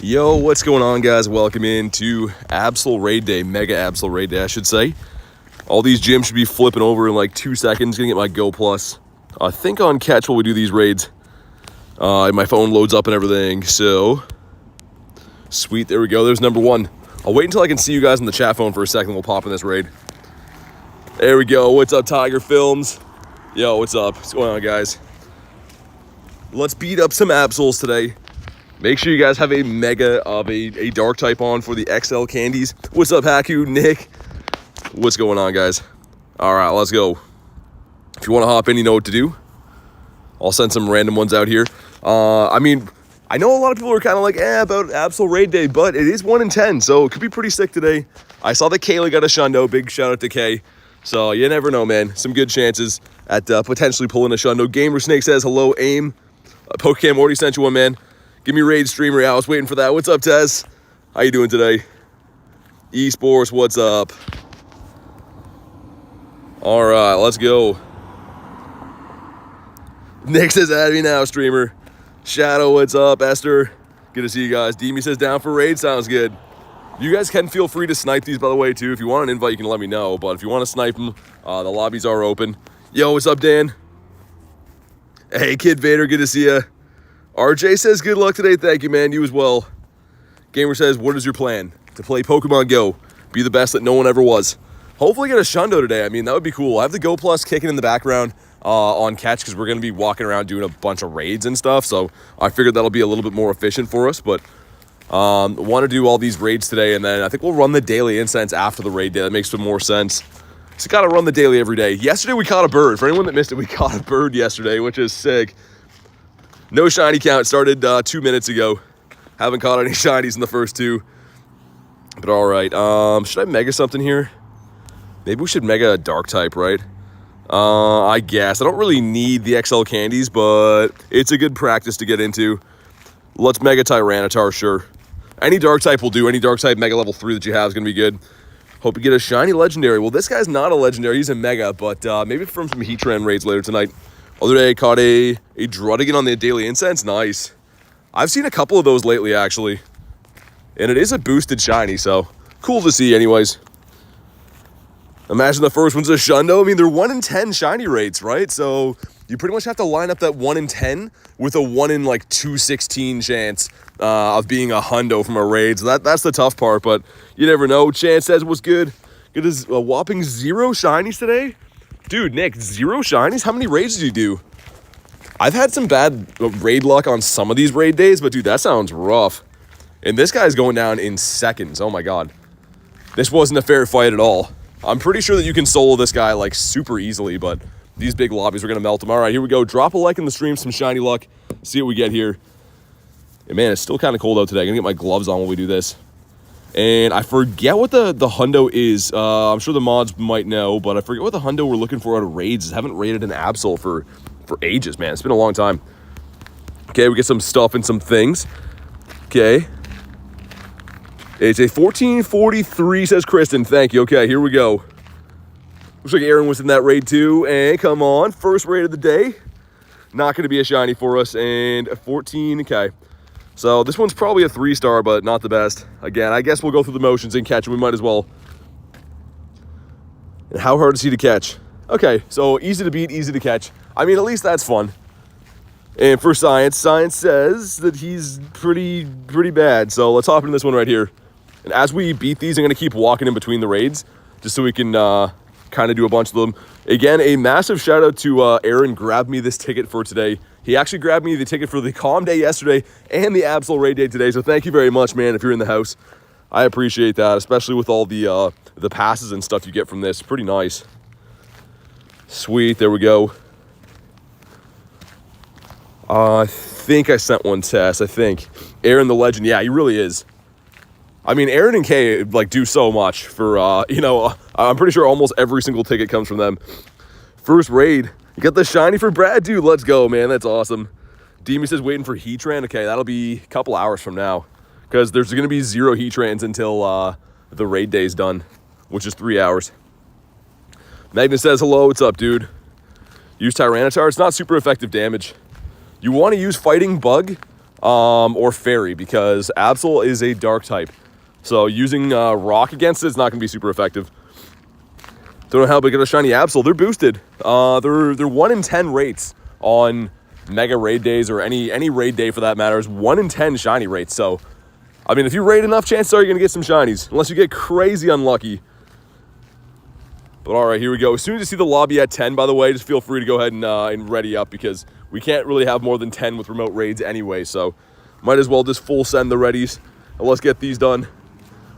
Yo, what's going on, guys? Welcome into Absol Raid Day, Mega Absol Raid Day, I should say. All these gyms should be flipping over in like 2 seconds. Gonna get my Go Plus. I think on catch while we do these raids. My phone loads up and everything, so sweet. There we go. There's number one. I'll wait until I can see you guys in the chat phone for a second. We'll pop in this raid. There we go. What's up, Tiger Films? Yo, what's up? What's going on, guys? Let's beat up some Absols today. Make sure you guys have a Mega of a Dark type on for the XL candies. What's up, Haku, Nick? What's going on, guys? All right, let's go. If you want to hop in, you know what to do. I'll send some random ones out here. I mean, I know a lot of people are kind of like, about Absol Raid Day, but it is 1 in 10, so it could be pretty sick today. I saw that Kayla got a Shundo. Big shout out to Kay. So you never know, man. Some good chances at potentially pulling a Shundo. Gamer Snake says, hello, AIM. Pokémon already sent you one, man. Give me raid streamer. Yeah, I was waiting for that. What's up, Tez? How you doing today? Esports, what's up? All right, let's go. Nick says, add me now, streamer. Shadow, what's up? Esther, good to see you guys. Demi says, down for raid. Sounds good. You guys can feel free to snipe these, by the way, too. If you want an invite, you can let me know. But if you want to snipe them, the lobbies are open. Yo, what's up, Dan? Hey, Kid Vader, good to see you. RJ says, good luck today. Thank you, man. You as well. Gamer says, what is your plan? To play Pokemon Go. Be the best that no one ever was. Hopefully get a Shundo today. I mean, that would be cool. I have the Go Plus kicking in the background on catch because we're going to be walking around doing a bunch of raids and stuff. So I figured that'll be a little bit more efficient for us. But want to do all these raids today. And then I think we'll run the daily incense after the raid day. That makes some more sense. Just got to run the daily every day. Yesterday, we caught a bird. For anyone that missed it, we caught a bird yesterday, which is sick. No shiny count, started 2 minutes ago. Haven't caught any shinies in the first two. But all right, should I mega something here? Maybe we should mega a dark type, right? I guess. I don't really need the XL candies, but it's a good practice to get into. Let's mega Tyranitar, sure. Any dark type will do. Any dark type mega level 3 that you have is going to be good. Hope you get a shiny legendary. Well, this guy's not a legendary. He's a mega, but maybe from some Heatran raids later tonight. Other day, I caught a Druddigan on the daily incense. Nice. I've seen a couple of those lately, actually. And it is a boosted shiny, so cool to see anyways. Imagine the first one's a Shundo. I mean, they're 1 in 10 shiny rates, right? So you pretty much have to line up that 1 in 10 with a 1 in like 216 chance of being a Hundo from a raid. So that's the tough part, but you never know. Chance says, what's good? Good as a whopping 0 shinies today? Dude, Nick, 0 shinies? How many raids did you do? I've had some bad raid luck on some of these raid days, but dude, that sounds rough. And this guy's going down in seconds. Oh my God. This wasn't a fair fight at all. I'm pretty sure that you can solo this guy like super easily, but these big lobbies are going to melt him. All right, here we go. Drop a like in the stream, some shiny luck. See what we get here. And man, it's still kind of cold out today. I'm going to get my gloves on while we do this. And I forget what the Hundo is. I'm sure the mods might know, but I forget what the Hundo we're looking for out of raids. I haven't raided an Absol for ages, man. It's been a long time. Okay, we get some stuff and some things. Okay. It's a 1443, says Kristen. Thank you. Okay, here we go. Looks like Aaron was in that raid too. And come on, first raid of the day. Not going to be a shiny for us. And a 14, okay. So this one's probably a 3-star, but not the best. Again, I guess we'll go through the motions and catch him. We might as well. And how hard is he to catch? Okay, so easy to beat, easy to catch. I mean, at least that's fun. And for science says that he's pretty bad. So let's hop into this one right here. And as we beat these, I'm going to keep walking in between the raids just so we can kind of do a bunch of them. Again, a massive shout out to Aaron. Grabbed me this ticket for today. He actually grabbed me the ticket for the Calm Day yesterday and the Absol Raid Day today. So thank you very much, man, if you're in the house. I appreciate that, especially with all the passes and stuff you get from this. Pretty nice. Sweet, there we go. I think I sent one test, I think. Aaron the Legend, yeah, he really is. I mean, Aaron and Kay, like, do so much for, I'm pretty sure almost every single ticket comes from them. First raid. You got the shiny for Brad, dude. Let's go, man. That's awesome. Demi says waiting for Heatran. Okay, that'll be a couple hours from now because there's going to be 0 Heatrans until the raid day's done, which is 3 hours. Magnus says, hello, what's up, dude? Use Tyranitar. It's not super effective damage. You want to use Fighting Bug or Fairy, because Absol is a dark type. So using Rock against it is not going to be super effective. Don't know how, but get a shiny Absol. They're boosted. They're 1 in 10 rates on Mega Raid days, or any raid day for that matter, is 1 in 10 shiny rates. So, I mean, if you raid enough, chances are you're going to get some shinies, unless you get crazy unlucky. But all right, here we go. As soon as you see the lobby at 10, by the way, just feel free to go ahead and ready up, because we can't really have more than 10 with remote raids anyway. So might as well just full send the readies, and let's get these done.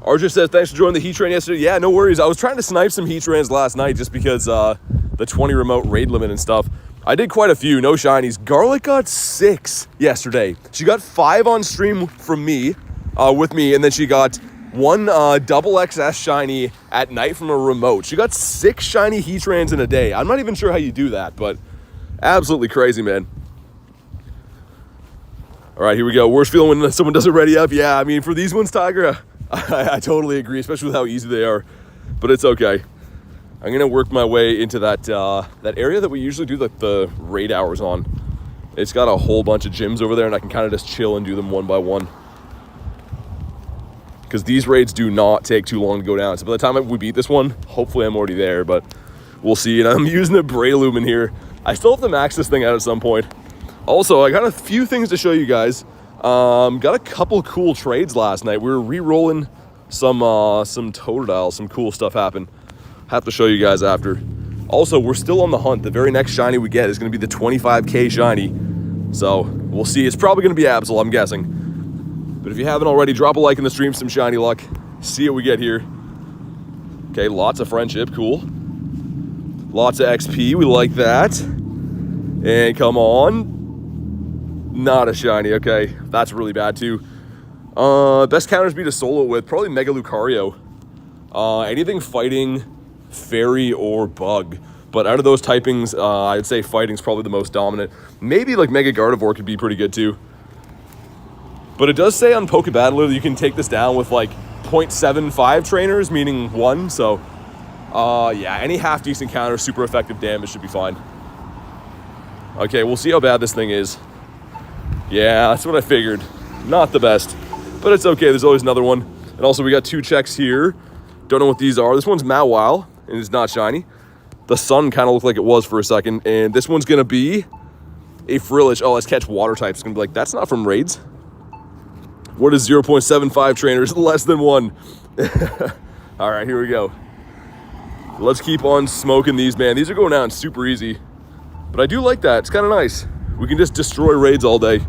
Archer says, thanks for joining the Heatran yesterday. Yeah, no worries. I was trying to snipe some Heatrans last night just because the 20 remote raid limit and stuff. I did quite a few, no shinies. Garlic got 6 yesterday. She got 5 on stream from me, with me, and then she got 1 double XS shiny at night from a remote. She got 6 shiny Heatrans in a day. I'm not even sure how you do that, but absolutely crazy, man. All right, here we go. Worst feeling when someone doesn't ready up. Yeah, I mean, for these ones, Tiger, I totally agree, especially with how easy they are, but it's okay. I'm gonna work my way into that that area that we usually do the raid hours on. It's got a whole bunch of gyms over there, and I can kind of just chill and do them one by one, because these raids do not take too long to go down. So by the time we beat this one, hopefully I'm already there, but we'll see. And I'm using a Breloom here. I still have to max this thing out at some point. Also, I got a few things to show you guys. Got a couple cool trades last night. We were re-rolling some Totodile, some cool stuff happened. Have to show you guys after. Also, we're still on the hunt. The very next shiny we get is going to be the 25k shiny. So we'll see. It's probably going to be Absol, I'm guessing. But if you haven't already, drop a like in the stream, some shiny luck. See what we get here. Okay, lots of friendship, cool. Lots of XP, we like that. And come on. Not a shiny, okay. That's really bad too. Best counters be to solo with, probably Mega Lucario. Anything fighting, Fairy, or Bug. But out of those typings, I'd say fighting's probably the most dominant. Maybe like Mega Gardevoir could be pretty good too. But it does say on Pokebattler that you can take this down with like 0.75 trainers, meaning 1. So, yeah, any half decent counter, super effective damage should be fine. Okay, we'll see how bad this thing is. Yeah, that's what I figured. Not the best, but it's okay. There's always another one. And also we got 2 checks here. Don't know what these are. This one's Mawile, and it's not shiny. The sun kind of looked like it was for a second. And this one's going to be a Frillish. Oh, let's catch water types. It's going to be like, that's not from raids. What is 0.75 trainers? Less than 1. All right, here we go. Let's keep on smoking these, man. These are going down super easy. But I do like that. It's kind of nice. We can just destroy raids all day.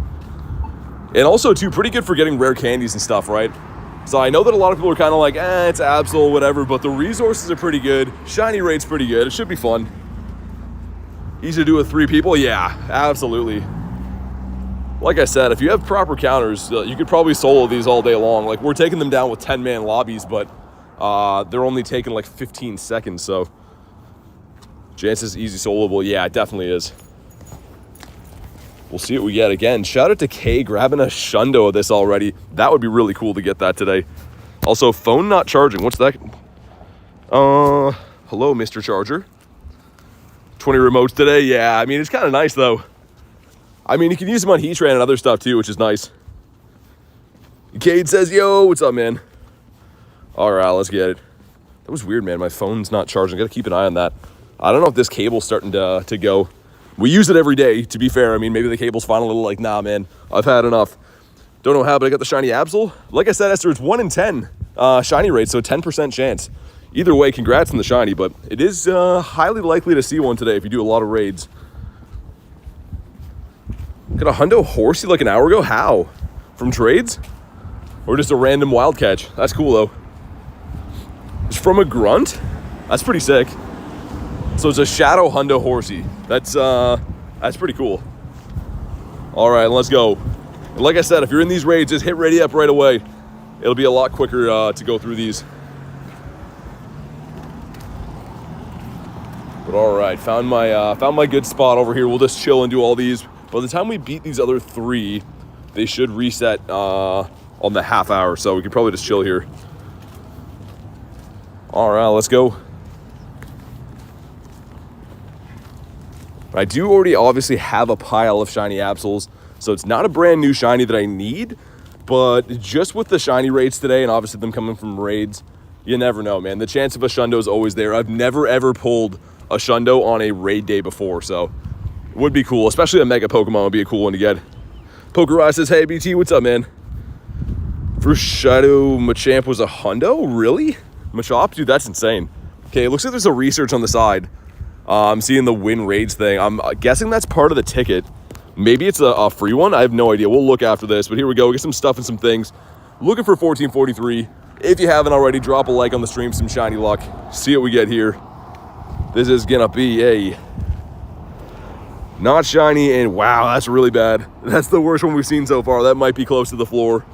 And also, too, pretty good for getting rare candies and stuff, right? So I know that a lot of people are kind of like, it's Absol, whatever, but the resources are pretty good. Shiny raid's pretty good. It should be fun. Easy to do with 3 people? Yeah, absolutely. Like I said, if you have proper counters, you could probably solo these all day long. Like, we're taking them down with 10-man lobbies, but they're only taking like 15 seconds, so chances easy soloable. Yeah, it definitely is. We'll see what we get again. Shout out to Kay grabbing a Shundo of this already. That would be really cool to get that today. Also, phone not charging. What's that? Hello, Mr. Charger. 20 remotes today. Yeah, I mean, it's kind of nice, though. I mean, you can use them on Heatran and other stuff, too, which is nice. Cade says, yo, what's up, man? All right, let's get it. That was weird, man. My phone's not charging. Got to keep an eye on that. I don't know if this cable's starting to go. We use it every day, to be fair. I mean, maybe the cable's finally a little like, nah, man, I've had enough. Don't know how, but I got the shiny Absol. Like I said, Esther, it's 1 in 10 shiny rate, so 10% chance. Either way, congrats on the shiny, but it is highly likely to see one today if you do a lot of raids. Got a Hundo Horsey like an hour ago? How? From trades? Or just a random wild catch? That's cool, though. It's from a grunt? That's pretty sick. So it's a Shadow Hundo Horsey. That's pretty cool. All right, let's go. And like I said, if you're in these raids, just hit ready up right away. It'll be a lot quicker to go through these. But all right, found my good spot over here. We'll just chill and do all these. By the time we beat these other 3, they should reset on the half hour. So we could probably just chill here. All right, let's go. I do already obviously have a pile of shiny Absols, So it's not a brand new shiny that I need, but just with the shiny rates today, and obviously them coming from raids, you never know, man. The chance of a Shundo is always there. I've never, ever pulled a Shundo on a raid day before, so it would be cool. Especially a Mega Pokemon would be a cool one to get. Pokerai says, hey, BT, what's up, man? First Shadow Machamp was a Hundo? Really? Machop? Dude, that's insane. Okay, it looks like there's a research on the side. I'm seeing the win raids thing. I'm guessing that's part of the ticket. Maybe it's a free one. I have no idea. We'll look after this, but here we go. We get some stuff and some things. Looking for 1443. If you haven't already, drop a like on the stream, some shiny luck. See what we get here. This is gonna be a not shiny, and wow, that's really bad. That's the worst one we've seen so far. That might be close to the floor.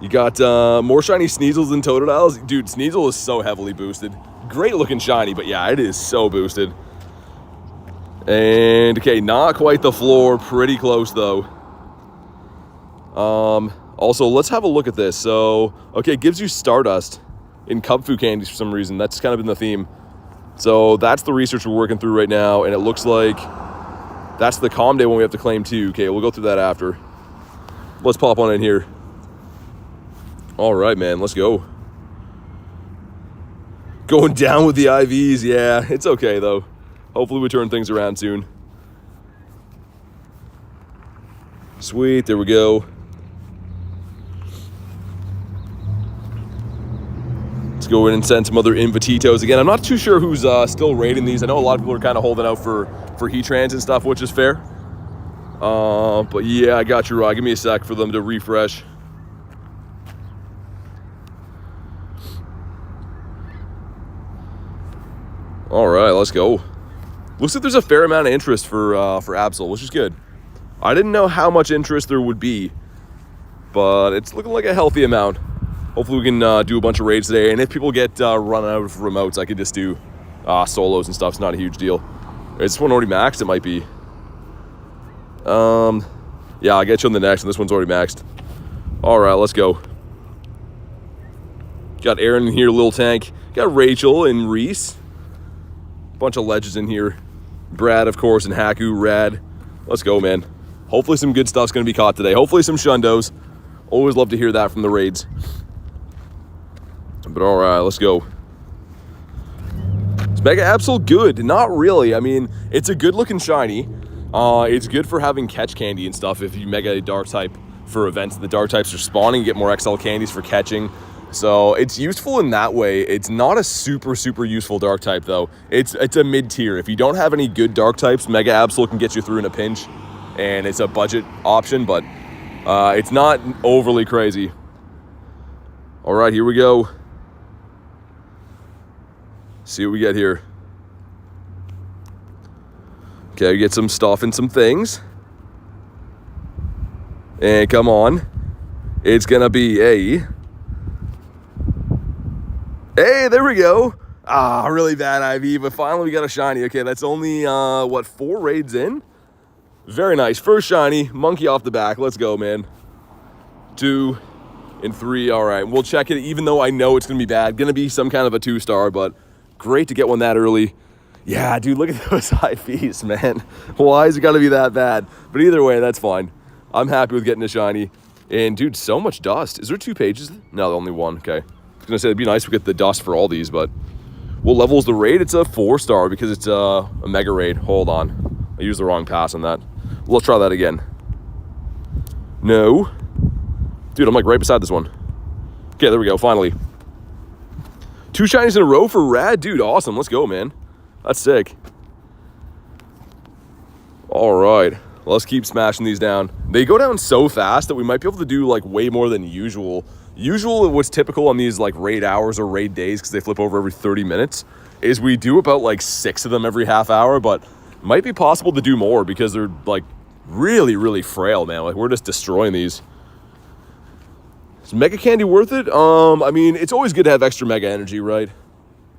You got more shiny Sneasels than Totodiles. Dude, Sneasel is so heavily boosted. Great looking shiny, but yeah, it is so boosted. And okay, not quite the floor, pretty close though. Also, let's have a look at this. So, okay, it gives you Stardust in Cubfu candies for some reason. That's kind of been the theme. So that's the research we're working through right now, and it looks like that's the Calm Day one we have to claim too. Okay, we'll go through that after. Let's pop on in here. All right, man, let's go. Going down with the IVs, yeah, it's okay though. Hopefully we turn things around soon. Sweet, there we go. Let's go in and send some other Invititos. Again, I'm not too sure who's still raiding these. I know a lot of people are kind of holding out for Heatrans and stuff, which is fair. But yeah, I got you, Rod. Give me a sec for them to refresh. All right, let's go. Looks like there's a fair amount of interest for Absol, which is good. I didn't know how much interest there would be, but it's looking like a healthy amount. Hopefully we can do a bunch of raids today, and if people get run out of remotes, I could just do solos and stuff. It's not a huge deal. Is this one already maxed? It might be. Yeah, I'll get you on the next, and this one's already maxed. All right, let's go. Got Aaron in here, Lil Tank. Got Rachel and Reese. Bunch of legends in here. Brad, of course, and Haku, Rad. Let's go, man. Hopefully some good stuff's going to be caught today. Hopefully some Shundos. Always love to hear that from the raids. But all right, let's go. Is Mega Absol good? Not really. I mean, it's a good-looking shiny. It's good for having catch candy and stuff if you Mega a Dark type for events. The Dark types are spawning. You get more XL candies for catching. So it's useful in that way. It's not a super useful Dark type though. It's a mid-tier. If you don't have any good Dark types, Mega Absol can get you through in a pinch, and it's a budget option, but it's not overly crazy. All right, here we go. See what we get here. Okay, we get some stuff and some things. And come on. It's gonna be a... Hey, there we go. Really bad IV, but finally we got a shiny. Okay, that's only, what, 4 raids in? Very nice. First shiny, monkey off the back. Let's go, man. 2 and 3. All right, we'll check it, even though I know it's going to be bad. Going to be some kind of a 2-star, but great to get one that early. Yeah, dude, look at those IVs, man. Why is it got to be that bad? But either way, that's fine. I'm happy with getting a shiny. And, dude, so much dust. Is there 2 pages? No, only 1. Okay. I was going to say, it'd be nice if we get the dust for all these, but what level is the raid? It's a 4-star because it's a mega raid. Hold on. I used the wrong pass on that. Let's try that again. No. Dude, I'm like right beside this one. Okay, there we go, finally. 2 shinies in a row for Rad. Dude, awesome. Let's go, man. That's sick. All right. Let's keep smashing these down. They go down so fast that we might be able to do like way more than usual. Usual, what's typical on these like raid hours or raid days, because they flip over every 30 minutes, is we do about like 6 of them every half hour, but might be possible to do more because they're like really frail, man. Like we're just destroying these. Is Mega Candy worth it? I mean, it's always good to have extra Mega Energy, right?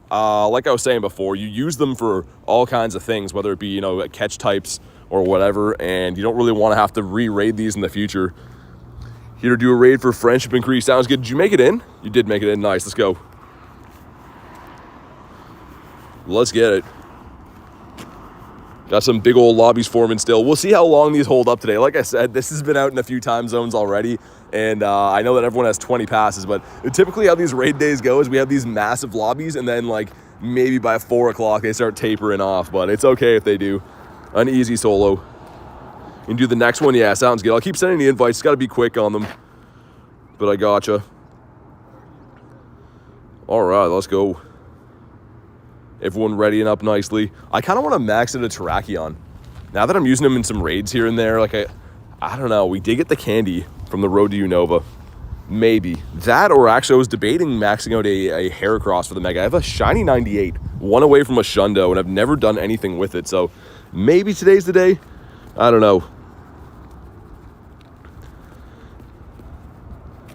Like I was saying before, you use them for all kinds of things, whether it be, you know, catch types or whatever, and you don't really want to have to re-raid these in the future. Here to do a raid for Friendship Increase. Sounds good. Did you make it in? You did make it in. Nice. Let's go. Let's get it. Got some big old lobbies forming still. We'll see how long these hold up today. Like I said, this has been out in a few time zones already, and I know that everyone has 20 passes, but typically how these raid days go is we have these massive lobbies, and then like maybe by 4 o'clock they start tapering off, but it's okay if they do. An easy solo. And do the next one? Yeah, sounds good. I'll keep sending the invites. Got to be quick on them, but I gotcha. All right, let's go. Everyone readying up nicely. I kind of want to max it a Terrakion. Now that I'm using them in some raids here and there, like I don't know. We did get the candy from the Road to Unova. Maybe. That, or actually I was debating maxing out a Heracross for the Mega. I have a shiny 98, one away from a Shundo, and I've never done anything with it. So maybe today's the day. I don't know.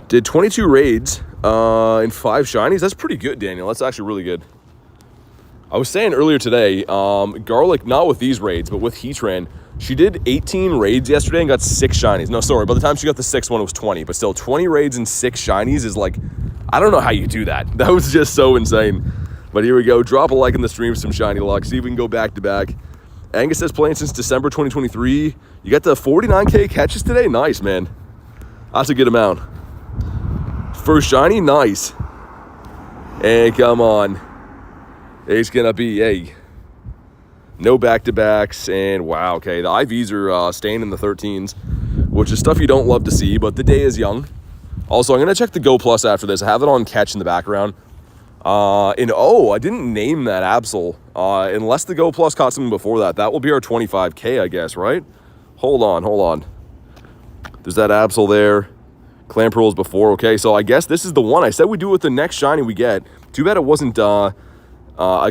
Did 22 raids in 5 shinies. That's pretty good, Daniel. That's actually really good. I was saying earlier today, Garlic, not with these raids, but with Heatran, she did 18 raids yesterday and got 6 shinies. No, sorry, by the time she got the 6th one, it was 20. But still, 20 raids and 6 shinies is like, I don't know how you do that. That was just so insane. But here we go. Drop a like in the stream for some shiny luck. See if we can go back to back. Angus says playing since December 2023. You got the 49K catches today? Nice, man. That's a good amount. First shiny? Nice. And come on. It's gonna be a no back-to-backs, and wow, okay, the IVs are staying in the 13s, which is stuff you don't love to see, but the day is young. Also, I'm gonna check the Go Plus after this. I have it on catch in the background. And oh, I didn't name that Absol. Unless the Go Plus caught something before that. That will be our 25K, I guess, right? Hold on. There's that Absol there. Clan Pearls before, okay, so I guess this is the one. I said we do it with the next shiny we get. Too bad it wasn't a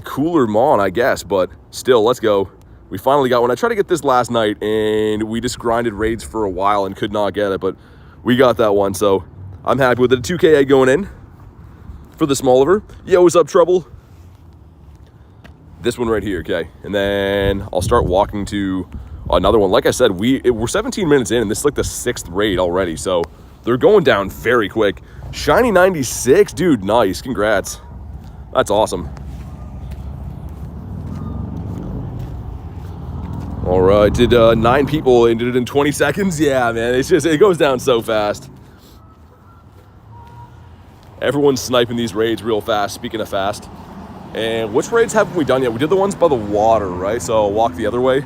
cooler Mon, I guess, but still, let's go. We finally got one. I tried to get this last night, and we just grinded raids for a while and could not get it, but we got that one, so I'm happy with it. A 2K egg going in for the Smoliver. Yo, what's up, Trouble? This one right here, okay, and then I'll start walking to another one. Like I said, we're 17 minutes in, and this is like the 6th raid already, so they're going down very quick. Shiny 96, dude, nice, congrats. That's awesome. All right, did 9 people and did it in 20 seconds? Yeah, man, it goes down so fast. Everyone's sniping these raids real fast, speaking of fast. And which raids haven't we done yet? We did the ones by the water, right? So I'll walk the other way.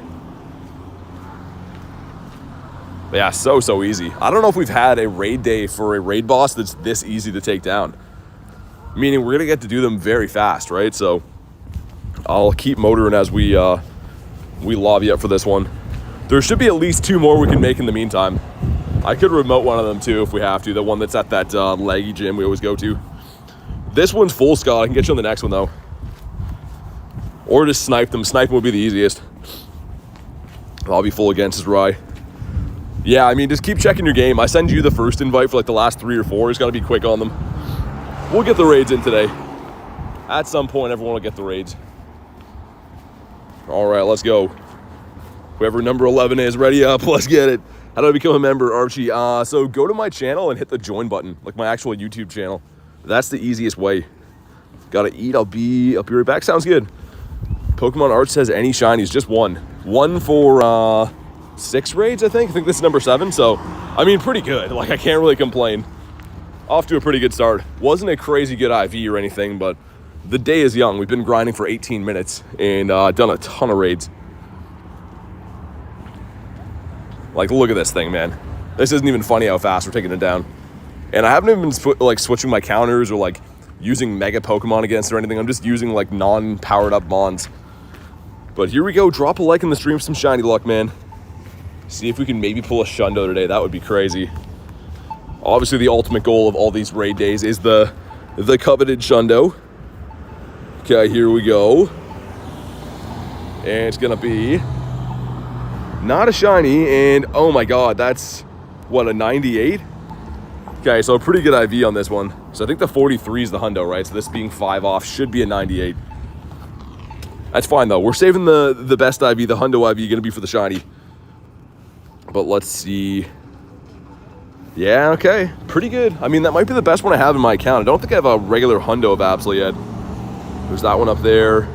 But yeah, so easy. I don't know if we've had a raid day for a raid boss that's this easy to take down. Meaning we're gonna get to do them very fast, right? So I'll keep motoring as we lobby up for this one. There should be at least 2 more we can make in the meantime. I could remote one of them too if we have to. The one that's at that laggy gym we always go to. This one's full, Scott. I can get you on the next one though. Or just snipe them. Sniping would be the easiest. I'll be full against his Rye. Yeah, I mean, just keep checking your game. I send you the first invite for like the last 3 or 4. Just gotta be quick on them. We'll get the raids in today. At some point, everyone will get the raids. All right, let's go. Whoever number 11 is, ready up, let's get it. How do I become a member, Archie? So go to my channel and hit the join button, like my actual YouTube channel. That's the easiest way. Gotta eat, I'll be right back. Sounds good. Pokemon Arch says any shinies, just one. One for 6 raids, I think. I think this is number 7, so, I mean, pretty good. Like, I can't really complain. Off to a pretty good start. Wasn't a crazy good IV or anything, but the day is young. We've been grinding for 18 minutes and done a ton of raids. Like, look at this thing, man. This isn't even funny how fast we're taking it down. And I haven't even been switching my counters or like using Mega Pokemon against or anything. I'm just using like non-powered up Mons. But here we go. Drop a like in the stream, some shiny luck, man. See if we can maybe pull a Shundo today. That would be crazy. Obviously, the ultimate goal of all these raid days is the coveted Shundo. Okay, here we go. And it's gonna be not a shiny, and oh my god, that's what, a 98? Okay, so a pretty good IV on this one. So I think the 43 is the hundo, right? So this being 5 off should be a 98. That's fine though. We're saving the best IV, the hundo IV, gonna be for the shiny. But let's see. Yeah, okay, pretty good. I mean, that might be the best one I have in my account. I don't think I have a regular hundo of Absol yet. There's that one up there.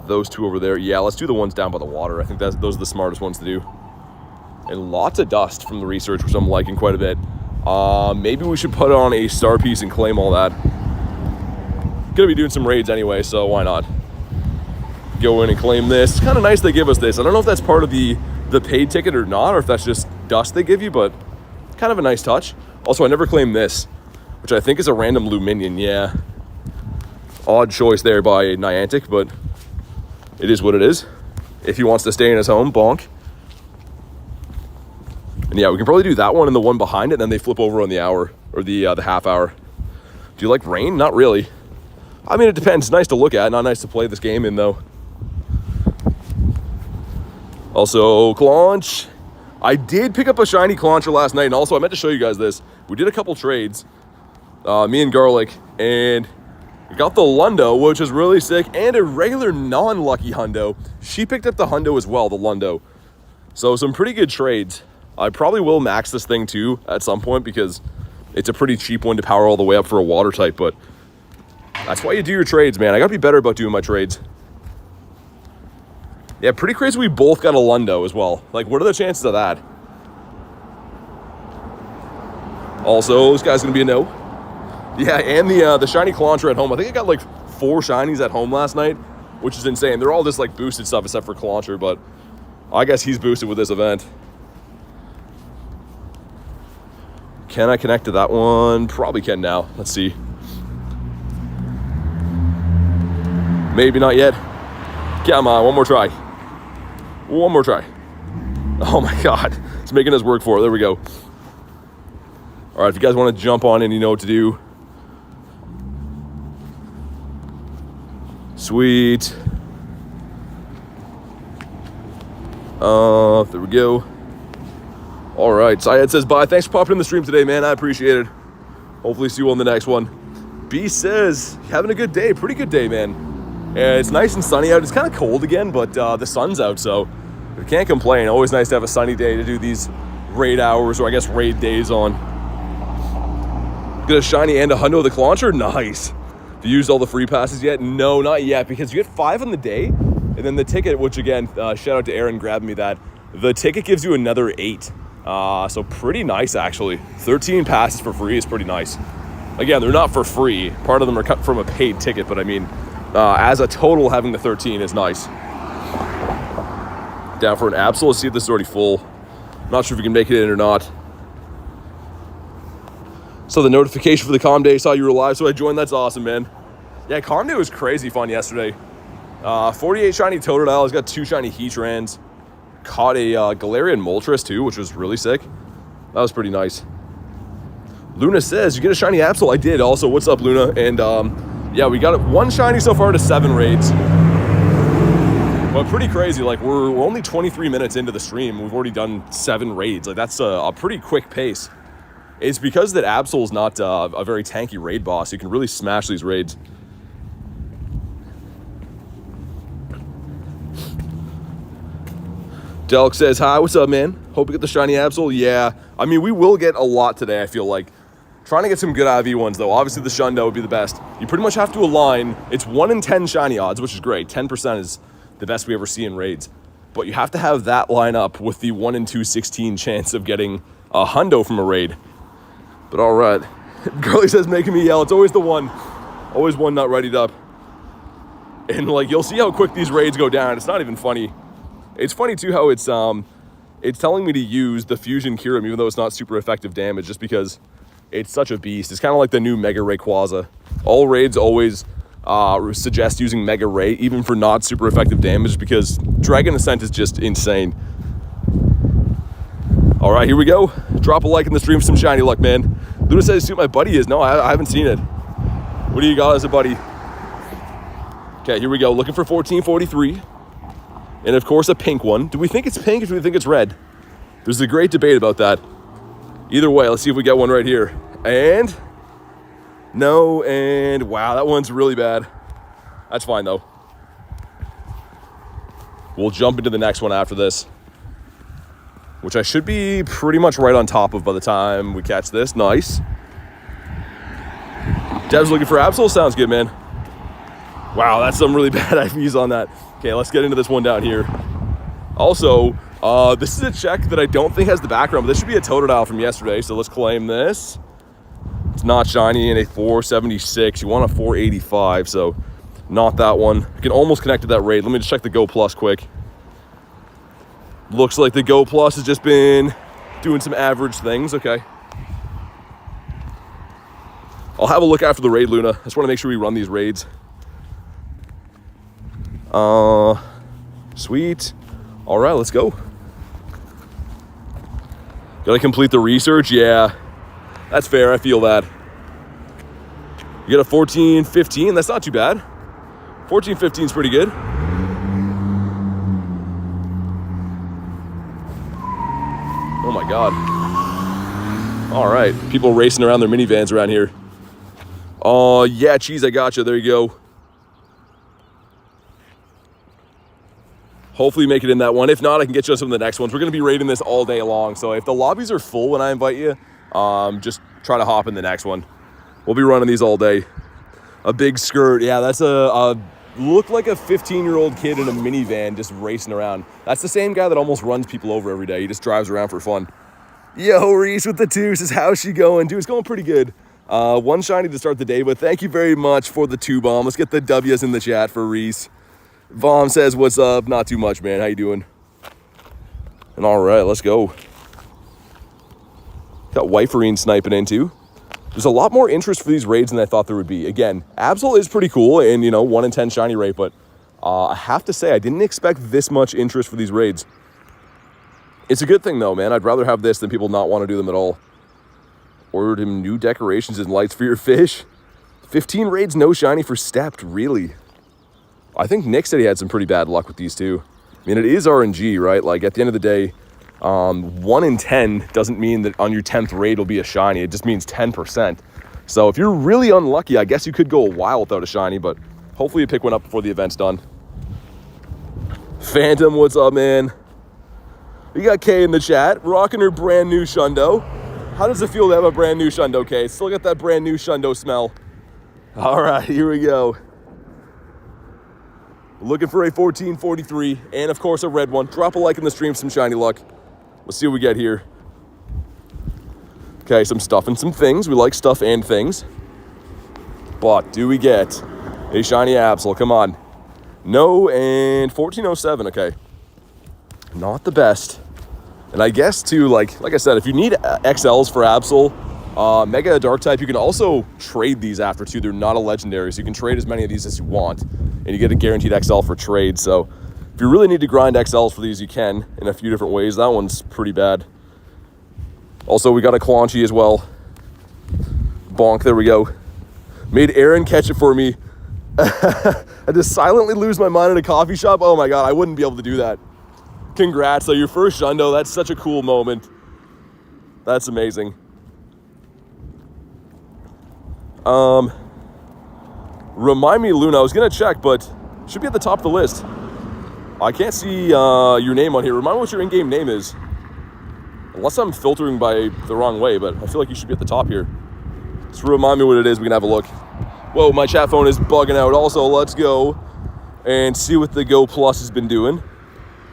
Those two over there. Yeah, let's do the ones down by the water. I think those are the smartest ones to do. And lots of dust from the research, which I'm liking quite a bit. Maybe we should put on a star piece and claim all that. Gonna be doing some raids anyway, so why not? Go in and claim this. It's kind of nice they give us this. I don't know if that's part of the paid ticket or not, or if that's just dust they give you, but kind of a nice touch. Also, I never claimed this, which I think is a random Luminion. Yeah. Odd choice there by Niantic, but it is what it is. If he wants to stay in his home, bonk. And yeah, we can probably do that one and the one behind it, and then they flip over on the hour, or the half hour. Do you like rain? Not really. I mean, it depends. It's nice to look at, not nice to play this game in, though. Also, Claunch. I did pick up a shiny Clauncher last night, and also I meant to show you guys this. We did a couple trades, me and Garlic, and we got the Lundo, which is really sick, and a regular non-lucky Hundo. She picked up the Hundo as well, the Lundo. So some pretty good trades. I probably will max this thing too at some point because it's a pretty cheap one to power all the way up for a water type, but that's why you do your trades, man. I gotta be better about doing my trades. Yeah, pretty crazy we both got a Lundo as well. Like, what are the chances of that? Also, this guy's gonna be a no. Yeah, and the shiny Clauncher at home. I think I got like 4 shinies at home last night, which is insane. They're all just like boosted stuff except for Clauncher, but I guess he's boosted with this event. Can I connect to that one? Probably can now. Let's see. Maybe not yet. Come on, one more try. One more try. Oh my God. It's making us work for it. There we go. All right, if you guys want to jump on in, you know what to do. Sweet. There we go. All right, Syed says bye. Thanks for popping in the stream today, man. I appreciate it. Hopefully see you on the next one. B says, having a good day. Pretty good day, man. It's nice and sunny out. It's kind of cold again, but the sun's out, so we can't complain. Always nice to have a sunny day to do these raid hours, or I guess raid days on. Get a shiny and a Hundo the Clauncher? Nice. Have you used all the free passes yet? No, not yet, because you get 5 on the day, and then the ticket, which again, shout out to Aaron grabbing me that. The ticket gives you another 8. So pretty nice, actually. 13 passes for free is pretty nice. Again, they're not for free. Part of them are cut from a paid ticket, but I mean, as a total, having the 13 is nice. Down for an Absol. Let's see if this is already full. Not sure if we can make it in or not. So the notification for the Calm Day, saw you were live, so I joined. That's awesome, man. Yeah, Calm Day was crazy fun yesterday. 48 shiny Totodiles, got 2 shiny Heatrans. Caught a Galarian Moltres too, which was really sick. That was pretty nice. Luna says, you get a shiny Absol. I did also. What's up, Luna? And yeah, we got 1 shiny so far to 7 raids. But pretty crazy. Like, we're only 23 minutes into the stream. We've already done 7 raids. Like, that's a pretty quick pace. It's because that Absol's not a very tanky raid boss. You can really smash these raids. Delk says, hi, what's up, man? Hope you get the shiny Absol. Yeah, I mean, we will get a lot today, I feel like. Trying to get some good IV ones, though. Obviously, the Shundo would be the best. You pretty much have to align. It's 1 in 10 shiny odds, which is great. 10% is the best we ever see in raids. But you have to have that line up with the 1 in 216 chance of getting a Hundo from a raid. But all right. Girlie says, making me yell. It's always the one. Always one not readied up. And, like, you'll see how quick these raids go down. It's not even funny. It's funny, too, how it's telling me to use the Fusion Kyurem, even though it's not super effective damage, just because it's such a beast. It's kind of like the new Mega Rayquaza. All raids always suggest using Mega Ray, even for not super effective damage, because Dragon Ascent is just insane. All right, here we go. Drop a like in the stream for some shiny luck, man. Luna says, see what my buddy is. No, I haven't seen it. What do you got as a buddy? Okay, here we go. Looking for 1443. And, of course, a pink one. Do we think it's pink or do we think it's red? There's a great debate about that. Either way, let's see if we get one right here. And no, and wow, that one's really bad. That's fine, though. We'll jump into the next one after this, which I should be pretty much right on top of by the time we catch this. Nice. Dev's looking for Absol. Sounds good, man. Wow, that's some really bad IVs on that. Okay, let's get into this one down here. Also, this is a check that I don't think has the background, but this should be a Totodile from yesterday, so let's claim this. It's not shiny in a 476. You want a 485, so not that one. You can almost connect to that raid. Let me just check the Go Plus quick. Looks like the Go Plus has just been doing some average things. Okay. I'll have a look after the raid, Luna. I just want to make sure we run these raids. Sweet. All right, let's go. Gotta complete the research. Yeah, that's fair. I feel that. You got a 14-15. That's not too bad. 14-15 is pretty good. Oh my God. All right, people racing around their minivans around here. Oh yeah, cheese, I gotcha. There you go. Hopefully make it in that one. If not, I can get you on some of the next ones. We're going to be raiding this all day long. So if the lobbies are full when I invite you, just try to hop in the next one. We'll be running these all day. A big skirt. Yeah, that's a look like a 15-year-old kid in a minivan just racing around. That's the same guy that almost runs people over every day. He just drives around for fun. Yo, Reese with the 2 says, how's she going? Dude, it's going pretty good. One shiny to start the day, but thank you very much for the 2 bomb. Let's get the W's in the chat for Reese. Vom says, what's up? Not too much, man. How you doing? And all right, let's go. Got Wiferine sniping in too. There's a lot more interest for these raids than I thought there would be. Again, Absol is pretty cool and, 1 in 10 shiny rate, but I have to say, I didn't expect this much interest for these raids. It's a good thing though, man. I'd rather have this than people not want to do them at all. Ordered him new decorations and lights for your fish. 15 raids, no shiny for Stepped, really? I think Nick said he had some pretty bad luck with these too. I mean, it is RNG, right? Like at the end of the day, 1 in 10 doesn't mean that on your 10th raid will be a shiny. It just means 10%. So if you're really unlucky, I guess you could go a while without a shiny, but hopefully you pick one up before the event's done. Phantom, what's up, man? We got Kay in the chat, rocking her brand new Shundo. How does it feel to have a brand new Shundo, Kay? Still got that brand new Shundo smell. All right, here we go. Looking for a 1443 and of course a red one. Drop a like in the stream, some shiny luck. Let's see what we get here. Okay, some stuff and some things. We like stuff and things. But do we get a shiny Absol? Come on. No, and 1407. Okay. Not the best. And I guess too, like I said, if you need XLs for Absol, Mega Dark type, you can also trade these after too. They're not a legendary, so you can trade as many of these as you want. And you get a guaranteed XL for trade. So if you really need to grind XLs for these, you can in a few different ways. That one's pretty bad. Also, we got a Claunchy as well. Bonk, there we go. Made Aaron catch it for me. I just silently lose my mind in a coffee shop. Oh my God, I wouldn't be able to do that. Congrats, though, your first Shundo. That's such a cool moment. That's amazing. Remind me, Luna, I was gonna check, but should be at the top of the list. I can't see your name on here. Remind me what your in-game name is. Unless I'm filtering by the wrong way, but I feel like you should be at the top here. Just remind me what it is, we can have a look. Whoa, my chat phone is bugging out. Also, let's go and see what the Go Plus has been doing.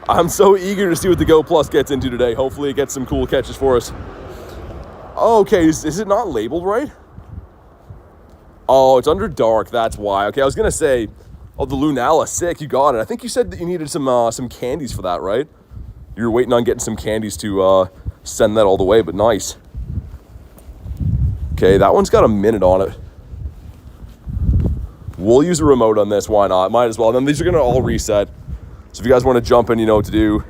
I'm so eager to see what the Go Plus gets into today. Hopefully it gets some cool catches for us. Oh, okay, is it not labeled right? Oh, it's under dark, that's why. Okay, I was gonna say, oh, the Lunala, sick, you got it. I think you said that you needed some candies for that, right? You were waiting on getting some candies to send that all the way, but nice. Okay, that one's got a minute on it. We'll use a remote on this, why not? Might as well. Then these are gonna all reset. So if you guys wanna jump in, you know what to do.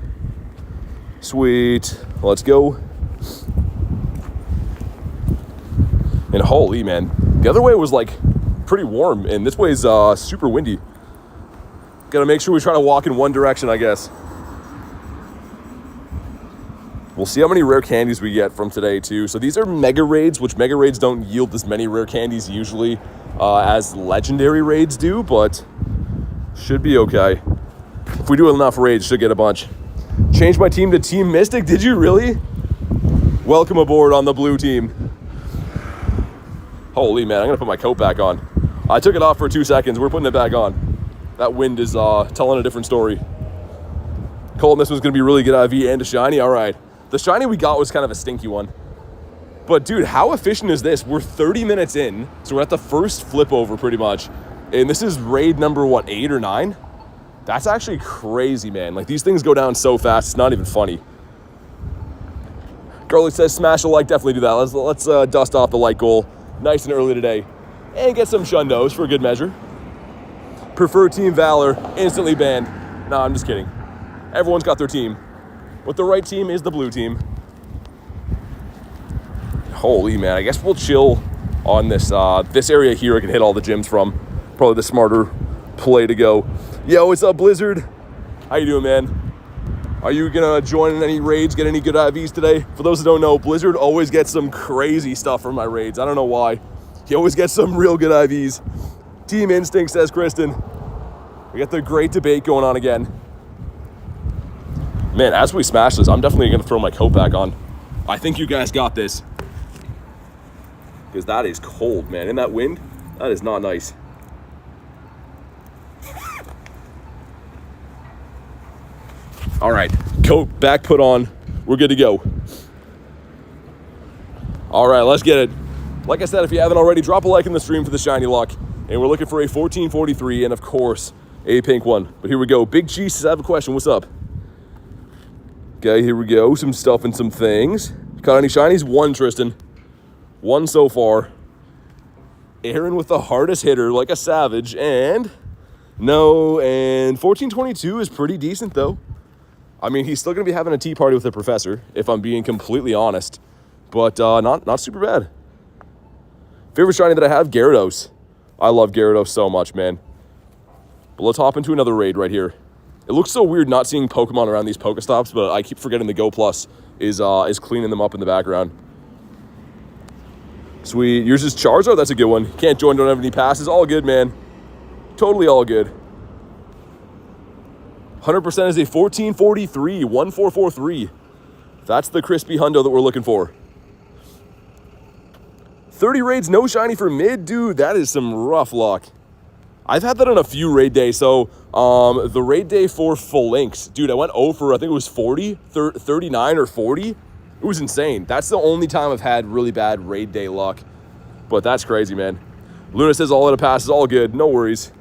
Sweet, let's go. And holy, man. The other way was like pretty warm, and this way's super windy. Gotta make sure we try to walk in one direction, I guess. We'll see how many rare candies we get from today too. So these are Mega Raids, which Mega Raids don't yield as many rare candies usually as Legendary Raids do, but should be okay. If we do enough raids, should get a bunch. Changed my team to Team Mystic, did you really? Welcome aboard on the blue team. Holy man, I'm gonna put my coat back on. I took it off for 2 seconds. We're putting it back on. That wind is telling a different story. Colton, this one's going to be really good IV and a shiny. All right. The shiny we got was kind of a stinky one. But, dude, how efficient is this? We're 30 minutes in, so we're at the first flip over pretty much. And this is raid number, what, 8 or 9? That's actually crazy, man. Like, these things go down so fast, it's not even funny. Garlic says, smash a like, definitely do that. Let's dust off the like goal nice and early today. And get some Shundos for good measure. Prefer Team Valor, instantly banned. No, I'm just kidding. Everyone's got their team. But the right team is the blue team. Holy man, I guess we'll chill on this this area here. I can hit all the gyms from. Probably the smarter play to go. Yo, what's up, Blizzard? How you doing, man? Are you gonna join in any raids, get any good IVs today? For those who don't know, Blizzard always gets some crazy stuff from my raids. I don't know why. He always gets some real good IVs. Team Instinct, says Kristen. We got the great debate going on again. Man, as we smash this, I'm definitely gonna throw my coat back on. I think you guys got this. Because that is cold, man. In that wind, that is not nice. All right, coat back put on. We're good to go. All right, let's get it. Like I said, if you haven't already, drop a like in the stream for the shiny luck. And we're looking for a 1443 and, of course, a pink one. But here we go. Big Cheese says, I have a question. What's up? Okay, here we go. Some stuff and some things. Caught any shinies? One, Tristan. One so far. Aaron with the hardest hitter, like a savage. And no, and 1422 is pretty decent, though. I mean, he's still going to be having a tea party with the professor, if I'm being completely honest. But not super bad. Favorite shiny that I have? Gyarados. I love Gyarados so much, man. But let's hop into another raid right here. It looks so weird not seeing Pokemon around these Pokestops, but I keep forgetting the Go Plus is cleaning them up in the background. Sweet. Yours is Charizard? That's a good one. Can't join, don't have any passes. All good, man. Totally all good. 100% is a 1443, 1443. That's the crispy hundo that we're looking for. 30 raids, no shiny for mid? Dude, that is some rough luck. I've had that on a few raid days. So, the raid day for Full Links. Dude, I went 0 for, I think it was 40, 39 or 40. It was insane. That's the only time I've had really bad raid day luck. But that's crazy, man. Luna says all out of passes, all good. No worries.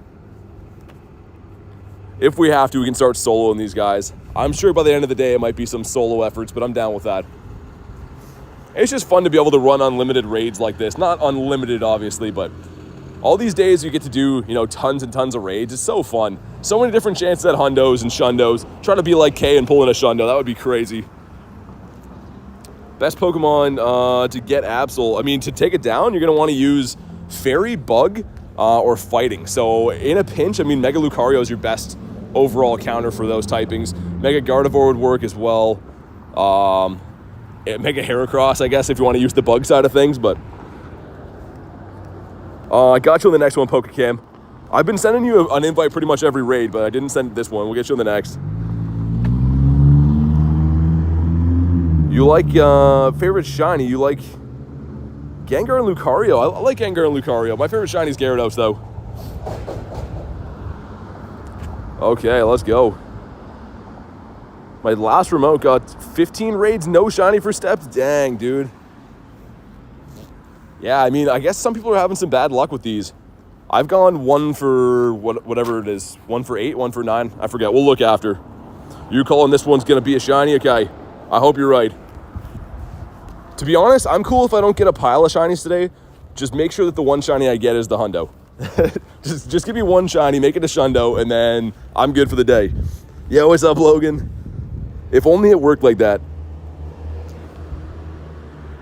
If we have to, we can start soloing these guys. I'm sure by the end of the day, it might be some solo efforts, but I'm down with that. It's just fun to be able to run unlimited raids like this. Not unlimited, obviously, but all these days you get to do, you know, tons and tons of raids. It's so fun. So many different chances at hundos and shundos. Try to be like Kay and pull in a shundo. That would be crazy. Best Pokemon to get Absol. I mean, to take it down, you're going to want to use Fairy, Bug, or Fighting. So in a pinch, I mean, Mega Lucario is your best overall counter for those typings. Mega Gardevoir would work as well. Mega Heracross, I guess, if you want to use the bug side of things. But I got you on the next one, Pokecam. I've been sending you an invite pretty much every raid, but I didn't send this one. We'll get you on the next. You like favorite shiny? You like Gengar and Lucario? I like Gengar and Lucario. My favorite shiny is Gyarados, though. Okay, let's go. My last remote got 15 raids, no shiny for steps. Dang, dude. Yeah, I mean, I guess some people are having some bad luck with these. I've gone 1 for whatever it is. 1 for 8, 1 for 9. I forget. We'll look after. You calling this one's going to be a shiny? Okay. I hope you're right. To be honest, I'm cool if I don't get a pile of shinies today. Just make sure that the one shiny I get is the hundo. just give me one shiny, make it a shundo, and then I'm good for the day. Yo, what's up, Logan? If only it worked like that.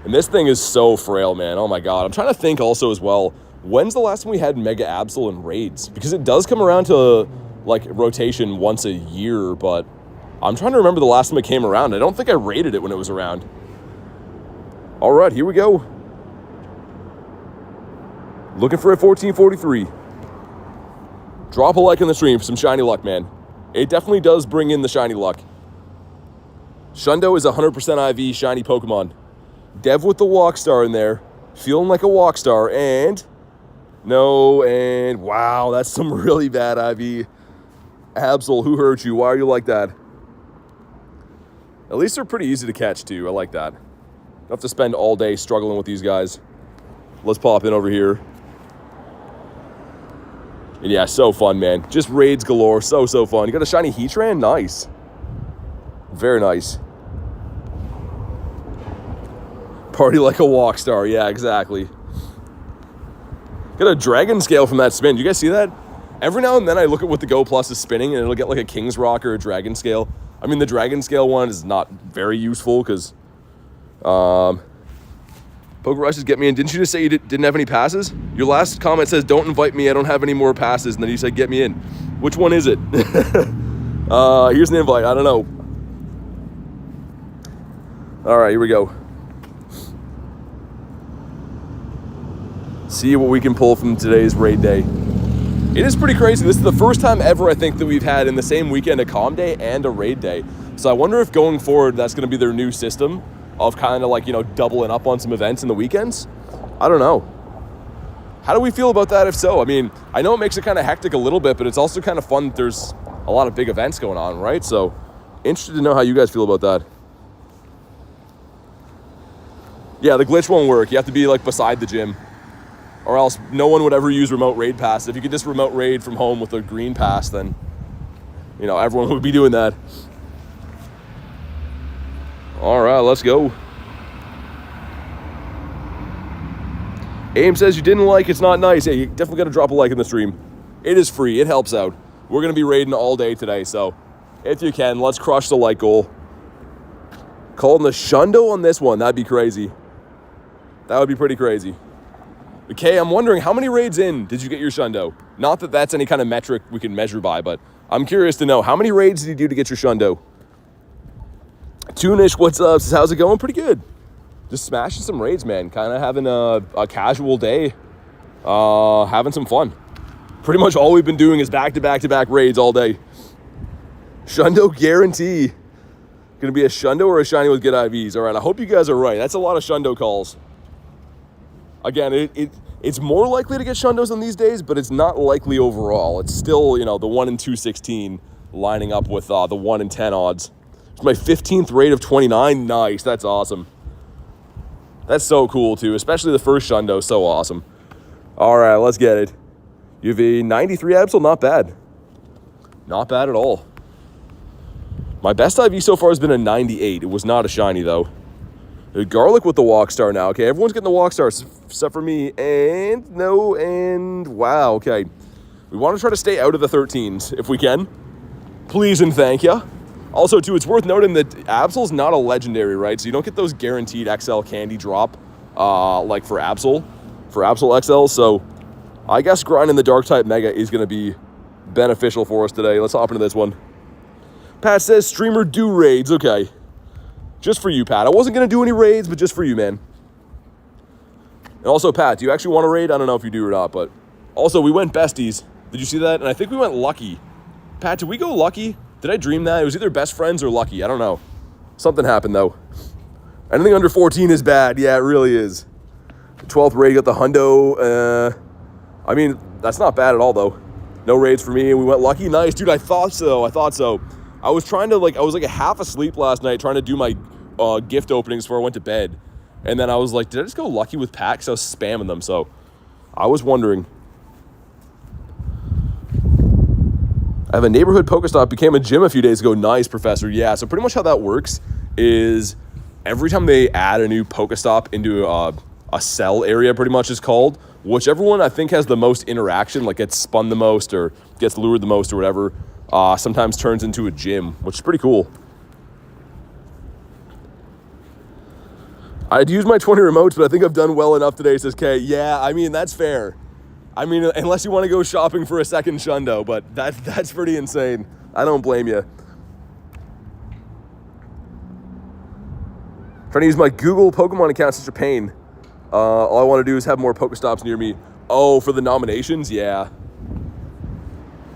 And this thing is so frail, man. Oh my god. I'm trying to think also as well, when's the last time we had Mega Absol in raids? Because it does come around to like rotation once a year, but I'm trying to remember the last time it came around. I don't think I rated it when it was around. All right, here we go. Looking for a 1443. Drop a like in the stream for some shiny luck, man. It definitely does bring in the shiny luck. Shundo is 100% IV shiny Pokemon. Dev with the walk star in there. Feeling like a walk star. And No, and wow, that's some really bad IV. Absol, who hurt you? Why are you like that? At least they're pretty easy to catch, too. I like that. Don't have to spend all day struggling with these guys. Let's pop in over here. And yeah, so fun, man. Just raids galore. So fun. You got a shiny Heatran? Nice. Very nice. Party like a walk star. Yeah, exactly. Got a dragon scale from that spin. Do you guys see that? Every now and then I look at what the Go Plus is spinning and it'll get like a King's Rock or a dragon scale. I mean, the dragon scale one is not very useful because Poke Rushes get me in. Didn't you just say you didn't have any passes? Your last comment says, don't invite me, I don't have any more passes. And then you said, get me in. Which one is it? Here's an invite. I don't know. All right, here we go. See what we can pull from today's raid day. It is pretty crazy. This is the first time ever, I think, that we've had in the same weekend a calm day and a raid day. So I wonder if going forward, that's going to be their new system of kind of like, you know, doubling up on some events in the weekends. I don't know. How do we feel about that if so? I mean, I know it makes it kind of hectic a little bit, but it's also kind of fun that there's a lot of big events going on, right? So interested to know how you guys feel about that. Yeah, the glitch won't work. You have to be like beside the gym. Or else no one would ever use remote raid pass. If you could just remote raid from home with a green pass, then, you know, everyone would be doing that. All right, let's go. Aim says you didn't like, it's not nice. Hey, you definitely got to drop a like in the stream. It is free, it helps out. We're going to be raiding all day today, so if you can, let's crush the like goal. Calling the Shundo on this one, that'd be crazy. That would be pretty crazy. Okay, I'm wondering, how many raids in did you get your Shundo? Not that that's any kind of metric we can measure by, but I'm curious to know, how many raids did you do to get your Shundo? Toonish, what's up? Says, how's it going? Pretty good. Just smashing some raids, man. Kind of having a casual day. Having some fun. Pretty much all we've been doing is back-to-back-to-back raids all day. Shundo guarantee. Gonna be a Shundo or a shiny with good IVs. All right, I hope you guys are right. That's a lot of Shundo calls. Again, it's more likely to get Shundos in these days, but it's not likely overall. It's still, you know, the 1 in 216 lining up with the 1 in 10 odds. It's my 15th raid of 29. Nice, that's awesome. That's so cool, too, especially the first Shundo, so awesome. All right, let's get it. You have a 93 Absol, not bad. Not bad at all. My best IV so far has been a 98. It was not a shiny, though. Garlic with the walk star now. Okay, everyone's getting the walk stars except for me. And no, and wow. Okay, we want to try to stay out of the 13s if we can. Please and thank you. Also, too, it's worth noting that Absol's not a legendary, right? So you don't get those guaranteed XL candy drop like for Absol XL. So I guess grinding the dark type Mega is going to be beneficial for us today. Let's hop into this one. Pat says, streamer do raids. Okay. Just for you, Pat. I wasn't going to do any raids, but just for you, man. And also, Pat, do you actually want to raid? I don't know if you do or not, but also, we went besties. Did you see that? And I think we went lucky. Pat, did we go lucky? Did I dream that? It was either best friends or lucky. I don't know. Something happened, though. Anything under 14 is bad. Yeah, it really is. The 12th raid got the hundo. I mean, that's not bad at all, though. No raids for me, and we went lucky. Nice, dude, I thought so. I was trying to, I was like half asleep last night trying to do my gift openings before I went to bed. And then I was like, did I just go lucky with packs? I was spamming them, so I was wondering. I have a neighborhood Pokestop, became a gym a few days ago. Nice, Professor. Yeah, so pretty much how that works is every time they add a new Pokestop into a cell area, pretty much is called, whichever one I think has the most interaction, like gets spun the most or gets lured the most or whatever, sometimes turns into a gym, which is pretty cool. I'd use my 20 remotes, but I think I've done well enough today, says Kay. Yeah, I mean, that's fair. I mean, unless you want to go shopping for a second Shundo, but that's pretty insane. I don't blame you. Trying to use my Google Pokemon account, such a pain. All I want to do is have more Pokestops near me. Oh, for the nominations? Yeah.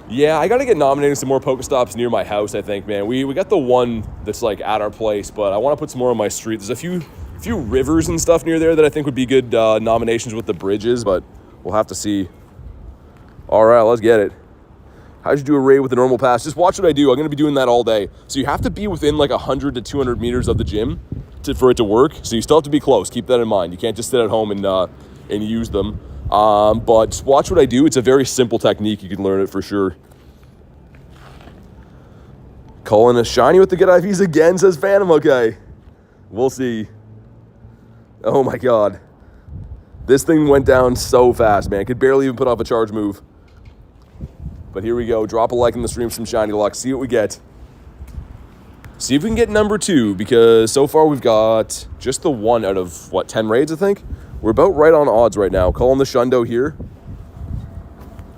Yeah, I got to get nominating some more Pokestops near my house, I think, man. We got the one that's, like, at our place, but I want to put some more on my street. There's a few rivers and stuff near there that I think would be good nominations with the bridges, but We'll have to see. All right, let's get it. How'd you do a raid with a normal pass? Just watch what I do. I'm going to be doing that all day. So you have to be within like 100 to 200 meters of the gym for it to work. So you still have to be close. Keep that in mind. You can't just sit at home and use them. But just watch what I do. It's a very simple technique. You can learn it for sure. Calling a shiny with the good IVs again, says Phantom. Okay. We'll see. Oh my God. This thing went down so fast, man. Could barely even put off a charge move. But here we go. Drop a like in the stream, some shiny luck. See what we get. See if we can get number 2, because so far we've got just the 1 out of, 10 raids, I think? We're about right on odds right now. Calling the Shundo here.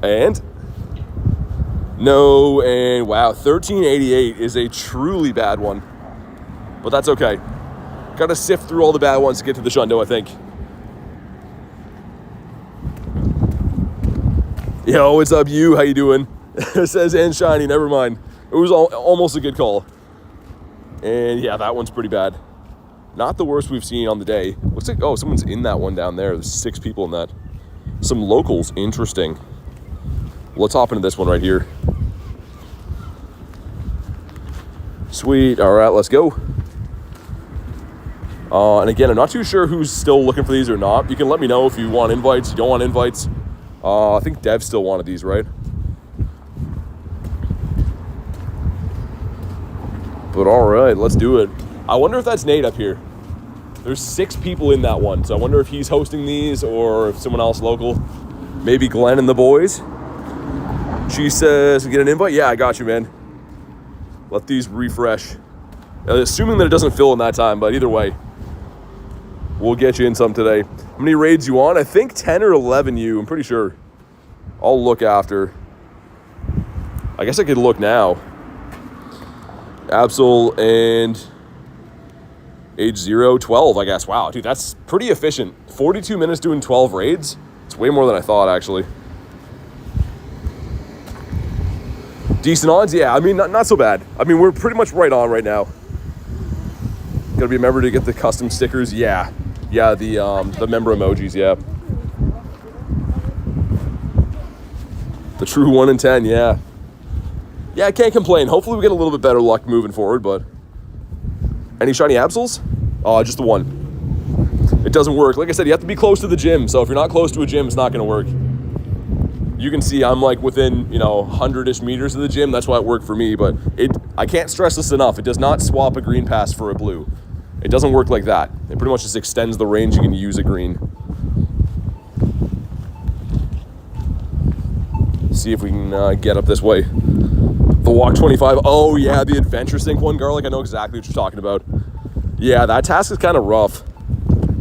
And no, and wow, 1388 is a truly bad one. But that's okay. Got to sift through all the bad ones to get to the Shundo, I think. Yo, what's up, you? How you doing? It says, and shiny, never mind. It was almost a good call. And yeah, that one's pretty bad. Not the worst we've seen on the day. Looks like, oh, someone's in that one down there. There's 6 people in that. Some locals, interesting. Let's hop into this one right here. Sweet, all right, let's go. And again, I'm not too sure who's still looking for these or not. You can let me know if you want invites, you don't want invites. I think Dev still wanted these, right? But all right, let's do it. I wonder if that's Nate up here. There's 6 people in that one, so I wonder if he's hosting these or if someone else local. Maybe Glenn and the boys. She says, get an invite? Yeah, I got you, man. Let these refresh. Assuming that it doesn't fill in that time, but either way, we'll get you in some today. How many raids you want? I think 10 or 11 I'm pretty sure. I'll look after. I guess I could look now. Absol and age 0, 12, I guess. Wow, dude, that's pretty efficient. 42 minutes doing 12 raids. It's way more than I thought, actually. Decent odds? Yeah, I mean, not so bad. I mean, we're pretty much right on right now. Gotta remember to get the custom stickers. Yeah, the member emojis, yeah. The true 1 in 10, yeah. Yeah, I can't complain. Hopefully we get a little bit better luck moving forward, but... Any shiny Absols? Oh, just the 1. It doesn't work. Like I said, you have to be close to the gym, so if you're not close to a gym, it's not gonna work. You can see I'm like within, 100-ish meters of the gym. That's why it worked for me, but I can't stress this enough. It does not swap a green pass for a blue. It doesn't work like that. It pretty much just extends the range you can use a green. See if we can get up this way. The walk 25. Oh yeah, the adventure sync one, Garlic. I know exactly what you're talking about. Yeah, that task is kind of rough.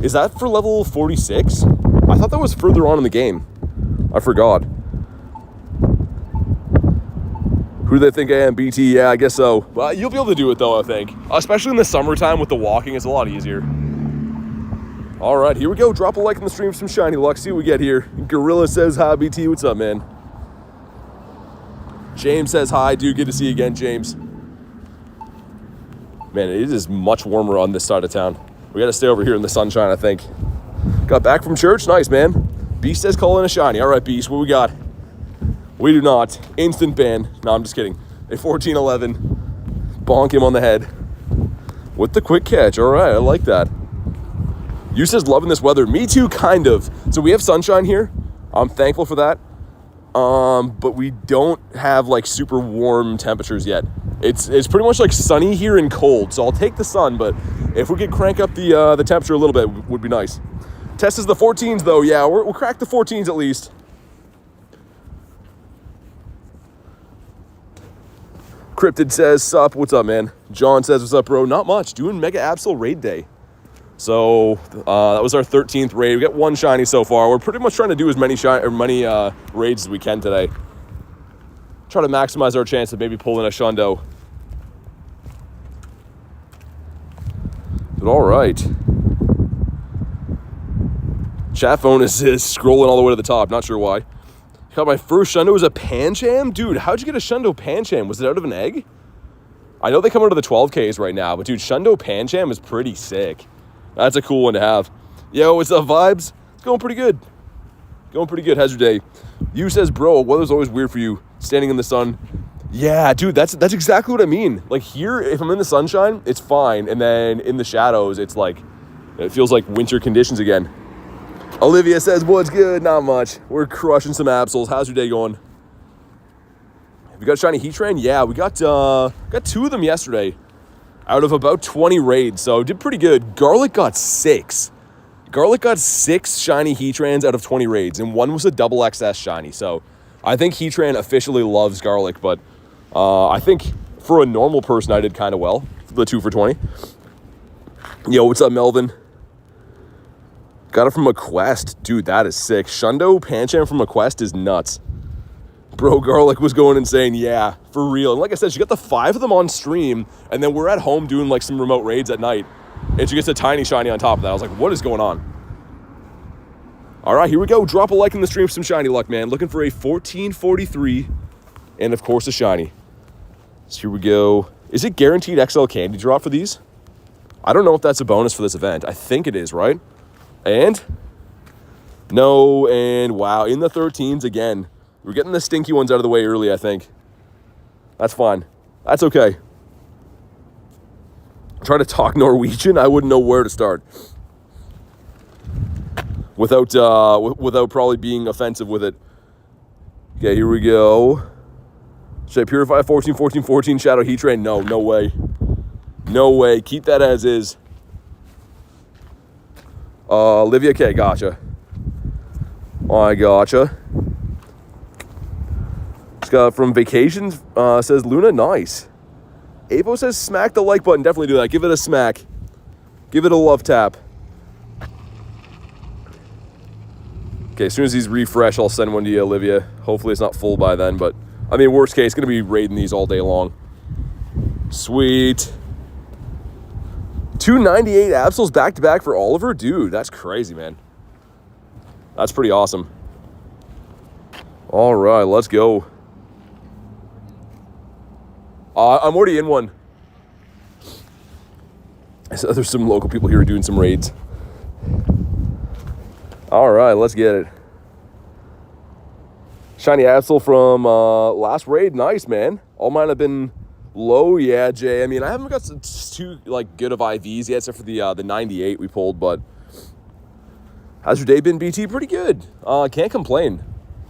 Is that for level 46? I thought that was further on in the game. I forgot. Who do they think I am, BT? Yeah, I guess so. Well, you'll be able to do it though, I think. Especially in the summertime with the walking, it's a lot easier. All right, here we go. Drop a like in the stream, some shiny luck. See what we get here. Gorilla says hi, BT. What's up, man? James says hi, dude. Good to see you again, James. Man, it is much warmer on this side of town. We got to stay over here in the sunshine, I think. Got back from church. Nice, man. Beast says call in a shiny. All right, Beast, what we got? We do not. Instant ban. No, I'm just kidding. A 14-11. Bonk him on the head. With the quick catch. All right, I like that. You says loving this weather. Me too, kind of. So we have sunshine here. I'm thankful for that. But we don't have like super warm temperatures yet. It's pretty much like sunny here and cold. So I'll take the sun, but if we could crank up the temperature a little bit, would be nice. Test is the 14s though. Yeah, we'll crack the 14s at least. Cryptid says, sup, what's up, man? John says, what's up, bro? Not much, doing Mega Absol Raid Day. So, that was our 13th raid. We got 1 shiny so far. We're pretty much trying to do as many raids as we can today. Try to maximize our chance of maybe pulling a Shundo. But all right. Chat phone is scrolling all the way to the top. Not sure why. Got my first Shundo as a Pancham? Dude, how'd you get a Shundo Pancham? Was it out of an egg? I know they come out of the 12Ks right now, but dude, Shundo Pancham is pretty sick. That's a cool one to have. Yo, what's up, vibes? It's going pretty good. Going pretty good. How's your day? You says, bro, weather's always weird for you. Standing in the sun. Yeah, dude, that's exactly what I mean. Like here, if I'm in the sunshine, it's fine. And then in the shadows, it's like, it feels like winter conditions again. Olivia says, what's good? Not much. We're crushing some Absols. How's your day going? We got a shiny Heatran? Yeah, we got 2 of them yesterday out of about 20 raids, so did pretty good. Garlic got 6. Garlic got 6 shiny Heatrans out of 20 raids, and 1 was a double XS shiny. So I think Heatran officially loves Garlic, but I think for a normal person, I did kind of well. The 2 for 20. Yo, what's up, Melvin? Got it from a quest. Dude, that is sick. Shundo Pancham from a quest is nuts. Bro, Garlic was going insane. Yeah, for real. And like I said, she got the 5 of them on stream, and then we're at home doing like some remote raids at night, and she gets a tiny shiny on top of that. I was like, what is going on? All right, here we go. Drop a like in the stream for some shiny luck, man. Looking for a 1443, and of course a shiny. So here we go. Is it guaranteed XL candy drop for these? I don't know if that's a bonus for this event. I think it is, right? And no, and wow, in the 13s again. We're getting the stinky ones out of the way early, I think. That's fine. That's okay. Try to talk Norwegian, I wouldn't know where to start. Without probably being offensive with it. Okay, here we go. Should I purify 14, 14, 14 Shadow Heatran? No, no way. No way. Keep that as is. Olivia, okay, gotcha. I gotcha. It's got from Vacations, says Luna, nice. Apo says smack the like button. Definitely do that. Give it a smack. Give it a love tap. Okay, as soon as these refresh, I'll send one to you, Olivia. Hopefully it's not full by then, but I mean, worst case, gonna be raiding these all day long. Sweet. 298 Absols back-to-back for Oliver? Dude, that's crazy, man. That's pretty awesome. All right, let's go. I'm already in one. So there's some local people here doing some raids. All right, let's get it. Shiny Absol from last raid. Nice, man. All mine have been low. Yeah, Jay. I mean, I haven't got too like good of IVs yet, except for the 98 we pulled. But how's your day been, BT? Pretty good. Can't complain.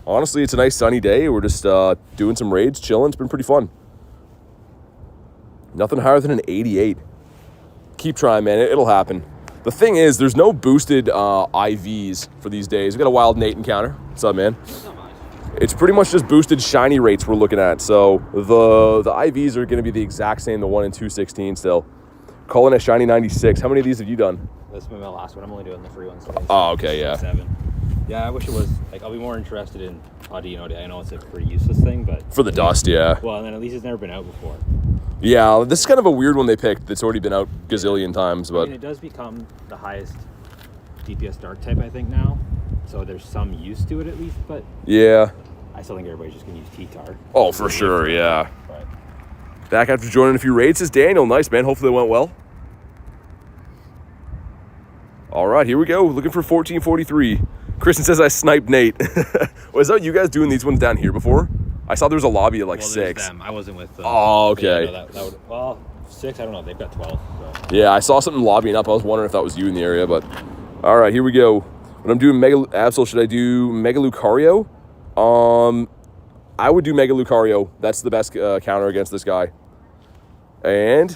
Honestly, it's a nice sunny day. We're just doing some raids, chilling. It's been pretty fun. Nothing higher than an 88. Keep trying, man. It'll happen. The thing is, there's no boosted IVs for these days. We got a Wild Nate encounter. What's up, man? It's pretty much just boosted shiny rates we're looking at. So the IVs are going to be the exact same, the 1 in 216 still. Calling a shiny 96. How many of these have you done? This will be my last one. I'm only doing the free ones today. So oh, okay, yeah. 7. Yeah, I wish it was, like, I'll be more interested in Audino. I know it's a pretty useless thing, but... For the dust, yeah. Well, and then at least it's never been out before. Yeah, this is kind of a weird one they picked that's already been out gazillion times, but... I mean, it does become the highest DPS dark type, I think, now. So there's some use to it, at least, but... Yeah. I still think everybody's just going to use T-Tar. Oh, for sure, yeah. But... Back after joining a few raids, says Daniel. Nice, man. Hopefully it went well. All right, here we go. Looking for 1443. Kristen says I sniped Nate. Was that you guys doing these ones down here before? I saw there was a lobby at like 6. Them. I wasn't with them. Oh, okay. Yeah, that would, well, 6, I don't know. They've got 12. So. Yeah, I saw something lobbying up. I was wondering if that was you in the area, but... All right, here we go. When I'm doing Mega Absol, should I do Mega Lucario? I would do Mega Lucario. That's the best counter against this guy. And...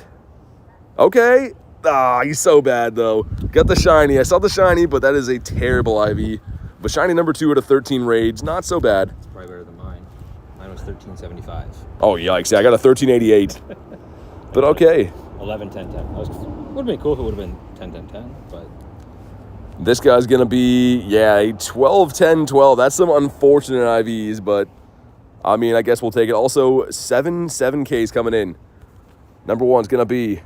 Okay. Ah, he's so bad, though. Got the shiny. I saw the shiny, but that is a terrible IV. But shiny number 2 out of 13 raids. Not so bad. It's probably better than mine. Mine was 1375. Oh, yikes. Yeah, I got a 1388. But okay. 11, 10, 10. Would have been cool if it would have been 10, 10, 10, but... This guy's going to be, yeah, 12, 10, 12. That's some unfortunate IVs, but, I mean, I guess we'll take it. Also, 7Ks coming in. Number 1 is going to be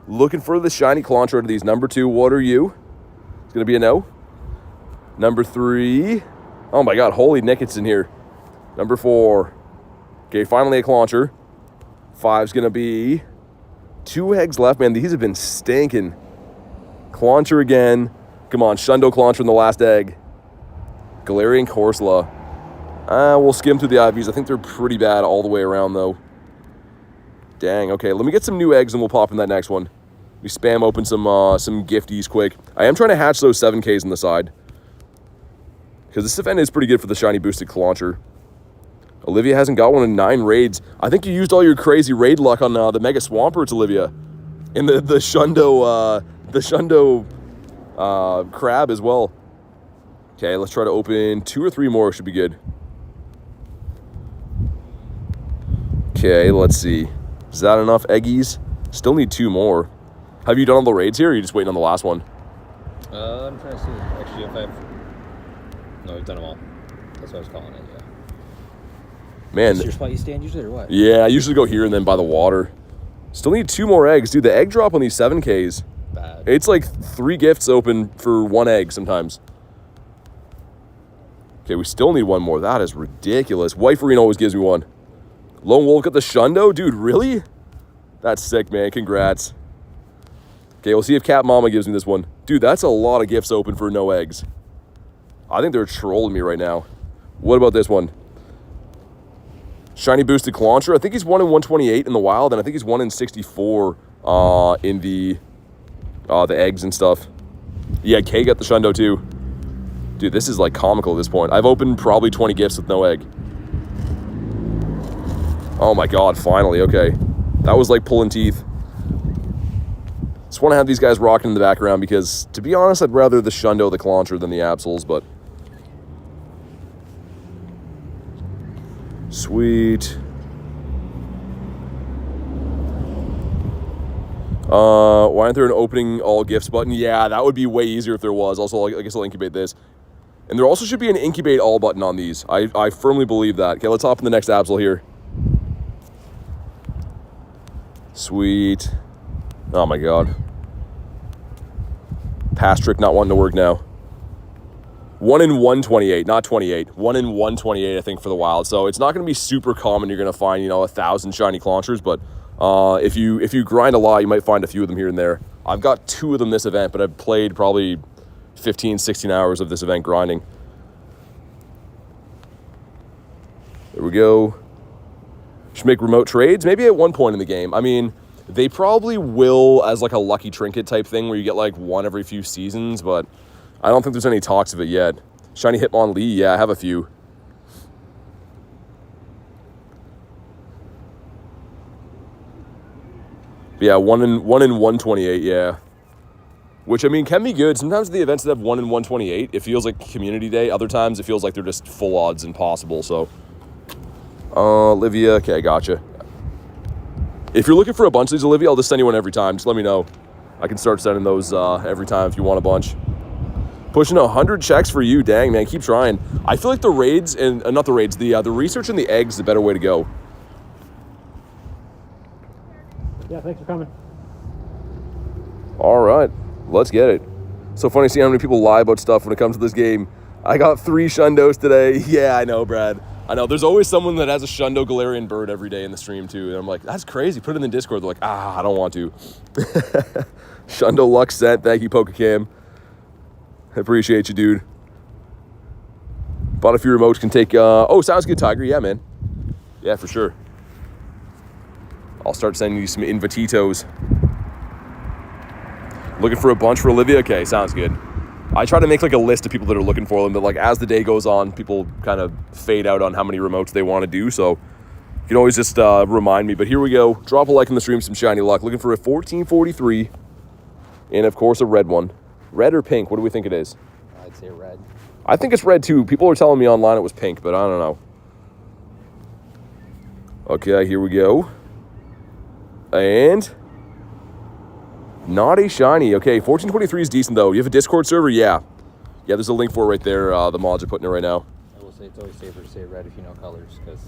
looking for the shiny Clauncher to these. Number 2, what are you? It's going to be a no. Number 3, oh my God, holy Nick, it's in here. Number 4, okay, finally a Clauncher. 5's going to be 2 eggs left, man. These have been stinking. Clauncher again. Come on, Shundo Clauncher in the last egg. Galarian Corsola. We'll skim through the IVs. I think they're pretty bad all the way around, though. Dang, okay. Let me get some new eggs, and we'll pop in that next one. We spam open some gifties quick. I am trying to hatch those 7Ks on the side, because this event is pretty good for the shiny boosted launcher. Olivia hasn't got one in 9 raids. I think you used all your crazy raid luck on the Mega Swamperts, Olivia. And the Shundo, crab as well. Okay, let's try to open 2 or 3 more. Should be good. Okay, let's see. Is that enough eggies? Still need 2 more. Have you done all the raids here, or are you just waiting on the last one? I'm trying to see. Actually, if I've... No, we've done them all. That's what I was calling it, yeah. Man. Is this your spot you stand usually, or what? Yeah, I usually go here and then by the water. Still need 2 more eggs. Dude, the egg drop on these 7Ks. Bad. It's like 3 gifts open for 1 egg sometimes. Okay, we still need 1 more. That is ridiculous. Wiferine always gives me 1. Lone Wolf got the Shundo? Dude, really? That's sick, man. Congrats. Okay, we'll see if Cat Mama gives me this one. Dude, that's a lot of gifts open for no eggs. I think they're trolling me right now. What about this one? Shiny boosted Clauncher. I think he's 1 in 128 in the wild, and I think he's 1 in 64 in the eggs and stuff. Yeah, Kay got the Shundo too. Dude, this is like comical at this point. I've opened probably 20 gifts with no egg. Oh my god, finally. Okay. That was like pulling teeth. Just want to have these guys rocking in the background because, to be honest, I'd rather the Shundo the Clauncher than the Absols, but... Sweet. Why aren't there an opening all gifts button? Yeah, that would be way easier if there was. Also, I guess I'll incubate this. And there also should be an incubate all button on these. I firmly believe that. Okay, let's hop in the next Absol here. Sweet. Oh my god. Pass trick not wanting to work now. 1 in 128, not 28. 1 in 128, I think, for the wild. So it's not going to be super common. You're going to find, 1,000 shiny Claunchers, but if you grind a lot, you might find a few of them here and there. I've got 2 of them this event, but I've played probably 15, 16 hours of this event grinding. There we go. Should make remote trades, maybe at one point in the game. I mean, they probably will as like a lucky trinket type thing where you get like 1 every few seasons, but I don't think there's any talks of it yet. Shiny Hitmonlee, yeah, I have a few. Yeah, 1 in 128, yeah. Which, I mean, can be good. Sometimes the events that have 1 in 128, it feels like community day. Other times, it feels like they're just full odds impossible, so. Olivia, okay, gotcha. If you're looking for a bunch of these, Olivia, I'll just send you one every time. Just let me know. I can start sending those every time if you want a bunch. Pushing 100 checks for you. Dang, man, keep trying. I feel like the raids, and not the raids, the research and the eggs is a better way to go. Yeah, thanks for coming. All right, let's get it. So funny seeing how many people lie about stuff when it comes to this game. I got 3 Shundos today. Yeah, I know, Brad. I know. There's always someone that has a Shundo Galarian bird every day in the stream, too. And I'm like, that's crazy. Put it in the Discord. They're like, I don't want to. Shundo Luck sent. Thank you, Pokecam. I appreciate you, dude. Bought a few remotes. Can take... oh, sounds good, Tiger. Yeah, man. Yeah, for sure. I'll start sending you some invititos. Looking for a bunch for Olivia? Okay, sounds good. I try to make like a list of people that are looking for them, but like as the day goes on, people kind of fade out on how many remotes they want to do, so you can always just remind me. But here we go. Drop a like in the stream, some shiny luck. Looking for a 1443, and of course a red one. Red or pink? What do we think it is? I'd say red. I think it's red too. People are telling me online it was pink, but I don't know. Okay, here we go. And... not a shiny. Okay, 1423 is decent, though. You have a Discord server? Yeah. Yeah, there's a link for it right there. The mods are putting it right now. I will say it's always safer to say red if you know colors, because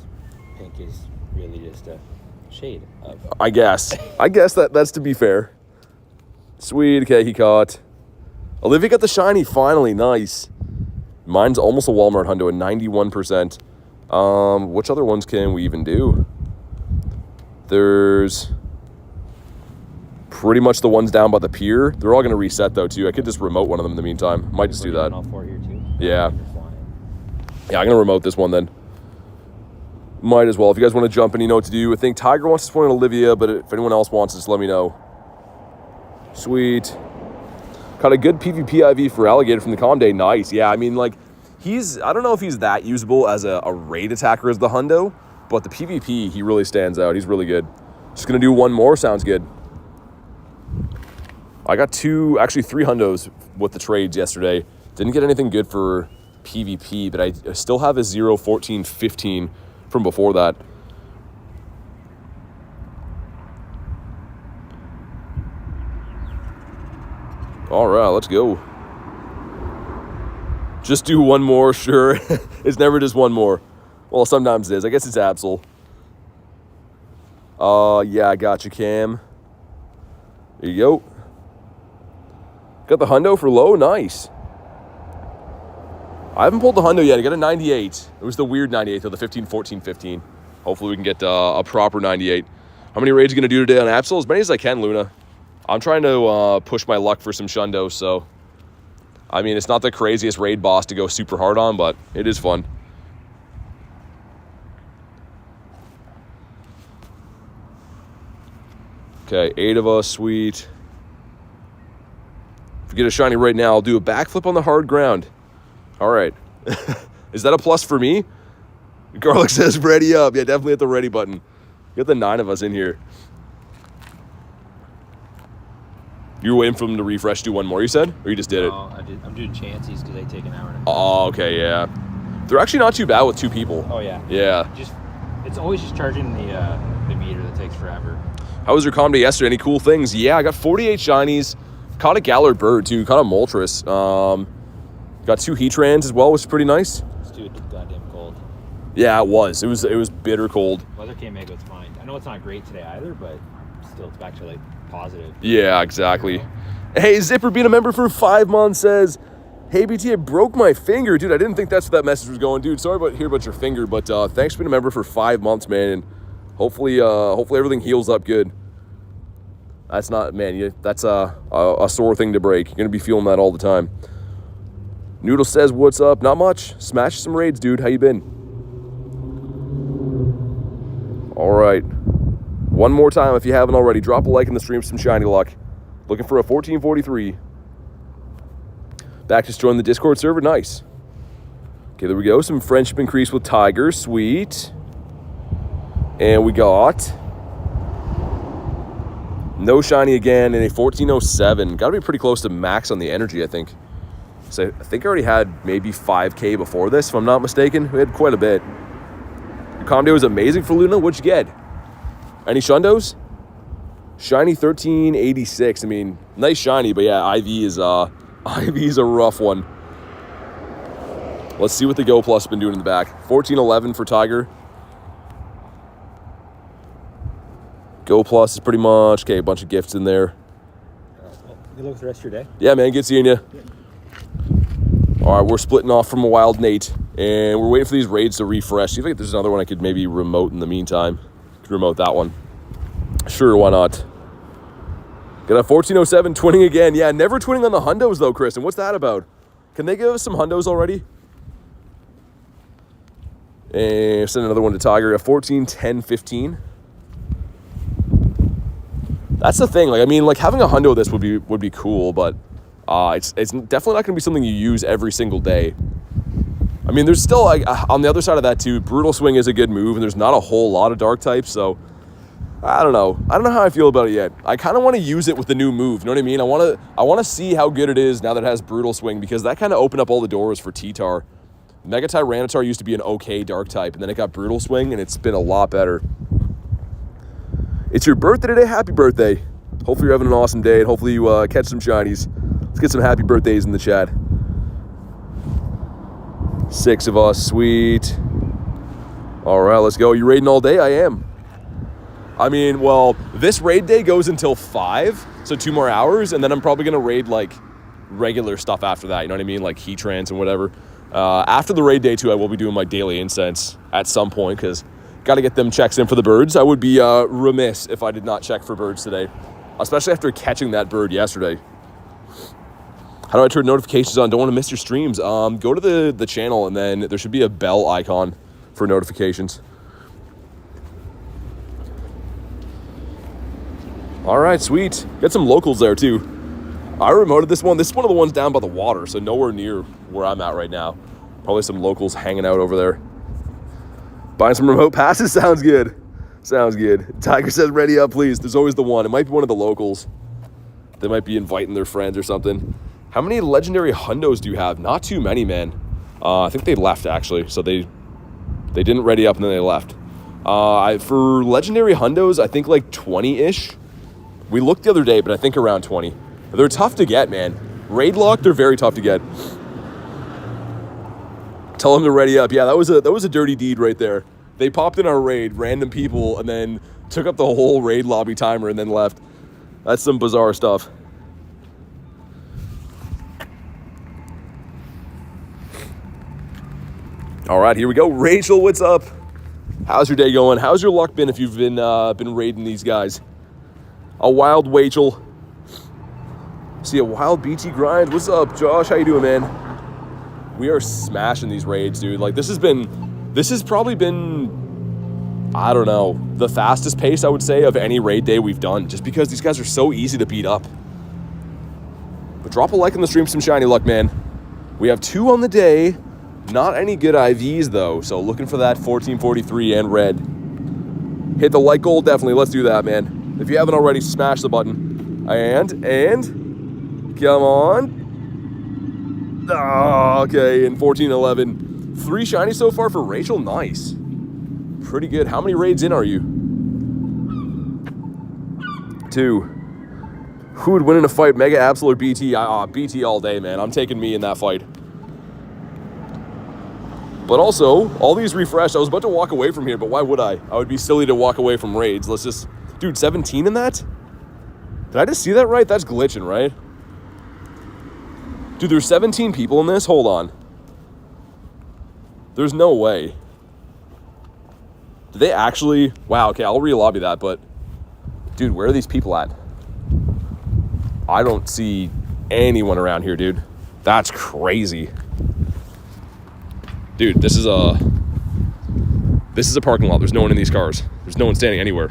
pink is really just a shade of... I guess. I guess that's to be fair. Sweet. Okay, he caught. Olivia got the shiny, finally. Nice. Mine's almost a Walmart hundo at 91%. Which other ones can we even do? There's... pretty much the ones down by the pier. They're all going to reset, though, too. I could just remote one of them in the meantime. Might just do that. All 4 here, too? Yeah. Yeah, I'm going to remote this one then. Might as well. If you guys want to jump in, you know what to do. I think Tiger wants to spawn Olivia, but if anyone else wants it, just let me know. Sweet. Got a good PvP IV for Alligator from the Calm Day. Nice. Yeah, I mean, like, I don't know if he's that usable as a raid attacker as the Hundo, but the PvP, he really stands out. He's really good. Just going to do one more. Sounds good. I got actually three Hundos with the trades yesterday. Didn't get anything good for PvP, but I still have a 0, 14, 15 from before that. All right, let's go. Just do one more, sure. It's never just one more. Well, sometimes it is. I guess it's Absol. Yeah, I got you, Cam. There you go. Got the Hundo for low. Nice. I haven't pulled the Hundo yet. I got a 98. It was the weird 98, though, the 15, 14, 15. Hopefully we can get a proper 98. How many raids are you going to do today on Absol? As many as I can, Luna. I'm trying to push my luck for some Shundo, so... I mean, it's not the craziest raid boss to go super hard on, but it is fun. Okay, 8 of us, sweet. If we get a shiny right now, I'll do a backflip on the hard ground. All right. Is that a plus for me? Garlic says ready up. Yeah, definitely hit the ready button. Get the 9 of us in here. You were waiting for them to refresh, do one more, you said? Or you just did it? I'm doing chances because they take an hour. Oh, okay, yeah. They're actually not too bad with 2 people. Oh, yeah. Yeah. It's always just charging the meter that takes forever. How was your Calm Day yesterday? Any cool things? Yeah, I got 48 shinies. Caught a Gallard bird, too. Caught a Moltres. Got 2 Heatrans as well, which is pretty nice. It's too goddamn cold. Yeah, it was. It was bitter cold. Weather can't make what's fine. I know it's not great today either, but still, it's back to, like, positive. Yeah, exactly. Hey, Zipper being a member for 5 months says, hey, BT, I broke my finger. Dude, I didn't think that's what that message was going. Dude, sorry about hear about your finger, but thanks for being a member for 5 months, man. And hopefully everything heals up good. That's not, man, that's a sore thing to break. You're going to be feeling that all the time. Noodle says, what's up? Not much. Smash some raids, dude. How you been? All right. One more time, if you haven't already, drop a like in the stream for some shiny luck. Looking for a 1443. Back to join the Discord server. Nice. Okay, there we go. Some friendship increase with Tiger. Sweet. And we got no shiny again in a 1407. Got to be pretty close to max on the energy, I think. So I think I already had maybe 5K before this, if I'm not mistaken. We had quite a bit. Your Calm Day was amazing for Luna. What'd you get? Any Shundos? Shiny 1386. I mean, nice shiny, but yeah, IV is a rough one. Let's see what the Go Plus has been doing in the back. 1411 for Tiger. Go Plus is pretty much okay. A bunch of gifts in there. Good luck with the rest of your day. Yeah, man. Good seeing you. All right, we're splitting off from a Wild Nate, and we're waiting for these raids to refresh. See if there's another one I could maybe remote in the meantime. Could remote that one. Sure, why not? Got a 1407 twinning again. Yeah, never twinning on the Hundos though, Chris. And what's that about? Can they give us some Hundos already? And send another one to Tiger. A 14, 10, 15. That's the thing. Like, I mean, like having a Hundo this would be cool, but it's definitely not going to be something you use every single day. I mean, there's still, like, on the other side of that too, Brutal Swing is a good move, and there's not a whole lot of dark types, so I don't know. I don't know how I feel about it yet. I kind of want to use it with the new move, you know what I mean? I want to see how good it is now that it has Brutal Swing, because that kind of opened up all the doors for T-Tar. Mega Tyranitar used to be an okay dark type, and then it got Brutal Swing, and it's been a lot better. It's your birthday today. Happy birthday. Hopefully you're having an awesome day, and hopefully you catch some shinies. Let's get some happy birthdays in the chat. 6 of us, sweet. All right, let's go. You raiding all day? I am. I mean, well, this raid day goes until 5, so 2 more hours, and then I'm probably gonna raid like regular stuff after that, you know what I mean? Like Heatrans and whatever. After the raid day too, I will be doing my daily incense at some point, because got to get them checks in for the birds. I would be remiss if I did not check for birds today, especially after catching that bird yesterday. How do I turn notifications on? Don't want to miss your streams. Go to the channel, and then there should be a bell icon for notifications. All right, sweet. Got some locals there too. I remoted this one. This is one of the ones down by the water, so nowhere near where I'm at right now. Probably some locals hanging out over there. Buying some remote passes? Sounds good. Sounds good. Tiger says, ready up, please. There's always the one. It might be one of the locals. They might be inviting their friends or something. How many legendary hundos do you have? Not too many, man. I think they left, actually. So they didn't ready up and then they left. For legendary hundos, I think like 20-ish. We looked the other day, but I think around 20. They're tough to get, man. Raid lock, they're very tough to get. Tell them to ready up. Yeah, that was a dirty deed right there. They popped in our raid, random people, and then took up the whole raid lobby timer and then left. That's some bizarre stuff. All right, here we go. Rachel, what's up? How's your day going? How's your luck been if you've been raiding these guys? A wild Rachel. See a wild BT grind. What's up, Josh? How you doing, man? We are smashing these raids, dude. Like this has probably been, I don't know, the fastest pace I would say of any raid day we've done, just because these guys are so easy to beat up. But drop a like on the stream, some shiny luck, man. We have 2 on the day. Not any good IVs though, so looking for that 1443 and red. Hit the like goal, definitely. Let's do that, man. If you haven't already, smash the button. And come on. Oh, okay, and 1411. 3 shiny so far for Rachel. Nice. Pretty good. How many raids in are you? 2. Who would win in a fight, Mega Absol or BT? BT all day, man. I'm taking me in that fight. But also, all these refreshed. I was about to walk away from here, but why would I? I would be silly to walk away from raids. Let's just... Dude, 17 in that? Did I just see that right? That's glitching, right? Dude, there's 17 people in this? Hold on. There's no way. Did they actually... Wow, okay, I'll re-lobby that, but... Dude, where are these people at? I don't see anyone around here, dude. That's crazy. Dude, this is a parking lot. There's no one in these cars. There's no one standing anywhere.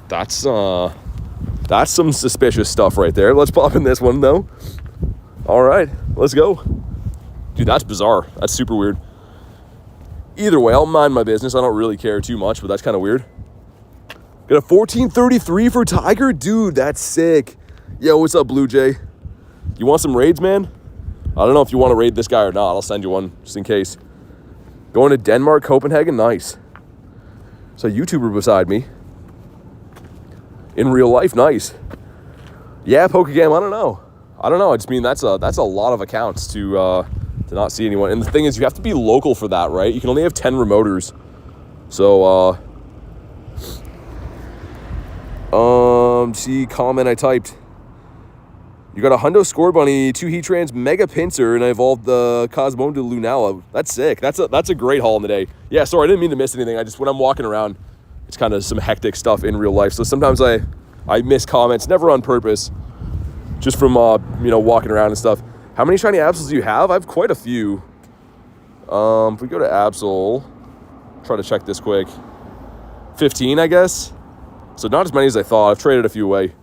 That's some suspicious stuff right there. Let's pop in this one, though. All right, let's go. Dude, that's bizarre. That's super weird. Either way, I'll mind my business. I don't really care too much, but that's kind of weird. Got a 1433 for Tiger? Dude, that's sick. Yo, what's up, Blue Jay? You want some raids, man? I don't know if you want to raid this guy or not. I'll send you one just in case. Going to Denmark, Copenhagen? Nice. There's a YouTuber beside me. In real life, nice. Yeah, Pokegame, I don't know. I just mean that's a lot of accounts to not see anyone. And the thing is, you have to be local for that, right? You can only have 10 remoters. So, see, comment I typed. You got a Hundo Score Bunny, 2 Heatrans, Mega Pinsir, and I evolved the Cosmo to Lunala. That's sick. That's a great haul in the day. Yeah, sorry, I didn't mean to miss anything. When I'm walking around, it's kind of some hectic stuff in real life. So sometimes I miss comments, never on purpose, just from, walking around and stuff. How many shiny Absols do you have? I have quite a few. If we go to Absol, try to check this quick. 15, I guess. So not as many as I thought. I've traded a few away.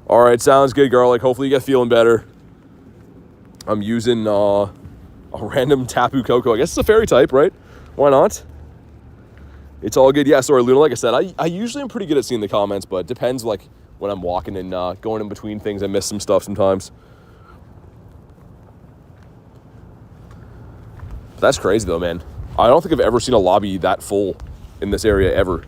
All right, sounds good, Garlic. Hopefully you get feeling better. I'm using a random Tapu Koko. I guess it's a fairy type, right? Why not? It's all good. Yeah, sorry, Luna. Like I said, I usually am pretty good at seeing the comments, but it depends, like, when I'm walking and going in between things. I miss some stuff sometimes. That's crazy, though, man. I don't think I've ever seen a lobby that full in this area ever.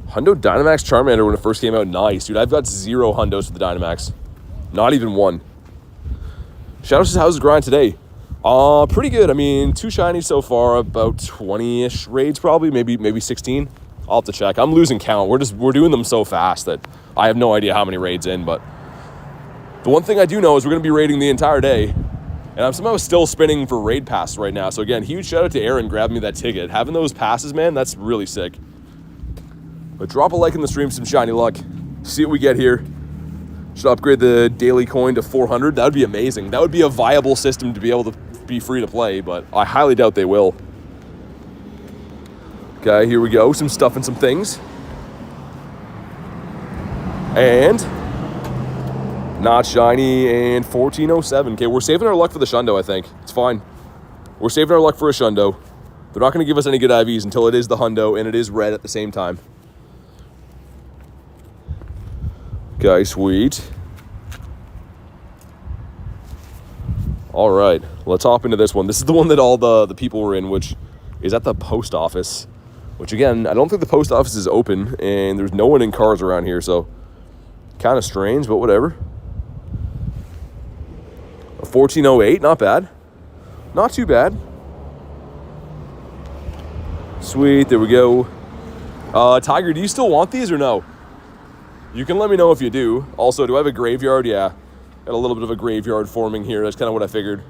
Hundo Dynamax Charmander when it first came out. Nice, dude. I've got 0 Hundos for the Dynamax. Not even 1. Shadow says, how's the grind today? Pretty good. I mean, 2 shinies so far, about 20-ish raids probably, maybe 16. I'll have to check. I'm losing count. We're doing them so fast that I have no idea how many raids in, but the one thing I do know is we're going to be raiding the entire day, and I'm somehow still spinning for raid passes right now. So again, huge shout out to Aaron grabbing me that ticket. Having those passes, man, that's really sick. But drop a like in the stream, some shiny luck. See what we get here. Should upgrade the daily coin to 400. That would be amazing. That would be a viable system to be able to be free to play, but I highly doubt they will. Okay, here we go. Some stuff and some things. And not shiny and 1407. Okay, we're saving our luck for the Shundo, I think. It's fine. We're saving our luck for a Shundo. They're not going to give us any good IVs until it is the Hundo and it is red at the same time. Okay, sweet. All right, let's hop into this one. This is the one that all the people were in, which is at the post office. Which, again, I don't think the post office is open, and there's no one in cars around here, so kind of strange, but whatever. A 1408, not bad. Not too bad. Sweet, there we go. Tiger, do you still want these or no? You can let me know if you do. Also, do I have a graveyard? Yeah. Got a little bit of a graveyard forming here. That's kind of what I figured.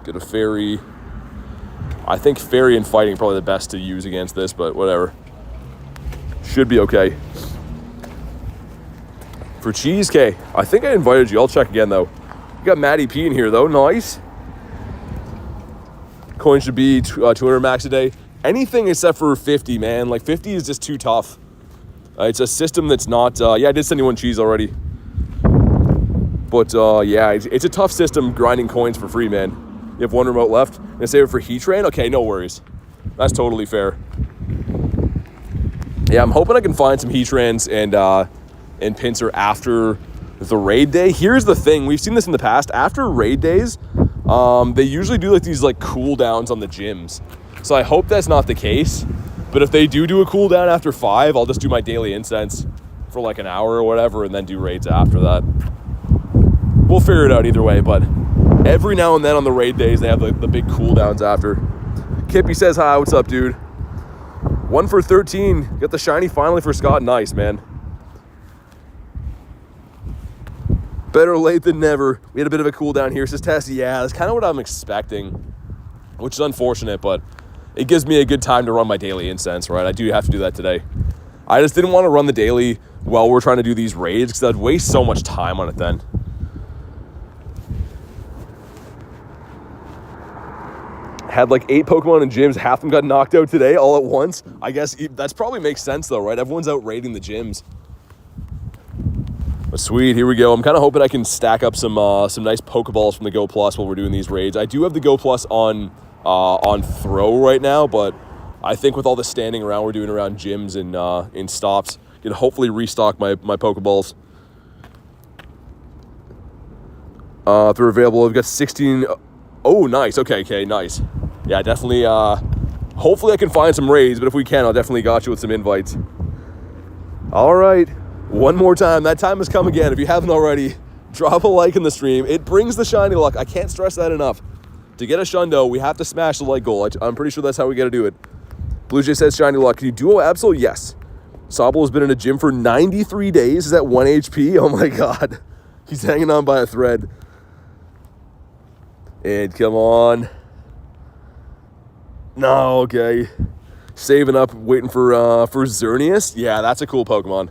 Get a fairy. I think fairy and fighting probably the best to use against this, but whatever. Should be okay. For cheesecake, I think I invited you. I'll check again, though. You got Matty P in here, though. Nice. Coin should be 200 max a day. Anything except for 50, man. Like, 50 is just too tough. It's a system that's not... yeah, I did send you one cheese already. But, yeah, it's a tough system grinding coins for free, man. You have one remote left. I'm gonna save it for Heatran? Okay, no worries. That's totally fair. Yeah, I'm hoping I can find some Heatrans and Pinsir after the raid day. Here's the thing. We've seen this in the past. After raid days, they usually do like these like cooldowns on the gyms. So I hope that's not the case. But if they do a cooldown after 5, I'll just do my daily incense for like an hour or whatever and then do raids after that. We'll figure it out either way, but every now and then on the raid days, they have the big cooldowns after. Kippy says hi. What's up, dude? 1 for 13. Got the shiny finally for Scott. Nice, man. Better late than never. We had a bit of a cooldown here, says Tess. Yeah, that's kind of what I'm expecting, which is unfortunate, but it gives me a good time to run my daily incense, right? I do have to do that today. I just didn't want to run the daily while we're trying to do these raids because I'd waste so much time on it then. Had like 8 Pokemon in gyms. Half them got knocked out today all at once. I guess that's probably makes sense though, right? Everyone's out raiding the gyms. But sweet, here we go. I'm kind of hoping I can stack up some nice Pokeballs from the Go Plus while we're doing these raids. I do have the Go Plus on throw right now, but I think with all the standing around we're doing around gyms and in stops, can hopefully restock my Pokeballs. If they're available, I've got 16. Oh, nice. Okay, nice. Yeah, definitely. Hopefully I can find some raids, but if we can, I'll definitely got you with some invites. All right. One more time. That time has come again. If you haven't already, drop a like in the stream. It brings the shiny luck. I can't stress that enough. To get a Shundo, we have to smash the like goal. I'm pretty sure that's how we got to do it. Blue Jay says shiny luck. Can you duo Absol? Yes. Sobble has been in a gym for 93 days. Is that 1 HP? Oh my God. He's hanging on by a thread. And come on. No, okay. Saving up, waiting for Xerneas. Yeah, that's a cool Pokemon.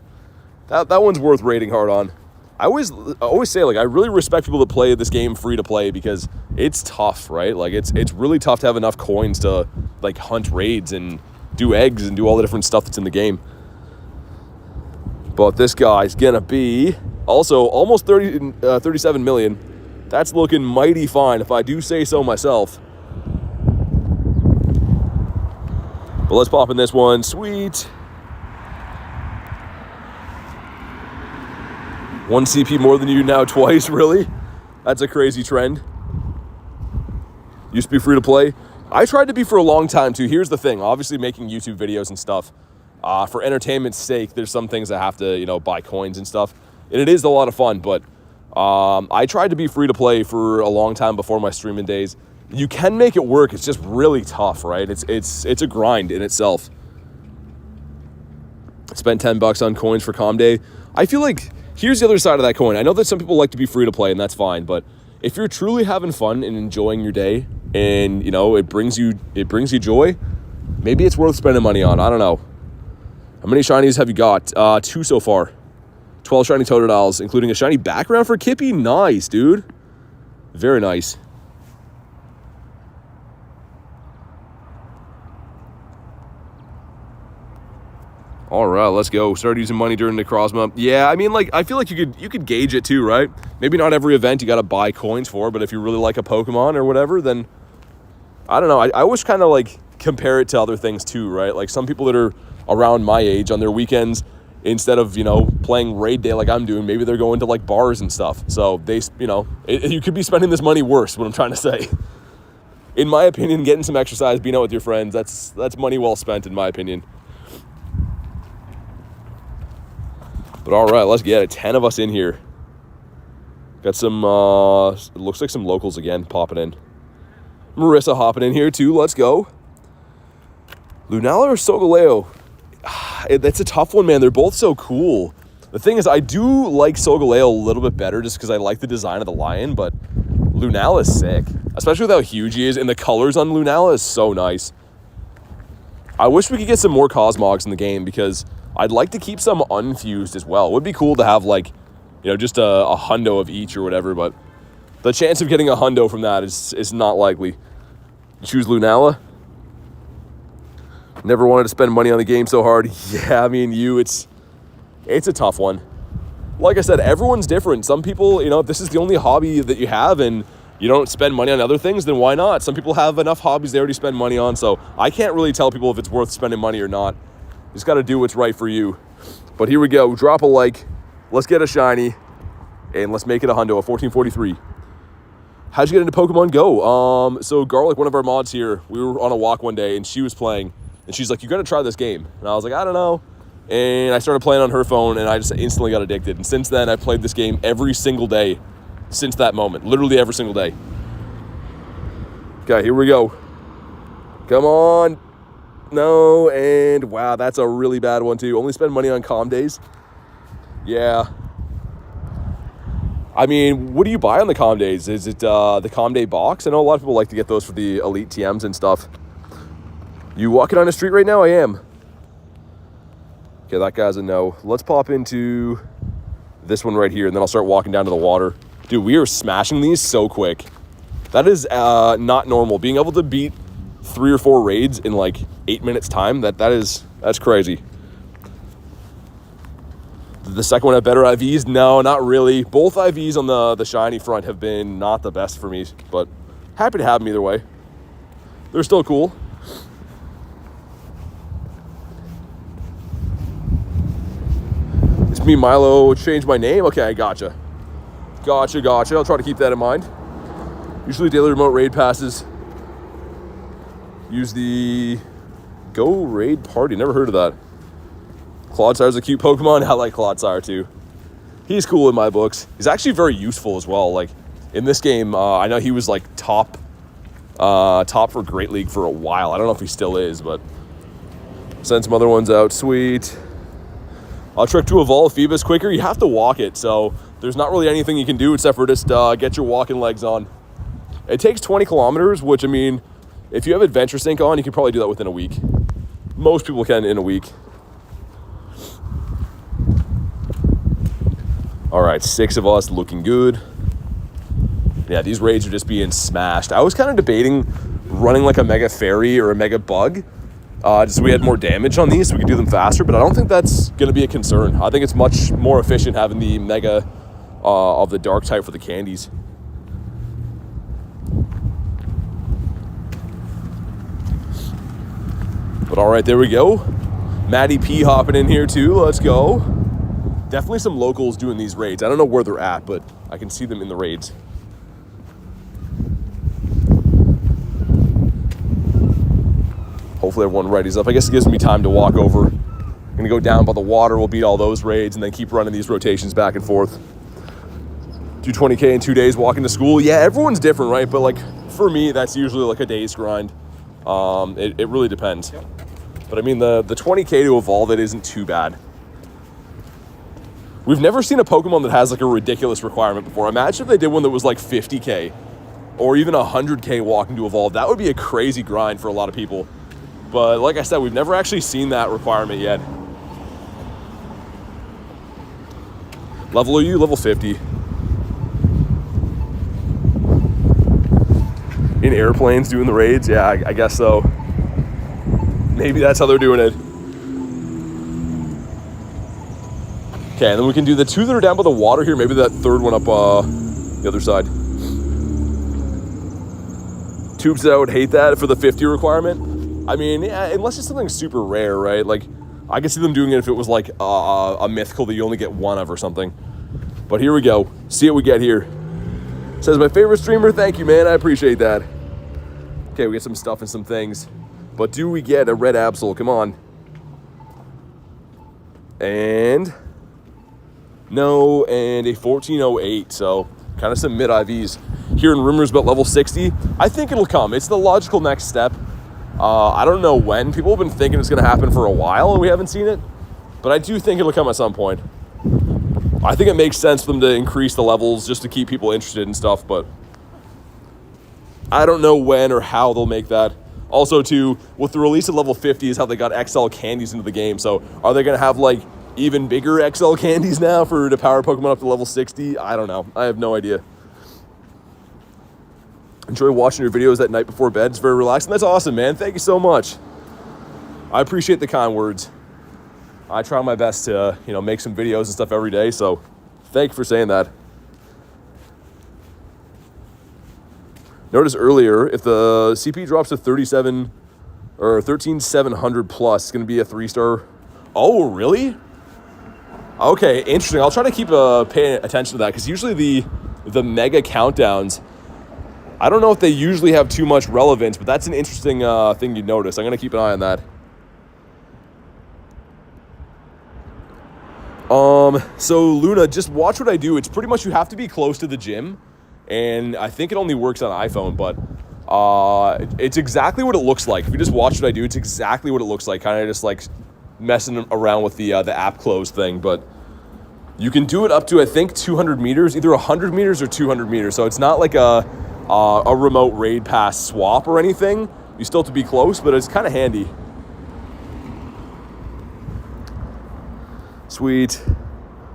That one's worth rating hard on. I always say, like, I really respect people that play this game free to play because it's tough, right? Like, it's really tough to have enough coins to, like, hunt raids and do eggs and do all the different stuff that's in the game. But this guy's gonna be also almost 37 million. That's looking mighty fine, if I do say so myself. But let's pop in this one. Sweet. 1 CP more than you now twice, really? That's a crazy trend. Used to be free to play. I tried to be for a long time too. Here's the thing, obviously making YouTube videos and stuff, for entertainment's sake, there's some things I have to, buy coins and stuff. And it is a lot of fun, but I tried to be free to play for a long time before my streaming days. You can make it work, it's just really tough, right? It's a grind in itself. Spent $10 on coins for Calm Day. I feel like here's the other side of that coin. I know that some people like to be free to play, and that's fine, but if you're truly having fun and enjoying your day and, it brings you joy, maybe it's worth spending money on. I don't know. How many shinies have you got? 2 so far. 12 shiny Totodiles, including a shiny background for Kippy. Nice, dude. Very nice. All right, let's go. Start using money during the Necrozma. Yeah, I mean, like, I feel like you could gauge it too, right? Maybe not every event you got to buy coins for, but if you really like a Pokemon or whatever, then I don't know. I always kind of like compare it to other things too, right? Like some people that are around my age on their weekends, instead of, you know, playing raid day like I'm doing, maybe they're going to like bars and stuff. So they, you know, you could be spending this money worse, what I'm trying to say. In my opinion, getting some exercise, being out with your friends, that's money well spent in my opinion. But all right, let's get it. 10 of us in here. Got some, it looks like some locals again popping in. Marissa hopping in here too. Let's go. Lunala or Solgaleo? That's a tough one, man. They're both so cool. The thing is, I do like Solgaleo a little bit better just because I like the design of the lion, but Lunala is sick. Especially with how huge he is, and the colors on Lunala is so nice. I wish we could get some more Cosmogs in the game because I'd like to keep some unfused as well. It would be cool to have, like, you know, just a hundo of each or whatever, but the chance of getting a hundo from that is not likely. Choose Lunala. Never wanted to spend money on the game so hard. Yeah, I mean, it's a tough one. Like I said, everyone's different. Some people, you know, if this is the only hobby that you have and you don't spend money on other things, then why not? Some people have enough hobbies they already spend money on, so I can't really tell people if it's worth spending money or not. You just got to do what's right for you. But here we go. Drop a like. Let's get a shiny. And let's make it a hundo, a 1443. How'd you get into Pokemon Go? So Garlic, one of our mods here, we were on a walk one day and she was playing. And she's like, you got to try this game. And I was like, I don't know. And I started playing on her phone and I just instantly got addicted. And since then, I've played this game every single day since that moment. Literally every single day. Okay, here we go. Come on. No, and wow, that's a really bad one too. Only spend money on comm days. Yeah. I mean, what do you buy on the comm days? Is it the comm day box? I know a lot of people like to get those for the elite TMs and stuff. You walking on the street right now? I am. Okay, that guy's a no. Let's pop into this one right here, and then I'll start walking down to the water. Dude, we are smashing these so quick. That is not normal. Being able to beat 3 or 4 raids in like 8 minutes time, that's crazy. Did the second one have better IVs? No, not really. Both IVs on the shiny front have been not the best for me, but happy to have them either way. They're still cool. It's me, Milo. Change my name? Okay, I gotcha. Gotcha. I'll try to keep that in mind. Usually daily remote raid passes. Use the Go Raid Party. Never heard of that. Clodsire a cute Pokemon. I like Clodsire too. He's cool in my books. He's actually very useful as well. Like in this game, I know he was like top for Great League for a while. I don't know if he still is, but send some other ones out. Sweet. A trick to evolve Phoebus quicker. You have to walk it, so there's not really anything you can do except for just get your walking legs on. It takes 20 kilometers, which I mean, if you have Adventure Sync on, you can probably do that within a week. Most people can in a week. All right, 6 of us looking good. Yeah, these raids are just being smashed. I was kind of debating running like a Mega Fairy or a Mega Bug, just so we had more damage on these so we could do them faster, but I don't think that's going to be a concern. I think it's much more efficient having the Mega of the Dark type for the candies. But all right, there we go. Maddie P hopping in here too. Let's go. Definitely some locals doing these raids. I don't know where they're at, but I can see them in the raids. Hopefully everyone readies up. I guess it gives me time to walk over. I'm gonna go down by the water. We'll beat all those raids and then keep running these rotations back and forth. Do 20K in 2 days walking to school. Yeah, everyone's different, right? But like for me, that's usually like a day's grind. It really depends. Yep. But I mean, the 20K to evolve it isn't too bad. We've never seen a Pokemon that has like a ridiculous requirement before. Imagine if they did one that was like 50K or even 100K walking to evolve. That would be a crazy grind for a lot of people. But like I said, we've never actually seen that requirement yet. Level are you? Level 50. In airplanes doing the raids? Yeah, I guess so. Maybe that's how they're doing it. Okay, and then we can do the 2 that are down by the water here. Maybe that 3rd one up the other side. Tubes, I would hate that for the 50 requirement. I mean, yeah, unless it's something super rare, right? Like, I could see them doing it if it was like a mythical that you only get 1 of or something. But here we go. See what we get here. Says my favorite streamer. Thank you, man. I appreciate that. Okay, we get some stuff and some things. But do we get a red Absol? Come on. And no, and a 1408. So kind of some mid IVs. Hearing rumors about level 60. I think it'll come. It's the logical next step. I don't know when. People have been thinking it's going to happen for a while and we haven't seen it. But I do think it'll come at some point. I think it makes sense for them to increase the levels just to keep people interested in stuff, but I don't know when or how they'll make that. Also, too, with the release of level 50 is how they got XL candies into the game. So are they going to have, like, even bigger XL candies now to power Pokemon up to level 60? I don't know. I have no idea. Enjoy watching your videos at night before bed. It's very relaxing. That's awesome, man. Thank you so much. I appreciate the kind words. I try my best to, make some videos and stuff every day, so thank you for saying that. Notice earlier, if the CP drops to 37 or 13,700 plus, it's going to be a 3-star. Oh, really? Okay, interesting. I'll try to keep paying attention to that, because usually the mega countdowns, I don't know if they usually have too much relevance, but that's an interesting thing you notice. I'm going to keep an eye on that. So Luna, just watch what I do. It's pretty much you have to be close to the gym, and I think it only works on iPhone, but it's exactly what it looks like. If you just watch what I do, it's exactly what it looks like, kind of just like messing around with the app close thing, but you can do it up to, I think, 200 meters, either 100 meters or 200 meters, so it's not like a remote raid pass swap or anything. You still have to be close, but it's kind of handy. Sweet.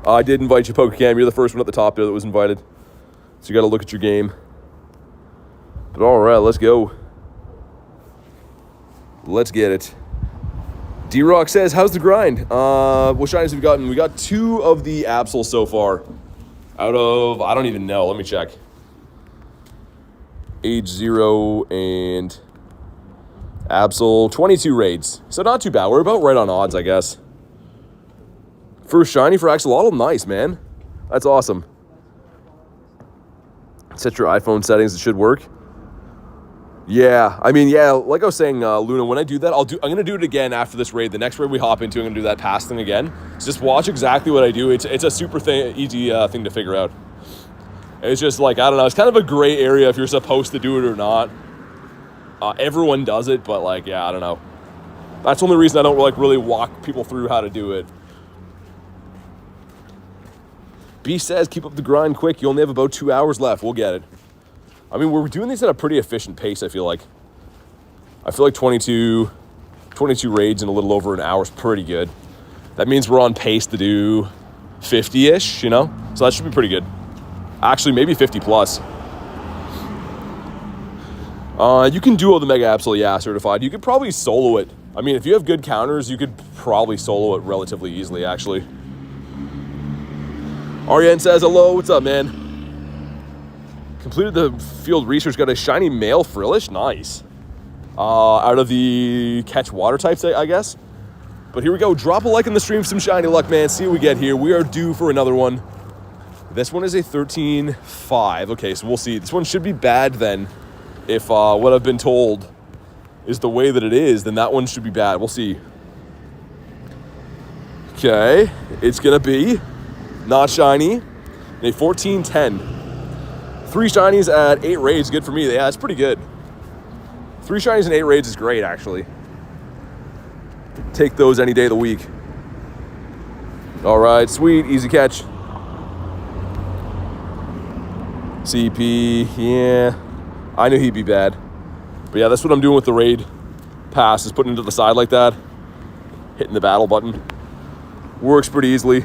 I did invite you, Pokecam. You're the first one at the top there that was invited. So you got to look at your game. But all right, let's go. Let's get it. D-Rock says, how's the grind? What shinies have we gotten? We got 2 of the Absols so far. Out of, I don't even know. Let me check. Age 0 and Absol. 22 raids. So not too bad. We're about right on odds, I guess. First shiny for Axolotl, nice, man. That's awesome. Set your iPhone settings, it should work. Yeah, I mean, yeah, like I was saying, Luna, when I do that, I'm gonna do it again after this raid. The next raid we hop into, I'm gonna do that pass thing again. So just watch exactly what I do. It's a super easy thing to figure out. It's just like, I don't know, it's kind of a gray area if you're supposed to do it or not. Everyone does it, but like, yeah, I don't know. That's the only reason I don't like really walk people through how to do it. B says, keep up the grind quick. You only have about 2 hours left. We'll get it. I mean, we're doing these at a pretty efficient pace, I feel like. I feel like 22 raids in a little over an hour is pretty good. That means we're on pace to do 50-ish, So that should be pretty good. Actually, maybe 50 plus. You can duo the Mega Absol, yeah, certified. You could probably solo it. I mean, if you have good counters, you could probably solo it relatively easily, actually. Ariane says, hello, what's up, man? Completed the field research, got a shiny male Frillish, nice. Out of the catch water types, I guess. But here we go, drop a like in the stream, some shiny luck, man. See what we get here. We are due for another one. This one is a 13.5. Okay, so we'll see. This one should be bad then. If what I've been told is the way that it is, then that one should be bad. We'll see. Okay, it's gonna be not shiny. A 14.10. 3 shinies at 8 raids, good for me. Yeah, that's pretty good. 3 shinies and 8 raids is great, actually. Take those any day of the week. All right, sweet, easy catch. CP, yeah. I knew he'd be bad. But yeah, that's what I'm doing with the raid pass, is putting it to the side like that. Hitting the battle button. Works pretty easily.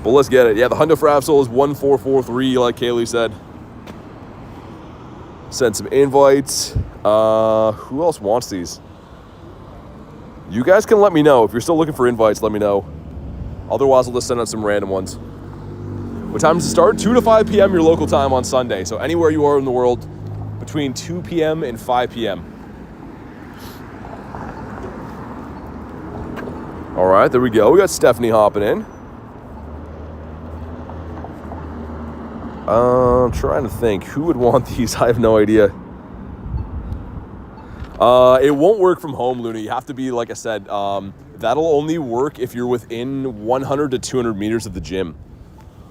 But let's get it. Yeah, the Hundo for Absol is 1443, like Kaylee said. Send some invites. Who else wants these? You guys can let me know. If you're still looking for invites, let me know. Otherwise, I'll just send out some random ones. What time does it start? 2 to 5 p.m. your local time on Sunday. So anywhere you are in the world, between 2 p.m. and 5 p.m. All right, there we go. We got Stephanie hopping in. I'm trying to think. Who would want these? I have no idea. It won't work from home, Luna. You have to be, like I said, that'll only work if you're within 100 to 200 meters of the gym.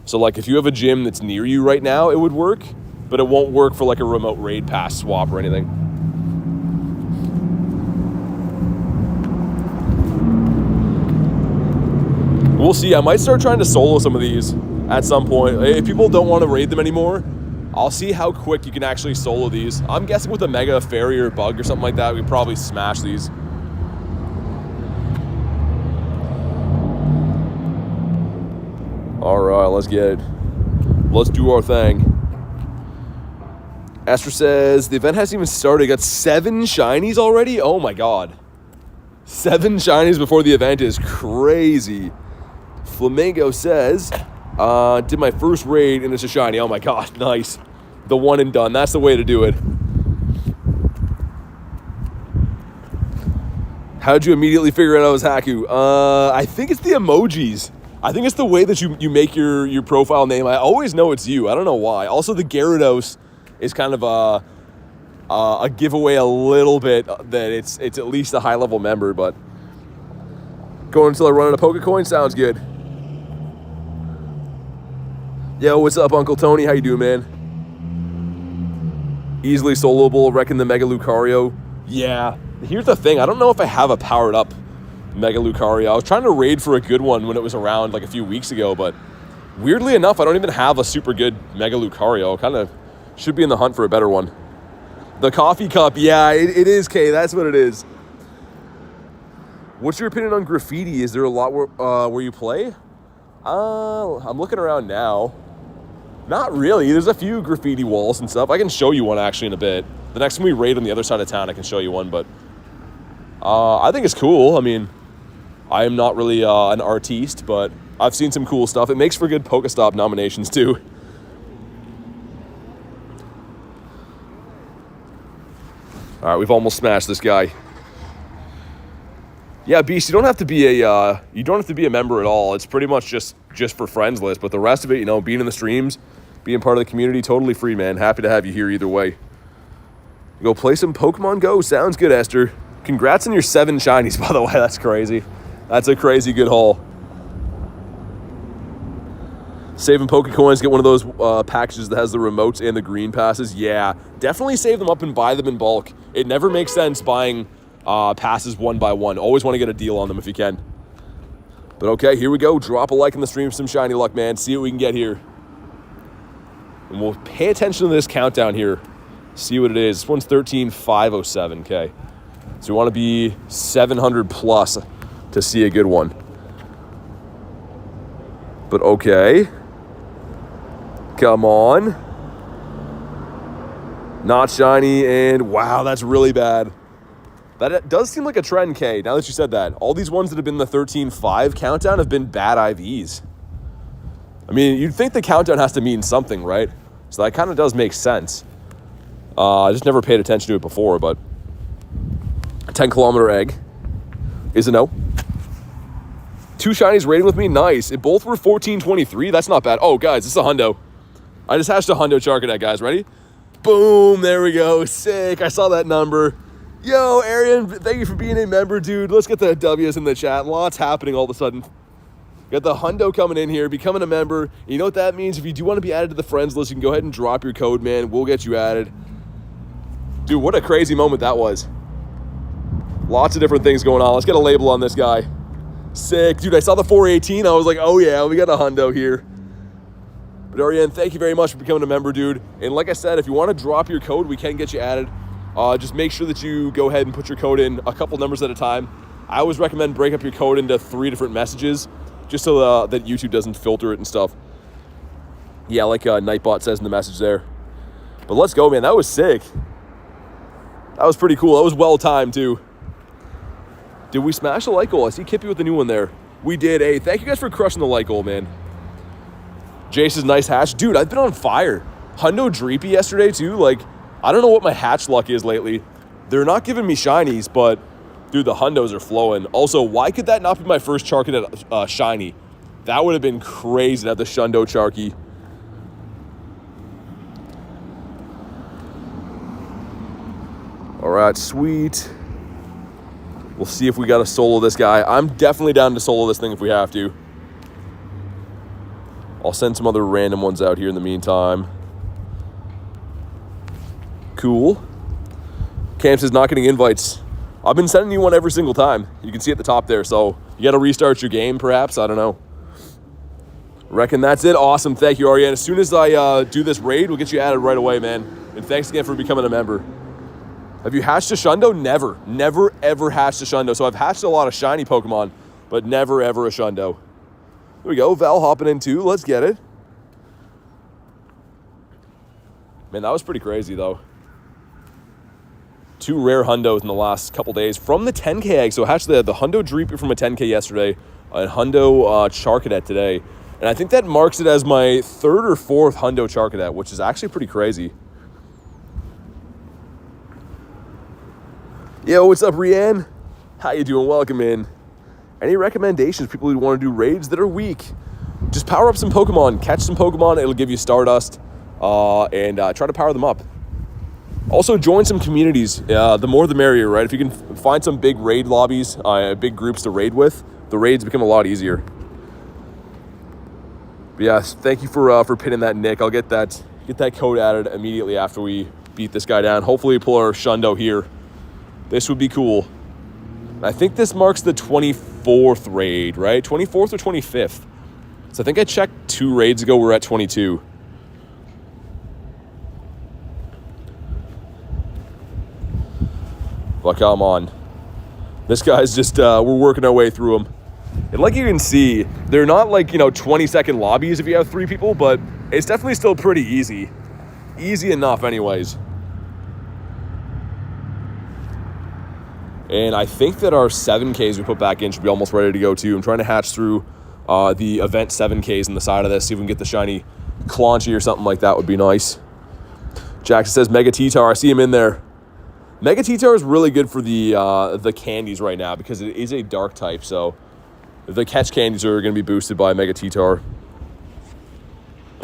So, like, if you have a gym that's near you right now, it would work, but it won't work for, like, a remote raid pass swap or anything. We'll see. I might start trying to solo some of these at some point. If people don't want to raid them anymore, I'll see how quick you can actually solo these. I'm guessing with a Mega Fairy or Bug or something like that, we could probably smash these. All right, let's get it. Let's do our thing. Esther says, the event hasn't even started. Got 7 shinies already? Oh my God. 7 shinies before the event is crazy. Flamingo says, did my first raid and it's a shiny. Oh my God, nice. The one and done. That's the way to do it. How'd you immediately figure out I was Haku? I think it's the emojis. I think it's the way that you make your profile name. I always know it's you. I don't know why. Also, the Gyarados is kind of a giveaway a little bit that it's at least a high-level member, but going until I run out of Pokecoin sounds good. Yo, what's up, Uncle Tony? How you doing, man? Easily soloable, reckon the Mega Lucario. Yeah, here's the thing. I don't know if I have a powered up Mega Lucario. I was trying to raid for a good one when it was around like a few weeks ago, but weirdly enough, I don't even have a super good Mega Lucario. Kind of should be in the hunt for a better one. The coffee cup, yeah, it is, Kay. That's what it is. What's your opinion on graffiti? Is there a lot where you play? I'm looking around now. Not really. There's a few graffiti walls and stuff. I can show you one actually in a bit. The next time we raid on the other side of town, I can show you one, but I think it's cool. I mean, I am not really an artiste, but I've seen some cool stuff. It makes for good Pokestop nominations too. All right, we've almost smashed this guy. Yeah, Beast, you don't have to be a member at all. It's pretty much just for friends list, but the rest of it, you know, being in the streams, being part of the community, totally free, man. Happy to have you here either way. Go play some Pokemon Go. Sounds good, Esther. Congrats on your 7 shinies, by the way. That's crazy. That's a crazy good haul. Saving Pokecoins, get one of those packages that has the remotes and the green passes. Yeah, definitely save them up and buy them in bulk. It never makes sense buying passes one by one. Always want to get a deal on them if you can. But okay, here we go. Drop a like in the stream, some shiny luck, man. See what we can get here. And we'll pay attention to this countdown here. See what it is. This one's 13,507, okay. So we want to be 700 plus to see a good one. But okay. Come on. Not shiny, and wow, that's really bad. That does seem like a trend, Kay, now that you said that. All these ones that have been the 13.5 countdown have been bad IVs. I mean, you'd think the countdown has to mean something, right? So that kind of does make sense. I just never paid attention to it before, but a 10-kilometer egg is a no. 2 shinies rated with me, nice. It both were 1423, that's not bad. Oh, guys, this is a hundo. I just hashed a hundo Charcadet, guys, ready? Boom, there we go, sick. I saw that number. Yo, Arian, thank you for being a member, dude. Let's get the W's in the chat. Lots happening all of a sudden. Got the hundo coming in here, becoming a member. You know what that means? If you do want to be added to the friends list, you can go ahead and drop your code, man. We'll get you added. Dude, what a crazy moment that was. Lots of different things going on. Let's get a label on this guy. Sick. Dude, I saw the 418. I was like, oh yeah, we got a hundo here. But Ariane, thank you very much for becoming a member, dude. And like I said, if you want to drop your code, we can get you added. Just make sure that you go ahead and put your code in a couple numbers at a time. I always recommend break up your code into 3 different messages. just so that YouTube doesn't filter it and stuff. Yeah, like Nightbot says in the message there. But let's go, man. That was sick. That was pretty cool. That was well timed, too. Did we smash the light goal? I see Kippy with the new one there. We did. Hey, thank you guys for crushing the light goal, man. Jace's nice hatch. Dude, I've been on fire. Hundo Dreepy yesterday, too. Like, I don't know what my hatch luck is lately. They're not giving me shinies, but, dude, the Hundos are flowing. Also, why could that not be my first Charcadet shiny? That would have been crazy to have the Shundo Charky. All right, sweet. We'll see if we got to solo this guy. I'm definitely down to solo this thing if we have to. I'll send some other random ones out here in the meantime. Cool. Cam says not getting invites. I've been sending you one every single time. You can see at the top there. So you got to restart your game, perhaps. I don't know. Reckon that's it. Awesome. Thank you, Ariane. As soon as I do this raid, we'll get you added right away, man. And thanks again for becoming a member. Have you hatched a Shundo? Never. Never, ever hatched a Shundo. So I've hatched a lot of shiny Pokemon, but never, ever a Shundo. There we go. Val hopping in too. Let's get it. Man, that was pretty crazy, though. 2 rare Hundos in the last couple days from the 10K egg. So I hatched the Hundo Dreepy from a 10K yesterday, and Hundo Charcadet today. And I think that marks it as my 3rd or 4th Hundo Charcadet, which is actually pretty crazy. Yo, what's up, Rianne? How you doing? Welcome in. Any recommendations, people who want to do raids that are weak? Just power up some Pokemon, catch some Pokemon, it'll give you Stardust, and try to power them up. Also, join some communities. The more the merrier, right? If you can find some big raid lobbies, big groups to raid with, the raids become a lot easier. But yeah, thank you for pinning that, Nick. I'll get that code added immediately after we beat this guy down. Hopefully, we pull our Shundo here. This would be cool. I think this marks the 24th raid, right? 24th or 25th. So I think I checked 2 raids ago. We're at 22. But come on. This guy's just, we're working our way through them. And like you can see, they're not like, 20-second lobbies if you have 3 people, but it's definitely still pretty easy. Easy enough anyways. And I think that our 7Ks we put back in should be almost ready to go too. I'm trying to hatch through the event 7Ks in the side of this, see if we can get the shiny Claunchy or something like that would be nice. Jackson says Mega T-Tar. I see him in there. Mega T-Tar is really good for the candies right now because it is a dark type. So the catch candies are going to be boosted by Mega T-Tar.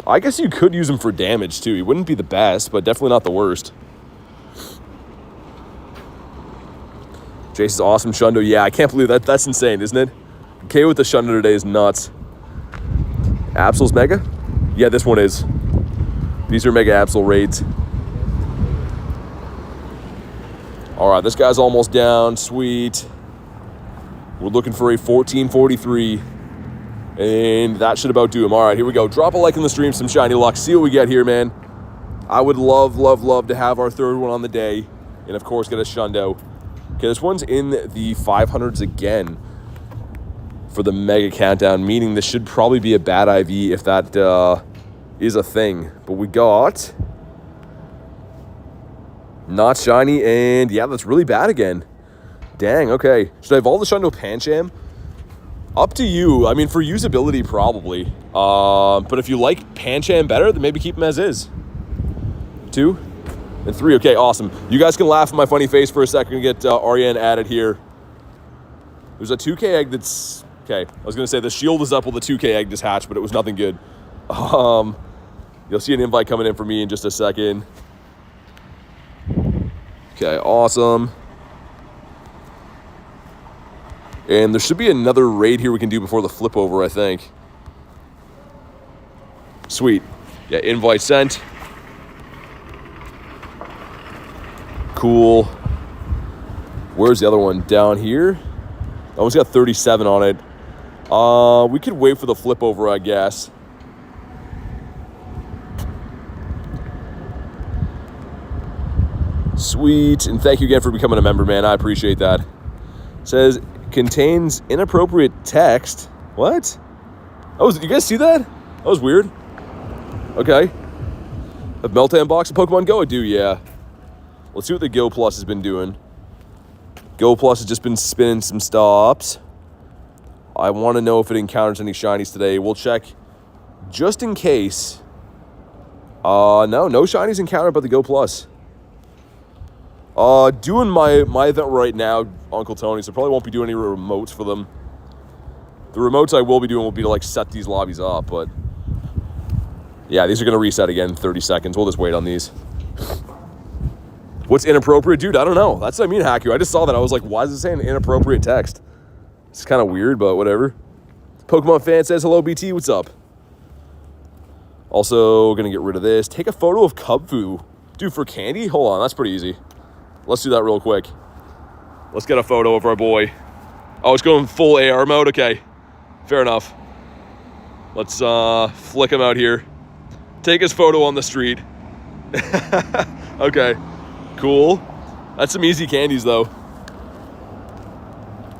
I guess you could use him for damage too. He wouldn't be the best, but definitely not the worst. Jace's awesome Shundo. Yeah, I can't believe that. That's insane, isn't it? KO with the Shundo today is nuts. Absol's Mega? Yeah, this one is. These are Mega Absol Raids. All right, this guy's almost down. Sweet. We're looking for a 1443. And that should about do him. All right, here we go. Drop a like in the stream, some shiny luck. See what we get here, man. I would love, love, love to have our 3rd one on the day. And, of course, get a Shundo. Okay, this one's in the 500s again for the Mega Countdown, meaning this should probably be a bad IV if that is a thing. But we got not shiny, and yeah, that's really bad again. Dang, okay. Should I evolve the Shundo Pancham? Up to you. I mean, for usability, probably. But if you like Pancham better, then maybe keep him as is. 2 and 3. Okay, awesome. You guys can laugh at my funny face for a second and get Ariane added here. There's a 2K egg that's... Okay, I was going to say the shield is up while the 2K egg just hatched, but it was nothing good. You'll see an invite coming in for me in just a second. Okay, awesome. And there should be another raid here we can do before the flip over, I think. Sweet. Yeah, invite sent. Cool. Where's the other one? Down here? That one's got 37 on it. We could wait for the flip over, I guess. Sweet. And thank you again for becoming a member, man. I appreciate that. It says, contains inappropriate text. What? Oh, you guys see that? That was weird. Okay. A Meltan box of Pokemon Go? I do, yeah. Let's see what the Go Plus has been doing. Go Plus has just been spinning some stops. I want to know if it encounters any shinies today. We'll check just in case. No shinies encountered by the Go Plus. Doing my event right now, Uncle Tony, so probably won't be doing any remotes for them. The remotes I will be doing will be to like set these lobbies up, but yeah, these are gonna reset again in 30 seconds. We'll just wait on these. What's inappropriate? Dude, I don't know. That's what I mean, Haku. I just saw that. I was like, why is it saying inappropriate text? It's kind of weird, but whatever. Pokemon fan says, hello, BT, what's up? Also, gonna get rid of this. Take a photo of Cubfu. Dude, for candy? Hold on, that's pretty easy. Let's do that real quick. Let's get a photo of our boy. Oh, it's going full AR mode? Okay, fair enough. Let's flick him out here. Take his photo on the street. Okay, cool. That's some easy candies, though.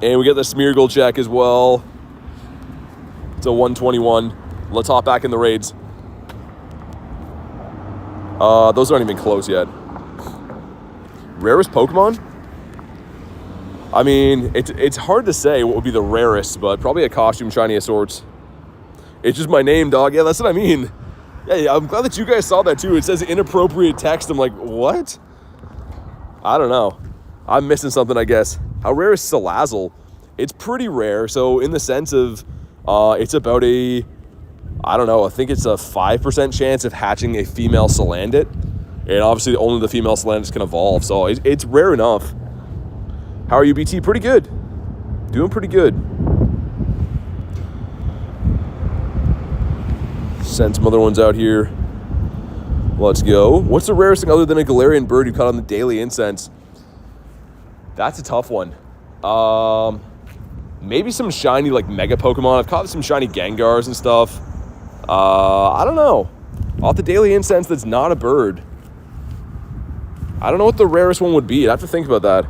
And we get the Smeargle check as well. It's a 121. Let's hop back in the raids. Those aren't even close yet. Rarest Pokemon? I mean, it's hard to say what would be the rarest, but probably a costume shiny of sorts. It's just my name, dog. Yeah, that's what I mean. Yeah, I'm glad that you guys saw that too. It says inappropriate text. I'm like, what? I don't know. I'm missing something, I guess. How rare is Salazzle? It's pretty rare. So in the sense of, it's about a, I don't know, I think it's a 5% chance of hatching a female Salandit. And obviously only the female Salandits can evolve. So it's rare enough. How are you, BT? Pretty good. Doing pretty good. Send some other ones out here. Let's go. What's the rarest thing other than a Galarian bird you caught on the daily incense? That's a tough one. Maybe some shiny like Mega Pokemon. I've caught some shiny Gengars and stuff. I don't know. Off the daily incense that's not a bird. I don't know what the rarest one would be. I'd have to think about that.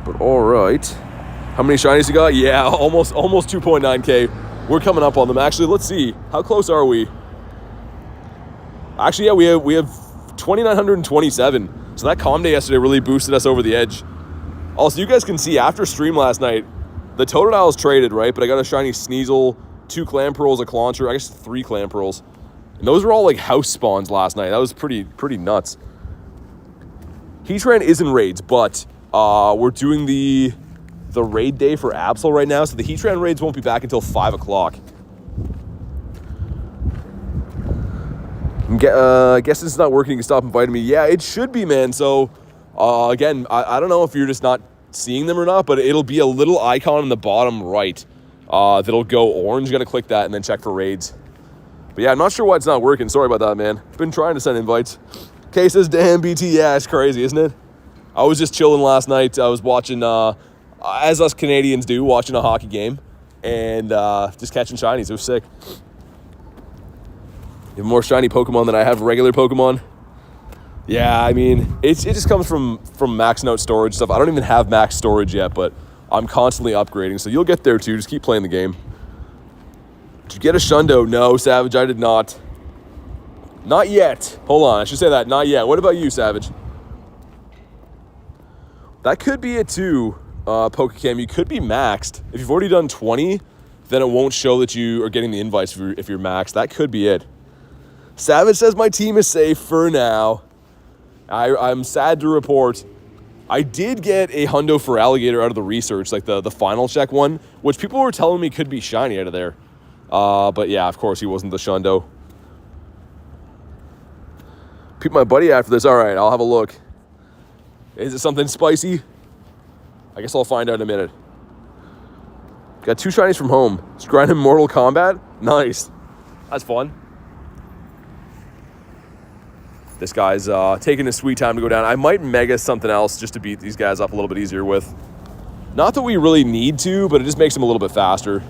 But all right. How many shinies you got? Yeah, almost 2.9K. We're coming up on them. Actually, let's see. How close are we? Actually, yeah, we have 2,927. So that calm day yesterday really boosted us over the edge. Also, you guys can see after stream last night, the Totodile's traded, right? But I got a shiny Sneasel, 2 Clamperls, a Clauncher, I guess 3 Clamperls. And those were all like house spawns last night. That was pretty nuts. Heatran is in raids, but we're doing the raid day for Absol right now, so the Heatran raids won't be back until 5 o'clock. I guess it's not working. You can stop inviting me. Yeah, it should be, man. So, again, I don't know if you're just not seeing them or not, but it'll be a little icon in the bottom right that'll go orange. You got to click that and then check for raids. But yeah, I'm not sure why it's not working. Sorry about that, man. Been trying to send invites. Kay says, damn, BT, yeah, it's crazy, isn't it? I was just chilling last night. I was watching, as us Canadians do, watching a hockey game and just catching shinies. It was sick. You have more shiny Pokemon than I have regular Pokemon. Yeah, I mean, it just comes from maxing out storage stuff. I don't even have max storage yet, but I'm constantly upgrading, so you'll get there too. Just keep playing the game. Did you get a Shundo? No, Savage, I did not. Not yet. Hold on, I should say that. Not yet. What about you, Savage? That could be it too, Pokecam. You could be maxed. If you've already done 20, then it won't show that you are getting the invites if you're maxed. That could be it. Savage says my team is safe for now. I'm sad to report. I did get a hundo for Alligator out of the research, like the final check one, which people were telling me could be shiny out of there. But yeah, of course he wasn't the Shundo. Peep my buddy after this. All right, I'll have a look. Is it something spicy? I guess I'll find out in a minute. Got 2 shinies from home. Just grinding Mortal Kombat. Nice. That's fun. This guy's taking his sweet time to go down. I might mega something else just to beat these guys up a little bit easier with. Not that we really need to, but it just makes them a little bit faster.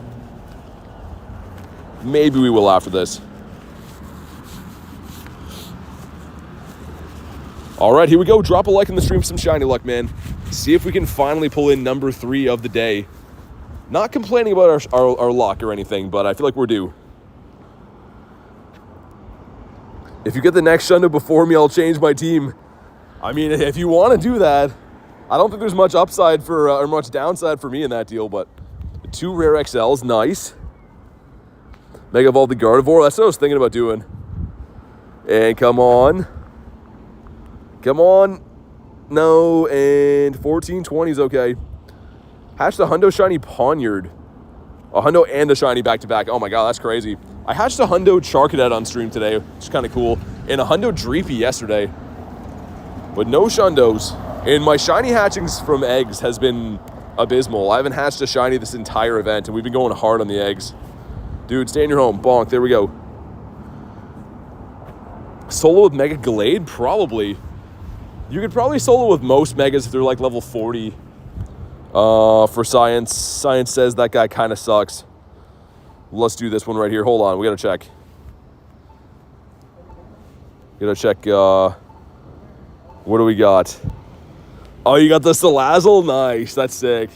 Maybe we will after this. All right, here we go. Drop a like in the stream for some shiny luck, man. See if we can finally pull in number 3 of the day. Not complaining about our luck or anything, but I feel like we're due. If you get the next Shundo before me, I'll change my team. I mean, if you want to do that, I don't think there's much upside for, or much downside for me in that deal, but 2 rare XLs, nice. Mega Evolve the Gardevoir, that's what I was thinking about doing. And come on. Come on. No, and 1420 is okay. Hatched a Hundo Shiny Ponyard. A Hundo and a Shiny back-to-back. Oh my god, that's crazy. I hatched a Hundo Charcadet on stream today, which is kind of cool. And a Hundo Dreepy yesterday. But no Shundos. And my Shiny hatchings from eggs has been abysmal. I haven't hatched a Shiny this entire event, and we've been going hard on the eggs. Dude, stay in your home. Bonk, there we go. Solo with Mega Glade? Probably. You could probably solo with most Megas if they're like level 40. For Science. Science says that guy kind of sucks. Let's do this one right here. Hold on, we gotta check. What do we got? Oh, you got the Salazzle? Nice, that's sick.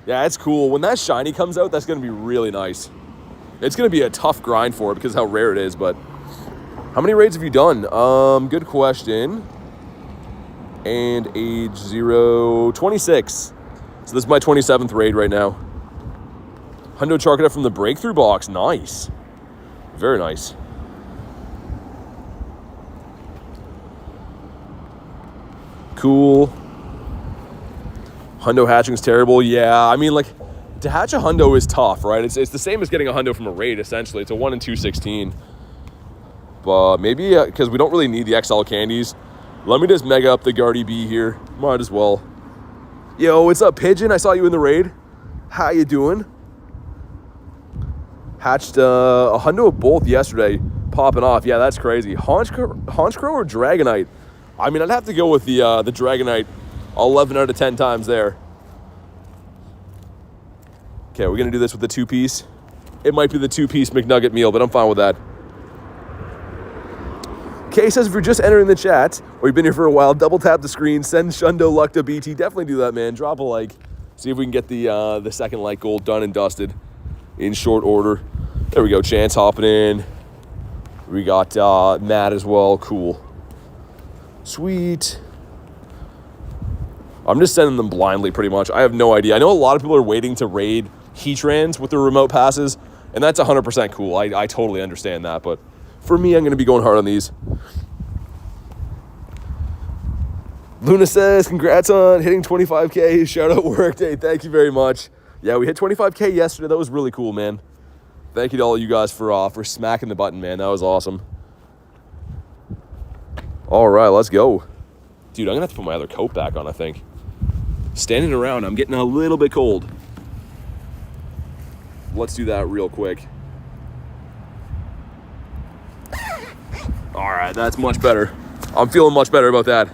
Yeah, it's cool. When that Shiny comes out, that's gonna be really nice. It's gonna be a tough grind for it because of how rare it is, but... How many raids have you done? Good question. And age 0, 26. So this is my 27th raid right now. Hundo Charcadet from the breakthrough box. Nice. Very nice. Cool. Hundo hatching's terrible. Yeah, I mean, like, to hatch a Hundo is tough, right? It's the same as getting a Hundo from a raid, essentially. It's a 1 in 216. But maybe, because we don't really need the XL candies, let me just mega up the Guardy B here. Might as well. Yo, what's up, Pigeon? I saw you in the raid. How you doing? Hatched a Hundo of both yesterday. Popping off. Yeah, that's crazy. Honchkrow or Dragonite? I mean, I'd have to go with the Dragonite 11 out of 10 times there. Okay, we're going to do this with the 2-piece. It might be the 2-piece McNugget meal, but I'm fine with that. Kay says if you're just entering the chat or you've been here for a while, double tap the screen, send Shundo luck to BT. Definitely do that, man. Drop a like. See if we can get the second like goal done and dusted in short order. There we go. Chance hopping in. We got Matt as well. Cool. Sweet. I'm just sending them blindly pretty much. I have no idea. I know a lot of people are waiting to raid Heatrans with their remote passes, and that's 100% cool. I totally understand that, but for me, I'm going to be going hard on these. Luna says, congrats on hitting 25K. Shout out Workday. Thank you very much. Yeah, we hit 25K yesterday. That was really cool, man. Thank you to all of you guys for smacking the button, man. That was awesome. All right, let's go. Dude, I'm going to have to put my other coat back on, I think. Standing around, I'm getting a little bit cold. Let's do that real quick. All right, that's much better. I'm feeling much better about that.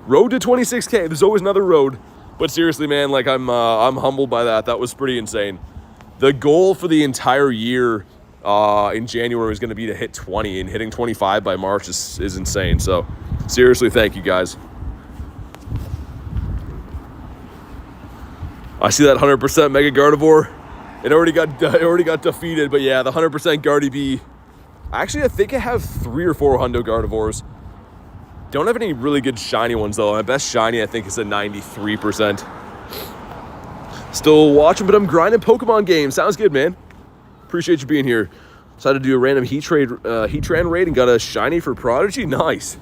Road to 26K. There's always another road. But seriously, man, like I'm humbled by that. That was pretty insane. The goal for the entire year in January is going to be to hit 20, and hitting 25 by March is insane. So seriously, thank you guys. I see that 100% Mega Gardevoir. It already got defeated, but yeah, the 100% Guardy B. Actually, I think I have 3 or 4 Hundo Gardevoirs. Don't have any really good shiny ones, though. My best shiny, I think, is a 93%. Still watching, but I'm grinding Pokemon games. Sounds good, man. Appreciate you being here. Decided to do a random Heatran raid and got a shiny for Prodigy. Nice.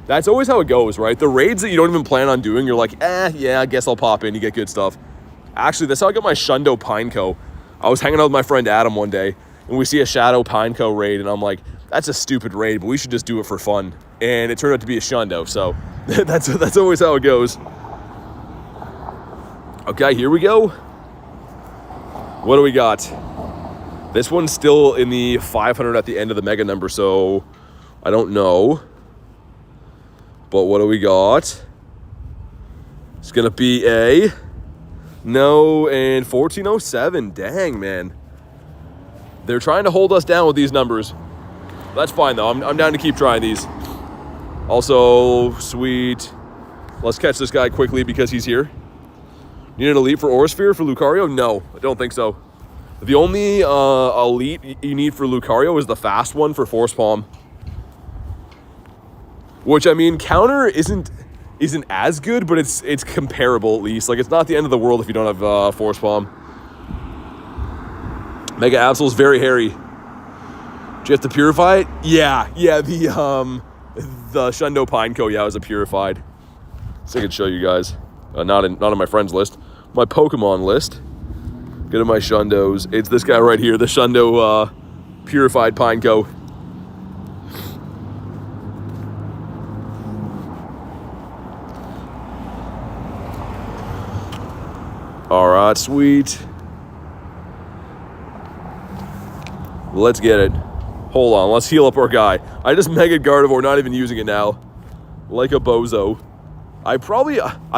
That's always how it goes, right? The raids that you don't even plan on doing, you're like, yeah, I guess I'll pop in. You get good stuff. Actually, that's how I got my Shundo Pineco. I was hanging out with my friend Adam one day, and we see a Shadow Pineco raid, and I'm like, that's a stupid raid, but we should just do it for fun. And it turned out to be a Shundo, so that's always how it goes. Okay, here we go. What do we got? This one's still in the 500 at the end of the mega number, so I don't know. But what do we got? It's gonna be a no and 1407. Dang, man. They're trying to hold us down with these numbers. That's fine, though. I'm down to keep trying these. Also, sweet. Let's catch this guy quickly because he's here. You need an elite for Aurasphere for Lucario? No, I don't think so. The only elite you need for Lucario is the fast one for Force Palm. Which, I mean, counter isn't as good, but it's comparable at least. Like, it's not the end of the world if you don't have Force Palm. Mega Absol's very hairy. Do you have to purify it? Yeah, the Shundo Pineco, yeah, was a purified. So I could show you guys. Not on my friends list. My Pokemon list. Go to my Shundos. It's this guy right here, the Shundo purified Pineco. All right, sweet. Let's get it. Hold on, let's heal up our guy. I just Mega Gardevoir, not even using it now. Like a bozo. I'm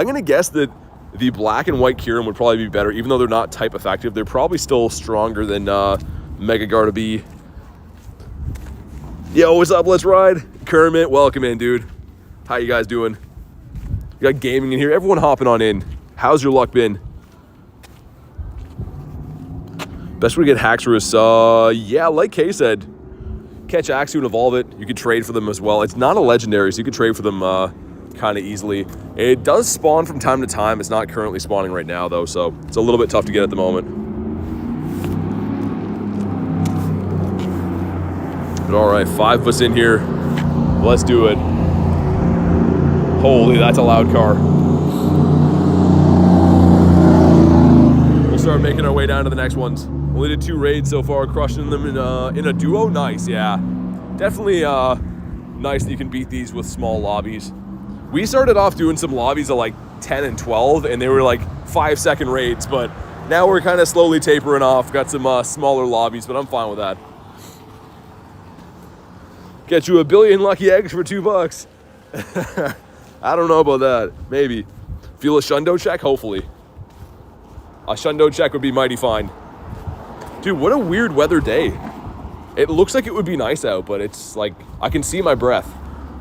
gonna guess that the black and white Kyurem would probably be better, even though they're not type effective. They're probably still stronger than Mega Gardevoir. Yo, what's up? Let's ride. Kermit, welcome in, dude. How you guys doing? You got gaming in here. Everyone hopping on in. How's your luck been? Best way to get Haxorus, yeah, like Kay said, catch Axew and evolve it. You could trade for them as well. It's not a legendary, so you could trade for them kind of easily. It does spawn from time to time. It's not currently spawning right now, though, so it's a little bit tough to get at the moment. But all right, 5 of us in here. Let's do it. Holy, that's a loud car. We'll start making our way down to the next ones. Only did 2 raids so far, crushing them in a duo. Nice, yeah. Definitely nice that you can beat these with small lobbies. We started off doing some lobbies of like 10 and 12, and they were like 5-second raids, but now we're kind of slowly tapering off. Got some smaller lobbies, but I'm fine with that. Get you 1 billion lucky eggs for $2. I don't know about that. Maybe. Feel a Shundo check? Hopefully. A Shundo check would be mighty fine. Dude, what a weird weather day. It looks like it would be nice out, but it's like, I can see my breath.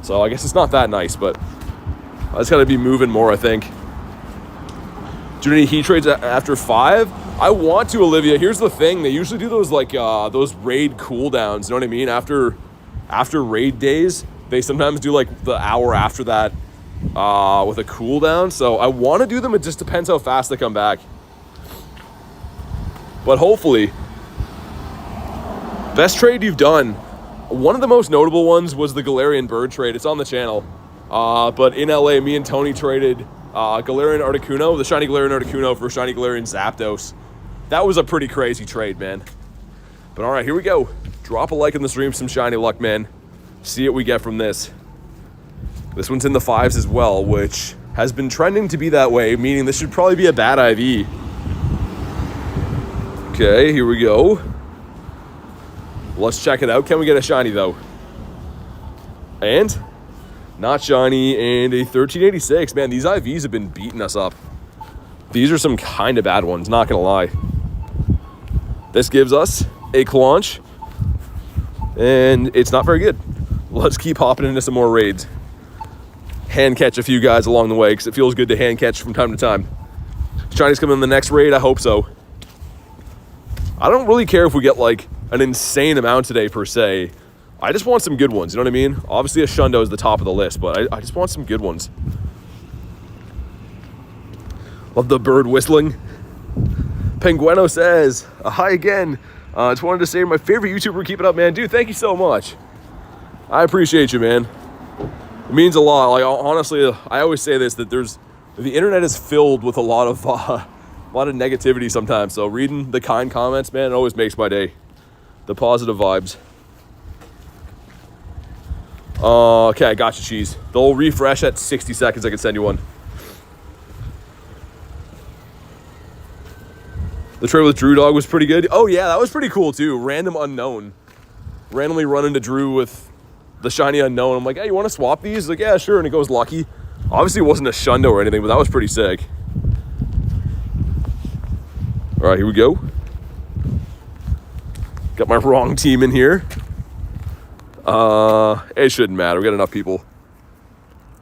So I guess it's not that nice, but I just gotta be moving more, I think. Do you need any heat trades after 5? I want to, Olivia. Here's the thing. They usually do those like, those raid cooldowns, you know what I mean? After raid days, they sometimes do like the hour after that with a cooldown. So I want to do them. It just depends how fast they come back. But hopefully, best trade you've done. One of the most notable ones was the Galarian bird trade. It's on the channel. But in LA, me and Tony traded Galarian Articuno, the shiny Galarian Articuno for shiny Galarian Zapdos. That was a pretty crazy trade, man. But all right, here we go. Drop a like in the stream, some shiny luck, man. See what we get from this. This one's in the 5s as well, which has been trending to be that way, meaning this should probably be a bad IV. Okay, here we go. Let's check it out. Can we get a shiny, though? And? Not shiny, and a 1386. Man, these IVs have been beating us up. These are some kind of bad ones, not gonna lie. This gives us a Claunch, and it's not very good. Let's keep hopping into some more raids. Hand catch a few guys along the way, because it feels good to hand catch from time to time. Shinies coming in the next raid? I hope so. I don't really care if we get, like, an insane amount today, per se. I just want some good ones, you know what I mean? Obviously, a Shundo is the top of the list, but I just want some good ones. Love the bird whistling. Pengueno says, hi again. Just wanted to say my favorite YouTuber. Keep it up, man. Dude, thank you so much. I appreciate you, man. It means a lot. Like, honestly, I always say this, that the internet is filled with a lot of negativity sometimes. So reading the kind comments, man, it always makes my day. The positive vibes. Okay, I got you, Cheese. They'll refresh at 60 seconds. I can send you one. The trade with Drew Dog was pretty good. Oh, yeah, that was pretty cool, too. Random unknown. Randomly run into Drew with the shiny unknown. I'm like, hey, you want to swap these? He's like, yeah, sure. And it goes lucky. Obviously, it wasn't a Shundo or anything, but that was pretty sick. All right, here we go. Got my wrong team in here. It shouldn't matter. We got enough people.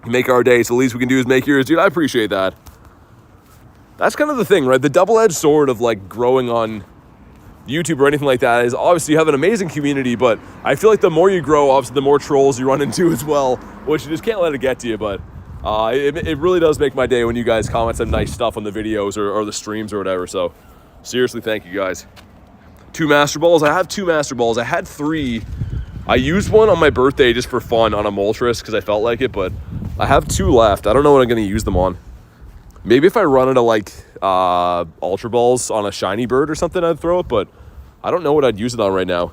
Make our day. So the least we can do is make yours. Dude, I appreciate that. That's kind of the thing, right? The double-edged sword of like growing on YouTube or anything like that is obviously you have an amazing community, but I feel like the more you grow, obviously the more trolls you run into as well, which you just can't let it get to you. But it really does make my day when you guys comment some nice stuff on the videos or the streams or whatever. So seriously, thank you guys. 2 Master Balls. I have 2 Master Balls. I had 3. I used one on my birthday just for fun on a Moltres because I felt like it, but I have 2 left. I don't know what I'm going to use them on. Maybe if I run into like Ultra Balls on a shiny bird or something, I'd throw it, but I don't know what I'd use it on right now.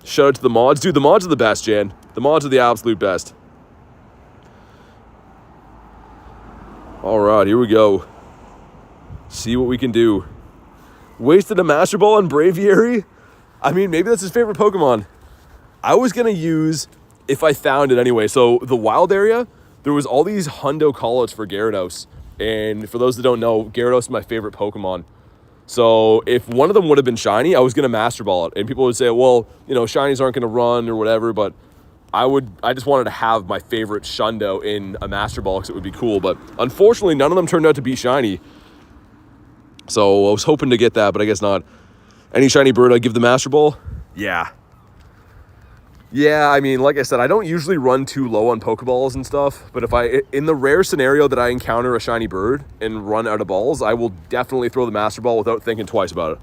Shout out to the mods. Dude, the mods are the best, Jan. The mods are the absolute best. All right, here we go. See what we can do. Wasted a Master Ball on Braviary? I mean, maybe that's his favorite Pokemon. I was going to use, if I found it anyway, so the wild area, there was all these hundo callouts for Gyarados. And for those that don't know, Gyarados is my favorite Pokemon. So if one of them would have been shiny, I was going to Master Ball it. And people would say, well, you know, shinies aren't going to run or whatever, but I just wanted to have my favorite Shundo in a Master Ball because it would be cool. But unfortunately, none of them turned out to be shiny. So I was hoping to get that, but I guess not. Any shiny bird, I'd give the Master Ball? Yeah. Yeah, I mean, like I said, I don't usually run too low on Pokeballs and stuff, but if in the rare scenario that I encounter a shiny bird and run out of balls, I will definitely throw the Master Ball without thinking twice about it.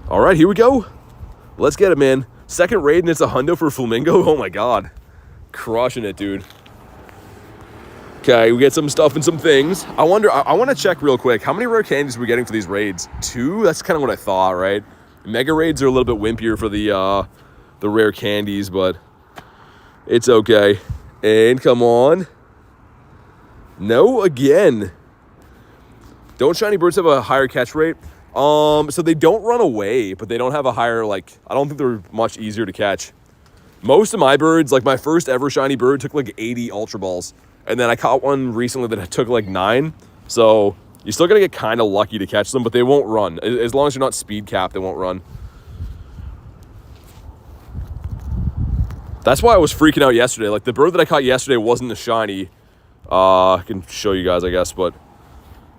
All right, here we go. Let's get it, man. Second raid and it's a hundo for Flamingo. Oh my God. Crushing it, dude. Okay, we get some stuff and some things. I wonder, I want to check real quick. How many rare candies are we getting for these raids? 2? That's kind of what I thought, right? Mega raids are a little bit wimpier for the rare candies, but it's okay. And come on. No, again. Don't shiny birds have a higher catch rate? So they don't run away, but they don't have a higher, like, I don't think they're much easier to catch. Most of my birds, like my first ever shiny bird took like 80 Ultra Balls. And then I caught one recently that took like 9. So you're still going to get kind of lucky to catch them, but they won't run. As long as you're not speed capped, they won't run. That's why I was freaking out yesterday. Like the bird that I caught yesterday wasn't a shiny. I can show you guys, I guess. But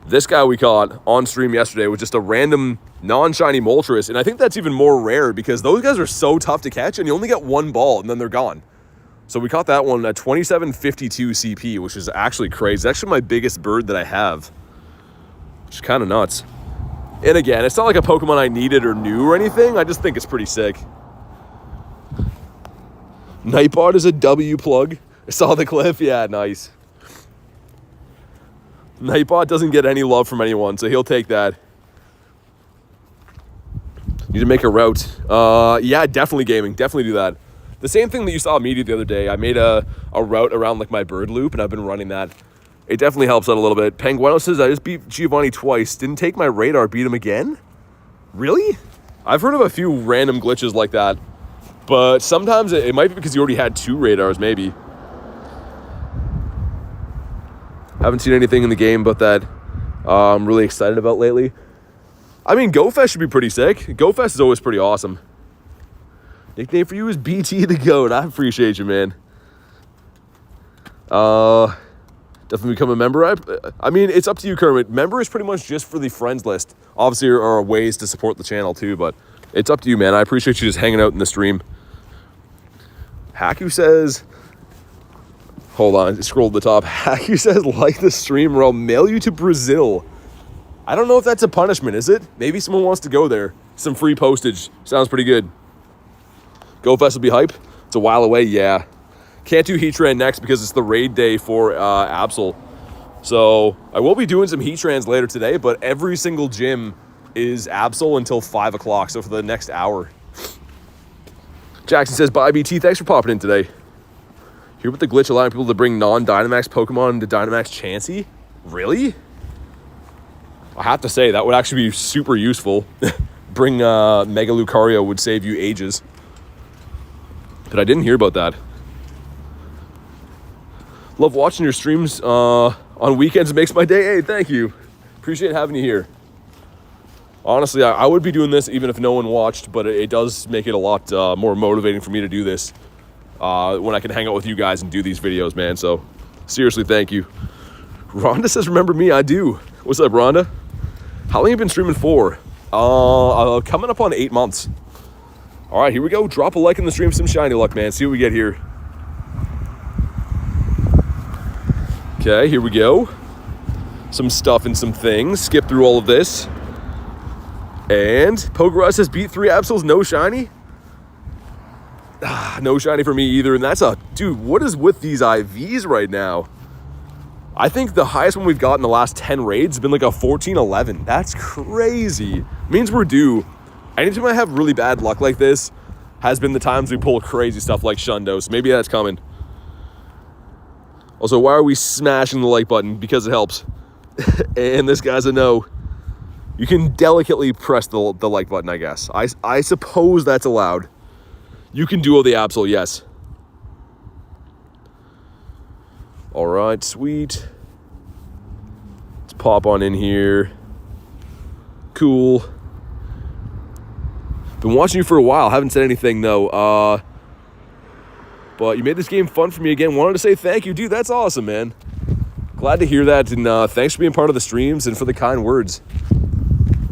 this guy we caught on stream yesterday was just a random non-shiny Moltres. And I think that's even more rare because those guys are so tough to catch and you only get 1 ball and then they're gone. So we caught that one at 2752 CP, which is actually crazy. It's actually my biggest bird that I have, which is kind of nuts. And again, it's not like a Pokemon I needed or knew or anything. I just think it's pretty sick. Nightbot is a W plug. I saw the clip. Yeah, nice. Nightbot doesn't get any love from anyone, so he'll take that. Need to make a route. Yeah, definitely gaming. Definitely do that. The same thing that you saw me do the other day. I made a route around like my bird loop, and I've been running that. It definitely helps out a little bit. Penguino says, I just beat Giovanni twice. Didn't take my radar, beat him again? Really? I've heard of a few random glitches like that. But sometimes it might be because you already had 2 radars, maybe. Haven't seen anything in the game but that I'm really excited about lately. I mean, GoFest should be pretty sick. GoFest is always pretty awesome. Nickname for you is BT the GOAT. I appreciate you, man. Definitely become a member. I mean, it's up to you, Kermit. Member is pretty much just for the friends list. Obviously, there are ways to support the channel too, but it's up to you, man. I appreciate you just hanging out in the stream. Haku says, hold on, scroll to the top. Haku says, like the stream or I'll mail you to Brazil. I don't know if that's a punishment, is it? Maybe someone wants to go there. Some free postage. Sounds pretty good. GoFest will be hype. It's a while away, yeah. Can't do Heatran next because it's the raid day for Absol. So I will be doing some Heatrans later today, but every single gym is Absol until 5 o'clock, so for the next hour. Jackson says, bye BT, thanks for popping in today. Hear about the glitch allowing people to bring non-Dynamax Pokemon into Dynamax Chansey? Really? I have to say, that would actually be super useful. Bring Mega Lucario would save you ages. But I didn't hear about that. Love watching your streams on weekends. It makes my day. Hey, thank you. Appreciate having you here. Honestly, I would be doing this even if no one watched, but it does make it a lot more motivating for me to do this. when I can hang out with you guys and do these videos, man. So seriously, thank you. Rhonda says, remember me? I do. What's up, Rhonda? How long have you been streaming for? Coming up on 8 months. All right, here we go. Drop a like in the stream, some shiny luck, man. See what we get here. Okay, here we go. Some stuff and some things. Skip through all of this. And Pokerus says, beat 3 Absols, no shiny? No shiny for me either. And that's a... Dude, what is with these IVs right now? I think the highest one we've got in the last 10 raids has been like a 14-11. That's crazy. Means we're due. Anytime I have really bad luck like this has been the times we pull crazy stuff like Shundo. So maybe that's coming. Also, why are we smashing the like button? Because it helps. And this guy's a no. You can delicately press the like button, I guess. I suppose that's allowed. You can duo the Absol, yes. All right, sweet. Let's pop on in here. Cool. Been watching you for a while. Haven't said anything, though. But you made this game fun for me again. Wanted to say thank you. Dude, that's awesome, man. Glad to hear that. And thanks for being part of the streams and for the kind words.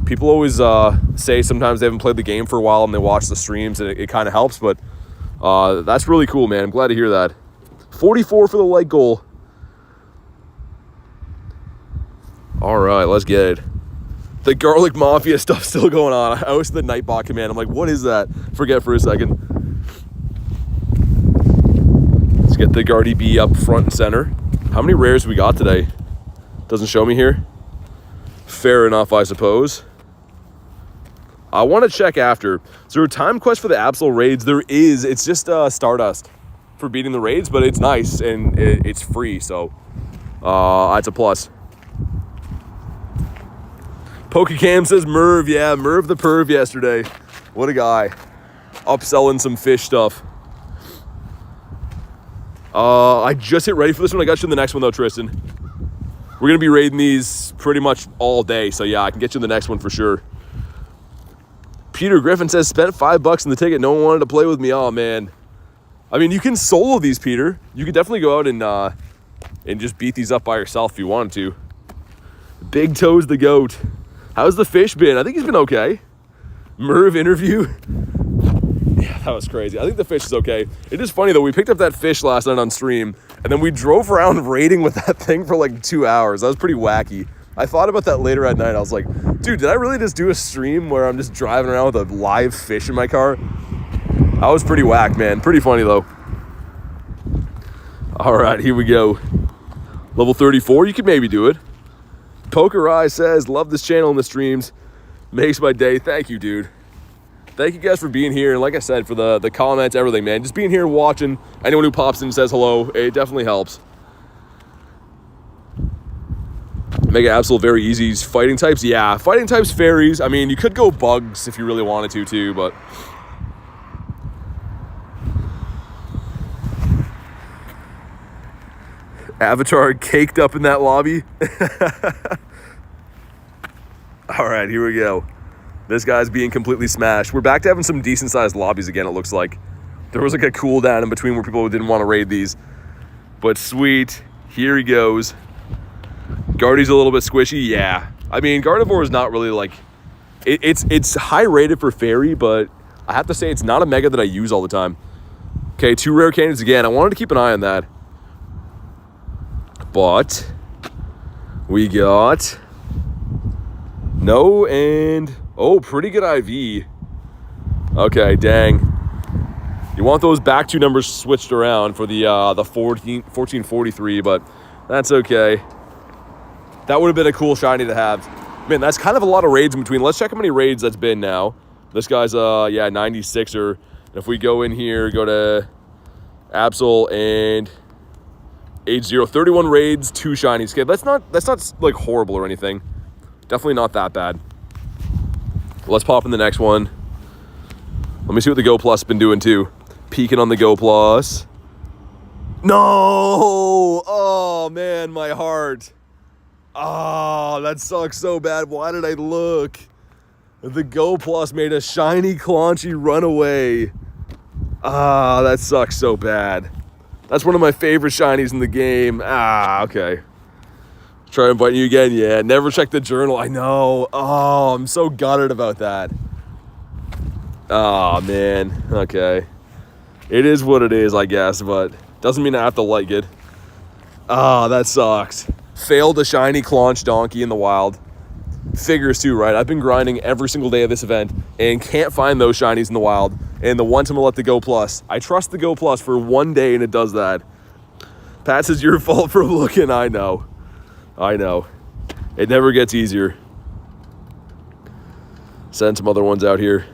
People always say sometimes they haven't played the game for a while and they watch the streams and it kind of helps. But that's really cool, man. I'm glad to hear that. 44 for the like goal. All right, let's get it. The Garlic Mafia stuff still going on. I was the Nightbot command. I'm like, what is that? Forget for a second. Let's get the Guardy B up front and center. How many rares we got today? Doesn't show me here. Fair enough, I suppose. I want to check after. Is there a time quest for the Absol raids? There is. It's just Stardust for beating the raids, but it's nice and it's free, so that's a plus. Pokecam says Merv. Yeah, Merv the perv yesterday. What a guy. Upselling some fish stuff. I just hit ready for this one. I got you in the next one, though, Tristan. We're going to be raiding these pretty much all day, so yeah, I can get you in the next one for sure. Peter Griffin says, spent $5 in the ticket. No one wanted to play with me. Oh, man. I mean, you can solo these, Peter. You could definitely go out and just beat these up by yourself if you wanted to. Big Toes the Goat. How's the fish been? I think he's been okay. Merv interview. Yeah, that was crazy. I think the fish is okay. It is funny, though. We picked up that fish last night on stream, and then we drove around raiding with that thing for like 2 hours. That was pretty wacky. I thought about that later at night. I was like, dude, did I really just do a stream where I'm just driving around with a live fish in my car? That was pretty whack, man. Pretty funny, though. All right, here we go. Level 34, you could maybe do it. Poker Eye says, love this channel and the streams. Makes my day. Thank you, dude. Thank you guys for being here. And like I said, for the comments, everything, man. Just being here and watching. Anyone who pops in and says hello, it definitely helps. Mega Absol, very easy. Fighting types, yeah. Fighting types, fairies. I mean, you could go bugs if you really wanted to, too, but... Avatar caked up in that lobby. All right, here we go. This guy's being completely smashed. We're back to having some decent-sized lobbies again, it looks like. There was like a cooldown in between where people didn't want to raid these. But sweet, here he goes. Guardy's a little bit squishy, yeah. I mean, Gardevoir is not really like... It's high-rated for Fairy, but I have to say it's not a Mega that I use all the time. Okay, 2 rare candidates again. I wanted to keep an eye on that. But we got no and oh, pretty good IV. Okay, dang. You want those back 2 numbers switched around for the 1443, but that's okay. That would have been a cool shiny to have. Man, that's kind of a lot of raids in between. Let's check how many raids that's been now. This guy's 96er. If we go in here, go to Absol and H0, 31 raids, 2 shinies. Okay, that's not like horrible or anything. Definitely not that bad. Let's pop in the next one. Let me see what the Go Plus has been doing too. Peeking on the Go Plus. No! Oh man, my heart. Oh, that sucks so bad. Why did I look? The Go Plus made a shiny Claunchy run away. Ah, that sucks so bad. That's one of my favorite shinies in the game. Ah, okay. Try inviting you again. Yeah, never check the journal. I know. Oh, I'm so gutted about that. Oh, man. Okay. It is what it is, I guess, but doesn't mean I have to like it. Ah, that sucks. Failed a shiny Claunch Donkey in the wild. Figures too, right? I've been grinding every single day of this event and can't find those shinies in the wild. And the one time I let the Go Plus. I trust the Go Plus for one day and it does that. Pat says your fault for looking. I know. I know. It never gets easier. Send some other ones out here.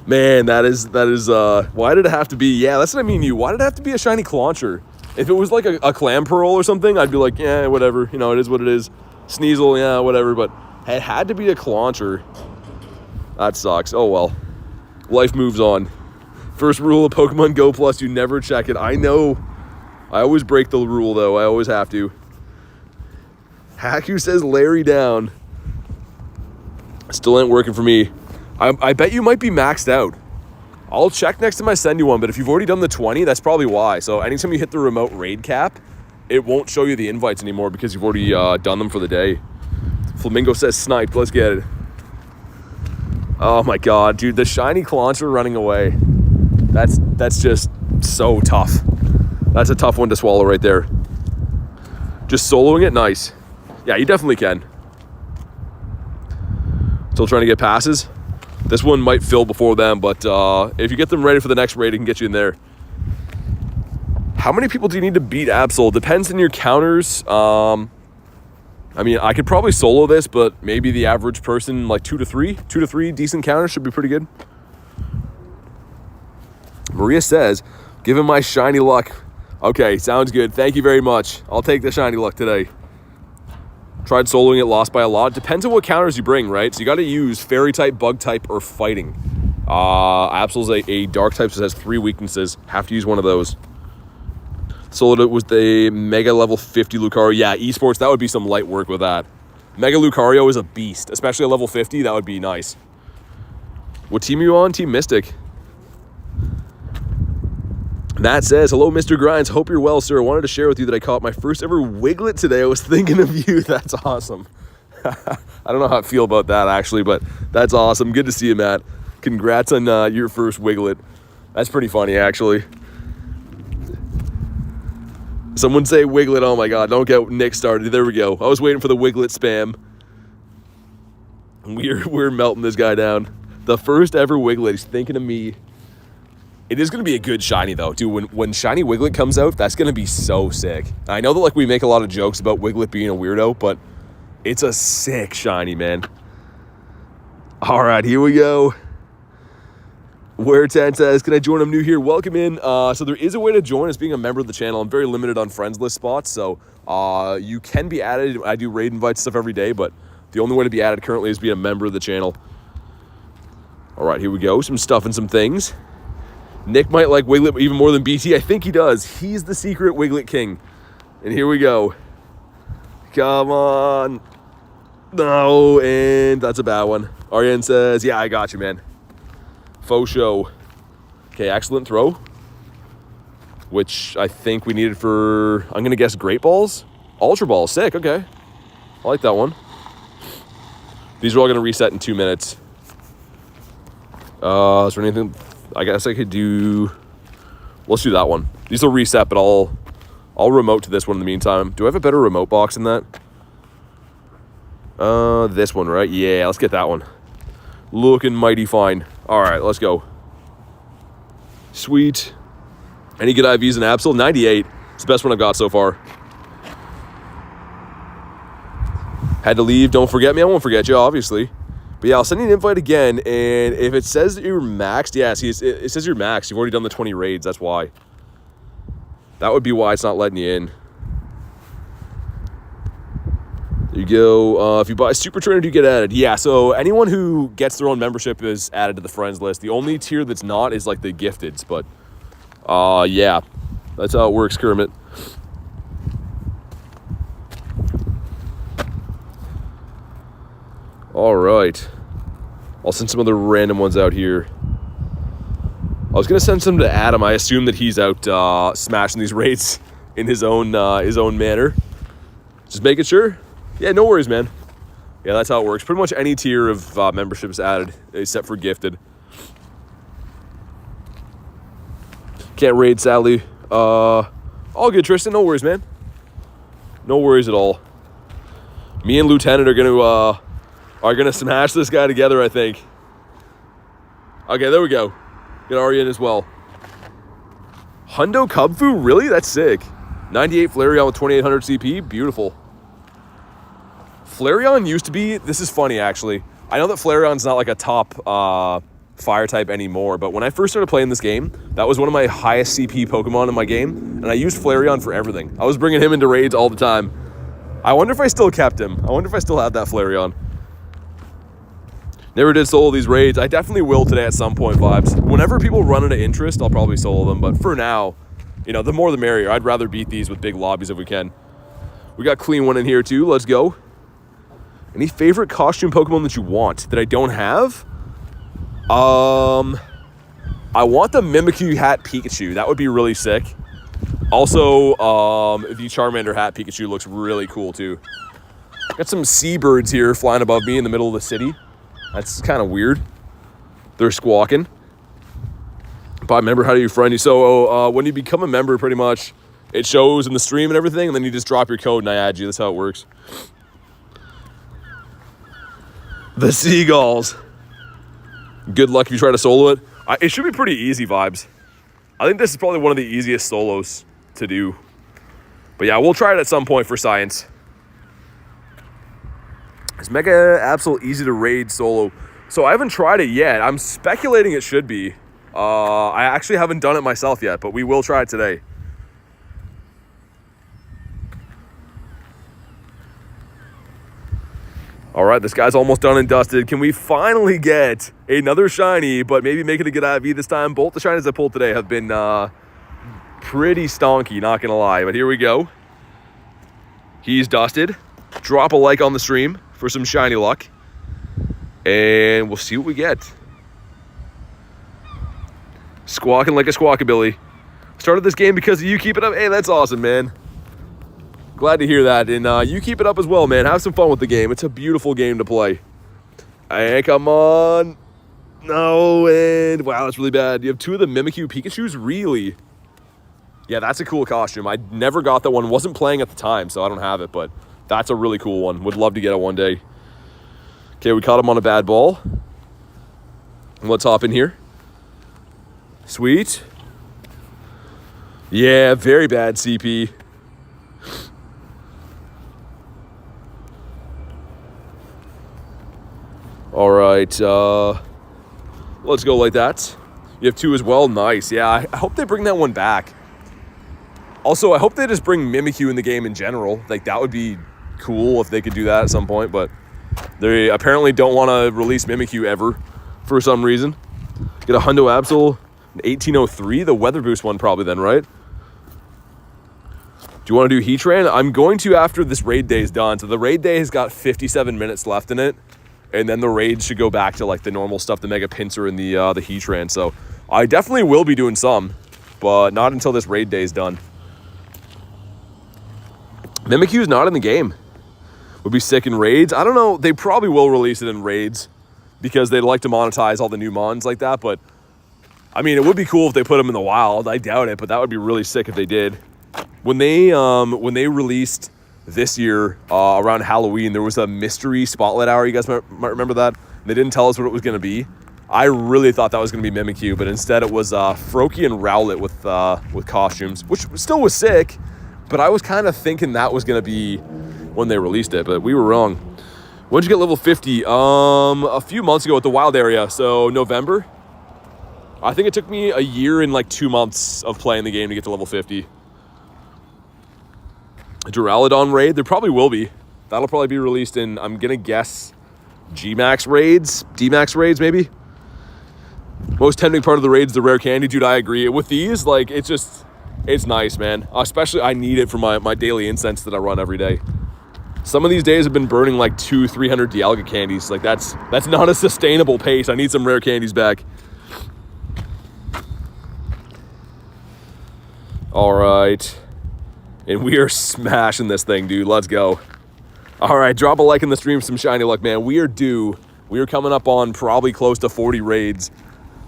Man, that is, why did it have to be, yeah, that's what I mean, why did it have to be a shiny Clauncher? If it was like a Clam Pearl or something, I'd be like, yeah, whatever, you know, it is what it is. Sneasel, yeah, whatever, but it had to be a Clauncher. That sucks, oh well. Life moves on. First rule of Pokemon Go Plus, you never check it. I know, I always break the rule though, I always have to. Haku says Larry down. Still ain't working for me. I bet you might be maxed out. I'll check next time I send you one, but if you've already done the 20, that's probably why. So anytime you hit the remote raid cap, it won't show you the invites anymore because you've already done them for the day. Flamingo says sniped, let's get it. Oh my god, dude, the shiny Clauncher running away. That's just so tough. That's a tough one to swallow right there. Just soloing it, nice. Yeah, you definitely can. Still trying to get passes. This one might fill before them, but if you get them ready for the next raid, it can get you in there. How many people do you need to beat Absol? Depends on your counters. I mean, I could probably solo this, but maybe the average person, like 2 to 3. 2 to 3 decent counters should be pretty good. Maria says, give him my shiny luck. Okay, sounds good. Thank you very much. I'll take the shiny luck today. Tried soloing it, lost by a lot. Depends on what counters you bring, right? So you got to use Fairy type, Bug type, or Fighting. Absol's a Dark type, so it has 3 weaknesses. Have to use one of those. Soloed it with the Mega level 50 Lucario. Yeah, esports, that would be some light work with that. Mega Lucario is a beast, especially at level 50. That would be nice. What team are you on? Team Mystic. Matt says, hello, Mr. Grindz. Hope you're well, sir. I wanted to share with you that I caught my first ever Wiglet today. I was thinking of you. That's awesome. I don't know how I feel about that, actually, but that's awesome. Good to see you, Matt. Congrats on your first Wiglet. That's pretty funny, actually. Someone say Wiglet. Oh, my God. Don't get Nick started. There we go. I was waiting for the Wiglet spam. We're melting this guy down. The first ever Wiglet. He's thinking of me. It is going to be a good shiny, though. Dude, when shiny Wiglet comes out, that's going to be so sick. I know that like we make a lot of jokes about Wiglet being a weirdo, but it's a sick shiny, man. All right, here we go. Where 10 says, can I join? I'm new here. Welcome in. So there is a way to join as being a member of the channel. I'm very limited on friends list spots, so you can be added. I do raid invites stuff every day, but the only way to be added currently is being a member of the channel. All right, here we go. Some stuff and some things. Nick might like Wiglet even more than BT. I think he does. He's the secret Wiglet king. And here we go. Come on. No, and that's a bad one. Aryan says, yeah, I got you, man. Faux show. Okay, excellent throw. Which I think we needed for, I'm going to guess Great Balls? Ultra Balls, sick, okay. I like that one. These are all going to reset in 2 minutes. Is there anything? I guess I could do, let's do that one. These will reset, but I'll remote to this one in the meantime. Do I have a better remote box than that? This one, right? Yeah, let's get that one. Looking mighty fine. All right, let's go. Sweet. Any good IVs in Absol? 98. It's the best one I've got so far. Had to leave. Don't forget me. I won't forget you, obviously. But yeah, I'll send you an invite again, and if it says that you're maxed, yeah, see, it says you're maxed. You've already done the 20 raids, that's why. That would be why it's not letting you in. There you go. If you buy Super Trainer, do you get added? Yeah, so anyone who gets their own membership is added to the friends list. The only tier that's not is like the gifteds, but yeah, that's how it works, Kermit. All right. I'll send some other random ones out here. I was gonna send some to Adam. I assume that he's out smashing these raids in his own manner. Just making sure. Yeah, no worries, man. Yeah, that's how it works. Pretty much any tier of memberships added, except for gifted. Can't raid, sadly. All good, Tristan. No worries, man. No worries at all. Me and Lieutenant are gonna smash this guy together, I think. Okay, there we go. Get Ari in as well. Hundo Cubfu, really? That's sick. 98 Flareon with 2800 CP, beautiful. Flareon used to be, this is funny actually. I know that Flareon's not like a top fire type anymore, but when I first started playing this game, that was one of my highest CP Pokemon in my game, and I used Flareon for everything. I was bringing him into raids all the time. I wonder if I still kept him. I wonder if I still have that Flareon. Never did solo these raids. I definitely will today at some point, Vibes. Whenever people run into interest, I'll probably solo them, but for now, you know, the more the merrier. I'd rather beat these with big lobbies if we can. We got Clean One in here too. Let's go. Any favorite costume Pokemon that you want that I don't have? I want the Mimikyu hat Pikachu. That would be really sick. Also, the Charmander hat Pikachu looks really cool too. Got some seabirds here flying above me in the middle of the city. That's kind of weird. They're squawking. But member, how do you friend you? So when you become a member, pretty much, it shows in the stream and everything, and then you just drop your code and I add you. That's how it works. The Seagulls. Good luck if you try to solo it. It should be pretty easy, Vibes. I think this is probably one of the easiest solos to do. But yeah, we'll try it at some point for science. Is Mega Absol easy to raid solo? So I haven't tried it yet. I'm speculating it should be. I actually haven't done it myself yet, but we will try it today. All right, this guy's almost done and dusted. Can we finally get another shiny, but maybe make it a good IV this time? Both the shinies I pulled today have been pretty stonky, not gonna lie. But here we go. He's dusted. Drop a like on the stream for some shiny luck. And we'll see what we get. Squawking like a squawkabilly. Started this game because of you. Keep it up. Hey, that's awesome, man. Glad to hear that. And you keep it up as well, man. Have some fun with the game. It's a beautiful game to play. Hey, come on. No, and wow, that's really bad. You have two of the Mimikyu Pikachus? Really? Yeah, that's a cool costume. I never got that one. Wasn't playing at the time, so I don't have it, but that's a really cool one. Would love to get it one day. Okay, we caught him on a bad ball. Let's hop in here. Sweet. Yeah, very bad CP. All right, let's go like that. You have two as well. Nice. Yeah, I hope they bring that one back. Also, I hope they just bring Mimikyu in the game in general. Like, that would be cool if they could do that at some point, but they apparently don't want to release Mimikyu ever for some reason. Get a Hundo Absol 1803, the Weather Boost one probably then, right? Do you want to do Heatran? I'm going to after this raid day is done. So the raid day has got 57 minutes left in it. And then the raids should go back to like the normal stuff, the Mega Pinsir and the Heatran. So I definitely will be doing some, but not until this raid day is done. Mimikyu is not in the game. Would be sick in raids. I don't know. They probably will release it in raids because they'd like to monetize all the new mons like that. But I mean, it would be cool if they put them in the wild. I doubt it, but that would be really sick if they did. When they released this year around Halloween, there was a mystery spotlight hour. You guys might remember that? They didn't tell us what it was going to be. I really thought that was going to be Mimikyu, but instead it was Froakie and Rowlet with costumes, which still was sick, but I was kind of thinking that was going to be when they released it, but we were wrong. When did you get level 50? A few months ago at the wild area, so November. I think it took me a year and like 2 months of playing the game to get to level 50. Duraludon raid, there probably will be. That'll probably be released in, I'm gonna guess, G-Max raids, D-Max raids maybe. Most tempting part of the raids, the rare candy. Dude, I agree. With these, like, it's nice, man. Especially, I need it for my daily incense that I run every day. Some of these days have been burning like 200-300 Dialga candies. Like, that's not a sustainable pace. I need some rare candies back. All right. And we are smashing this thing, dude. Let's go. All right, drop a like in the stream for some shiny luck, man. We are due. We are coming up on probably close to 40 raids.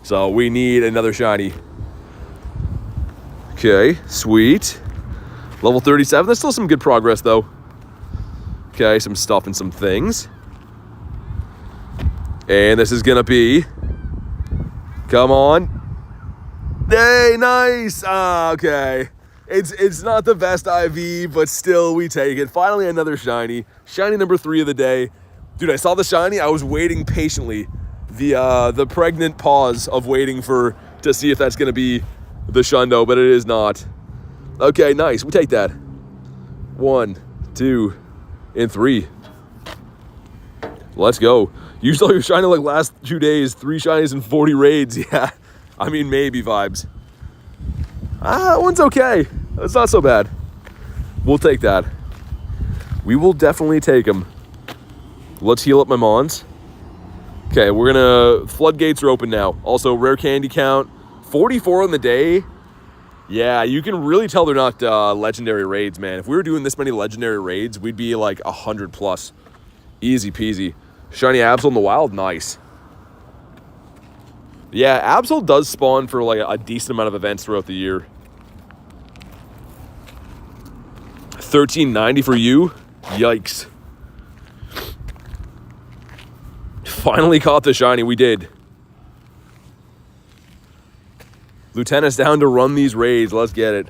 So we need another shiny. Okay, sweet. Level 37. There's still some good progress, though. Okay, some stuff and some things. And this is going to be... Come on. Hey, nice. Okay. It's not the best IV, but still, we take it. Finally, another shiny. Shiny number 3 of the day. Dude, I saw the shiny. I was waiting patiently. The pregnant pause of waiting to see if that's going to be the Shundo, but it is not. Okay, nice. We take that. 1, 2, and 3. Let's go. You saw your shiny like last 2 days. 3 shinies and 40 raids. Yeah. I mean, maybe vibes. That one's okay. It's not so bad. We'll take that. We will definitely take them. Let's heal up my Mons. Okay, we're gonna... Floodgates are open now. Also, rare candy count. 44 on the day. Yeah, you can really tell they're not legendary raids, man. If we were doing this many legendary raids, we'd be like 100 plus. Easy peasy. Shiny Absol in the wild, nice. Yeah, Absol does spawn for like a decent amount of events throughout the year. 1390 for you? Yikes. Finally caught the shiny, we did. Lieutenant's down to run these raids, let's get it.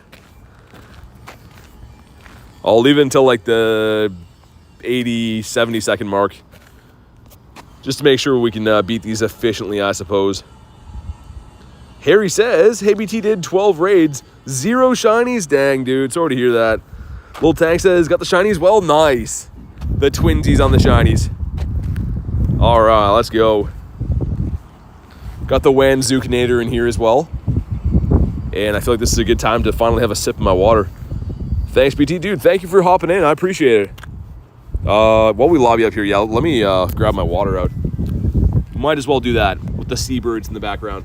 I'll leave it until like the 80, 70 second mark. Just to make sure we can beat these efficiently, I suppose. Harry says, hey, BT did 12 raids, 0 shinies. Dang, dude, sorry to hear that. Little Tank says, got the shinies? Well, nice. The twinsies on the shinies. All right, let's go. Got the Wanzukinator in here as well. And I feel like this is a good time to finally have a sip of my water. Thanks, BT. Dude, thank you for hopping in. I appreciate it. While we lobby up here, yeah, let me grab my water out. Might as well do that with the seabirds in the background.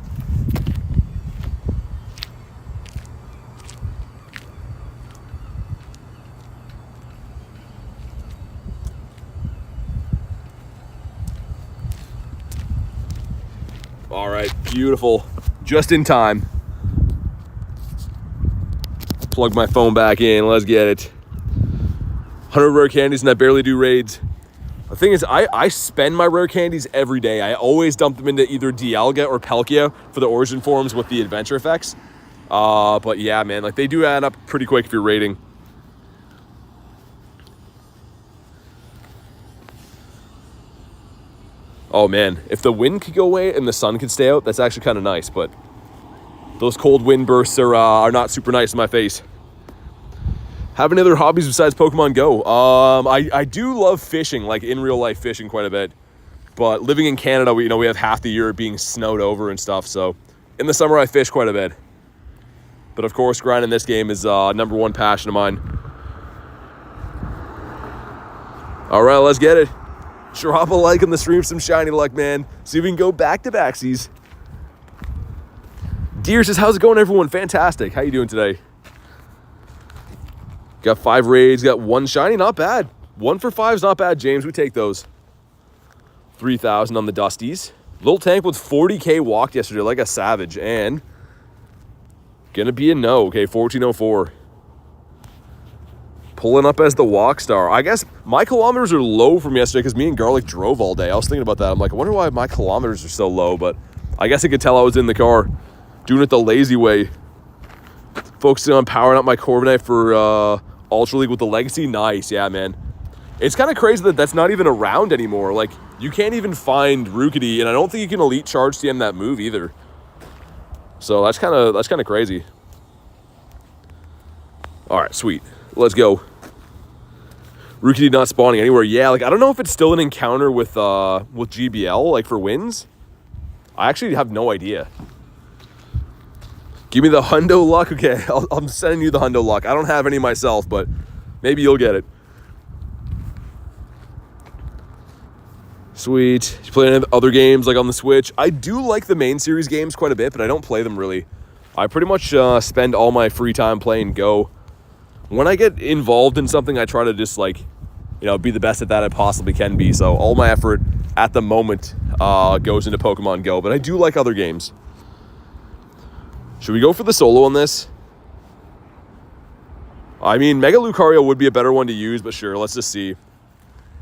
All right, beautiful. Just in time. Plug my phone back in, let's get it. 100 rare candies and I barely do raids. The thing is, I spend my rare candies every day. I always dump them into either Dialga or Palkia for the origin forms with the adventure effects. But yeah, man, like they do add up pretty quick if you're raiding. Oh man, if the wind could go away and the sun could stay out, that's actually kind of nice, but those cold wind bursts are not super nice in my face. Have any other hobbies besides Pokemon Go? I do love fishing, like in real life fishing quite a bit. But living in Canada, we have half the year being snowed over and stuff, so in the summer I fish quite a bit. But of course, grinding this game is #1 passion of mine. All right, let's get it. Drop a like on the stream, some shiny luck, man. See if we can go back-to-backsies. Deer says, how's it going, everyone? Fantastic. How you doing today? Got 5 raids, got 1 shiny. Not bad. 1 for 5 is not bad, James. We take those. 3,000 on the Dusties. Little Tank with 40K walked yesterday like a savage. And gonna be a no. Okay, 1404. Pulling up as the walk star. I guess my kilometers are low from yesterday because me and Garlic drove all day. I was thinking about that. I'm like, I wonder why my kilometers are so low, but I guess I could tell I was in the car doing it the lazy way. Focusing on powering up my Corviknight for Ultra League with the Legacy. Nice, yeah, man. It's kind of crazy that that's not even around anymore. Like, you can't even find Rookity, and I don't think you can Elite Charge TM that move either. So that's kind of crazy. All right, sweet. Let's go. Rookity not spawning anywhere. Yeah, like I don't know if it's still an encounter with GBL, like for wins. I actually have no idea. Give me the hundo luck. Okay, I'm sending you the hundo luck. I don't have any myself, but maybe you'll get it. Sweet. You play any other games like on the Switch? I do like the main series games quite a bit, but I don't play them really I pretty much spend all my free time playing Go. When I get involved in something, I try to just like, you know, be the best at that I possibly can be. So all my effort at the moment goes into Pokemon Go, but I do like other games. Should we go for the solo on this? I mean, Mega Lucario would be a better one to use, but sure, let's just see.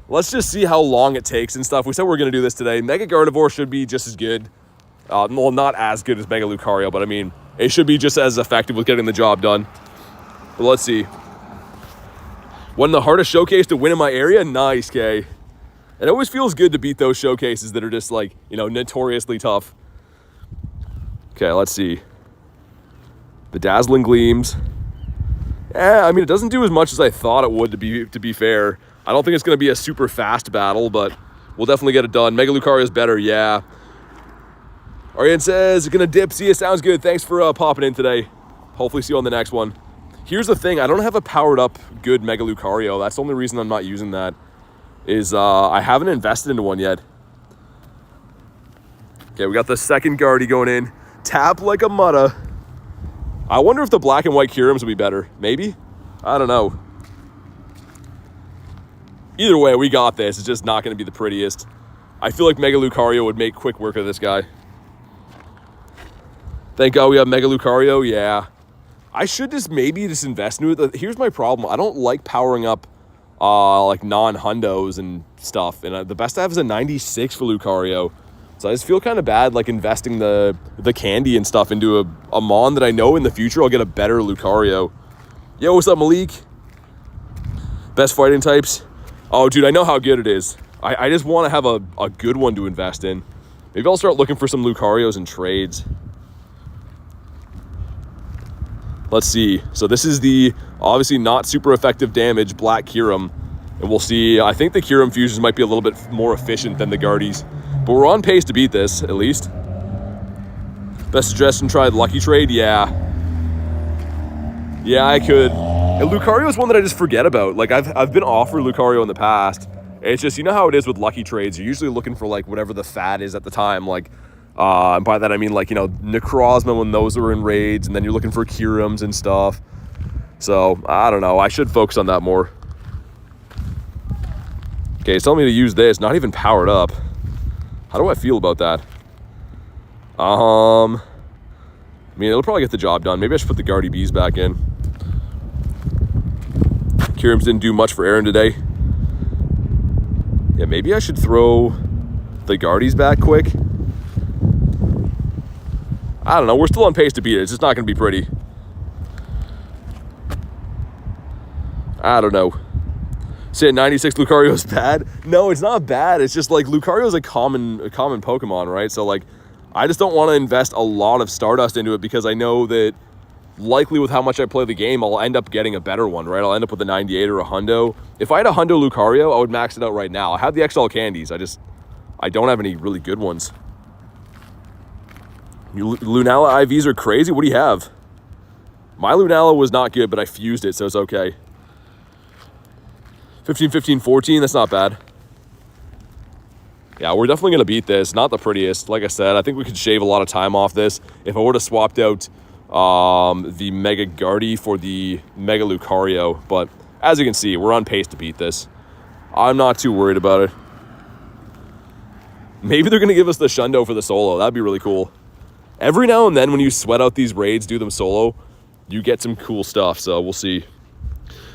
Let's just see how long it takes and stuff. We said we were going to do this today. Mega Gardevoir should be just as good. Well, not as good as Mega Lucario, but I mean, it should be just as effective with getting the job done. But let's see. Won the hardest showcase to win in my area? Nice, Kay. It always feels good to beat those showcases that are just like, you know, notoriously tough. Okay, let's see. The Dazzling Gleams. I mean, it doesn't do as much as I thought it would, to be fair. I don't think it's going to be a super fast battle, but we'll definitely get it done. Mega Lucario is better, yeah. Ariane says, going to dip. See you, sounds good. Thanks for popping in today. Hopefully see you on the next one. Here's the thing. I don't have a powered up good Mega Lucario. That's the only reason I'm not using that. Is I haven't invested into one yet. Okay, we got the second Guardy going in. Tap like a Mutta. I wonder if the black and white Kyurems would be better. Maybe? I don't know. Either way, we got this. It's just not going to be the prettiest. I feel like Mega Lucario would make quick work of this guy. Thank God we have Mega Lucario. Yeah. I should just maybe just invest into it. Here's my problem. I don't like powering up like non-hundos and stuff. And the best I have is a 96 for Lucario. So I just feel kind of bad like investing the candy and stuff into a Mon that I know in the future I'll get a better Lucario. Yo, what's up, Malik? Best fighting types? Oh, dude, I know how good it is. I just want to have a good one to invest in. Maybe I'll start looking for some Lucarios and trades. Let's see. So this is the obviously not super effective damage Black Kyurem. And we'll see. I think the Kyurem fusions might be a little bit more efficient than the Guardies. But we're on pace to beat this, at least. Best suggestion, try Lucky Trade? Yeah. Yeah, I could. And Lucario is one that I just forget about. Like, I've been offered Lucario in the past. It's just, you know how it is with Lucky Trades. You're usually looking for, like, whatever the fad is at the time. Like, and by that I mean, like, you know, Necrozma when those are in raids. And then you're looking for Kyurems and stuff. So, I don't know. I should focus on that more. Okay, it's telling me to use this. Not even powered up. How do I feel about that? I mean, it'll probably get the job done. Maybe I should put the Guardy Bees back in. Kyurems didn't do much for Aaron today. Yeah, maybe I should throw the Guardies back quick. I don't know. We're still on pace to beat it. It's just not going to be pretty. I don't know. Say 96 Lucario is bad? No, it's not bad. It's just like Lucario is a common Pokemon, right? So like, I just don't want to invest a lot of Stardust into it because I know that likely with how much I play the game, I'll end up getting a better one, right? I'll end up with a 98 or a Hundo. If I had a Hundo Lucario, I would max it out right now. I have the XL candies. I don't have any really good ones. Lunala IVs are crazy. What do you have? My Lunala was not good, but I fused it, so it's okay. 15, 15, 14, that's not bad. Yeah, we're definitely going to beat this. Not the prettiest. Like I said, I think we could shave a lot of time off this. If I would have swapped out the Mega Guardy for the Mega Lucario. But as you can see, we're on pace to beat this. I'm not too worried about it. Maybe they're going to give us the Shundo for the solo. That'd be really cool. Every now and then when you sweat out these raids, do them solo, you get some cool stuff. So we'll see.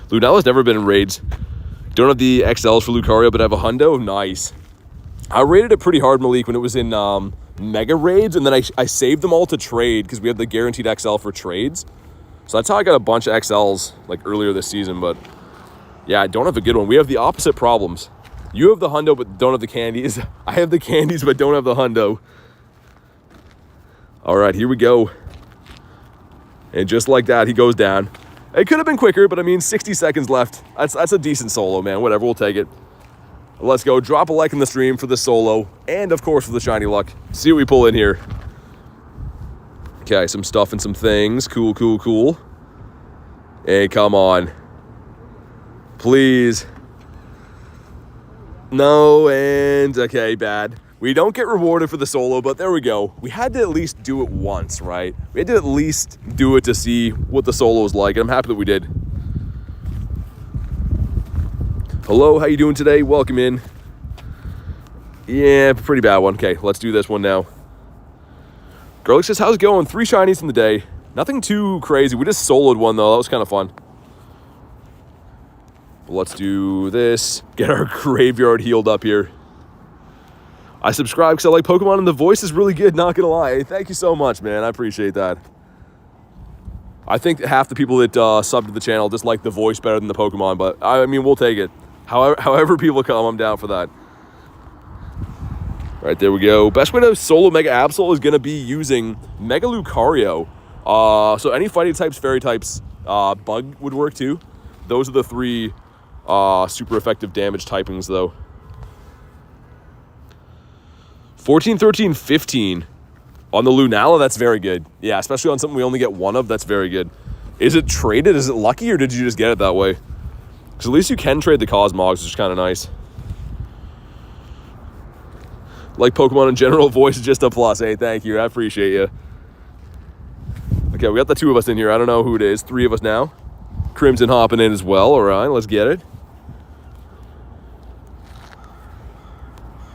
Lunala's never been in raids. Don't have the XLs for Lucario, but I have a Hundo. Nice. I rated it pretty hard, Malik, when it was in Mega Raids, and then I saved them all to trade because we had the guaranteed XL for trades. So that's how I got a bunch of XLs like earlier this season. But yeah, I don't have a good one. We have the opposite problems. You have the Hundo, but don't have the candies. I have the candies, but don't have the Hundo. All right, here we go. And just like that, he goes down. It could have been quicker, but I mean, 60 seconds left. That's a decent solo, man. Whatever, we'll take it. Let's go. Drop a like in the stream for the solo, and of course for the shiny luck. See what we pull in here. Okay, some stuff and some things. Cool, cool, cool. Hey, come on. Please. No, and okay, bad. We don't get rewarded for the solo, but there we go. We had to at least do it once, right? We had to at least do it to see what the solo is like, and I'm happy that we did. Hello, how you doing today? Welcome in. Yeah, pretty bad one. Okay, let's do this one now. Garlic says, how's it going? 3 shinies in the day. Nothing too crazy. We just soloed one, though. That was kind of fun. Let's do this. Get our graveyard healed up here. I subscribe because I like Pokemon, and the voice is really good, not gonna lie. Hey, thank you so much, man. I appreciate that. I think half the people that sub to the channel just like the voice better than the Pokemon, but I mean, we'll take it. However people come, I'm down for that. All right, there we go. Best way to solo Mega Absol is going to be using Mega Lucario. So any fighting types, fairy types, bug would work too. Those are the 3 super effective damage typings though. 14, 13, 15. On the Lunala, that's very good. Yeah, especially on something we only get 1 of, that's very good. Is it traded? Is it lucky, or did you just get it that way? Because at least you can trade the Cosmogs, which is kind of nice. Like Pokemon in general, voice is just a plus. Hey, thank you. I appreciate you. Okay, we got the 2 of us in here. I don't know who it is. 3 of us now. Crimson hopping in as well. All right, let's get it.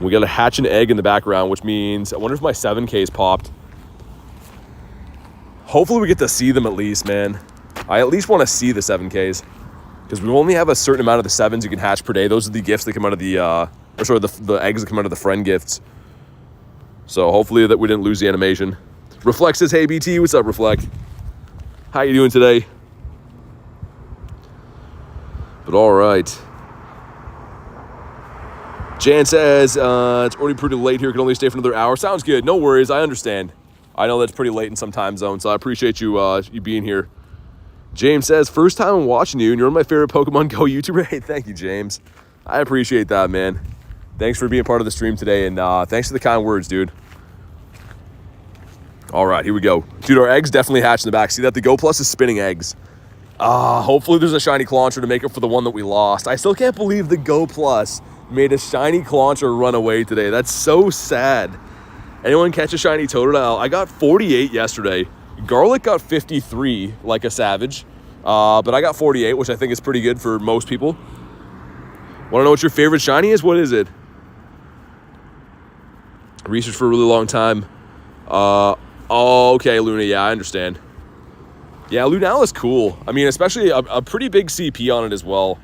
We got a hatch and egg in the background, which means I wonder if my 7K's popped. Hopefully we get to see them at least, man. I at least want to see the 7Ks. Because we only have a certain amount of the 7s you can hatch per day. Those are the gifts that come out of the, or sorry, the eggs that come out of the friend gifts. So hopefully that we didn't lose the animation. Reflect says, hey BT, what's up, Reflect? How you doing today? But all right. Jan says, it's already pretty late here. Can only stay for another hour. Sounds good. No worries. I understand. I know that's pretty late in some time zone, so I appreciate you you being here. James says, first time I'm watching you, and you're one of my favorite Pokemon GO YouTubers. Hey, thank you, James. I appreciate that, man. Thanks for being part of the stream today, and thanks for the kind words, dude. All right, here we go. Dude, our eggs definitely hatched in the back. See that? The Go Plus is spinning eggs. Hopefully there's a shiny Clauncher to make up for the one that we lost. I still can't believe the Go Plus made a shiny Clauncher run away today. That's so sad. Anyone catch a shiny Totodile? I got 48 yesterday. Garlic got 53 like a savage. But I got 48, which I think is pretty good for most people. Want to know what your favorite shiny is? What is it? Research for a really long time. Oh, okay, Luna. Yeah, I understand. Yeah, Lunala is cool. I mean, especially a pretty big CP on it as well.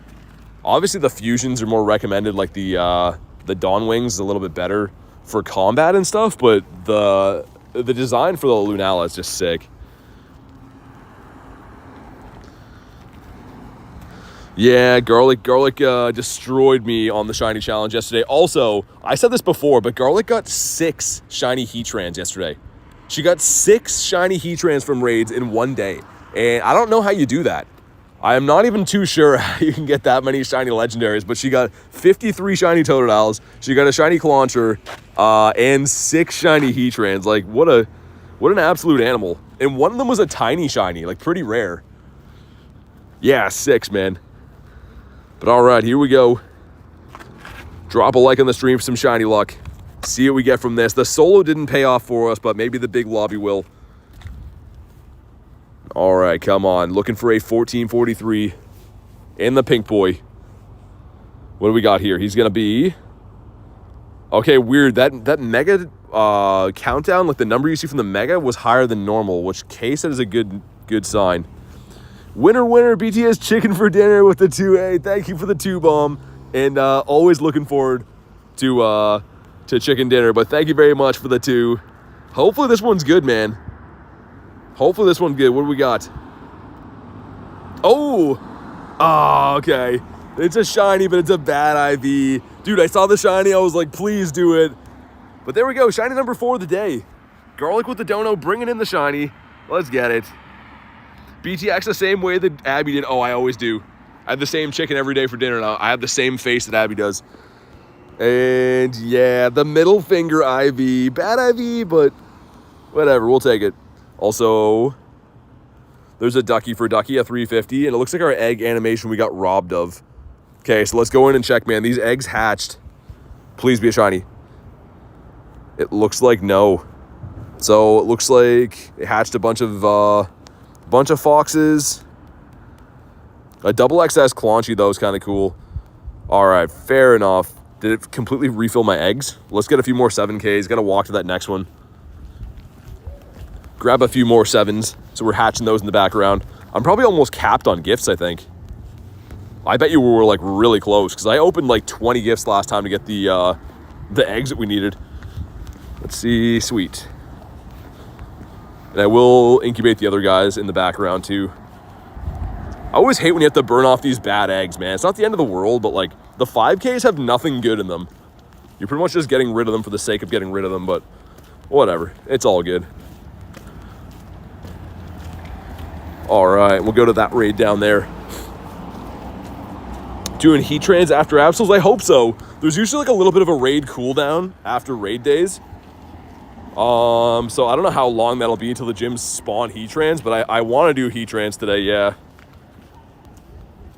Obviously, the fusions are more recommended. Like the Dawn Wings is a little bit better for combat and stuff. But the design for the Lunala is just sick. Yeah, Garlic destroyed me on the shiny challenge yesterday. Also, I said this before, but Garlic got 6 shiny Heatrans yesterday. She got 6 shiny Heatrans from raids in one day. And I don't know how you do that. I am not even too sure how you can get that many shiny legendaries, but she got 53 shiny Totodiles. She got a shiny Clauncher, and 6 shiny Heatrans. Like, what an absolute animal. And one of them was a tiny shiny, like pretty rare. Yeah, 6, man. But all right, here we go. Drop a like on the stream for some shiny luck. See what we get from this. The solo didn't pay off for us, but maybe the big lobby will. All right, come on. Looking for a 1443 in the pink boy. What do we got here? He's going to be... Okay, weird. That mega countdown, like the number you see from the mega, was higher than normal, which Kay said is a good sign. Winner, BTS chicken for dinner with the 2A. Thank you for the 2-bomb. And always looking forward to chicken dinner. But thank you very much for the 2. Hopefully this one's good, man. Hopefully this one's good. What do we got? Oh, okay. It's a shiny, but it's a bad IV. Dude, I saw the shiny. I was like, please do it. But there we go. Shiny number 4 of the day. Garlic with the dono, bringing in the shiny. Let's get it. BT acts the same way that Abby did. Oh, I always do. I have the same chicken every day for dinner now. I have the same face that Abby does. And yeah, the middle finger IV. Bad IV, but whatever. We'll take it. Also, there's a ducky for ducky, a 350. And it looks like our egg animation we got robbed of. Okay, so let's go in and check, man. These eggs hatched. Please be a shiny. It looks like no. So it looks like it hatched a bunch of foxes. A double XS Claunchy though is kind of cool. All right, fair enough. Did it completely refill my eggs? Let's get a few more 7Ks. Got to walk to that next one. Grab a few more 7s. So we're hatching those in the background. I'm probably almost capped on gifts, I think. I bet you we were like really close because I opened like 20 gifts last time to get the eggs that we needed. Let's see, sweet. And I will incubate the other guys in the background too. I always hate when you have to burn off these bad eggs, man. It's not the end of the world, but like the 5Ks have nothing good in them. You're pretty much just getting rid of them for the sake of getting rid of them, but whatever. It's all good. All right, we'll go to that raid down there. Doing Heatrans after Absols? I hope so. There's usually like a little bit of a raid cooldown after raid days. So I don't know how long that'll be until the gyms spawn Heatrans, but I want to do Heatrans today, yeah.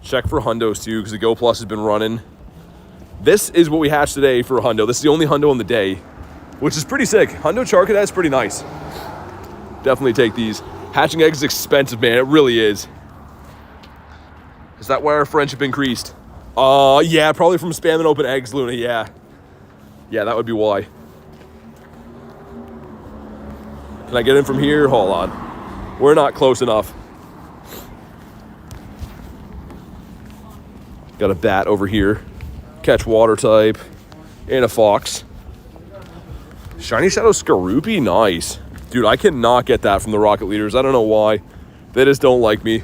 Check for Hundos too, because the Go Plus has been running. This is what we hatched today for a Hundo. This is the only Hundo on the day, which is pretty sick. Hundo Charcadet is pretty nice. Definitely take these. Hatching eggs is expensive, man. It really is. Is that why our friendship increased? Yeah, probably from spamming open eggs, Luna, yeah. Yeah, that would be why. Can I get in from here? Hold on. We're not close enough. Got a bat over here. Catch water type. And a fox. Shiny Shadow Skaroopy? Nice. Dude, I cannot get that from the Rocket Leaders. I don't know why. They just don't like me.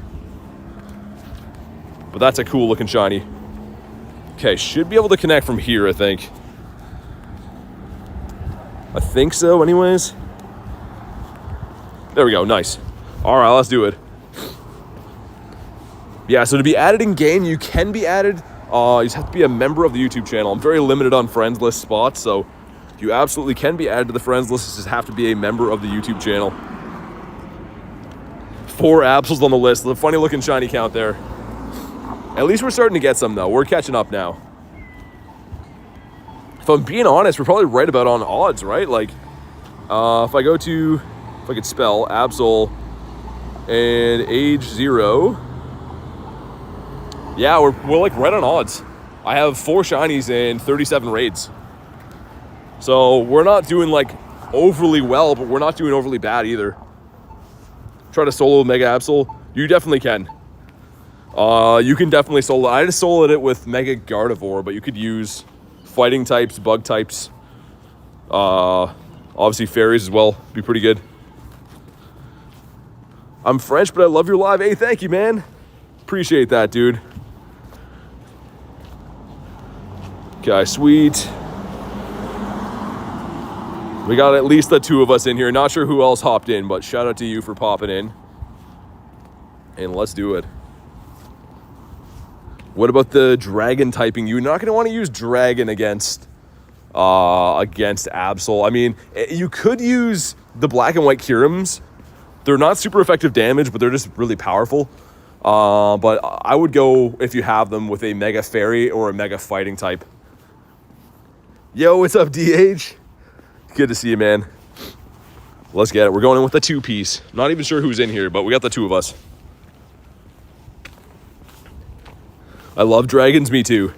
But that's a cool looking shiny. Okay, should be able to connect from here, I think. I think so, anyways. There we go, nice. All right, let's do it. Yeah, so to be added in game, you can be added. You just have to be a member of the YouTube channel. I'm very limited on friends list spots, so you absolutely can be added to the friends list. You just have to be a member of the YouTube channel. 4 Absols on the list. The funny looking shiny count there. At least we're starting to get some though. We're catching up now. If I'm being honest, we're probably right about on odds, right? Like, if I could spell Absol and age 0. Yeah, we're like right on odds. I have 4 shinies and 37 raids. So we're not doing like overly well, but we're not doing overly bad either. Try to solo Mega Absol. You definitely can. You can definitely solo. I just soloed it with Mega Gardevoir, but you could use fighting types, bug types. Obviously fairies as well. Be pretty good. I'm French, but I love your live. Hey, thank you, man. Appreciate that, dude. Okay, sweet. We got at least the 2 of us in here. Not sure who else hopped in, but shout out to you for popping in. And let's do it. What about the dragon typing? You're not going to want to use dragon against Absol. I mean, you could use the black and white Kirums. They're not super effective damage, but they're just really powerful. But I would go, if you have them, with a Mega Fairy or a Mega Fighting type. Yo, what's up, DH? Good to see you, man. Let's get it. We're going in with the 2-piece. Not even sure who's in here, but we got the 2 of us. I love dragons, me too.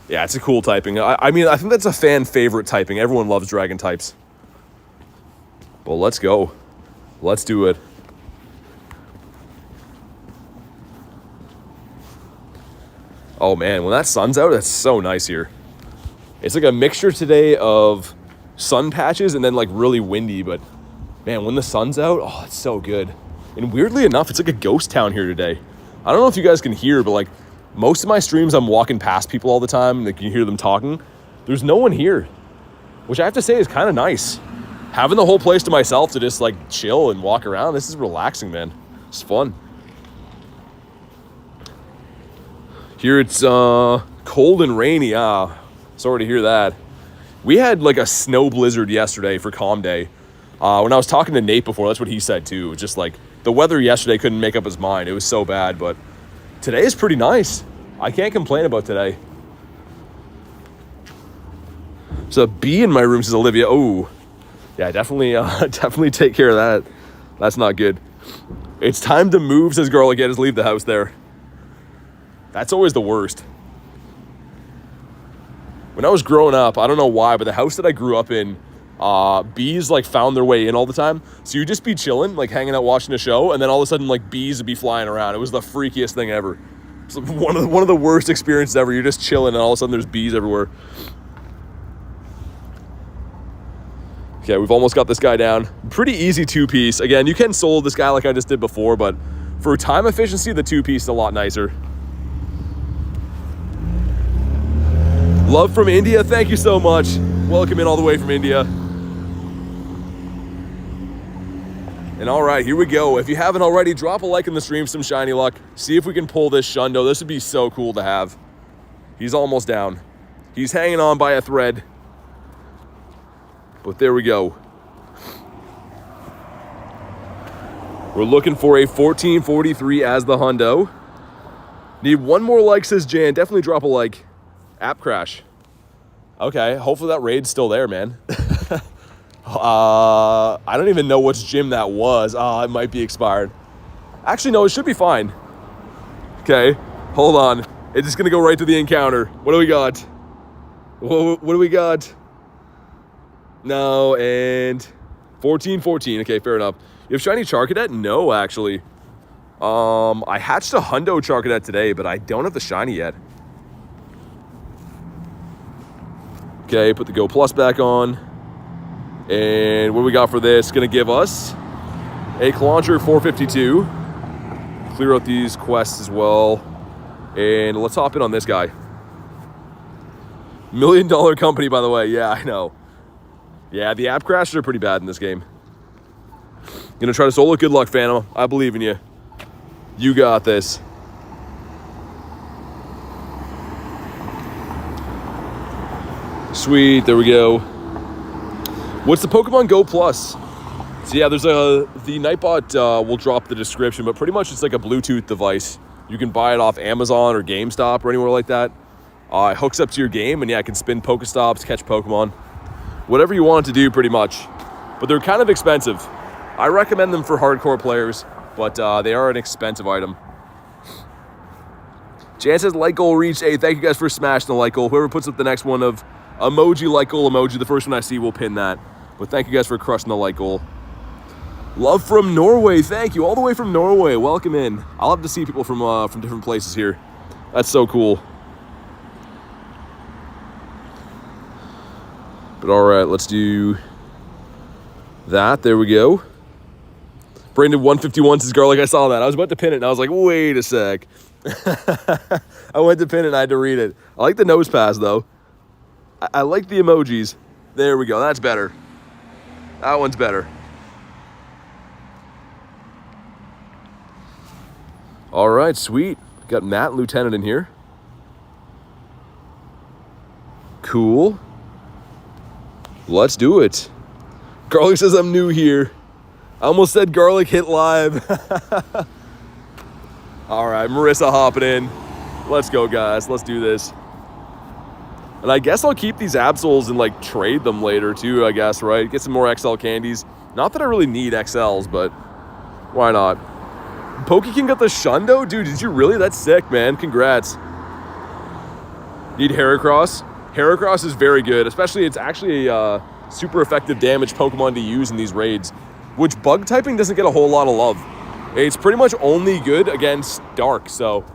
Yeah, it's a cool typing. I mean, I think that's a fan favorite typing. Everyone loves dragon types. Well, let's go. Let's do it. Oh man, when that sun's out, it's so nice here. It's like a mixture today of sun patches and then like really windy, but man, when the sun's out, oh, it's so good. And weirdly enough, it's like a ghost town here today. I don't know if you guys can hear, but like most of my streams, I'm walking past people all the time and you can hear them talking. There's no one here, which I have to say is kind of nice. Having the whole place to myself to just like chill and walk around, this is relaxing, man. It's fun. Here it's cold and rainy. Sorry to hear that. We had like a snow blizzard yesterday for Calm Day. When I was talking to Nate before, that's what he said too. It was just like the weather yesterday couldn't make up his mind. It was so bad, but today is pretty nice. I can't complain about today. There's a bee in my room, says Olivia. Oh, yeah, definitely, definitely take care of that. That's not good. It's time to move, says Garlic. Yeah, just leave the house there. That's always the worst. When I was growing up, I don't know why, but the house that I grew up in, bees like found their way in all the time. So you'd just be chilling, like hanging out watching a show, and then all of a sudden like bees would be flying around. It was the freakiest thing ever. It's one of the worst experiences ever. You're just chilling and all of a sudden there's bees everywhere. Okay, we've almost got this guy down. Pretty easy 2-piece. Again, you can solo this guy like I just did before, but for time efficiency, the 2-piece is a lot nicer. Love from India, thank you so much. Welcome in all the way from India. And all right, here we go. If you haven't already, drop a like in the stream, some shiny luck. See if we can pull this Shundo. This would be so cool to have. He's almost down. He's hanging on by a thread. But there we go. We're looking for a 1443 as the hundo. Need one more like, says Jan. Definitely drop a like. App crash. Okay, hopefully that raid's still there, man. I don't even know which gym that was. It might be expired. Actually, no, it should be fine. Okay, hold on. It's just gonna go right to the encounter. What do we got? What do we got? No, and 1414. Okay, fair enough. You have shiny Charcadet? No, actually. I hatched a hundo Charcadet today, but I don't have the shiny yet. Okay, put the Go Plus back on. And what do we got for this? Gonna give us a Clonger 452. Clear out these quests as well. And let's hop in on this guy. $1 million company, by the way. Yeah, I know. Yeah, the app crashes are pretty bad in this game. Gonna try to solo. Good luck, Phantom. I believe in you. You got this. Sweet, there we go. What's the Pokemon GO Plus? So yeah, there's the Nightbot will drop the description, but pretty much it's like a Bluetooth device. You can buy it off Amazon or GameStop or anywhere like that. It hooks up to your game, and yeah, it can spin Pokestops, catch Pokemon. Whatever you want it to do, pretty much. But they're kind of expensive. I recommend them for hardcore players, but they are an expensive item. Jan says like goal reached. Hey, thank you guys for smashing the like goal. Whoever puts up the next one of emoji like goal emoji, the first one I see will pin that. But thank you guys for crushing the like goal. Love from Norway. Thank you all the way from Norway. Welcome in. I'll have to see people from different places here. That's so cool. But all right, let's do that. There we go. Brandon 151 says garlic. I saw that. I was about to pin it, and I was like, wait a sec. I went to pin it, and I had to read it. I like the nose pass, though. I like the emojis. There we go. That's better. That one's better. All right, sweet. Got Matt Lieutenant in here. Cool. Let's do it. Garlic says I'm new here. I almost said garlic hit live. All right, Marissa hopping in. Let's go, guys. Let's do this. And I guess I'll keep these Absols and like trade them later too, I guess, right? Get some more XL candies. Not that I really need XLs, but why not? Pokeking got the Shundo? Dude, did you really? That's sick, man. Congrats. Need Heracross? Heracross is very good, especially it's actually a super effective damage Pokemon to use in these raids, which bug typing doesn't get a whole lot of love. It's pretty much only good against Dark, so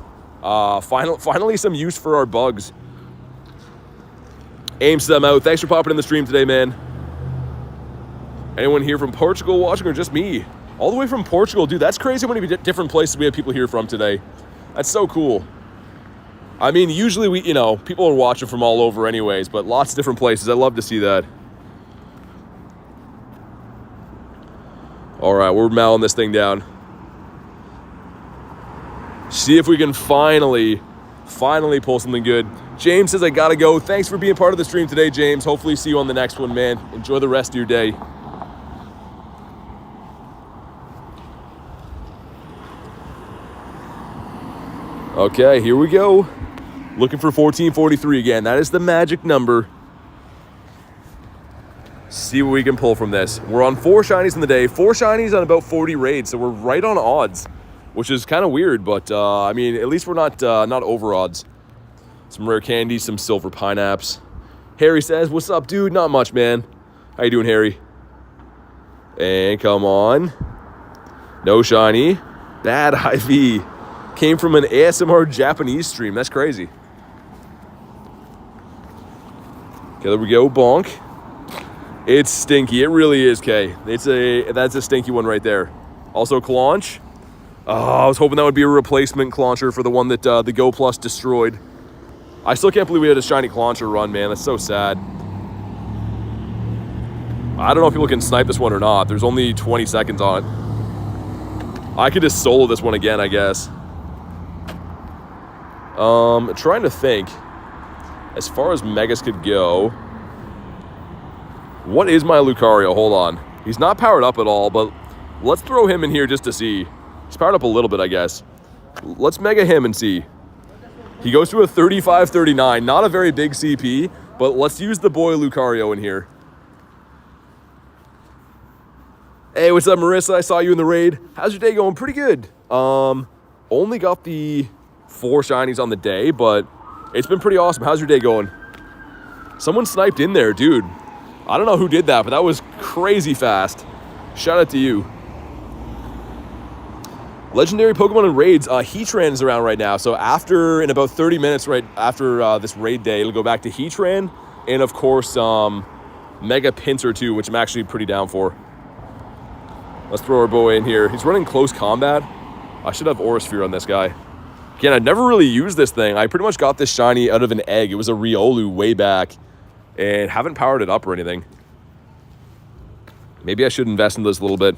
finally some use for our bugs. Aim them out. Thanks for popping in the stream today, man. Anyone here from Portugal watching or just me? All the way from Portugal. Dude, that's crazy how many different places we have people here from today. That's so cool. I mean, usually people are watching from all over anyways, but lots of different places. I love to see that. All right, we're mowing this thing down. See if we can finally pull something good. James says, I gotta go. Thanks for being part of the stream today, James. Hopefully see you on the next one, man. Enjoy the rest of your day. Okay, here we go. Looking for 1443 again. That is the magic number. see what we can pull from this. We're on 4 shinies in the day, 4 shinies on about 40 raids, so we're right on odds, which is kind of weird, but I mean, at least we're not over odds. Some rare candies, some silver pineapples. Harry says, what's up, dude? Not much, man. How you doing, Harry? And come on. No shiny. Bad IV. Came from an ASMR Japanese stream. That's crazy. Okay, there we go. Bonk. It's stinky. It really is, Kay. That's a stinky one right there. Also, Claunch. Oh, I was hoping that would be a replacement Clauncher for the one that the Go Plus destroyed. I still can't believe we had a shiny Clauncher run, man. That's so sad. I don't know if people can snipe this one or not. There's only 20 seconds on it. I could just solo this one again, I guess. Trying to think. As far as Megas could go, what is my Lucario? Hold on. He's not powered up at all, but let's throw him in here just to see. He's powered up a little bit, I guess. Let's Mega him and see. He goes to a 35-39. Not a very big CP, but let's use the boy Lucario in here. Hey, what's up, Marissa? I saw you in the raid. How's your day going? Pretty good. Only got the 4 shinies on the day, but it's been pretty awesome. How's your day going? Someone sniped in there, dude. I don't know who did that, but that was crazy fast. Shout out to you. Legendary Pokemon and raids. Heatran is around right now. So in about 30 minutes, right after this raid day, it'll go back to Heatran. And of course, Mega Pinsir too, which I'm actually pretty down for. Let's throw our boy in here. He's running close combat. I should have Aura Sphere on this guy. Again, I've never really used this thing. I pretty much got this shiny out of an egg. It was a Riolu way back. And haven't powered it up or anything. Maybe I should invest in this a little bit.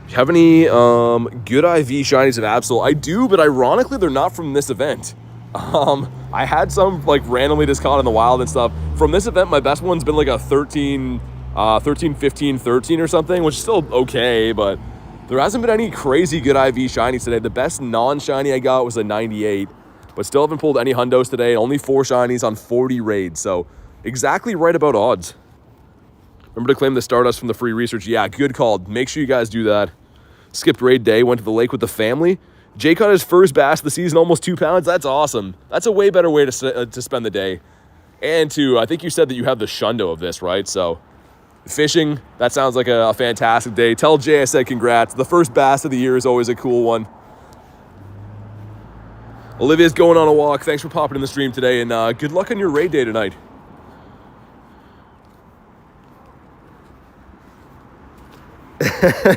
Do you have any good IV shinies of Absol? I do, but ironically, they're not from this event. I had some like randomly just caught in the wild and stuff. From this event, my best one's been like a 13, 15, 13 or something, which is still okay, but there hasn't been any crazy good IV shinies today. The best non-shiny I got was a 98, but still haven't pulled any hundos today. Only 4 shinies on 40 raids, so exactly right about odds. Remember to claim the Stardust from the free research. Yeah, good call. Make sure you guys do that. Skipped raid day, went to the lake with the family. Jay caught his first bass of the season, almost 2 pounds. That's awesome. That's a way better way to spend the day. And I think you said that you have the Shundo of this, right? So fishing, that sounds like a fantastic day. Tell Jay I said congrats. The first bass of the year is always a cool one. Olivia's going on a walk. Thanks for popping in the stream today, and good luck on your raid day tonight.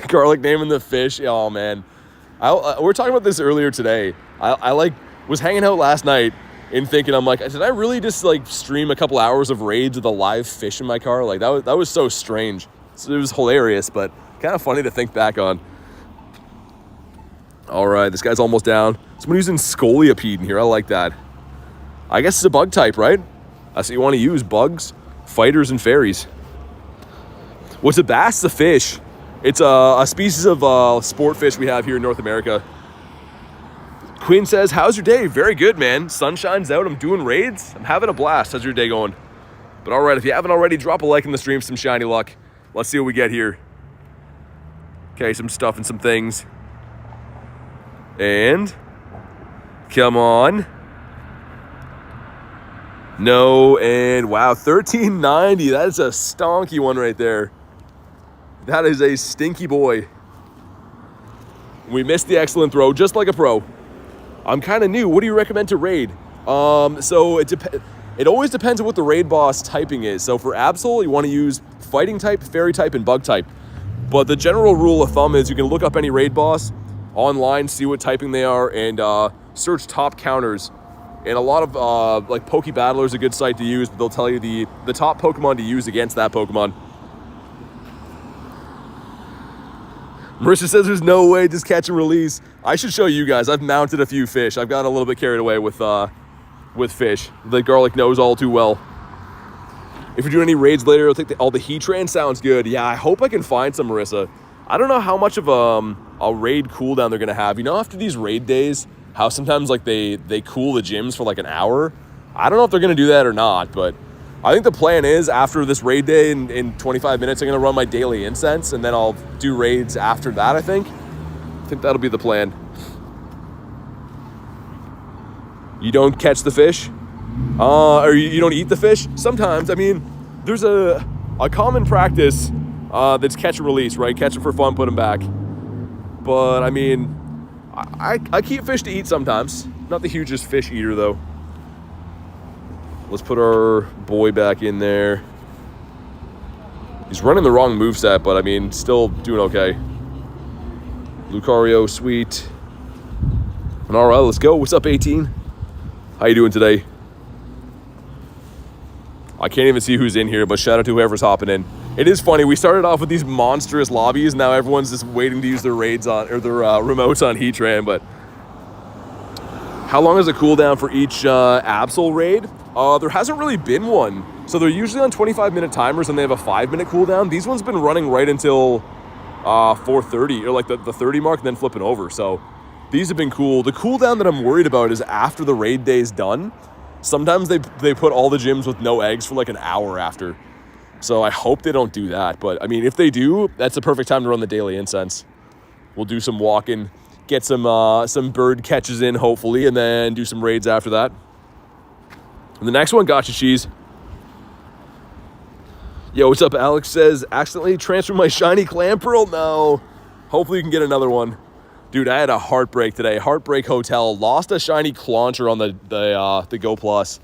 Garlic naming the fish. Oh, man. We were talking about this earlier today. I was hanging out last night and thinking, I'm like, did I really just like stream a couple hours of raids with a live fish in my car? Like that was so strange. So it was hilarious, but kind of funny to think back on. All right, this guy's almost down. Someone using Scoliapede in here. I like that. I guess it's a bug type, right? So you want to use bugs, fighters, and fairies. What's a bass? It's a fish. It's a species of sport fish we have here in North America. Queen says, how's your day? Very good, man. Sun shines out. I'm doing raids. I'm having a blast. How's your day going? But all right, if you haven't already, drop a like in the stream, some shiny luck. Let's see what we get here. Okay, some stuff and some things. And come on. No, and wow, 1390. That is a stonky one right there. That is a stinky boy. We missed the excellent throw, just like a pro. I'm kind of new. What do you recommend to raid? So it always depends on what the raid boss typing is. So for Absol, you want to use fighting type, fairy type, and bug type. But the general rule of thumb is you can look up any raid boss online, see what typing they are, and search top counters. And a lot of like Poke Battler is a good site to use, but they'll tell you the top Pokemon to use against that Pokemon. Marissa says there's no way, just catch and release. I should show you guys. I've mounted a few fish. I've got a little bit carried away with fish. The garlic knows all too well. If you're doing any raids later, I think all the Heatran sounds good. Yeah, I hope I can find some, Marissa. I don't know how much of a raid cooldown they're gonna have. You know, after these raid days, how sometimes like they cool the gyms for like an hour. I don't know if they're gonna do that or not, but I think the plan is after this raid day in 25 minutes, I'm going to run my daily incense, and then I'll do raids after that, I think. I think that'll be the plan. You don't catch the fish? Or you don't eat the fish? Sometimes. I mean, there's a common practice that's catch and release, right? Catch them for fun, put them back. But, I mean, I keep fish to eat sometimes. Not the hugest fish eater, though. Let's put our boy back in there. He's running the wrong moveset, but, I mean, still doing okay. Lucario, sweet. And all right, let's go. What's up, 18? How you doing today? I can't even see who's in here, but shout out to whoever's hopping in. It is funny. We started off with these monstrous lobbies. Now everyone's just waiting to use their raids on, or their remotes on Heatran. But how long is the cooldown for each Absol raid? There hasn't really been one. So they're usually on 25-minute timers, and they have a 5-minute cooldown. These ones been running right until 4:30, or like the 30 mark, and then flipping over. So these have been cool. The cooldown that I'm worried about is after the raid day is done. Sometimes they put all the gyms with no eggs for like an hour after. So I hope they don't do that. But, I mean, if they do, that's the perfect time to run the daily incense. We'll do some walking, get some bird catches in, hopefully, and then do some raids after that. And the next one, Gotcha Cheese. Yo, what's up? Alex says, accidentally transferred my shiny clam pearl. No. Hopefully you can get another one. Dude, I had a heartbreak today. Heartbreak Hotel. Lost a shiny Clauncher on the Go Plus.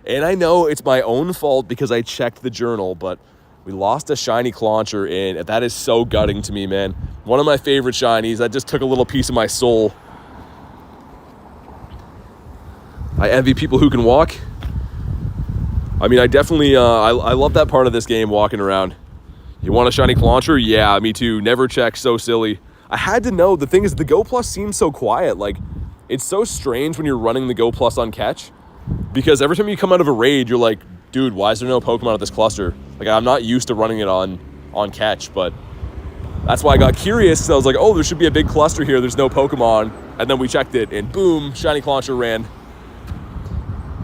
And I know it's my own fault because I checked the journal, but we lost a shiny Clauncher, and that is so gutting to me, man. One of my favorite shinies. That just took a little piece of my soul. I envy people who can walk. I mean, I definitely, I love that part of this game, walking around. You want a shiny Clauncher? Yeah, me too. Never check, so silly. I had to know. The thing is, the Go Plus seems so quiet. Like, it's so strange when you're running the Go Plus on catch, because every time you come out of a raid, you're like, dude, why is there no Pokemon at this cluster? Like, I'm not used to running it on catch, but that's why I got curious. So I was like, oh, there should be a big cluster here. There's no Pokemon. And then we checked it, and boom, shiny Clauncher ran.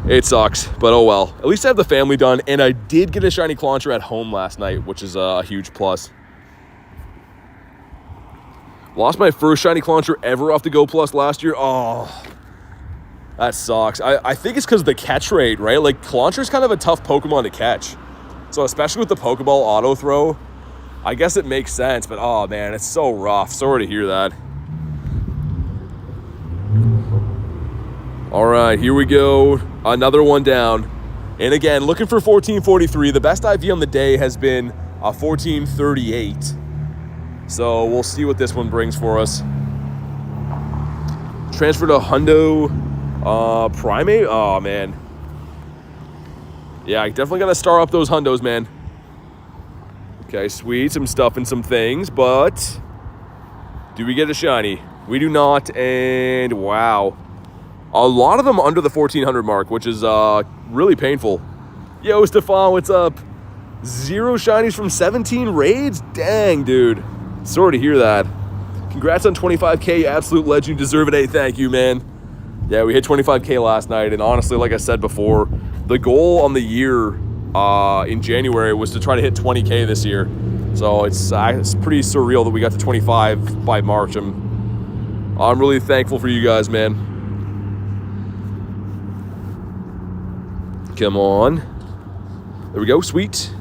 It sucks, but oh well. At least I have the family done, and I did get a shiny Clauncher at home last night, which is a huge plus. Lost my first shiny Clauncher ever off the Go Plus last year. Oh, that sucks. I think it's because of the catch rate, right? Like, Clauncher's kind of a tough Pokemon to catch. So especially with the Pokeball auto throw, I guess it makes sense, but oh man, it's so rough. Sorry to hear that. All right, here we go. Another one down. And again, looking for 1443. The best IV on the day has been a 1438. So we'll see what this one brings for us. Transfer to Hundo Primate. Oh, man. Yeah, I definitely got to star up those Hundos, man. Okay, sweet. Some stuff and some things, but do we get a shiny? We do not, and wow. A lot of them under the 1400 mark, which is really painful. Yo, Stefan, what's up? 0 shinies from 17 raids? Dang, dude. Sorry to hear that. Congrats on 25K, absolute legend. You deserve it. Hey, thank you, man. Yeah, we hit 25K last night, and honestly, like I said before, the goal on the year in January was to try to hit 20K this year. So it's pretty surreal that we got to 25 by March. I'm really thankful for you guys, man. Come on. There we go, sweet.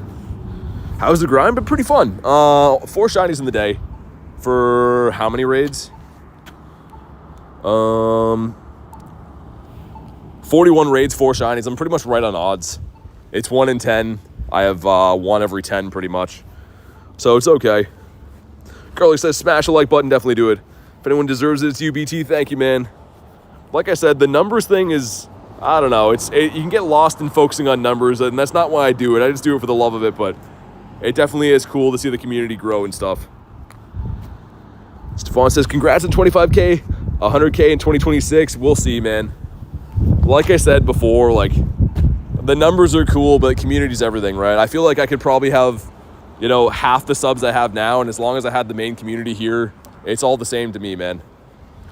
How's the grind? Been pretty fun. 4 shinies in the day. For how many raids? 41 raids, 4 shinies. I'm pretty much right on odds. It's 1 in 10. I have 1 every 10 pretty much. So it's okay. Carly says smash a like button, definitely do it. If anyone deserves it, it's UBT. Thank you, man. Like I said, the numbers thing is, I don't know. You can get lost in focusing on numbers, and that's not why I do it. I just do it for the love of it, but it definitely is cool to see the community grow and stuff. Stefan says, congrats on 25K, 100K in 2026. We'll see, man. Like I said before, like, the numbers are cool, but community's everything, right? I feel like I could probably have, half the subs I have now, and as long as I had the main community here, it's all the same to me, man.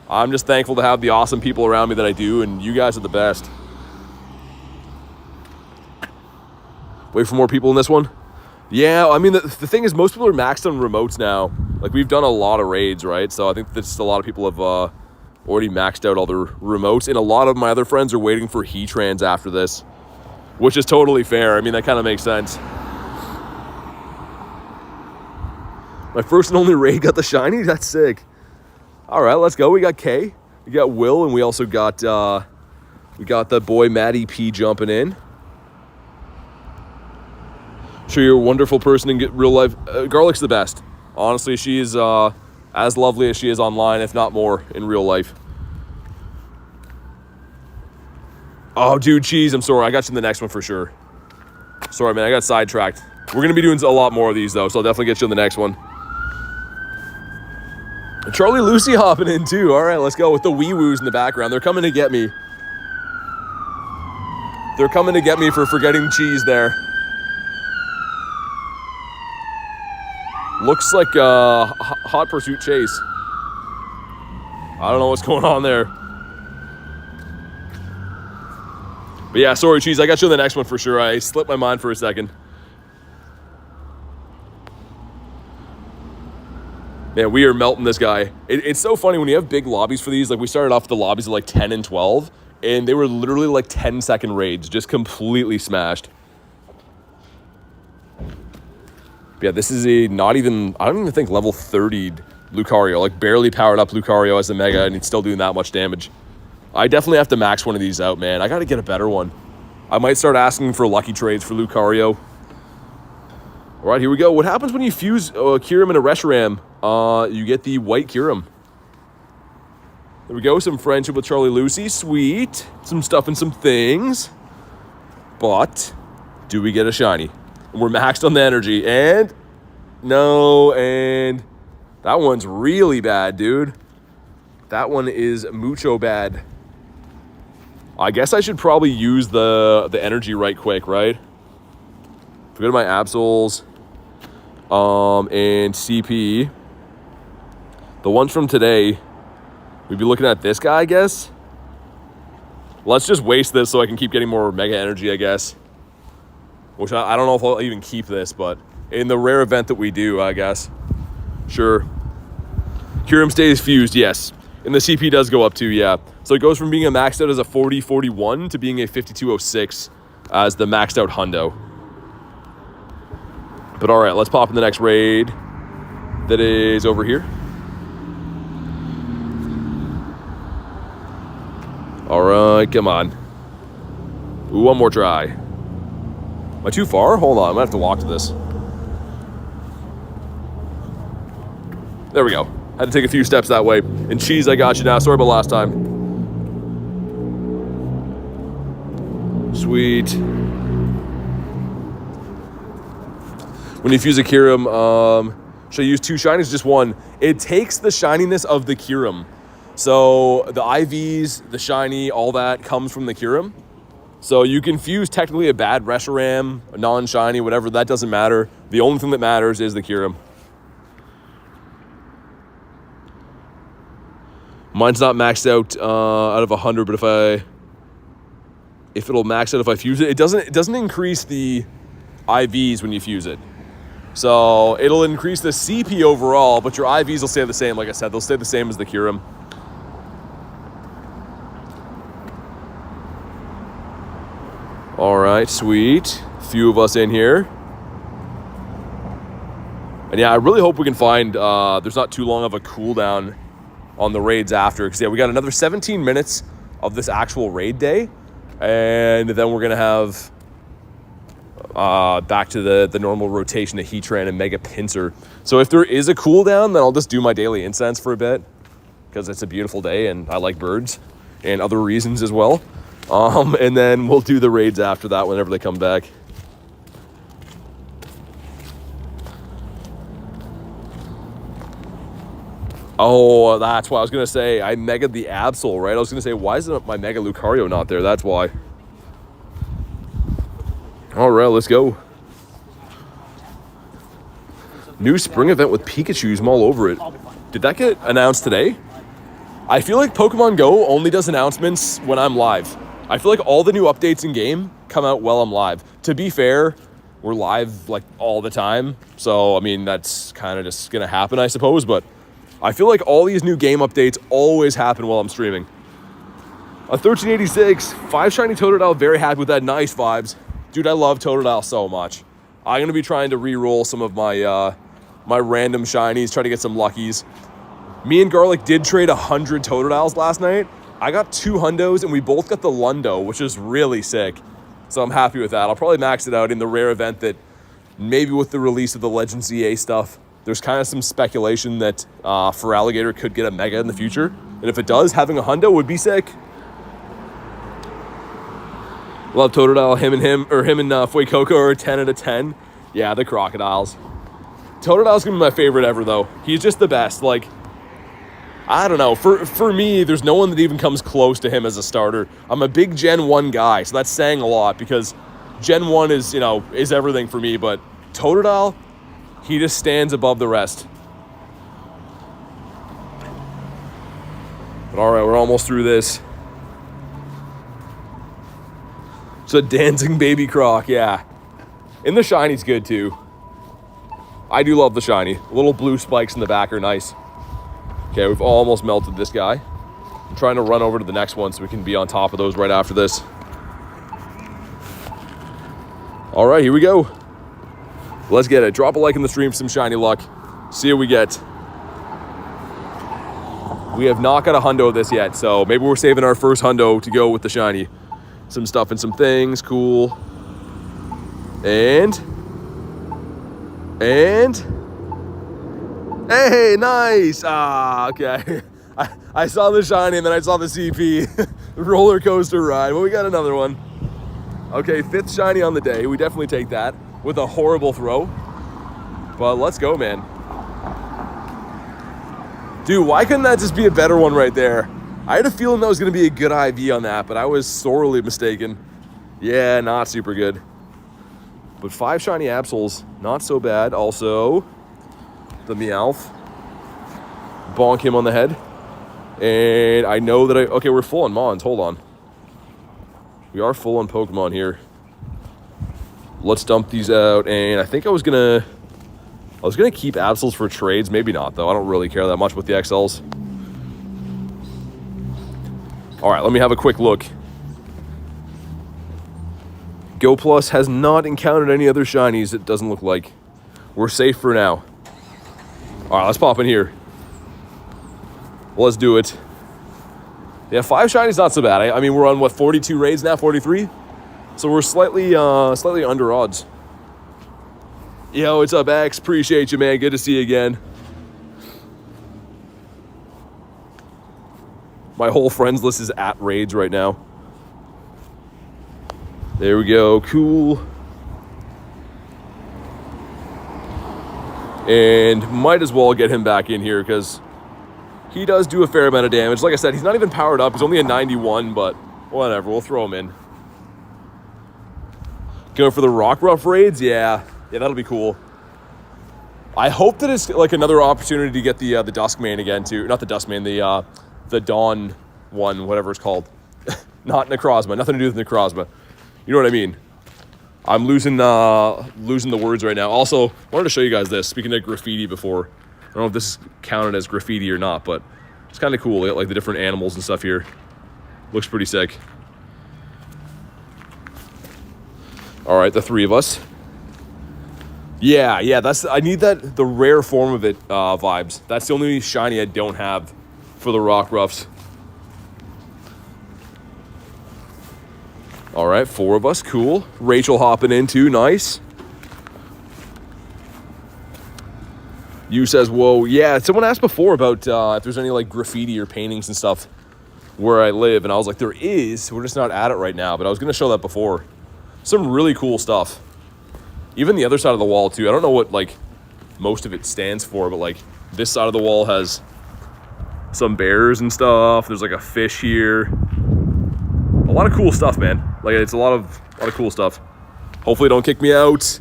I'm just thankful to have the awesome people around me that I do, and you guys are the best. Wait for more people in this one. Yeah, I mean, the thing is, most people are maxed on remotes now. Like, we've done a lot of raids, right? So I think that just a lot of people have already maxed out all their remotes. And a lot of my other friends are waiting for Heatrans after this, which is totally fair. I mean, that kind of makes sense. My first and only raid got the shiny? That's sick. All right, let's go. We got K, we got Will, and we also got the boy Maddie P jumping in. Sure, you're a wonderful person in real life. Garlic's the best. Honestly, she is as lovely as she is online, if not more, in real life. Oh, dude, Cheese, I'm sorry. I got you in the next one for sure. Sorry, man, I got sidetracked. We're going to be doing a lot more of these, though, so I'll definitely get you in the next one. And Charlie Lucy hopping in, too. All right, let's go with the wee-woos in the background. They're coming to get me. They're coming to get me for forgetting Cheese there. Looks like a hot pursuit chase. I don't know what's going on there. But yeah, sorry, Cheese. I got you in the next one for sure. I slipped my mind for a second. Man, we are melting this guy. It's so funny when you have big lobbies for these. Like, we started off with the lobbies at like 10 and 12, and they were literally like 10-second raids, just completely smashed. But yeah, this is a not even, I don't even think level 30'd Lucario, like barely powered up Lucario as a Mega, and it's still doing that much damage. I definitely have to max one of these out, man. I got to get a better one. I might start asking for lucky trades for Lucario. All right, here we go. What happens when you fuse Kyurem and a Reshiram? You get the white Kyurem. There we go. Some friendship with Charlie Lucy. Sweet. Some stuff and some things. But do we get a shiny? And we're maxed on the energy. And no. And that one's really bad, dude. That one is mucho bad. I guess I should probably use the energy right quick, right? If we go to my Absols and CP, the ones from today, we'd be looking at this guy, I guess. Let's just waste this so I can keep getting more Mega Energy, I guess. Which I don't know if I'll even keep this, but in the rare event that we do, I guess. Sure. Kyurem stays fused, yes. And the CP does go up too, yeah. So it goes from being a maxed out as a 40-41 to being a 52-06 as the maxed out Hundo. But all right, let's pop in the next raid that is over here. All right, come on. Ooh, one more try. Am I too far? Hold on, I'm gonna have to walk to this. There we go. Had to take a few steps that way. And Cheese, I got you now. Sorry about last time. Sweet. When you fuse a Kyurem, should I use 2 shinies? Just 1. It takes the shininess of the Kyurem. So the IVs, the shiny, all that comes from the Kyurem. So you can fuse technically a bad Reshiram, a non-shiny, whatever. That doesn't matter. The only thing that matters is the Kyurem. Mine's not maxed out of 100, but if it'll max out if I fuse it, it doesn't increase the IVs when you fuse it. So it'll increase the CP overall, but your IVs will stay the same. Like I said, they'll stay the same as the Kyurem. All right, sweet. Few of us in here. And yeah, I really hope we can find, there's not too long of a cooldown on the raids after, because yeah, we got another 17 minutes of this actual raid day, and then we're gonna have back to the normal rotation of Heatran and Mega Pinsir. So if there is a cooldown, then I'll just do my daily incense for a bit, because it's a beautiful day and I like birds and other reasons as well. And then we'll do the raids after that whenever they come back. Oh, that's why I was going to say I megaed the Absol, right? I was going to say, why isn't my Mega Lucario not there? That's why. All right, let's go. New spring event with Pikachus all over it. Did that get announced today? I feel like Pokemon GO only does announcements when I'm live. I feel like all the new updates in game come out while I'm live. To be fair, we're live like all the time. So, I mean, that's kind of just going to happen, I suppose. But I feel like all these new game updates always happen while I'm streaming. A 1386, 5 shiny Totodile, very happy with that. Nice vibes. Dude, I love Totodile so much. I'm going to be trying to re-roll some of my my random shinies, try to get some luckies. Me and Garlic did trade 100 Totodiles last night. I got 2 hundos, and we both got the Lundo, which is really sick. So I'm happy with that. I'll probably max it out in the rare event that maybe with the release of the Legends EA stuff, there's kind of some speculation that Feraligatr could get a Mega in the future. And if it does, having a hundo would be sick. Love Totodile. Him and Fuecoco are a 10 out of 10. Yeah, the crocodiles. Totodile's gonna be my favorite ever, though. He's just the best. Like, I don't know. For me, there's no one that even comes close to him as a starter. I'm a big Gen 1 guy, so that's saying a lot because Gen 1 is, you know, is everything for me. But Totodile, he just stands above the rest. But all right, we're almost through this. It's a dancing baby croc, yeah. And the shiny's good, too. I do love the shiny. Little blue spikes in the back are nice. Okay, we've almost melted this guy. I'm trying to run over to the next one so we can be on top of those right after this. All right, here we go. Let's get it. Drop a like in the stream for some shiny luck. See what we get. We have not got a hundo of this yet, so maybe we're saving our first hundo to go with the shiny. Some stuff and some things. Cool. And hey, nice. Okay. I saw the shiny and then I saw the CP. Roller coaster ride. Well, we got another one. Okay, 5th shiny on the day. We definitely take that with a horrible throw. But let's go, man. Dude, why couldn't that just be a better one right there? I had a feeling that was going to be a good IV on that, but I was sorely mistaken. Yeah, not super good. But 5 shiny Absols, not so bad. Also, the Meowth. Bonk him on the head. And I know that okay, we're full on Mons. Hold on. We are full on Pokemon here. Let's dump these out. And I think I was gonna keep Absols for trades. Maybe not, though. I don't really care that much with the XLs. All right, let me have a quick look. Go Plus has not encountered any other shinies, it doesn't look like. We're safe for now. All right, let's pop in here. Let's do it. Yeah, 5 shinies, not so bad. I mean, we're on, what, 42 raids now, 43? So we're slightly under odds. Yo, what's up, X? Appreciate you, man. Good to see you again. My whole friends list is at raids right now. There we go. Cool. And might as well get him back in here because he does do a fair amount of damage. Like I said, he's not even powered up. He's only a 91, but whatever. We'll throw him in. Going for the Rockruff raids? Yeah, that'll be cool. I hope that it's like another opportunity to get the Duskmane again, too. Not the Duskmane, the Dawn one, whatever it's called. Not Necrozma. Nothing to do with Necrozma. You know what I mean? I'm losing the words right now. Also, wanted to show you guys this. Speaking of graffiti before. I don't know if this is counted as graffiti or not, but it's kind of cool. They got like the different animals and stuff here. Looks pretty sick. All right, the 3 of us. Yeah, I need the rare form of it vibes. That's the only shiny I don't have for the Rockruffs. All right, 4 of us, cool. Rachel hopping in too, nice. You says, whoa, yeah, someone asked before about if there's any like graffiti or paintings and stuff where I live, and I was like, there is, we're just not at it right now, but I was gonna show that before. Some really cool stuff. Even the other side of the wall too. I don't know what like most of it stands for, but like this side of the wall has some bears and stuff. There's like a fish here. A lot of cool stuff, man. Like it's a lot of cool stuff. Hopefully don't kick me out.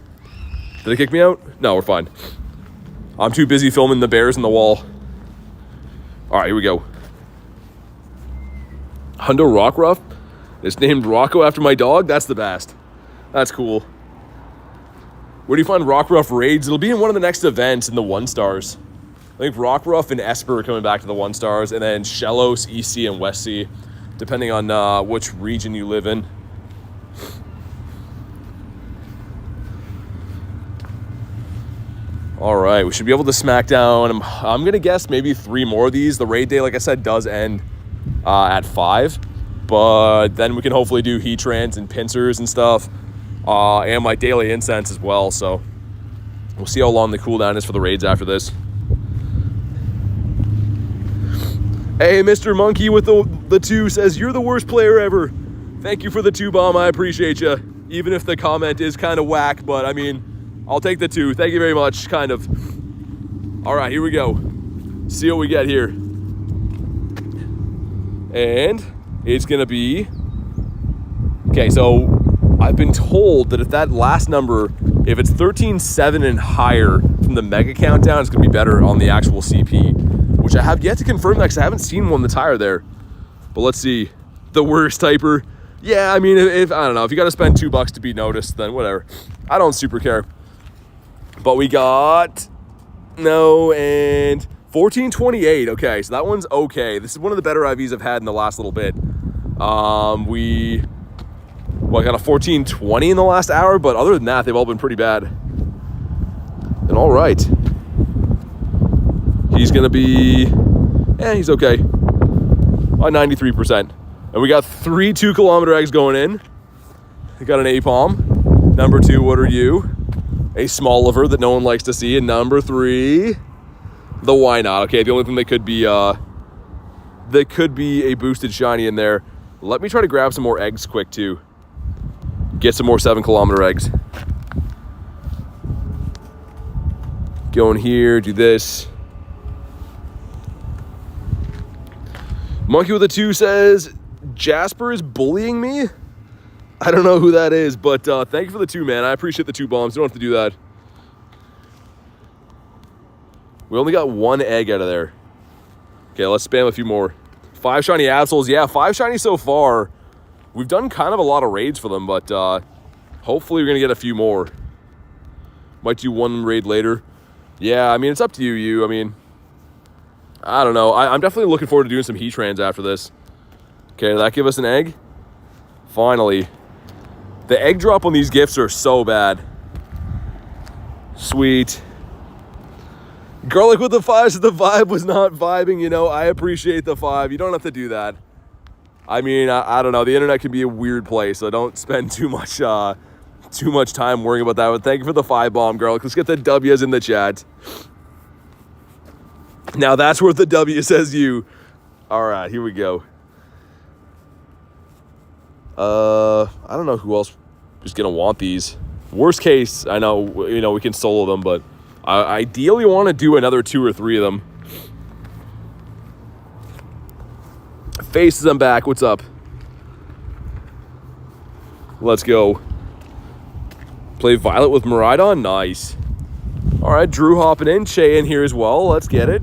Did it kick me out? No, we're fine. I'm too busy filming the bears in the wall. All right, here we go. Hundo Rockruff. It's named Rocco after my dog. That's the best. That's cool. Where do you find Rockruff raids? It'll be in one of the next events in the 1-stars. I think Rockruff and Esper are coming back to the 1-stars, and then Shellos, EC, and West Sea, depending on which region you live in. All right, we should be able to smack down, I'm going to guess maybe 3 more of these. The raid day, like I said, does end at 5, but then we can hopefully do Heatrans and Pinsirs and stuff, and my daily incense as well, so we'll see how long the cooldown is for the raids after this. Hey, Mr. Monkey with the 2 says, you're the worst player ever. Thank you for the 2 bomb. I appreciate you. Even if the comment is kind of whack, but I mean, I'll take the 2. Thank you very much, kind of. All right, here we go. See what we get here. And it's going to be... Okay, so I've been told that if that last number, if it's 13.7 and higher from the Mega Countdown, it's going to be better on the actual CP. Which I have yet to confirm that because I haven't seen one that's higher there. But let's see. The worst typer. Yeah, I mean, if I don't know, if you got to spend $2 to be noticed, then whatever. I don't super care. But we got no and 1428. Okay, so that one's okay. This is one of the better IVs I've had in the last little bit. I got a 1420 in the last hour, but other than that, they've all been pretty bad. And all right. He's going to be, he's okay. On 93%. And we got 3 2-kilometer eggs going in. We got an A-palm. Number 2, what are you? A small liver that no one likes to see. And number 3, the why not? Okay, the only thing that could be a boosted shiny in there. Let me try to grab some more eggs quick too. Get some more 7-kilometer eggs. Go in here, do this. Monkey with a 2 says, Jasper is bullying me? I don't know who that is, but thank you for the 2, man. I appreciate the 2 bombs. You don't have to do that. We only got 1 egg out of there. Okay, let's spam a few more. 5 shiny Absols. Yeah, 5 shiny so far. We've done kind of a lot of raids for them, but hopefully we're going to get a few more. Might do 1 raid later. Yeah, I mean, it's up to you. I mean... I don't know. I'm definitely looking forward to doing some Heatrans after this. Okay, did that give us an egg? Finally. The egg drop on these gifts are so bad. Sweet. Garlic with the 5 says the vibe was not vibing. You know, I appreciate the 5. You don't have to do that. I mean, I don't know. The internet can be a weird place, so don't spend too much time worrying about that. But thank you for the 5 bomb, Garlic. Let's get the W's in the chat. Now that's where the W says you. All right, here we go. I don't know who else is going to want these. Worst case, I know, you know, we can solo them, but I ideally want to do another 2 or 3 of them. Faces, I'm back. What's up? Let's go. Play Violet with Miraidon. Nice. All right, Drew hopping in. Che in here as well. Let's get it.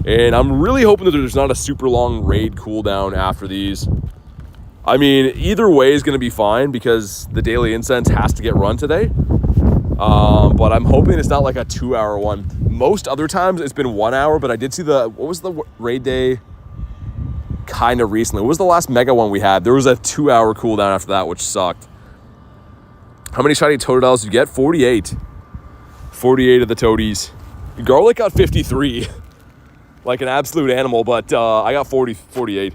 And I'm really hoping that there's not a super long raid cooldown after these. I mean, either way is going to be fine because the daily incense has to get run today. But I'm hoping it's not like a 2-hour one. Most other times it's been 1 hour, but I did see what was the raid day kind of recently? What was the last mega one we had? There was a 2-hour cooldown after that, which sucked. How many shiny Totodiles did you get? 48. 48 of the Toadies. Garlic got 53. Like an absolute animal, but I got 48.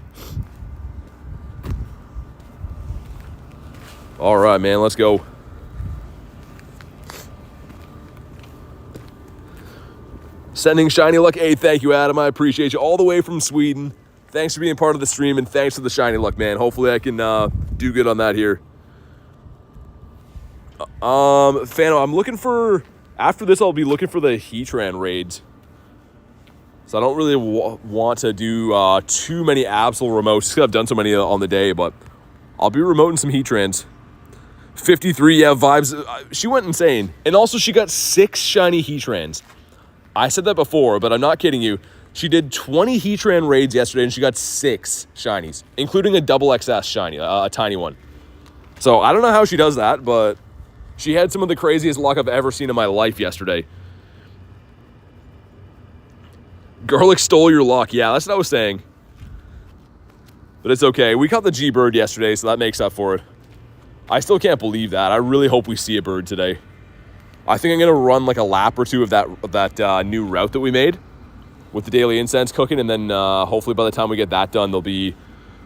All right, man, let's go. Sending shiny luck. Hey, thank you, Adam. I appreciate you all the way from Sweden. Thanks for being part of the stream, and thanks for the shiny luck, man. Hopefully I can do good on that here. Fano, I'm looking for... After this, I'll be looking for the Heatran raids. So I don't really want to do too many Absol remotes, just because I've done so many on the day, but I'll be remoting some Heatrans. 53, yeah, vibes. She went insane. And also, she got 6 shiny Heatrans. I said that before, but I'm not kidding you. She did 20 Heatran raids yesterday, and she got 6 shinies, including a double XS shiny, a tiny one. So I don't know how she does that, but She had some of the craziest luck I've ever seen in my life yesterday. Garlic stole your luck. Yeah, that's what I was saying. But it's okay. We caught the G bird yesterday, so that makes up for it. I still can't believe that. I really hope we see a bird today. I think I'm going to run like a lap or two of that new route that we made with the daily incense cooking, and then hopefully by the time we get that done, there'll be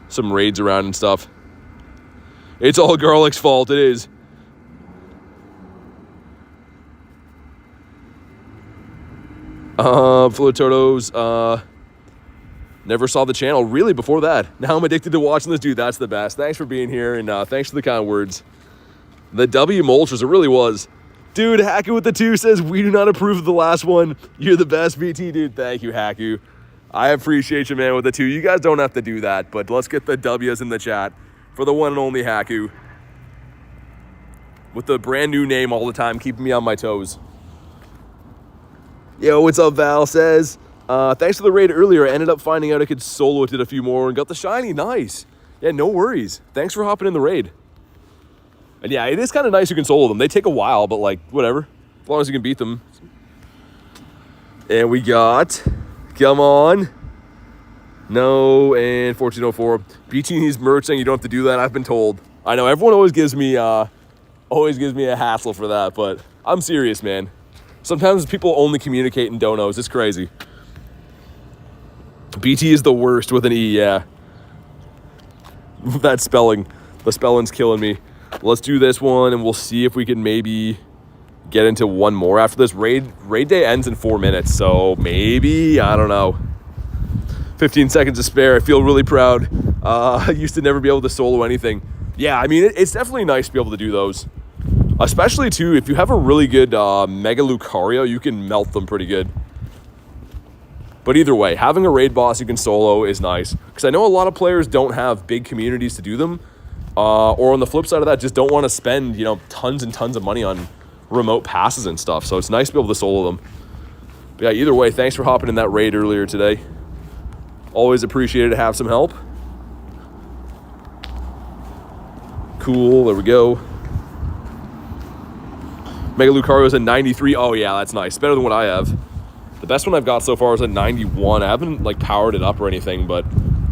some raids around and stuff. It's all Garlic's fault. It is. Flortotos, never saw the channel really before that. Now I'm addicted to watching this dude. That's the best. Thanks for being here, and thanks for the kind words. The W Moltres, it really was. Dude, Haku with the 2 says, we do not approve of the last one. You're the best, BT, dude. Thank you, Haku. I appreciate you, man, with the 2. You guys don't have to do that, but let's get the W's in the chat for the one and only Haku. With the brand new name all the time, keeping me on my toes. Yo, what's up, Val says. Thanks for the raid earlier. I ended up finding out I could solo it, did a few more, and got the shiny. Nice. Yeah, no worries. Thanks for hopping in the raid. And yeah, it is kind of nice you can solo them. They take a while, but like, whatever. As long as you can beat them. And we got, come on. No, and 1404. BT needs merch saying you don't have to do that. I've been told. I know, everyone always gives me a hassle for that, but I'm serious, man. Sometimes people only communicate in donos. It's crazy. BT is the worst with an E, yeah. That spelling. The spelling's killing me. Let's do this one, and we'll see if we can maybe get into one more after this. Raid day ends in 4 minutes, so maybe, I don't know. 15 seconds to spare. I feel really proud. I used to never be able to solo anything. Yeah, I mean, it's definitely nice to be able to do those. Especially, too, if you have a really good Mega Lucario, you can melt them pretty good. But either way, having a raid boss you can solo is nice. Because I know a lot of players don't have big communities to do them. Or on the flip side of that, just don't want to spend, you know, tons and tons of money on remote passes and stuff. So it's nice to be able to solo them. But yeah, either way, thanks for hopping in that raid earlier today. Always appreciated to have some help. Cool, there we go. Mega Lucario's a 93. Oh yeah, that's nice. Better than what I have. The best one I've got so far is a 91. I haven't like powered it up or anything, but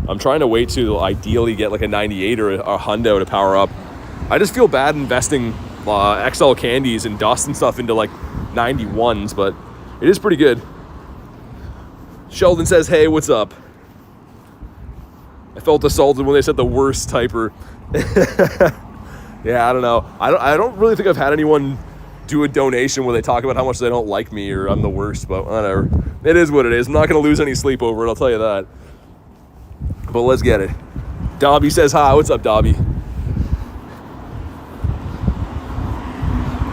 I'm trying to wait to ideally get like a 98 or a hundo to power up. I just feel bad investing XL candies and dust and stuff into like 91s, but it is pretty good. Sheldon says, hey, what's up? I felt assaulted when they said the worst typer. Yeah, I don't know. I don't really think I've had anyone do a donation where they talk about how much they don't like me or I'm the worst, but whatever. It is what it is. I'm not going to lose any sleep over it, I'll tell you that. But let's get it. Dobby says hi. What's up, Dobby?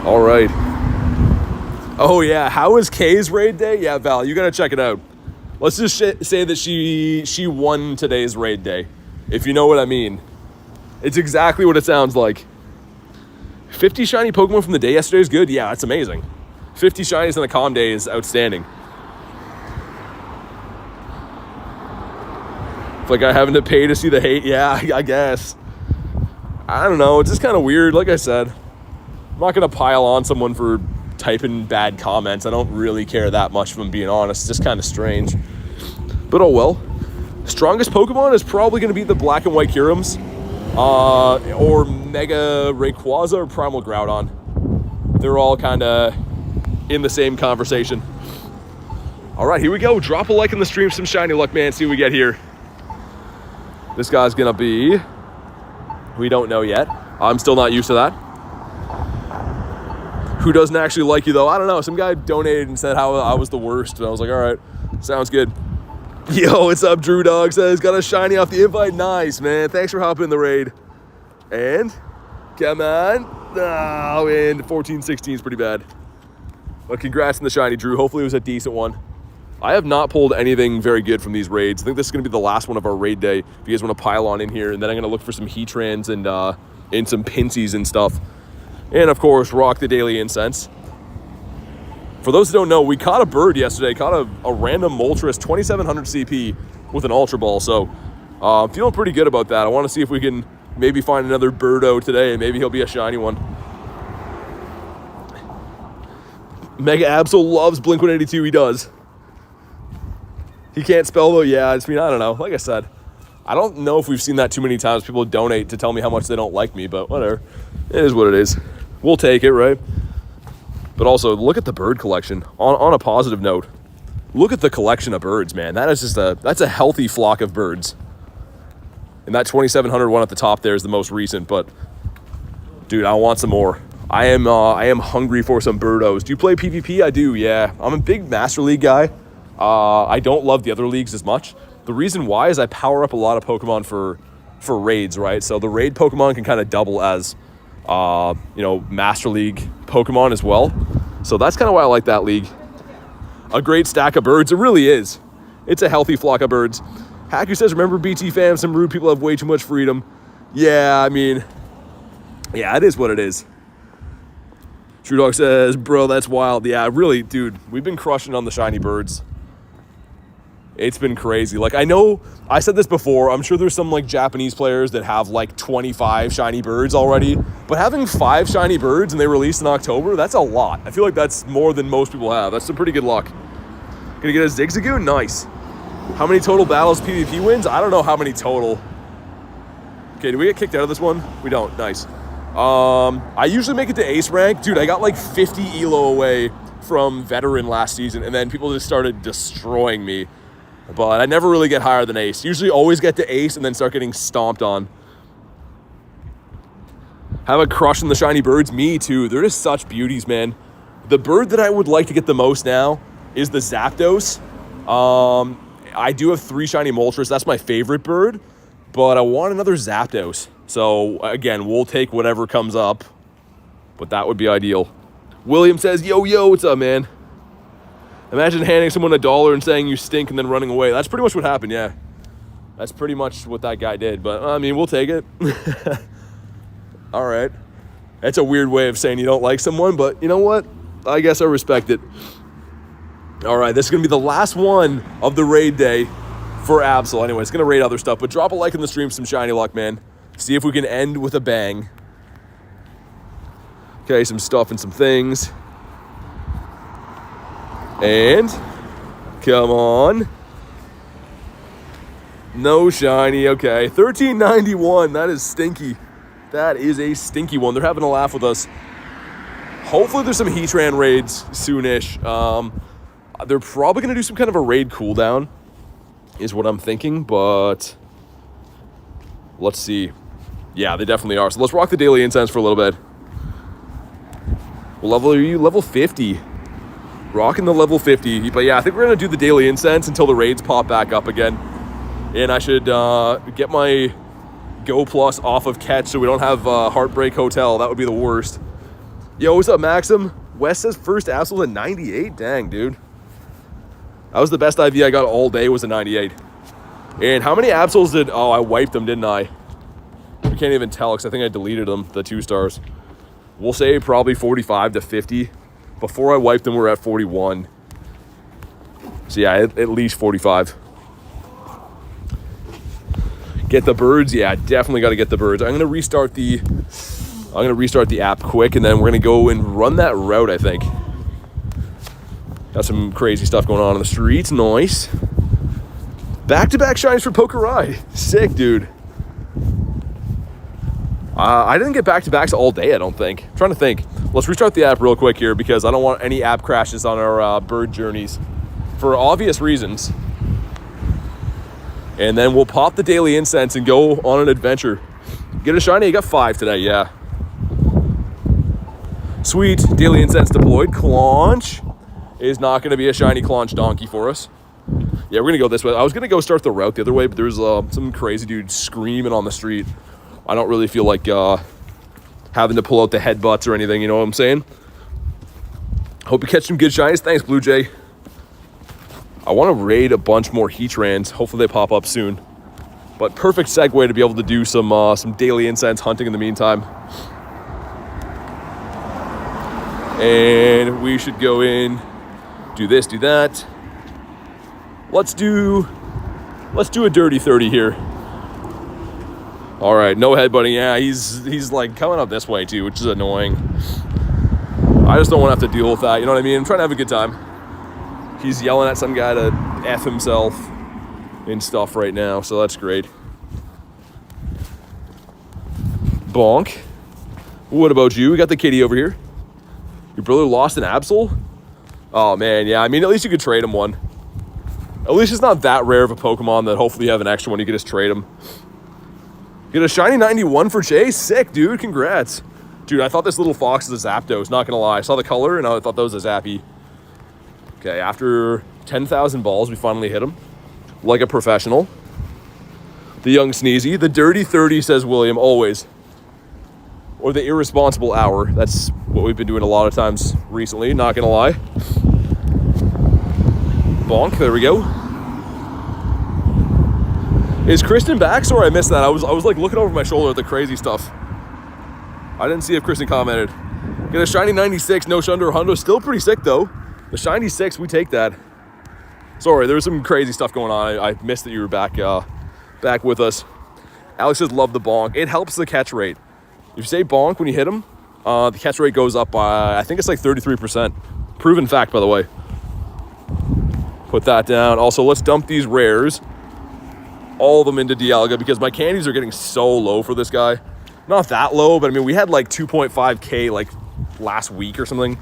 All right. Oh, yeah. How was Kay's raid day? Yeah, Val, you got to check it out. Let's just say that she won today's raid day, if you know what I mean. It's exactly what it sounds like. 50 shiny Pokemon from the day yesterday is good. Yeah, that's amazing. 50 shinies on the calm day is outstanding. It's like I having to pay to see the hate. Yeah, I guess. I don't know. It's just kind of weird. Like I said, I'm not going to pile on someone for typing bad comments. I don't really care that much, if I'm being honest. It's just kind of strange. But oh well. Strongest Pokemon is probably going to be the Black and White Kyurems. Or Mega Rayquaza or Primal Groudon. They're all kind of in the same conversation. All right, here we go. Drop a like in the stream, some shiny luck, man. See what we get here. This guy's going to be... We don't know yet. I'm still not used to that. Who doesn't actually like you, though? I don't know. Some guy donated and said how I was the worst. And I was like, all right, sounds good. Yo, what's up, Drew Dog says, got a shiny off the invite. Nice, man. Thanks for hopping in the raid. And, come on. Oh, and 14-16 is pretty bad. But congrats on the shiny, Drew. Hopefully it was a decent one. I have not pulled anything very good from these raids. I think this is going to be the last one of our raid day. If you guys want to pile on in here. And then I'm going to look for some Heatrans and some Pinsies and stuff. And, of course, rock the daily incense. For those who don't know, we caught a bird yesterday, caught a random Moltres, 2700 CP with an Ultra Ball. So I'm feeling pretty good about that. I want to see if we can maybe find another birdo today, and maybe he'll be a shiny one. Mega Absol loves Blink-182. He does. He can't spell though. Yeah, I don't know. Like I said, I don't know if we've seen that too many times. People donate to tell me how much they don't like me, but whatever. It is what it is. We'll take it, right? But also, look at the bird collection. On a positive note, look at the collection of birds, man. That is just that's a healthy flock of birds. And that 2700 one at the top there is the most recent, but dude, I want some more. I am hungry for some birdos. Do you play PvP? I do, yeah. I'm a big Master League guy. I don't love the other leagues as much. The reason why is I power up a lot of Pokemon for raids, right? So the raid Pokemon can kind of double as, Master League Pokemon as well. So that's kind of why I like that league. A great stack of birds. It really is. It's a healthy flock of birds. Hacker says, remember BT fam, some rude people have way too much freedom. Yeah, I mean, yeah, it is what it is. True Dog says, bro, that's wild. Yeah, really, dude, we've been crushing on the shiny birds. It's been crazy. Like, I know, I said this before, I'm sure there's some, like, Japanese players that have, like, 25 shiny birds already. But having 5 shiny birds and they released in October, that's a lot. I feel like that's more than most people have. That's some pretty good luck. Gonna get a Zigzagoon? Nice. How many total battles PvP wins? I don't know how many total. Okay, do we get kicked out of this one? We don't. Nice. I usually make it to ace rank. Dude, I got like 50 elo away from veteran last season, and then people just started destroying me. But I never really get higher than ace. Usually always get to ace and then start getting stomped on. Have a crush on the shiny birds? Me too. They're just such beauties, man. The bird that I would like to get the most now is the Zapdos. I do have 3 shiny Moltres. That's my favorite bird, but I want another Zapdos. So again, we'll take whatever comes up, but that would be ideal. William says, yo, what's up, man? Imagine handing someone $1 and saying you stink and then running away. That's pretty much what happened, yeah. That's pretty much what that guy did, but I mean, we'll take it. All right. That's a weird way of saying you don't like someone, but you know what? I guess I respect it. All right, this is going to be the last one of the raid day for Absol. Anyway, it's going to raid other stuff, but drop a like in the stream, some shiny luck, man. See if we can end with a bang. Okay, some stuff and some things. And, come on. No shiny, okay. 1391, that is stinky. That is a stinky one. They're having a laugh with us. Hopefully there's some Heatran raids soonish. They're probably going to do some kind of a raid cooldown, is what I'm thinking, but let's see. Yeah, they definitely are. So let's rock the daily incense for a little bit. What level are you? Level 50. Rocking the level 50. But yeah, I think we're going to do the daily incense until the raids pop back up again. And I should get my Go Plus off of catch so we don't have Heartbreak Hotel. That would be the worst. Yo, what's up, Maxim? Wes says first Absol at 98. Dang, dude. That was the best IV I got all day, was a 98. And how many Absols did... Oh, I wiped them, didn't I? I can't even tell because I think I deleted them, the 2 stars. We'll say probably 45 to 50. Before I wiped them, we're at 41. So yeah, at least 45. Get the birds? Yeah, definitely got to get the birds. I'm gonna restart the app quick, and then we're gonna go and run that route, I think. Got some crazy stuff going on in the streets. Nice. Back-to-back shines for Poker Ride. Sick, dude. I didn't get back-to-backs all day, I don't think. I'm trying to think. Let's restart the app real quick here because I don't want any app crashes on our bird journeys for obvious reasons. And then we'll pop the daily incense and go on an adventure. Get a shiny. You got 5 today, yeah. Sweet. Daily incense deployed. Claunch is not going to be a shiny Claunch donkey for us. Yeah, we're going to go this way. I was going to go start the route the other way, but there's some crazy dude screaming on the street. I don't really feel like having to pull out the headbutts or anything, you know what I'm saying? Hope you catch some good shinies. Thanks, Blue Jay. I want to raid a bunch more Heatrans. Hopefully they pop up soon. But perfect segue to be able to do some daily incense hunting in the meantime. And we should go in, do this, do that. Let's do a dirty 30 here. All right, no headbutting. Yeah, he's like coming up this way too, which is annoying. I just don't want to have to deal with that, you know what I mean? I'm trying to have a good time. He's yelling at some guy to F himself and stuff right now, so that's great. Bonk. What about you? We got the kitty over here. Your brother lost an Absol? Oh man, yeah, I mean, at least you could trade him one. At least it's not that rare of a Pokemon that hopefully you have an extra one, you can just trade him. Get a shiny 91 for Chase? Sick, dude, congrats. Dude, I thought this little fox was a Zapdos, not gonna lie. I saw the color and I thought that was a Zappy. Okay, after 10,000 balls, we finally hit him. Like a professional. The young Sneezy. The dirty 30, says William, always. Or the irresponsible hour. That's what we've been doing a lot of times recently, not gonna lie. Bonk, there we go. Is Kristen back? Sorry, I missed that. I was like looking over my shoulder at the crazy stuff. I didn't see if Kristen commented. Get a shiny 96, no Shundo or Hundo. Still pretty sick though. The shiny 6, we take that. Sorry, there was some crazy stuff going on. I missed that you were back with us. Alex says love the bonk. It helps the catch rate. If you say bonk when you hit him, the catch rate goes up by, I think it's like 33%. Proven fact, by the way. Put that down. Also, let's dump these rares. All of them into Dialga because my candies are getting so low for this guy. Not that low, but I mean, we had like 2.5K like last week or something.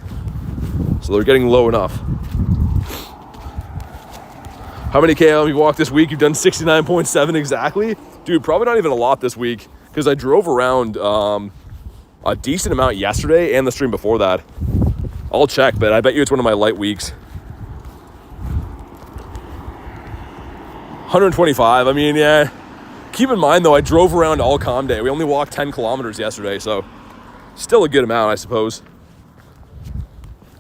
So they're getting low enough. How many KM have you walked this week? You've done 69.7 exactly? Dude, probably not even a lot this week because I drove around a decent amount yesterday and the stream before that. I'll check, but I bet you it's one of my light weeks. 125, I mean, yeah. Keep in mind, though, I drove around all calm day. We only walked 10 kilometers yesterday, so still a good amount, I suppose.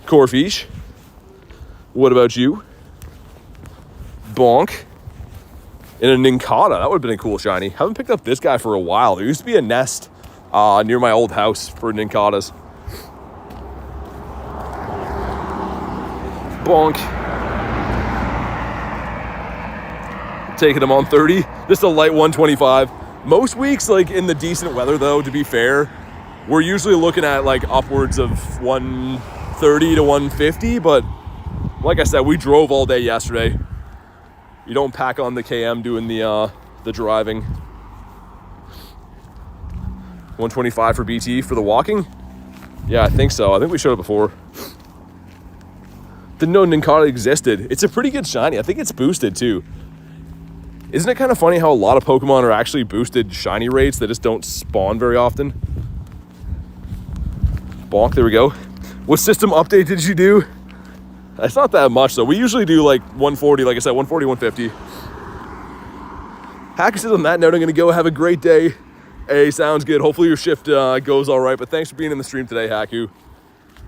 Corfish. What about you? Bonk. And a Nincada. That would have been a cool shiny. Haven't picked up this guy for a while. There used to be a nest near my old house for Nincadas. Bonk. Taking him on 30. Just a light 125. Most weeks, like in the decent weather, though, to be fair, we're usually looking at like upwards of 130 to 150. But like I said, we drove all day yesterday. You don't pack on the KM doing the driving. 125 for BT for the walking? Yeah, I think so. I think we showed it before. Didn't know Nincada existed. It's a pretty good shiny. I think it's boosted too. Isn't it kind of funny how a lot of Pokemon are actually boosted shiny rates that just don't spawn very often? Bonk, there we go. What system update did you do? It's not that much though. We usually do like 140, like I said, 140, 150. Hacker says on that note, I'm gonna go have a great day. Hey, sounds good. Hopefully your shift goes all right, but thanks for being in the stream today, Haku.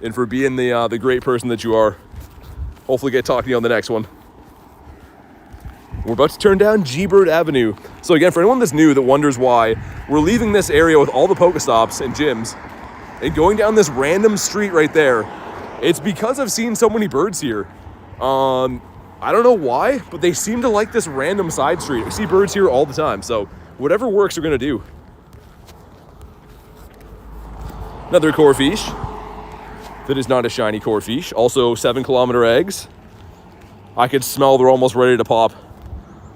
And for being the great person that you are. Hopefully get talking to you on the next one. We're about to turn down G-Bird Avenue. So again, for anyone that's new that wonders why, we're leaving this area with all the Pokestops and gyms and going down this random street right there. It's because I've seen so many birds here. I don't know why, but they seem to like this random side street. I see birds here all the time, so whatever works, we're gonna do. Another Corfish. That is not a shiny Corfish. Also 7-kilometer eggs. I could smell they're almost ready to pop.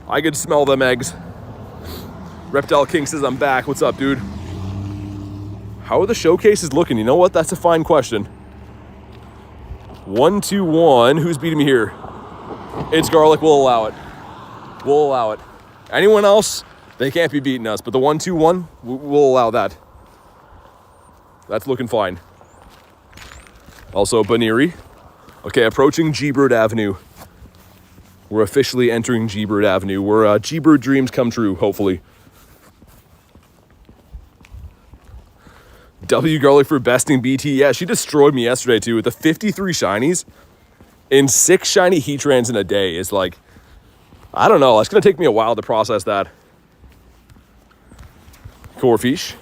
I could smell them eggs. Reptile King says I'm back. What's up, dude? How are the showcases looking? You know what? That's a fine question. 1-2-1. Who's beating me here? It's Garlic. We'll allow it. We'll allow it. Anyone else? They can't be beating us. But the 1-2-1, we'll allow that. That's looking fine. Also, Baniri. Okay, approaching G-Bird Avenue. We're officially entering G-Bird Avenue, where G-Bird dreams come true, hopefully. W Garlic for besting BT. Yeah, she destroyed me yesterday, too, with the 53 shinies and 6 shiny Heatrans in a day. Is like, I don't know. It's going to take me a while to process that. Corfish.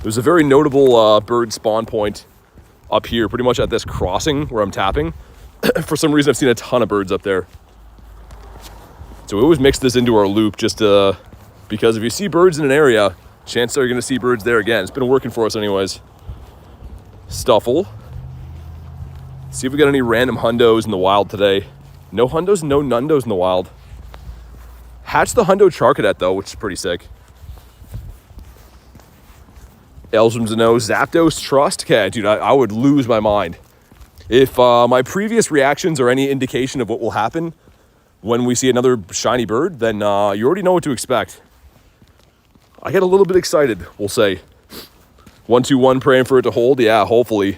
There's a very notable bird spawn point up here, pretty much at this crossing where I'm tapping. For some reason, I've seen a ton of birds up there. So we always mix this into our loop just because if you see birds in an area, chances are you're going to see birds there again. It's been working for us anyways. Stuffle. See if we got any random hundos in the wild today. No hundos, no nundos in the wild. Hatched the hundo Charcadet though, which is pretty sick. Elsham's a no. Zapdos Trust. Okay, dude, I would lose my mind. If my previous reactions are any indication of what will happen when we see another shiny bird, then you already know what to expect. I get a little bit excited, we'll say. 1-2-1, praying for it to hold. Yeah, hopefully.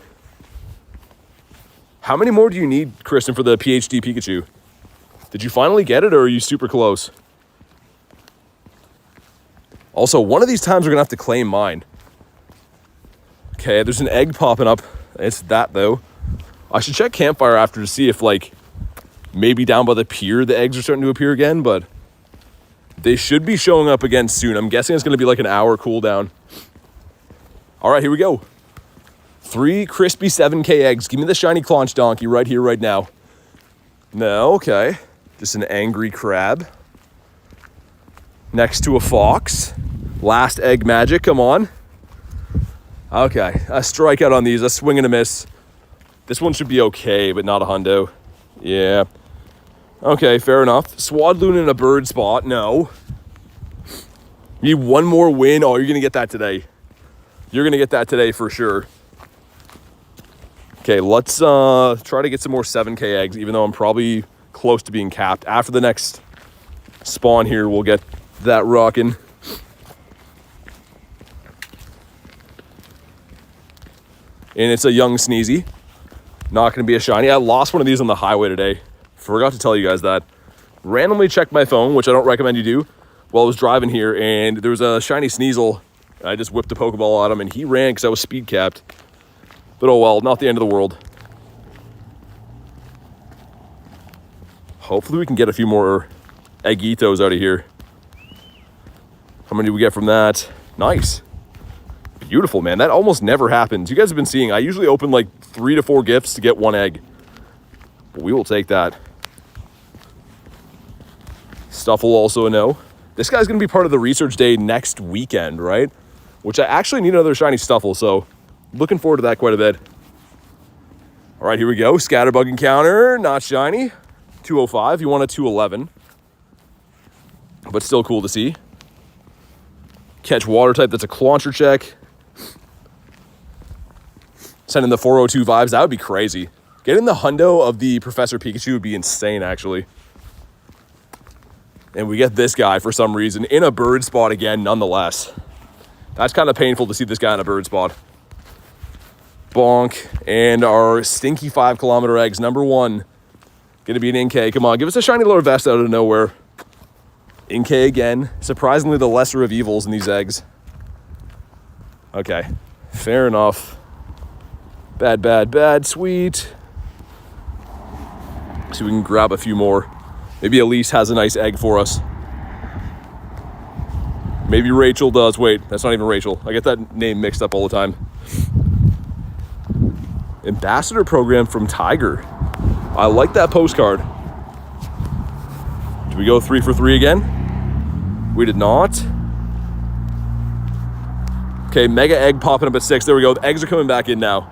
How many more do you need, Kristen, for the PhD Pikachu? Did you finally get it, or are you super close? Also, one of these times we're going to have to claim mine. Okay, there's an egg popping up. It's that, though. I should check Campfire after to see if, like, maybe down by the pier the eggs are starting to appear again, but they should be showing up again soon. I'm guessing it's going to be like an hour cooldown. All right, here we go. 3 crispy 7K eggs. Give me the shiny Claunch Donkey right here, right now. No, okay. Just an angry crab. Next to a fox. Last egg magic, come on. Okay, a strikeout on these, a swing and a miss. This one should be okay, but not a hundo. Yeah. Okay, fair enough. Swadloon in a bird spot, no. Need one more win. Oh, you're going to get that today. You're going to get that today for sure. Okay, let's try to get some more 7K eggs, even though I'm probably close to being capped. After the next spawn here, we'll get that rocking. And it's a young Sneezy. Not going to be a shiny. I lost one of these on the highway today. Forgot to tell you guys that. Randomly checked my phone, which I don't recommend you do, while I was driving here, and there was a shiny Sneasel. I just whipped a Pokeball at him, and he ran because I was speed capped. But oh well, not the end of the world. Hopefully we can get a few more Eggitos out of here. How many do we get from that? Nice. Beautiful, man. That almost never happens. You guys have been seeing, I usually open like 3 to 4 gifts to get 1 egg. But we will take that. Stuffle also a no. This guy's going to be part of the research day next weekend, right? Which I actually need another shiny Stuffle, so looking forward to that quite a bit. All right, here we go. Scatterbug encounter, not shiny. 205, you want a 211. But still cool to see. Catch water type, that's a Clauncher check. Sending the 402 vibes, that would be crazy. Getting the hundo of the Professor Pikachu would be insane, actually. And we get this guy for some reason in a bird spot again, nonetheless. That's kind of painful to see this guy in a bird spot. Bonk. And our stinky 5-kilometer eggs, number 1. Gonna be an Inkay. Come on, give us a shiny Lord Vest out of nowhere. Inkay again. Surprisingly, the lesser of evils in these eggs. Okay, fair enough. Bad, bad, bad, sweet. So we can grab a few more. Maybe Elise has a nice egg for us. Maybe Rachel does. Wait, that's not even Rachel. I get that name mixed up all the time. Ambassador program from Tiger. I like that postcard. Do we go 3 for 3 again? We did not. Okay, mega egg popping up at 6. There we go. The eggs are coming back in now.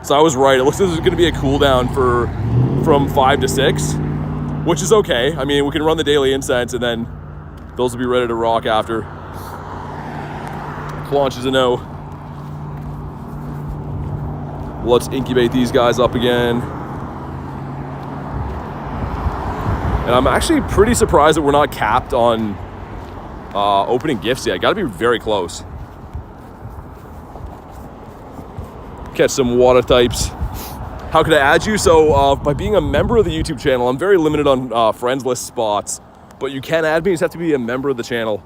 So I was right. It looks like there's going to be a cooldown from 5 to 6, which is okay. I mean, we can run the daily incense, and then those will be ready to rock after. Launch is a no. Let's incubate these guys up again. And I'm actually pretty surprised that we're not capped on opening gifts yet. Got to be very close. Catch some water types. How could I add you? So by being a member of the YouTube channel, I'm very limited on friends list spots, but you can add me. You just have to be a member of the channel.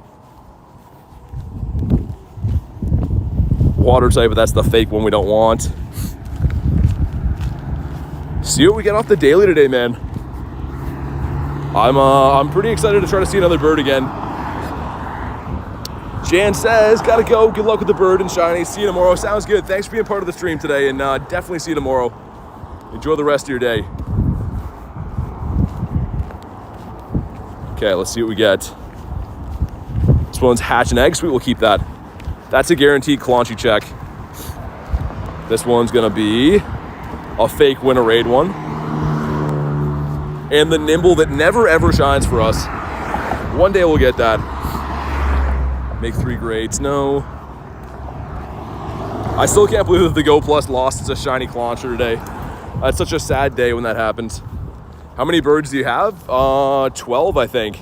Water type, but that's the fake one we don't want. See what we get off the daily today, man. I'm pretty excited to try to see another bird again. Jan says, gotta go. Good luck with the bird and shiny. See you tomorrow. Sounds good. Thanks for being part of the stream today, and definitely see you tomorrow. Enjoy the rest of your day. Okay, let's see what we get. This one's hatch and egg. Sweet, we'll keep that. That's a guaranteed Claunchy check. This one's gonna be a fake Winter Raid one. And the Nimble that never ever shines for us. One day we'll get that. Make 3 grades, no. I still can't believe that the Go Plus lost its a shiny Clauncher today. That's such a sad day when that happens. How many birds do you have? 12, I think.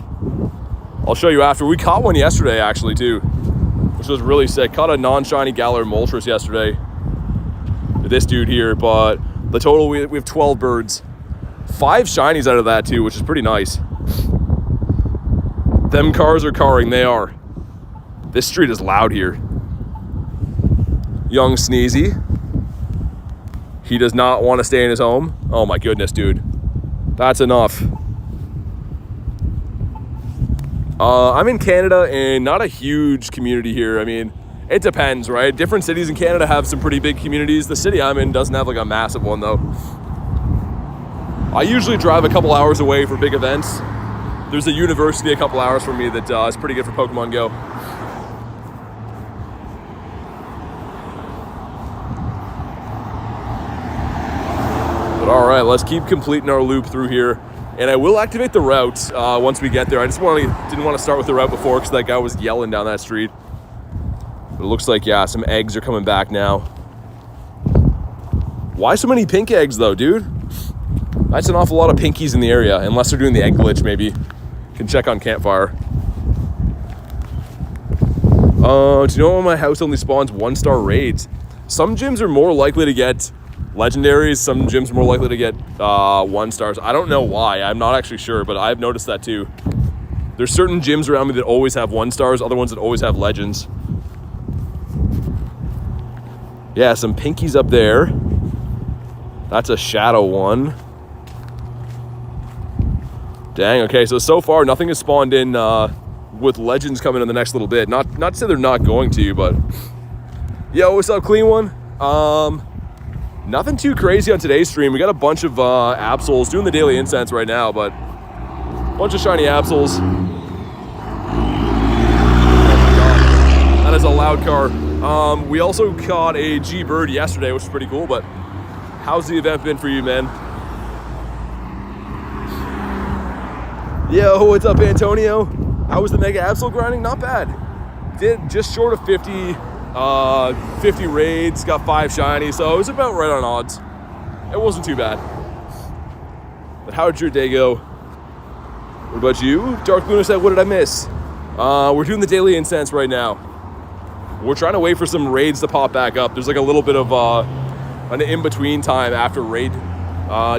I'll show you after. We caught one yesterday, actually, too, which was really sick. Caught a non-shiny Galar Moltres yesterday. This dude here, but the total, we have 12 birds. 5 shinies out of that, too, which is pretty nice. Them cars are carring, they are. This street is loud here. Young Sneezy. He does not want to stay in his home. Oh my goodness, dude. That's enough. I'm in Canada and not a huge community here. I mean, it depends, right? Different cities in Canada have some pretty big communities. The city I'm in doesn't have like a massive one though. I usually drive a couple hours away for big events. There's a university a couple hours from me that is pretty good for Pokemon Go. But all right, let's keep completing our loop through here. And I will activate the route once we get there. I just didn't want to start with the route before because that guy was yelling down that street. But it looks like, yeah, some eggs are coming back now. Why so many pink eggs though, dude? That's an awful lot of pinkies in the area, unless they're doing the egg glitch maybe. Can check on Campfire. Do you know when my house only spawns 1-star raids? Some gyms are more likely to get legendaries, some gyms are more likely to get 1-stars. I don't know why, I'm not actually sure, but I've noticed that too. There's certain gyms around me that always have 1-stars, other ones that always have legends. Yeah, some pinkies up there. That's a shadow one. Dang, okay, so far nothing has spawned in with legends coming in the next little bit. Not to say they're not going to, but yo, what's up, Clean One? Nothing too crazy on today's stream. We got a bunch of Absols doing the daily incense right now, but a bunch of shiny Absols. Oh my god, that is a loud car. We also caught a G-Bird yesterday, which is pretty cool, but how's the event been for you, man? Yo, what's up, Antonio? How was the Mega Absol grinding? Not bad. Did just short of 50 raids, got 5 shiny, so it was about right on odds. It wasn't too bad. But how did your day go? What about you? Dark Luna said, what did I miss? We're doing the daily incense right now. We're trying to wait for some raids to pop back up. There's like a little bit of an in-between time after raid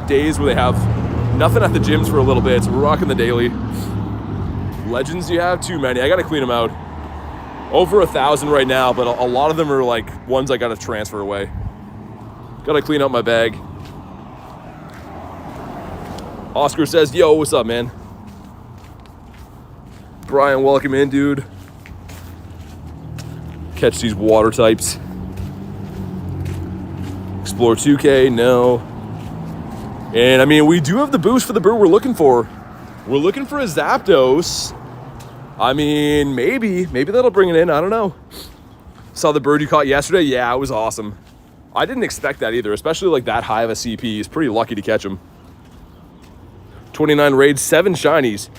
days where they have nothing at the gyms for a little bit, so we're rocking the daily. Legends you have? Too many. I gotta clean them out. Over 1,000 right now, but a lot of them are like ones I gotta transfer away. Gotta clean out my bag. Oscar says, yo, what's up, man? Brian, welcome in, dude. Catch these water types. Explore 2K, no. And I mean, we do have the boost for the bird we're looking for. We're looking for a Zapdos. I mean, maybe that'll bring it in. I don't know. Saw the bird you caught yesterday. Yeah, it was awesome. I didn't expect that either, especially like that high of a CP. He's pretty lucky to catch him. 29 raids, 7 shinies,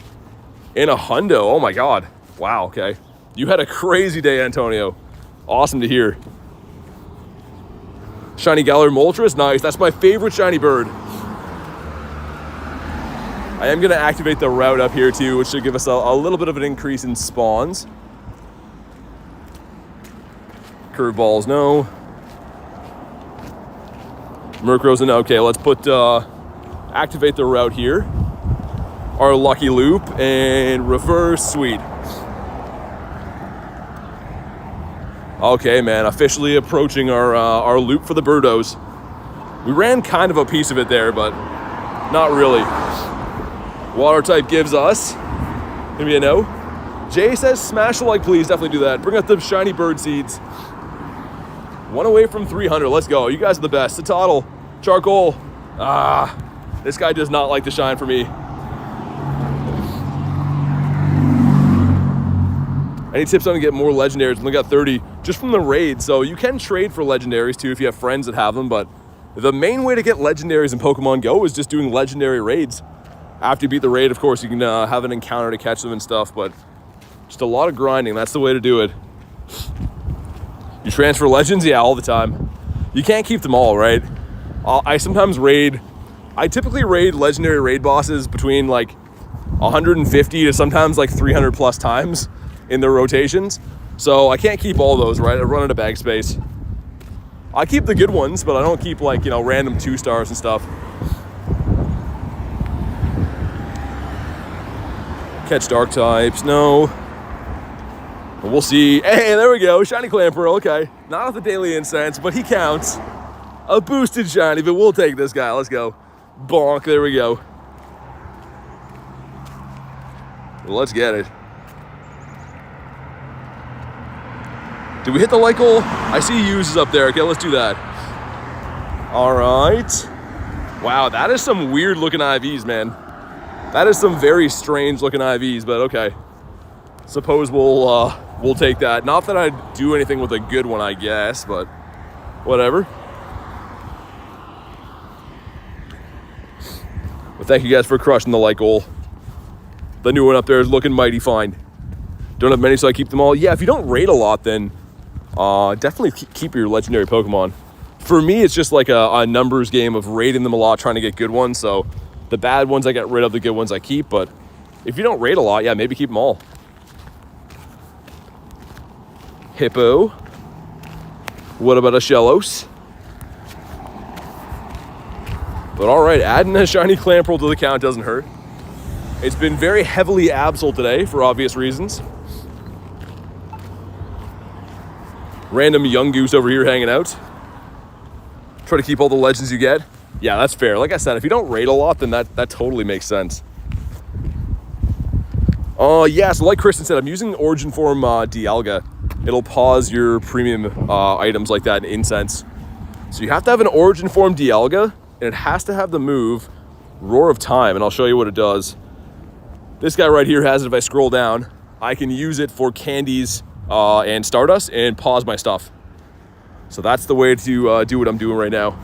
and a hundo. Oh my God. Wow, okay. You had a crazy day, Antonio. Awesome to hear. Shiny Galar Moltres, nice. That's my favorite shiny bird. I am gonna activate the route up here too, which should give us a little bit of an increase in spawns. Curveballs, no. Murkrows, no. Okay, let's put, activate the route here. Our lucky loop and reverse, sweet. Okay, man, officially approaching our loop for the birdos. We ran kind of a piece of it there, but not really. Water type gives us, maybe a no. Jay says, smash the like, please. Definitely do that. Bring out the shiny bird seeds. 1 away from 300. Let's go. You guys are the best. Satotl, Charcoal. This guy does not like to shine for me. Any tips on getting more legendaries? We only got 30 just from the raid. So you can trade for legendaries too if you have friends that have them. But the main way to get legendaries in Pokemon Go is just doing legendary raids. After you beat the raid, of course, you can have an encounter to catch them and stuff. But just a lot of grinding. That's the way to do it. You transfer legends? Yeah, all the time. You can't keep them all, right? I sometimes raid. I typically raid legendary raid bosses between like 150 to sometimes like 300 plus times in their rotations. So I can't keep all those, right? I run out of bag space. I keep the good ones, but I don't keep like, you know, random 2 stars and stuff. Catch dark types, no. We'll see. Hey, there we go. Shiny Clamperl, okay. Not at the daily incense, but he counts. A boosted shiny, but we'll take this guy. Let's go. Bonk, there we go. Well, let's get it. Did we hit the like goal? I see uses up there. Okay, let's do that. All right. Wow, that is some weird looking IVs, man. That is some very strange looking IVs, but okay. Suppose we'll take that. Not that I'd do anything with a good one, I guess, but whatever. But thank you guys for crushing the like goal. The new one up there is looking mighty fine. Don't have many, so I keep them all. Yeah, if you don't raid a lot, then definitely keep your legendary Pokemon. For me, it's just like a numbers game of raiding them a lot, trying to get good ones. So the bad ones I get rid of, the good ones I keep. But if you don't raid a lot, yeah, maybe keep them all. Hippo. What about a Shellos? But all right, adding a shiny Clamperl to the count doesn't hurt. It's been very heavily Absol today for obvious reasons. Random young goose over here hanging out. Try to keep all the legends you get. Yeah, that's fair. Like I said, if you don't raid a lot, then that totally makes sense. Yeah, so like Kristen said, I'm using Origin Form Dialga. It'll pause your premium items like that in Incense. So you have to have an Origin Form Dialga, and it has to have the move Roar of Time, and I'll show you what it does. This guy right here has it. If I scroll down, I can use it for candies and Stardust and pause my stuff. So that's the way to do what I'm doing right now.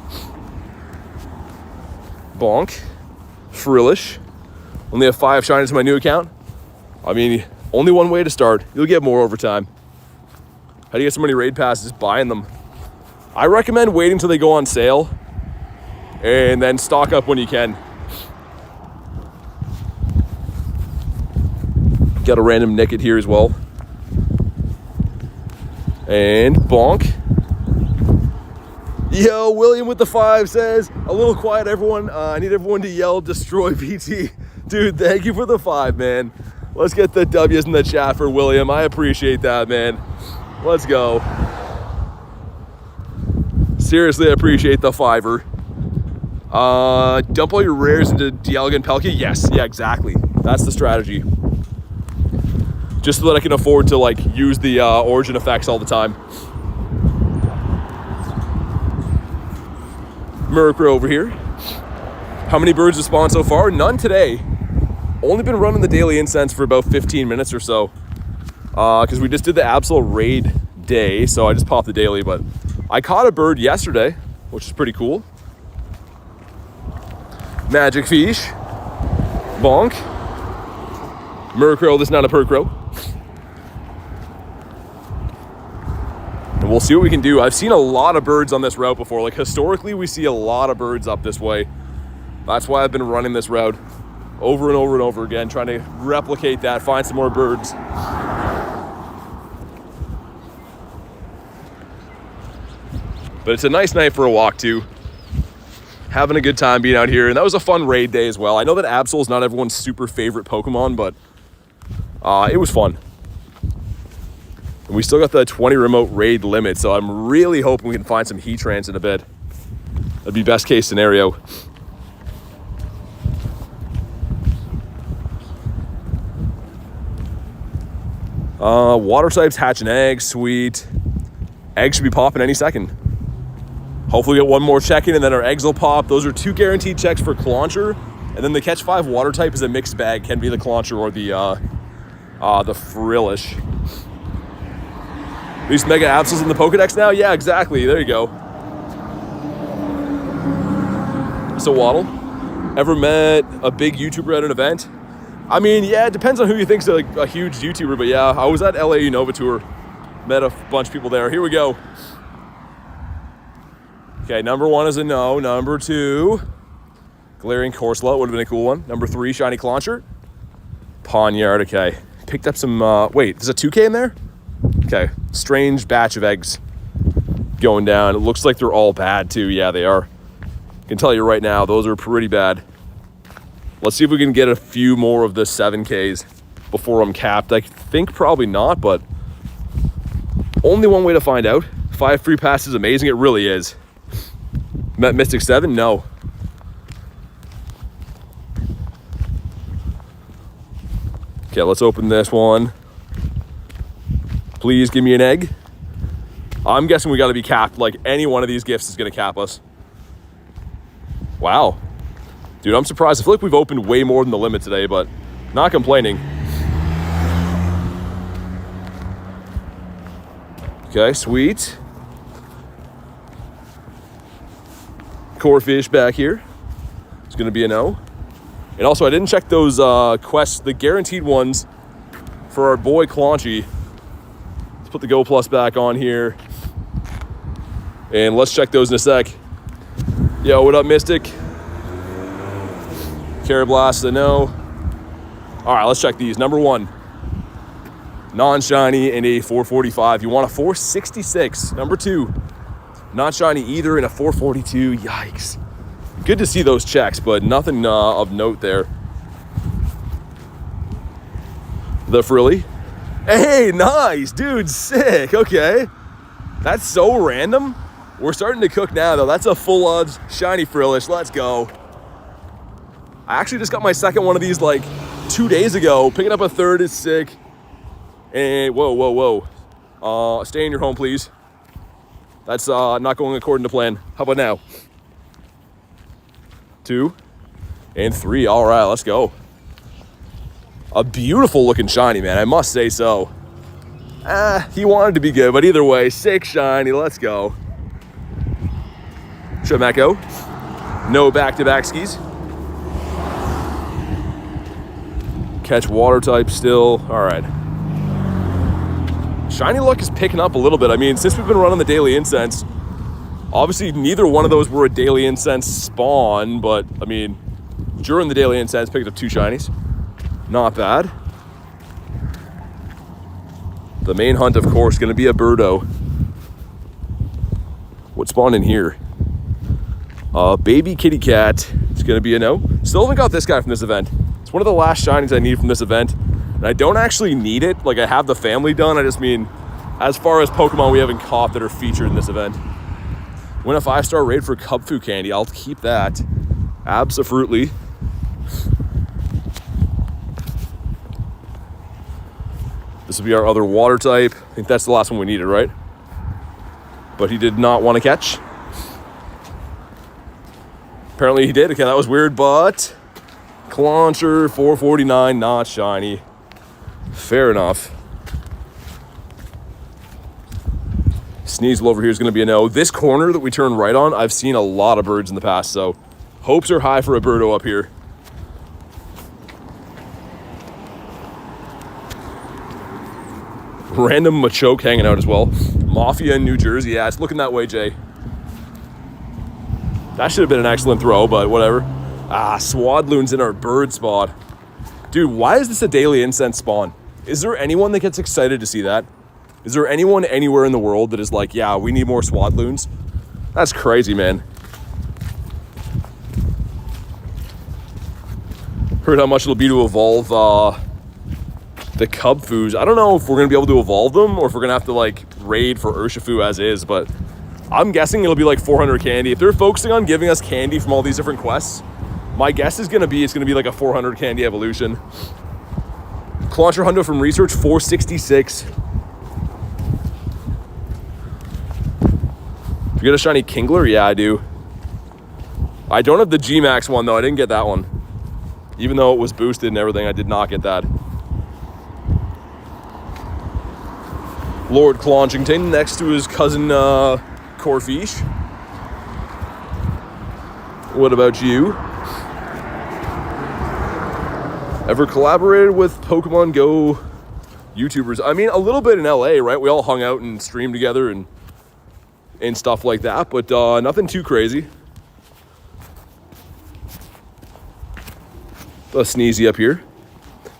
Bonk. Frillish. Only have 5 shinies in my new account. I mean, only one way to start. You'll get more over time. How do you get so many raid passes? Buying them. I recommend waiting till they go on sale and then stock up when you can. Got a random Nickit here as well. And bonk. Yo, William with the 5 says, a little quiet, everyone. I need everyone to yell, destroy PT. Dude, thank you for the 5, man. Let's get the W's in the chat for William. I appreciate that, man. Let's go. Seriously, I appreciate the 5-er. Dump all your rares into Dialga and Palkia? Yes, yeah, exactly. That's the strategy. Just so that I can afford to like use the origin effects all the time. Murkrow over here. How many birds have spawned so far? None today. Only been running the daily incense for about 15 minutes or so. Because we just did the Absol Raid day, so I just popped the daily, but I caught a bird yesterday, which is pretty cool. Magic Fish. Bonk. Murkrow, this is not a Perkrow. And we'll see what we can do. I've seen a lot of birds on this route before. Like historically, we see a lot of birds up this way. That's why I've been running this route over and over and over again, trying to replicate that, find some more birds. But it's a nice night for a walk too. Having a good time being out here. And that was a fun raid day as well. I know that Absol is not everyone's super favorite Pokemon, but it was fun. And we still got the 20 remote raid limit, so I'm really hoping we can find some Heatrans in a bit. That'd be best case scenario. Water types hatching eggs, sweet. Eggs should be popping any second. Hopefully we get one more check-in and then our eggs will pop. Those are 2 guaranteed checks for Clauncher. And then the Catch 5 water type is a mixed bag. Can be the Clauncher or the Frillish. These Mega Absols in the Pokedex now? Yeah, exactly. There you go. So Waddle, ever met a big YouTuber at an event? I mean, yeah, it depends on who you think's like a huge YouTuber, but yeah, I was at LA Nova Tour, met a bunch of people there. Here we go. Okay, number 1 is a no. Number 2, Glaring Corsola would have been a cool one. Number 3, Shiny Clauncher. Pawniard, okay. Picked up some, wait, there's a 2K in there? Okay, strange batch of eggs going down. It looks like they're all bad too. Yeah, they are. I can tell you right now, those are pretty bad. Let's see if we can get a few more of the 7Ks before I'm capped. I think probably not, but only one way to find out. 5 free passes, amazing. It really is. Met Mystic 7? No. Okay, let's open this one. Please give me an egg. I'm guessing we got to be capped. Like any one of these gifts is going to cap us. Wow. Dude, I'm surprised. I feel like we've opened way more than the limit today, but not complaining. Okay, sweet. Core fish back here. It's going to be a no. And also, I didn't check those quests, the guaranteed ones for our boy Claunchy. Let's put the Go Plus back on here. And let's check those in a sec. Yo, what up, Mystic? Carablast, a no. All right, let's check these. Number 1, non-shiny and a 445. You want a 466. Number 2, not shiny either and a 442. Yikes. Good to see those checks, but nothing of note there. The Frilly. Hey, nice, dude, sick. Okay. That's so random. We're starting to cook now, though. That's a full odds shiny Frillish. Let's go. I actually just got my second one of these like 2 days ago. Picking up a third is sick. And whoa. Stay in your home, please. That's not going according to plan. How about now? 2 and 3. All right, let's go. A beautiful looking shiny, man. I must say so. He wanted to be good, but either way, sick shiny. Let's go. Should Matt go? No back-to-back skis. Catch water type still. All right. Shiny luck is picking up a little bit. I mean, since we've been running the daily incense, obviously neither one of those were a daily incense spawn, but I mean, during the daily incense, picked up 2 shinies. Not bad. The main hunt, of course, going to be a Birdo. What spawned in here? Baby kitty cat. It's going to be a no. Still haven't got this guy from this event. It's one of the last shinies I need from this event. And I don't actually need it. Like, I have the family done. I just mean, as far as Pokemon we haven't caught that are featured in this event. Win a 5-star raid for Cubfu candy. I'll keep that. Abso-fruitly. This will be our other water type. I think that's the last one we needed, right? But he did not want to catch. Apparently he did. Okay, that was weird, but Clauncher, 449, not shiny. Fair enough. Sneasel over here is going to be a no. This corner that we turn right on, I've seen a lot of birds in the past, so hopes are high for a Birdo up here. Random Machoke hanging out as well. Mafia in New Jersey. Yeah, it's looking that way, Jay. That should have been an excellent throw, but whatever. Swadloon's in our bird spot. Dude, why is this a daily incense spawn? Is there anyone that gets excited to see that? Is there anyone anywhere in the world that is like, yeah, we need more Swadloons? That's crazy, man. Heard how much it'll be to evolve the Cubfus. I don't know if we're going to be able to evolve them or if we're going to have to like raid for Urshifu as is, but I'm guessing it'll be like 400 candy. If they're focusing on giving us candy from all these different quests, my guess is going to be it's going to be like a 400 candy evolution. Clauncher Hundo from research, 466. You get a shiny Kingler? Yeah, I do. I don't have the G-Max one though. I didn't get that one. Even though it was boosted and everything, I did not get that. Lord Clonchington next to his cousin Corfish. What about you? Ever collaborated with Pokemon Go YouTubers? I mean, a little bit in LA, right? We all hung out and streamed together and stuff like that, but nothing too crazy. A sneezy up here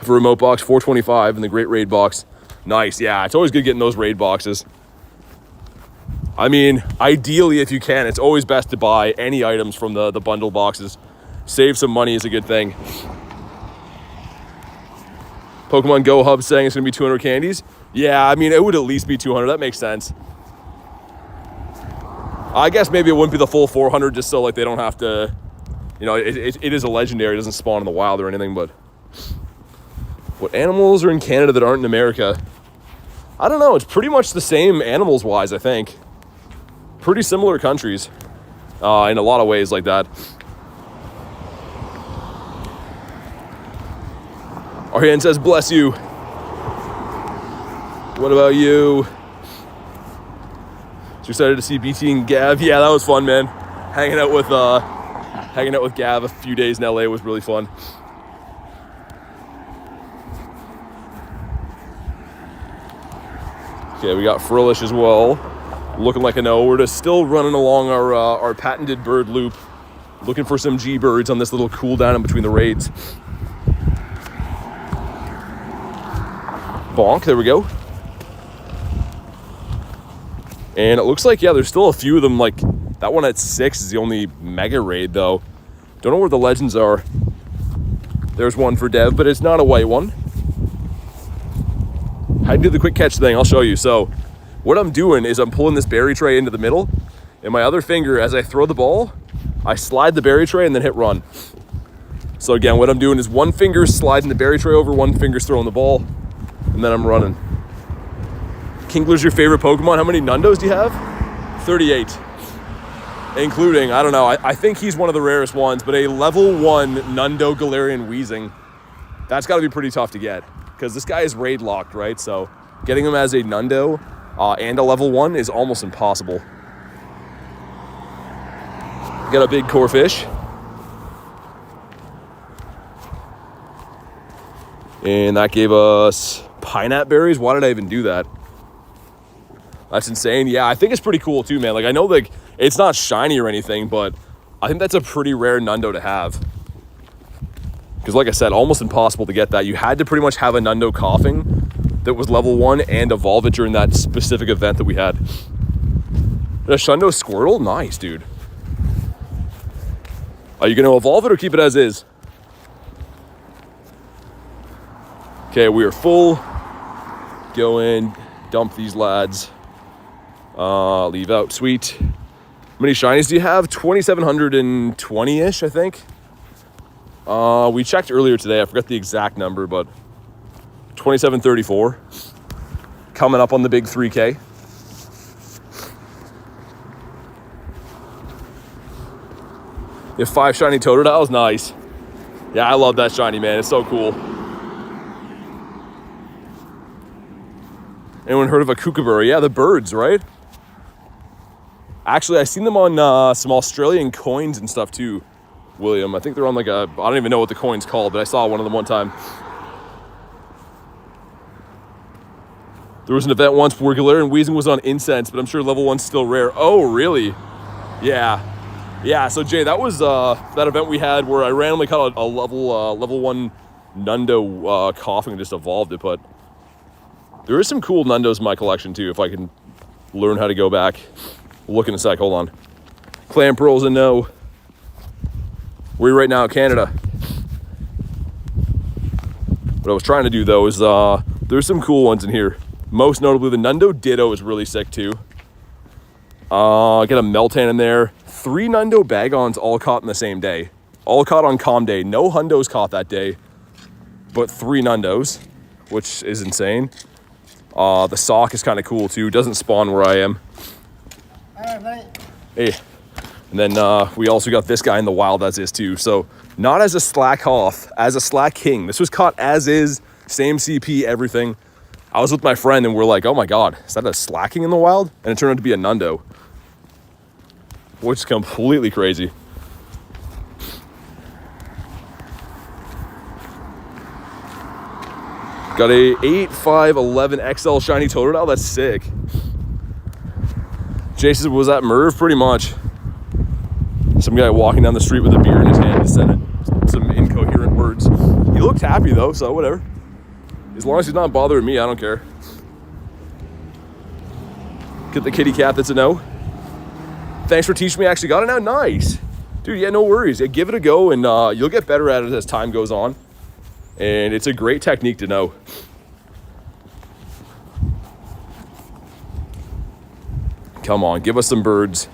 for remote box 425 and the great raid box. Nice. Yeah, it's always good getting those raid boxes. I mean, ideally, if you can, it's always best to buy any items from the bundle boxes. Save some money is a good thing. Pokemon Go Hub saying it's going to be 200 candies. Yeah, I mean, it would at least be 200. That makes sense. I guess maybe it wouldn't be the full 400 just so like they don't have to, you know, it is a legendary. It doesn't spawn in the wild or anything, but what animals are in Canada that aren't in America? I don't know. It's pretty much the same animals-wise, I think. Pretty similar countries in a lot of ways like that. Ariane says, bless you. What about you? So excited to see BT and Gav. Yeah, that was fun, man. Hanging out with Gav a few days in LA was really fun. Okay, we got Frillish as well. Looking like a no. We're just still running along our patented bird loop. Looking for some G-birds on this little cooldown in between the raids. Bonk, there we go. And it looks like, yeah, there's still a few of them. Like, that one at 6 is the only mega raid, though. Don't know where the legends are. There's one for Dev, but it's not a white one. How to do the quick catch thing, I'll show you. So what I'm doing is I'm pulling this berry tray into the middle, and my other finger, as I throw the ball, I slide the berry tray and then hit run. So again, what I'm doing is one finger sliding the berry tray over, one finger's throwing the ball, and then I'm running. Kingler's your favorite Pokemon? How many Nundos do you have? 38. Including, I don't know, I think he's one of the rarest ones, but a level 1 Nundo Galarian Weezing. That's got to be pretty tough to get, because this guy is raid locked, right? So getting him as a Nundo and a level 1 is almost impossible. Got a big Corfish. And that gave us pineapple berries. Why did I even do that? That's insane. Yeah, I think it's pretty cool too, man. Like, I know, like, it's not shiny or anything, but I think that's a pretty rare Nundo to have. Because like I said, almost impossible to get that. You had to pretty much have a Nundo coughing that was level 1 and evolve it during that specific event that we had. A Shundo Squirtle? Nice, dude. Are you going to evolve it or keep it as is? Okay, we are full. Go in, dump these lads. Leave out, sweet. How many shinies do you have? 2,720-ish, I think. We checked earlier today. I forgot the exact number, but 2,734. Coming up on the big 3K. You have 5 shiny Totodiles? Nice. Yeah, I love that shiny, man. It's so cool. Anyone heard of a kookaburra? Yeah, the birds, right? Actually, I've seen them on some Australian coins and stuff too, William. I think they're on like a, I don't even know what the coin's called, but I saw one of them one time. There was an event once where Galarian Weezing was on incense, but I'm sure level 1's still rare. Oh, really? Yeah. Yeah, so Jay, that was that event we had where I randomly caught a level 1 Nundo coughing and just evolved it, but there is some cool Nundos in my collection too, if I can learn how to go back. We'll look in a sec, hold on. Clamperl's a no. Where are you right now? Canada. What I was trying to do though is there's some cool ones in here. Most notably the Nundo Ditto is really sick too. Get a Meltan in there. 3 Nundo Bagons all caught in the same day. All caught on Calm Day. No Hundos caught that day, but 3 Nundos, which is insane. The sock is kind of cool too. Doesn't spawn where I am. Hey. And then we also got this guy in the wild as is too. So not as a Slack Hoth, as a Slack King. This was caught as is, same CP, everything. I was with my friend and we're like, oh my God, is that a slacking in the wild? And it turned out to be a Nundo, which is completely crazy. Got a 8.511 XL shiny Totodile. That's sick. Jason, was that Merv? Pretty much. Some guy walking down the street with a beer in his hand said some incoherent words. He looked happy though, so whatever. As long as he's not bothering me, I don't care. Get the kitty cat that's a no. Thanks for teaching me. I actually got it now. Nice. Dude, yeah, no worries. Yeah, give it a go and you'll get better at it as time goes on. And it's a great technique to know. Come on, give us some birds.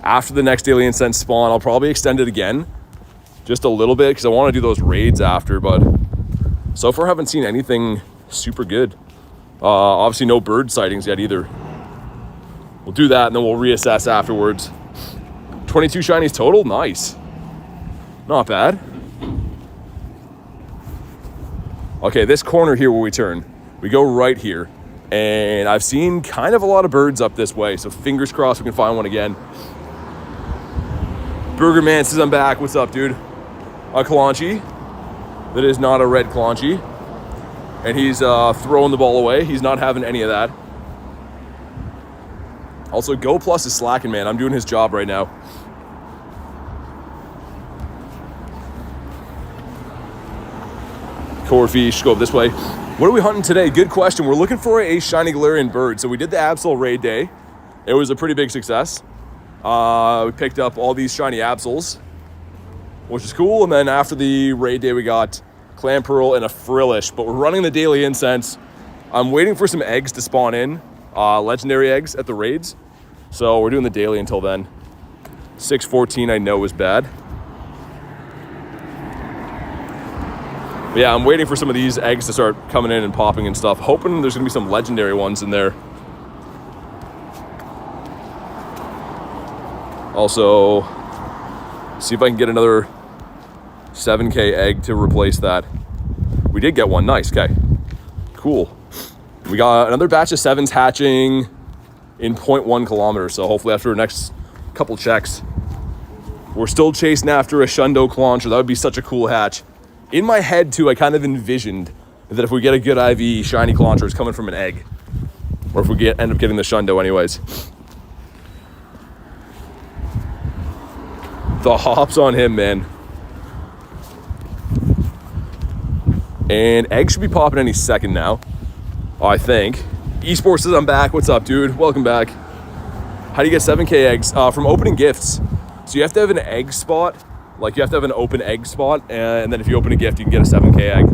After the next Daily Incense spawn, I'll probably extend it again. Just a little bit, because I want to do those raids after, but so far I haven't seen anything super good. Obviously no bird sightings yet either. We'll do that and then we'll reassess afterwards. 22 shinies total, nice. Not bad. Okay, this corner here where we turn, we go right here. And I've seen kind of a lot of birds up this way, so fingers crossed we can find one again. Burger Man says I'm back. What's up, dude? A Kalanchi. That is not a red Kalanchi. And he's throwing the ball away. He's not having any of that. Also, Go Plus is slacking, man. I'm doing his job right now. Core fish, go up this way. What are we hunting today? Good question. We're looking for a shiny Galarian bird. So we did the Absol Raid day. It was a pretty big success. We picked up all these shiny Absols, which is cool. And then after the raid day, we got Clamperl and a Frillish. But we're running the Daily Incense. I'm waiting for some eggs to spawn in, legendary eggs at the raids. So we're doing the daily until then. 614 I know is bad. But yeah, I'm waiting for some of these eggs to start coming in and popping and stuff. Hoping there's gonna be some legendary ones in there. Also, see if I can get another 7K egg to replace that. We did get one, nice, okay. Cool. We got another batch of 7s hatching in 0.1 kilometers. So hopefully after the next couple checks, we're still chasing after a Shundo Clauncher. That would be such a cool hatch. In my head too, I kind of envisioned that if we get a good IV shiny Clauncher, it's coming from an egg. Or if we end up getting the Shundo anyways. The hops on him, man. And eggs should be popping any second now, I think. Esports says I'm back. What's up, dude? Welcome back. How do you get 7K eggs? From opening gifts. So you have to have an egg spot. Like you have to have an open egg spot. And then if you open a gift, you can get a 7K egg.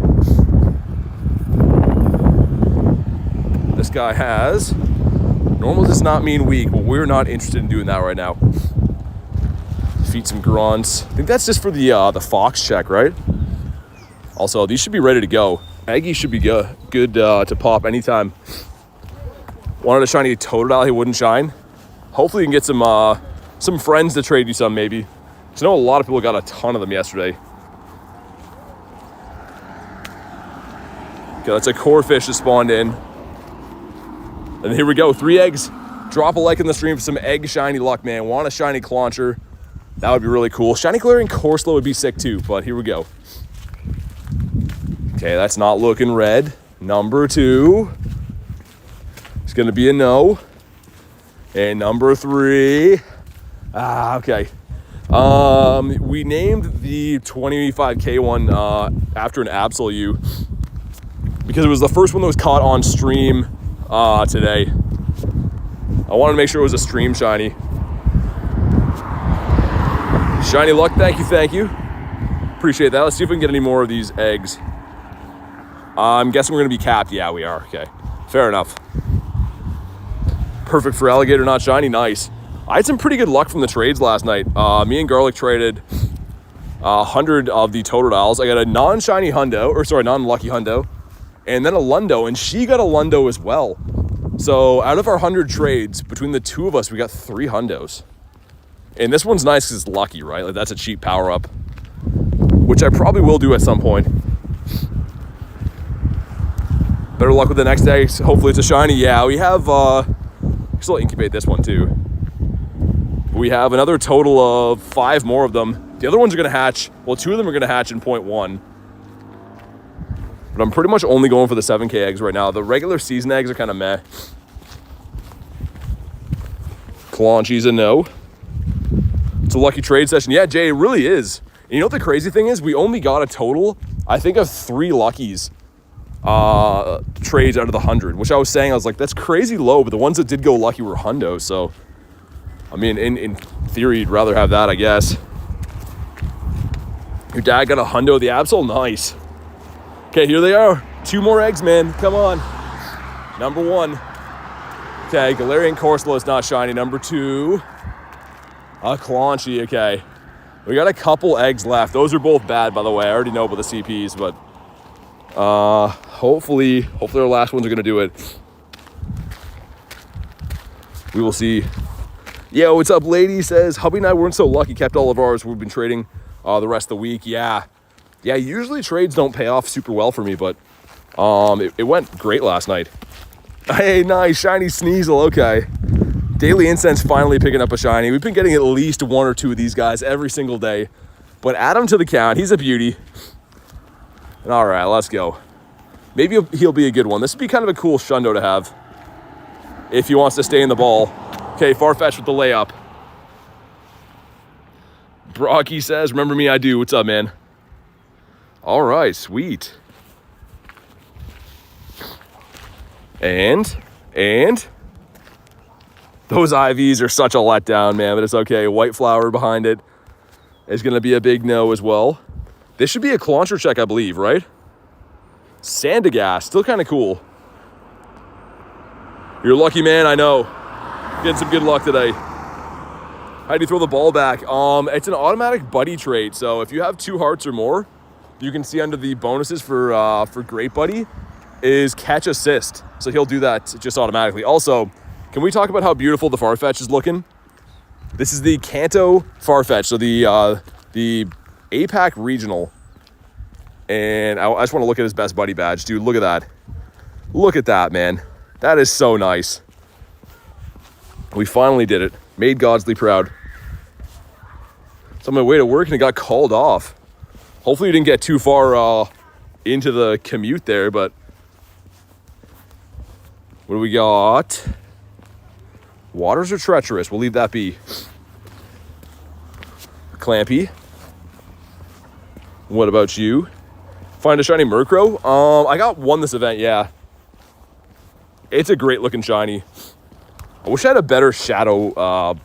This guy has. Normal does not mean weak, but we're not interested in doing that right now. Feed some grunts. I think that's just for the fox check, right? Also, these should be ready to go. Aggie should be good to pop anytime. Wanted a shiny Totodile, he wouldn't shine. Hopefully you can get some friends to trade you some, maybe. Because I know a lot of people got a ton of them yesterday. Okay, that's a core fish that spawned in. And here we go, 3 eggs. Drop a like in the stream for some egg shiny luck, man. Want a shiny Clauncher. That would be really cool. Shiny Galarian Corsola would be sick too, but here we go. Okay, that's not looking red. Number 2. It's gonna be a no. And number 3. Okay. We named the 25K one after an Absol U because it was the first one that was caught on stream today. I wanted to make sure it was a stream shiny. Shiny luck, thank you. Appreciate that. Let's see if we can get any more of these eggs. I'm guessing we're gonna be capped. Yeah, we are, okay. Fair enough. Perfect for alligator, not shiny, nice. I had some pretty good luck from the trades last night. Me and Garlic traded 100 of the Totodiles. I got a non-shiny Hundo, or sorry, non-lucky Hundo, and then a Lundo, and she got a Lundo as well. So out of our 100 trades, between the two of us, we got 3 Hundos. And this one's nice because it's lucky, right? Like that's a cheap power-up, which I probably will do at some point. Better luck with the next egg. Hopefully it's a shiny. Yeah, we have, still incubate this one too. We have another total of 5 more of them. The other ones are gonna hatch. Well, 2 of them are gonna hatch in 0.1. But I'm pretty much only going for the 7K eggs right now. The regular season eggs are kind of meh. Claunchy's a no. It's a lucky trade session. Yeah, Jay, it really is. And you know what the crazy thing is? We only got a total, I think, of 3 luckies trades out of the 100, which I was saying, I was like, that's crazy low, but the ones that did go lucky were hundo. So, I mean, in theory, you'd rather have that, I guess. Your dad got a hundo the Absol? Nice. Okay, here they are. 2 more eggs, man. Come on. Number 1. Okay, Galarian Corsola is not shiny. Number 2. A Claunchy, okay. We got a couple eggs left. Those are both bad, by the way. I already know about the CPs, but hopefully our last ones are gonna do it. We will see. Yo, what's up, lady? Says hubby and I weren't so lucky. Kept all of ours. We've been trading the rest of the week. Yeah. Usually trades don't pay off super well for me, but it went great last night. Hey, nice shiny Sneasel. Okay. Daily Incense finally picking up a shiny. We've been getting at least 1 or 2 of these guys every single day. But add him to the count. He's a beauty. And all right, let's go. Maybe he'll be a good one. This would be kind of a cool Shundo to have if he wants to stay in the ball. Okay, Farfetch with the layup. Brocky says, remember me, I do. What's up, man? All right, sweet. And those IVs are such a letdown, man, but it's okay. White flower behind it is going to be a big no as well. This should be a Clauncher check, I believe, right? Sandagast, still kind of cool. You're lucky, man, I know. Getting some good luck today. How do you throw the ball back? It's an automatic buddy trait, so if you have 2 hearts or more, you can see under the bonuses for Great Buddy is catch assist. So he'll do that just automatically. Also, can we talk about how beautiful the Farfetch is looking? This is the Kanto Farfetch, so the APAC regional. And I just want to look at his best buddy badge. Dude, look at that. Look at that, man. That is so nice. We finally did it. Made Godsley proud. It's on my way to work and it got called off. Hopefully you didn't get too far into the commute there, but what do we got? Waters are treacherous. We'll leave that be. Clampy. What about you? Find a shiny Murkrow? I got 1 this event, yeah. It's a great looking shiny. I wish I had a better Shadow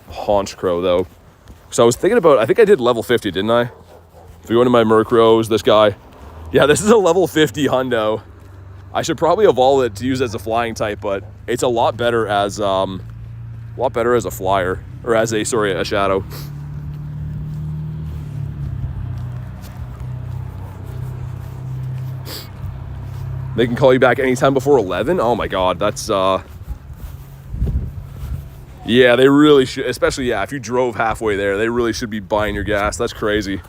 Haunch Crow, though. So I was thinking about, I think I did level 50, didn't I? If we go into my Murkrows, this guy. Yeah, this is a level 50 hundo. I should probably evolve it to use as a flying type, but it's a lot better as a flyer, or as a shadow. They can call you back anytime before 11. Oh my God, that's yeah, they really should, especially if you drove halfway there, they really should be buying your gas. That's crazy.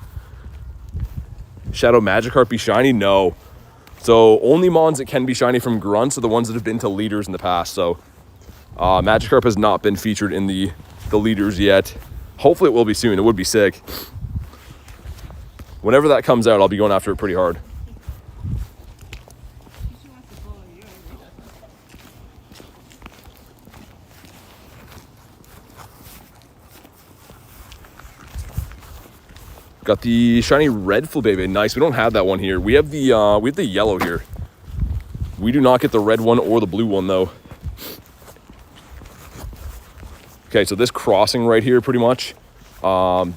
Shadow Magikarp be shiny? No. So only mons that can be shiny from Grunts are the ones that have been to leaders in the past. So Magikarp has not been featured in the leaders yet. Hopefully it will be soon. It would be sick. Whenever that comes out, I'll be going after it pretty hard. Got the shiny red Flabébé. Nice. We don't have that one here. We have the yellow here. We do not get the red one or the blue one though. Okay, so this crossing right here, pretty much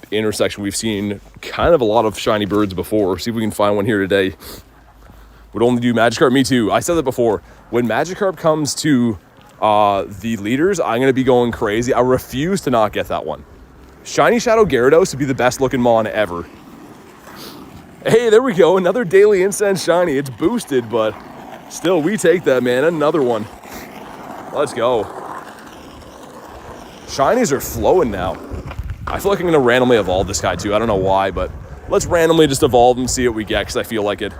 intersection, we've seen kind of a lot of shiny birds before. See if we can find one here today. Would only do Magikarp. Me too. I said that before. When Magikarp comes to the leaders, I'm gonna be going crazy. I refuse to not get that one. Shiny Shadow Gyarados would be the best looking mon ever. Hey, there we go. Another Daily Incense shiny. It's boosted, but still, we take that, man. Another one. Let's go. Shinies are flowing now. I feel like I'm going to randomly evolve this guy, too. I don't know why, but let's randomly just evolve and see what we get, because I feel like it.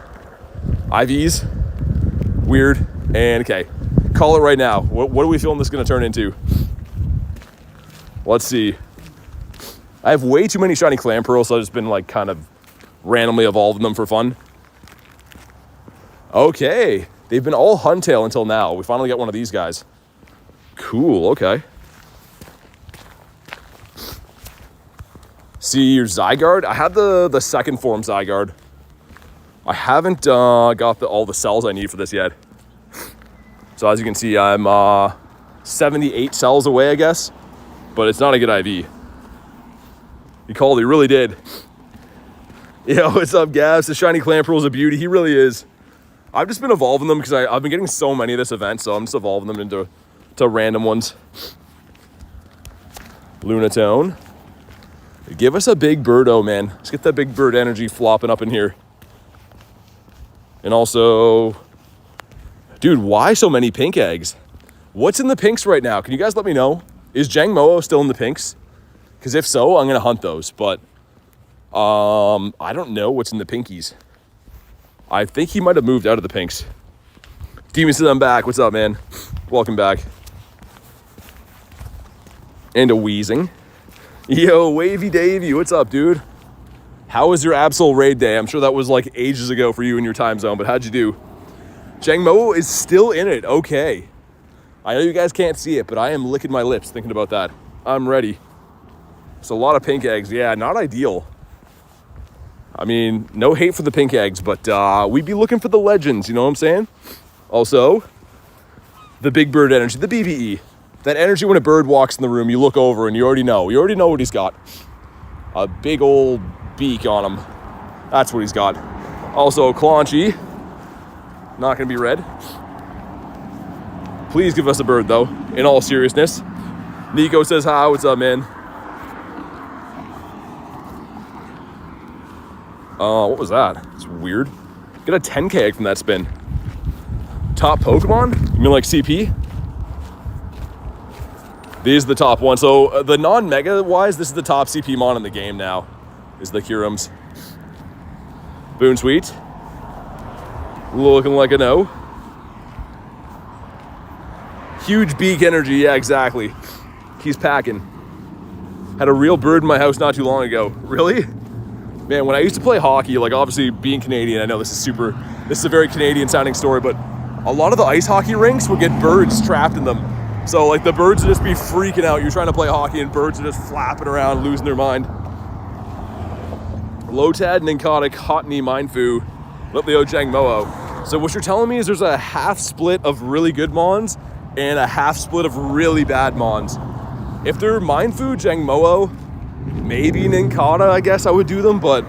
IVs. Weird. And okay, call it right now. What are we feeling this is going to turn into? Let's see. I have way too many shiny clam pearls, so I've just been like kind of randomly evolving them for fun. Okay, they've been all Huntail until now. We finally got one of these guys. Cool, okay. See your Zygarde? I have the second form Zygarde. I haven't got all the cells I need for this yet. So as you can see, I'm 78 cells away, I guess. But it's not a good IV. He called, he really did. Yo, what's up, Gavs? The shiny Clamperl is a beauty. He really is. I've just been evolving them because I've been getting so many of this event, so I'm just evolving them into random ones. Lunatone. Give us a big birdo, man. Let's get that big bird energy flopping up in here. And also, dude, why so many pink eggs? What's in the pinks right now? Can you guys let me know? Is Jangmo-o still in the pinks? Because if so, I'm gonna hunt those. But I don't know what's in the pinkies. I think he might have moved out of the pinks. Demon says I'm back. What's up, man? Welcome back. And a wheezing. Yo, Wavy Davey, what's up, dude? How was your Absol Raid day? I'm sure that was like ages ago for you in your time zone, but how'd you do? Jangmo is still in it. Okay. I know you guys can't see it, but I am licking my lips thinking about that. I'm ready. It's a lot of pink eggs. Yeah, not ideal. I mean, no hate for the pink eggs, but we'd be looking for the legends, you know what I'm saying? Also, the big bird energy, the BBE. That energy when a bird walks in the room, you look over and you already know. You already know what he's got. A big old beak on him. That's what he's got. Also, Claunchy. Not going to be red. Please give us a bird, though, in all seriousness. Nico says hi. What's up, man? What was that? It's weird. Get a 10k egg from that spin. Top Pokemon? You mean like CP? These are the top one. So the non-mega wise, this is the top CP mon in the game now. Is the Curums. Boon Sweet. Looking like a no. Huge beak energy. Yeah, exactly. He's packing. Had a real bird in my house not too long ago. Really? Man, when I used to play hockey, like obviously being Canadian, I know this is a very Canadian sounding story, but a lot of the ice hockey rinks would get birds trapped in them. So like the birds would just be freaking out. You're trying to play hockey and birds are just flapping around, losing their mind. Lotad, Ninkata, Hotney, Mindfu, Litleo, Jangmo-o. So what you're telling me is there's a half split of really good mons and a half split of really bad mons. If they're Mindfu, Jangmo-o, maybe Ninkata, I guess I would do them, but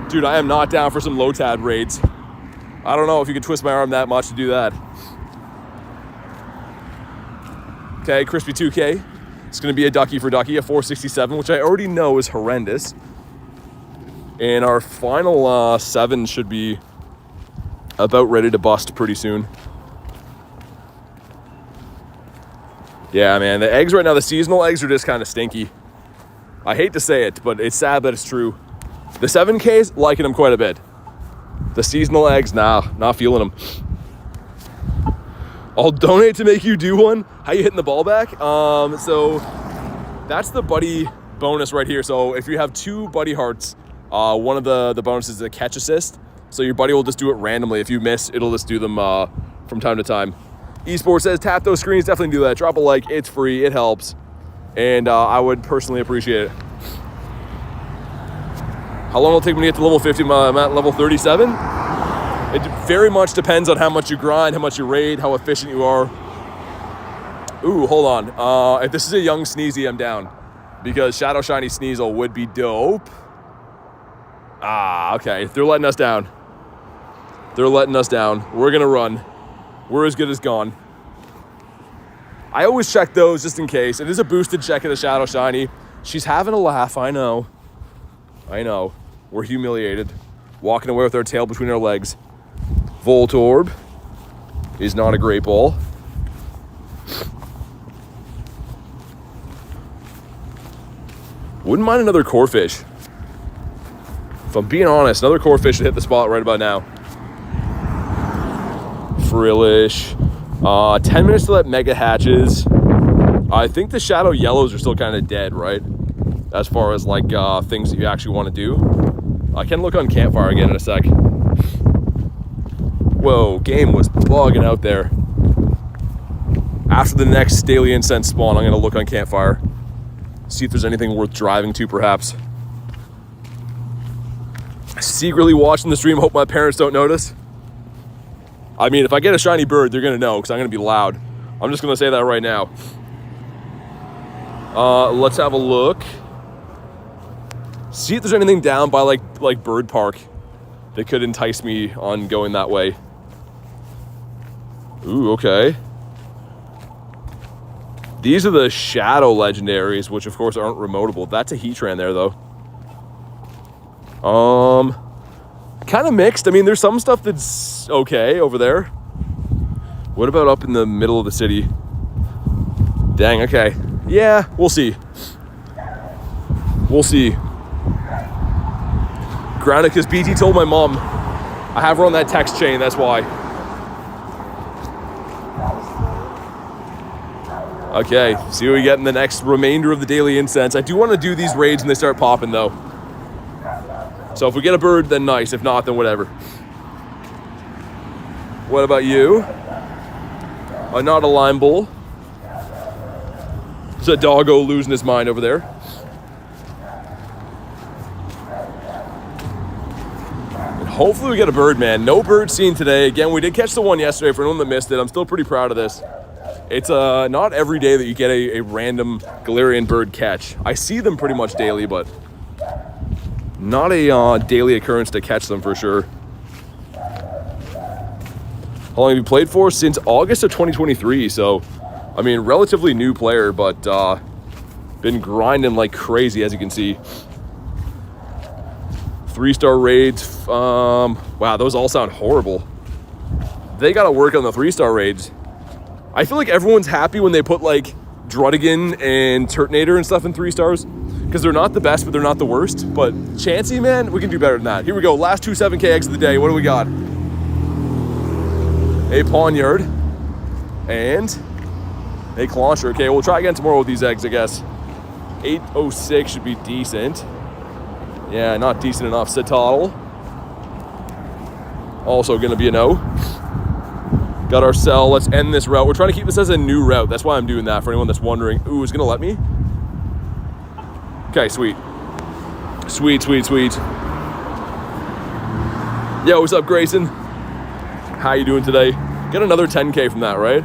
dude, I am not down for some Lotad raids. I don't know if you could twist my arm that much to do that. Okay, Crispy 2K. It's going to be a Ducky for Ducky, a 467, which I already know is horrendous. And our final 7 should be about ready to bust pretty soon. Yeah, man, the eggs right now, the seasonal eggs are just kind of stinky. I hate to say it, but it's sad that it's true. The 7Ks, liking them quite a bit. The seasonal eggs, nah, not feeling them. I'll donate to make you do one. How you hitting the ball back? So that's the buddy bonus right here. So if you have 2 buddy hearts, one of the bonuses is a catch assist. So your buddy will just do it randomly. If you miss, it'll just do them from time to time. Esports says tap those screens. Definitely do that. Drop a like. It's free. It helps. And I would personally appreciate it. How long will it take me to get to level 50? I'm at level 37. It very much depends on how much you grind, how much you raid, how efficient you are. Ooh, hold on. If this is a young Sneezy, I'm down. Because Shadow Shiny Sneasel would be dope. Okay. They're letting us down. They're letting us down. We're going to run. We're as good as gone. I always check those just in case. It is a boosted check of the Shadow Shiny. She's having a laugh. I know. We're humiliated. Walking away with our tail between our legs. Voltorb is not a great ball. Wouldn't mind another Corphish. If I'm being honest, another Corphish should hit the spot right about now. Frillish. 10 minutes to let mega hatches. I think the shadow yellows are still kind of dead, right? As far as like things that you actually want to do. I can look on campfire again in a sec. Whoa, game was bugging out there. After the next daily incense spawn, I'm gonna look on campfire. See if there's anything worth driving to, perhaps. Secretly watching the stream, hope my parents don't notice. I mean, if I get a shiny bird, they're gonna know, because I'm gonna be loud. I'm just gonna say that right now. Let's have a look. See if there's anything down by like Bird Park that could entice me on going that way. Ooh, okay. These are the shadow legendaries, which of course aren't remotable. That's a Heatran there though. Kind of mixed. I mean, there's some stuff that's okay over there. What about up in the middle of the city? Dang, okay. Yeah, we'll see. We'll see. Grounded because BT told my mom. I have her on that text chain, that's why. Okay, see what we get in the next remainder of the daily incense. I do want to do these raids when they start popping though. So if we get a bird, then nice. If not, then whatever. What about you? Not a lime bull. There's a doggo losing his mind over there. And hopefully we get a bird, man. No bird seen today. Again, we did catch the one yesterday. For anyone that missed it, I'm still pretty proud of this. It's not every day that you get a random Galarian bird catch. I see them pretty much daily, but not a daily occurrence to catch them for sure. How long have you played for? Since August of 2023, so I mean, relatively new player, but been grinding like crazy, as you can see. 3-star raids. Wow, those all sound horrible. They gotta work on the 3-star raids. I feel like everyone's happy when they put like Druddigan and Turtonator and stuff in 3 stars, because they're not the best, but they're not the worst. But Chansey, man, we can do better than that. Here we go, last 2 7K eggs of the day. What do we got? A Pawniard and a Clauncher. Okay, we'll try again tomorrow with these eggs, I guess. 806 should be decent. Yeah, not decent enough. Citadel. Also gonna be a no. Got our cell. Let's end this route. We're trying to keep this as a new route. That's why I'm doing that, for anyone that's wondering. Ooh, is it gonna let me? Okay, sweet. Sweet, sweet, sweet. Yo, what's up, Grayson? How you doing today? Get another 10K from that, right?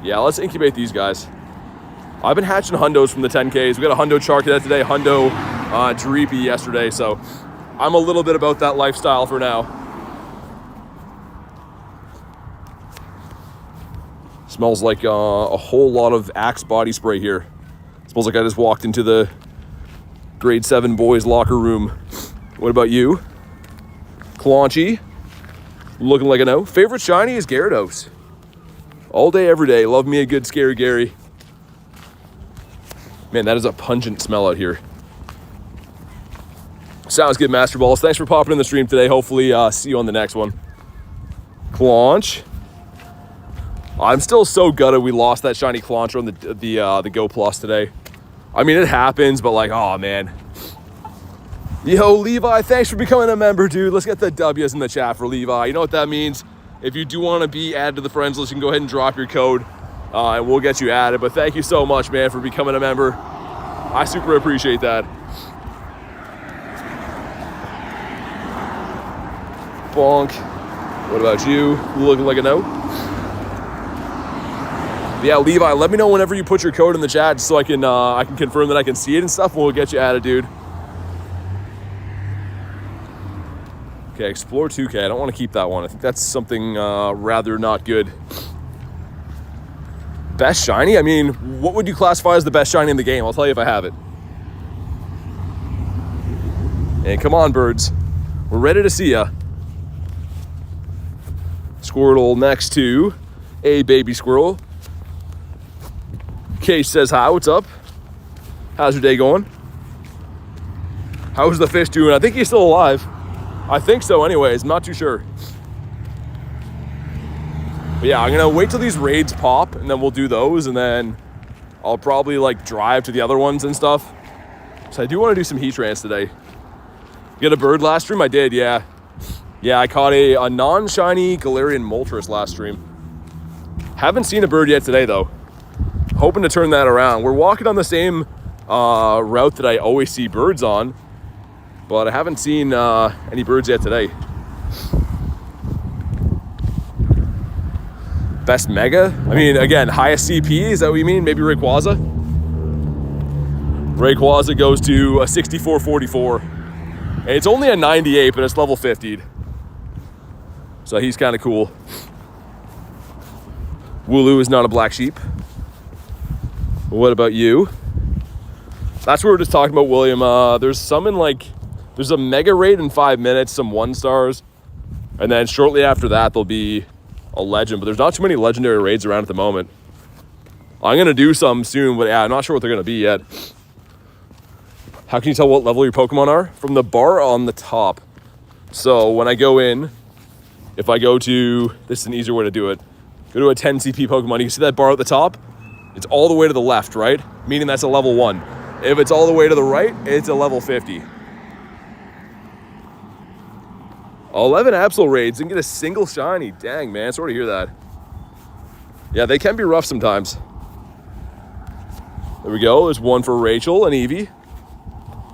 Yeah, let's incubate these guys. I've been hatching hundos from the 10Ks. We got a hundo Charcadet today, hundo Dreepy yesterday, so I'm a little bit about that lifestyle for now. Smells like a whole lot of Axe body spray here. Smells like I just walked into the grade 7 boys locker room. What about you? Claunchy. Looking like a no. Favorite shiny is Gyarados. All day, every day. Love me a good Scary Gary. Man, that is a pungent smell out here. Sounds good, Master Balls. Thanks for popping in the stream today. Hopefully, see you on the next one. Claunch. I'm still so gutted we lost that shiny Claunch on the Go Plus today. I mean, it happens, but like, oh man. Yo, Levi, thanks for becoming a member, dude. Let's get the W's in the chat for Levi. You know what that means? If you do want to be added to the friends list, you can go ahead and drop your code, and we'll get you added. But thank you so much, man, for becoming a member. I super appreciate that. Bonk. What about you? Looking like a no? Yeah, Levi, let me know whenever you put your code in the chat, just so I can confirm that I can see it and stuff, and we'll get you added, dude. Okay, Explore 2K. I don't want to keep that one. I think that's something rather not good. Best shiny? I mean, what would you classify as the best shiny in the game? I'll tell you if I have it. And come on, birds. We're ready to see ya. Squirtle next to a baby squirrel. Case says hi. What's up? How's your day going? How's the fish doing? I think he's still alive. I think so anyways. I'm not too sure. But yeah, I'm gonna wait till these raids pop, and then we'll do those, and then I'll probably like drive to the other ones and stuff. So I do want to do some Heatrans today. Get a bird last stream? I did, yeah. Yeah, I caught a non-shiny Galarian Moltres last stream. Haven't seen a bird yet today, though. Hoping to turn that around. We're walking on the same route that I always see birds on, but I haven't seen any birds yet today. Best Mega? I mean, again, highest CP, is that what you mean? Maybe Rayquaza? Rayquaza goes to a 6444. And it's only a 98, but it's level 50'd. So he's kind of cool. Wooloo is not a black sheep. What about you? That's what we're just talking about, William. There's some in there's a Mega Raid in 5 minutes, some 1-stars. And then shortly after that, there'll be a legend. But there's not too many legendary raids around at the moment. I'm going to do some soon, but yeah, I'm not sure what they're going to be yet. How can you tell what level your Pokemon are? From the bar on the top. So when I go in, if I go to, this is an easier way to do it. Go to a 10 CP Pokemon, you can see that bar at the top? It's all the way to the left, right? Meaning that's a level 1. If it's all the way to the right, it's a level 50. 11 Absol Raids, didn't get a single shiny. Dang, man, sorry to hear that. Yeah, they can be rough sometimes. There we go, there's one for Rachel and Eevee.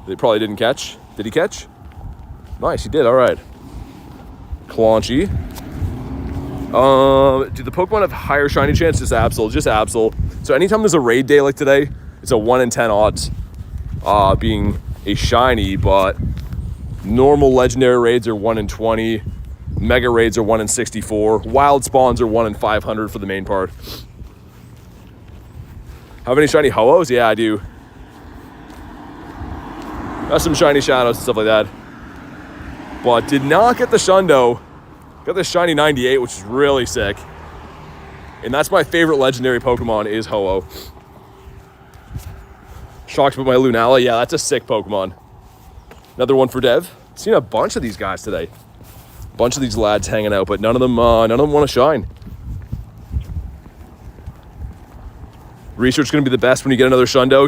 They probably didn't catch. Did he catch? Nice, he did, all right. Claunchy. Do the Pokemon have higher shiny chance? Just Absol, just Absol. So anytime there's a raid day like today, it's a 1 in 10 odds being a shiny, but normal legendary raids are 1 in 20. Mega raids are 1 in 64. Wild spawns are 1 in 500 for the main part. Have any shiny Ho-Ohs? Yeah, I do. Got some shiny Shadows and stuff like that. But did not get the Shundo. Got the shiny 98, which is really sick. And that's my favorite legendary Pokemon is Ho-Oh. Shocked about my Lunala. Yeah, that's a sick Pokemon. Another one for Dev. Seen a bunch of these guys today. A bunch of these lads hanging out, but none of them want to shine. Research gonna be the best when you get another Shundo.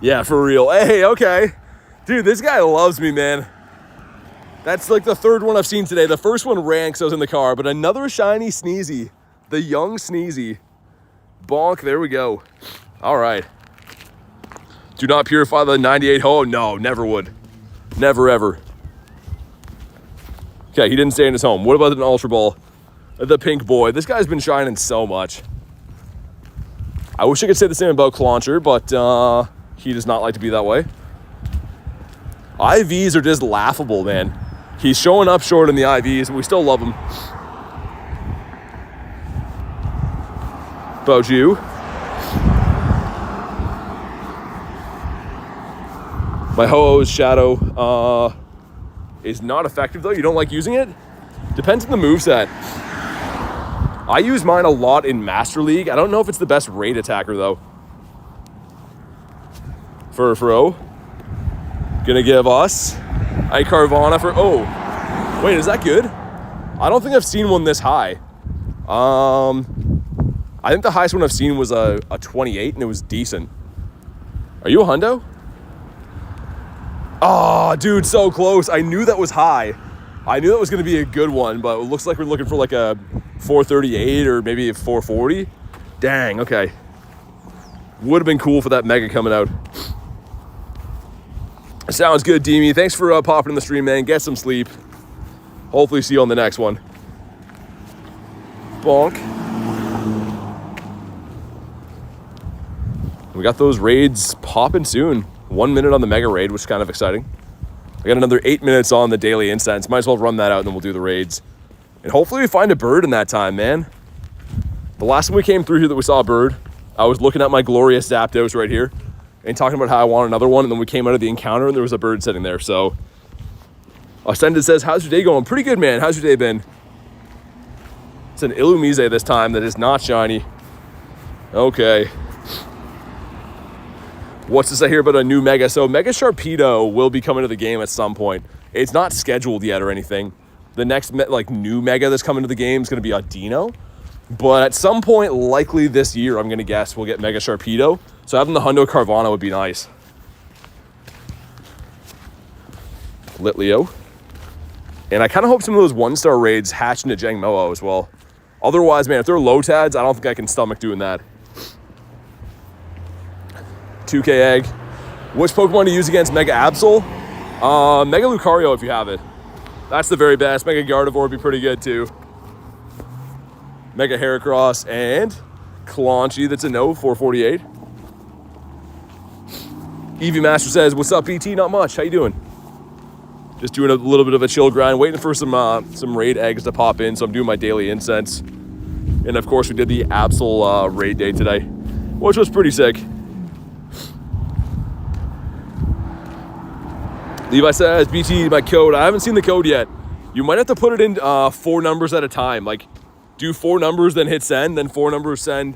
Yeah, for real. Hey, okay. Dude, this guy loves me, man. That's like the third one I've seen today. The first one ran because I was in the car, but another shiny Sneezy. The young Sneezy. Bonk, there we go. All right. Do not purify the 98 Ho. No, never would. Never, ever. Okay, he didn't stay in his home. What about an Ultra Ball? The pink boy. This guy's been shining so much. I wish I could say the same about Clauncher, but he does not like to be that way. IVs are just laughable, man. He's showing up short in the IVs, but we still love him. About you. My Ho-Oh's Shadow is not effective, though. You don't like using it? Depends on the moveset. I use mine a lot in Master League. I don't know if it's the best raid attacker, though. For O. Gonna give us a Carvana for... Oh, wait, is that good? I don't think I've seen one this high. I think the highest one I've seen was a 28, and it was decent. Are you a hundo? Oh, dude, so close. I knew that was high. I knew that was going to be a good one, but it looks like we're looking for like a 438 or maybe a 440. Dang, okay. Would have been cool for that Mega coming out. Sounds good, Deemy. Thanks for popping in the stream, man. Get some sleep. Hopefully see you on the next one. Bonk. We got those raids popping soon. 1 minute on the Mega Raid, which is kind of exciting. I got another 8 minutes on the Daily Incense. Might as well run that out and then we'll do the raids. And hopefully we find a bird in that time, man. The last time we came through here that we saw a bird, I was looking at my glorious Zapdos right here and talking about how I want another one, and then we came out of the encounter and there was a bird sitting there. So Ascended says, how's your day going? Pretty good, man. How's your day been? It's an elusive this time that is not shiny. Okay. What's this I hear about a new Mega? So Mega Sharpedo will be coming to the game at some point. It's not scheduled yet or anything. The next new Mega that's coming to the game is going to be a Dino. But at some point, likely this year, I'm going to guess we'll get Mega Sharpedo. So having the Hundo Carvana would be nice. Litleo. And I kind of hope some of those 1-star raids hatch into Jangmo as well. Otherwise, man, if they're low tads, I don't think I can stomach doing that. 2K egg. Which Pokemon to use against Mega Absol? Mega Lucario if you have it. That's the very best. Mega Gardevoir would be pretty good too. Mega Heracross and Claunchy, that's a no, 448. Eevee Master says, what's up, BT? Not much. How you doing? Just doing a little bit of a chill grind, waiting for some raid eggs to pop in, so I'm doing my daily incense. And of course, we did the Absol raid day today, which was pretty sick. Levi says, BT, my code. I haven't seen the code yet. You might have to put it in 4 numbers at a time. Like, do 4 numbers, then hit send, then 4 numbers, send,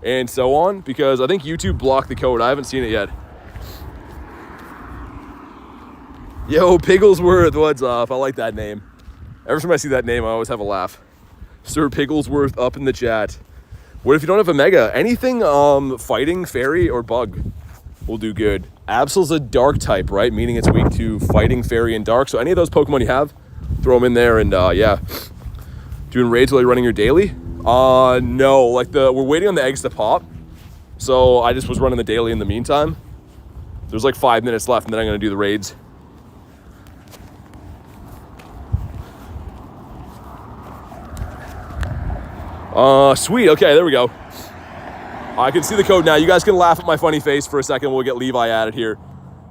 and so on. Because I think YouTube blocked the code. I haven't seen it yet. Yo, Pigglesworth, what's up? I like that name. Every time I see that name, I always have a laugh. Sir Pigglesworth up in the chat. What if you don't have a Mega? Anything fighting, fairy, or bug will do good. Absol's a dark type, right? Meaning it's weak to fighting, fairy, and dark. So any of those Pokemon you have, throw them in there. And yeah, doing raids while you're running your daily? No, like we're waiting on the eggs to pop. So I just was running the daily in the meantime. There's like 5 minutes left, and then I'm going to do the raids. Sweet. Okay, there we go. I can see the code now. You guys can laugh at my funny face for a second. We'll get Levi added here.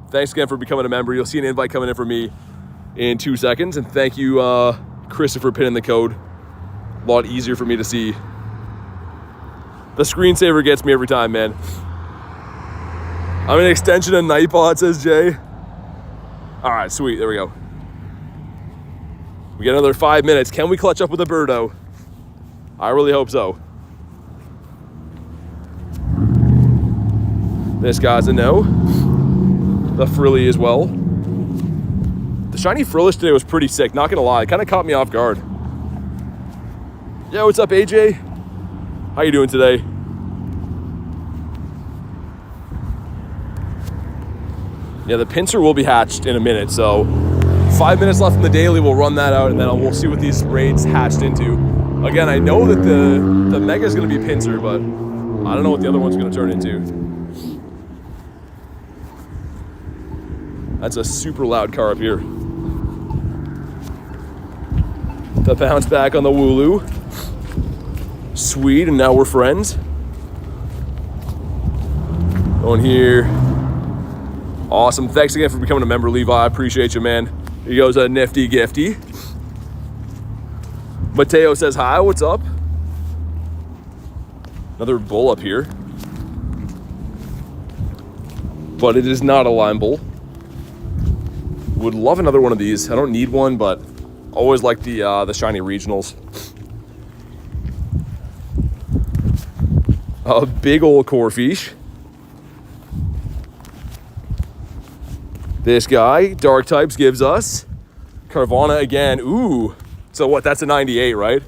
Thanks again for becoming a member. You'll see an invite coming in for me in 2 seconds. And thank you, Christopher, pinning the code. A lot easier for me to see. The screensaver gets me every time, man. I'm an extension of Nightbot, says Jay. All right, sweet. There we go. We got another 5 minutes. Can we clutch up with a Birdo? I really hope so. This guy's a no. The Frilly as well. The shiny Frillish today was pretty sick, not gonna lie. It kind of caught me off guard. Yo, what's up, AJ? How you doing today? Yeah, the Pinsir will be hatched in a minute, so 5 minutes left in the daily. We'll run that out, and then we'll see what these raids hatched into. Again, I know that the Mega is going to be Pinsir, but I don't know what the other one's going to turn into. That's a super loud car up here. The bounce back on the Wooloo. Sweet, and now we're friends. Going here. Awesome. Thanks again for becoming a member, Levi. I appreciate you, man. Here goes a nifty gifty. Mateo says hi, what's up? Another bull up here. But it is not a lime bull. Would love another one of these. I don't need one, but always like the shiny regionals. A big old Corfish. This guy, Dark Types, gives us Carvana again. Ooh. So what, that's a 98, right?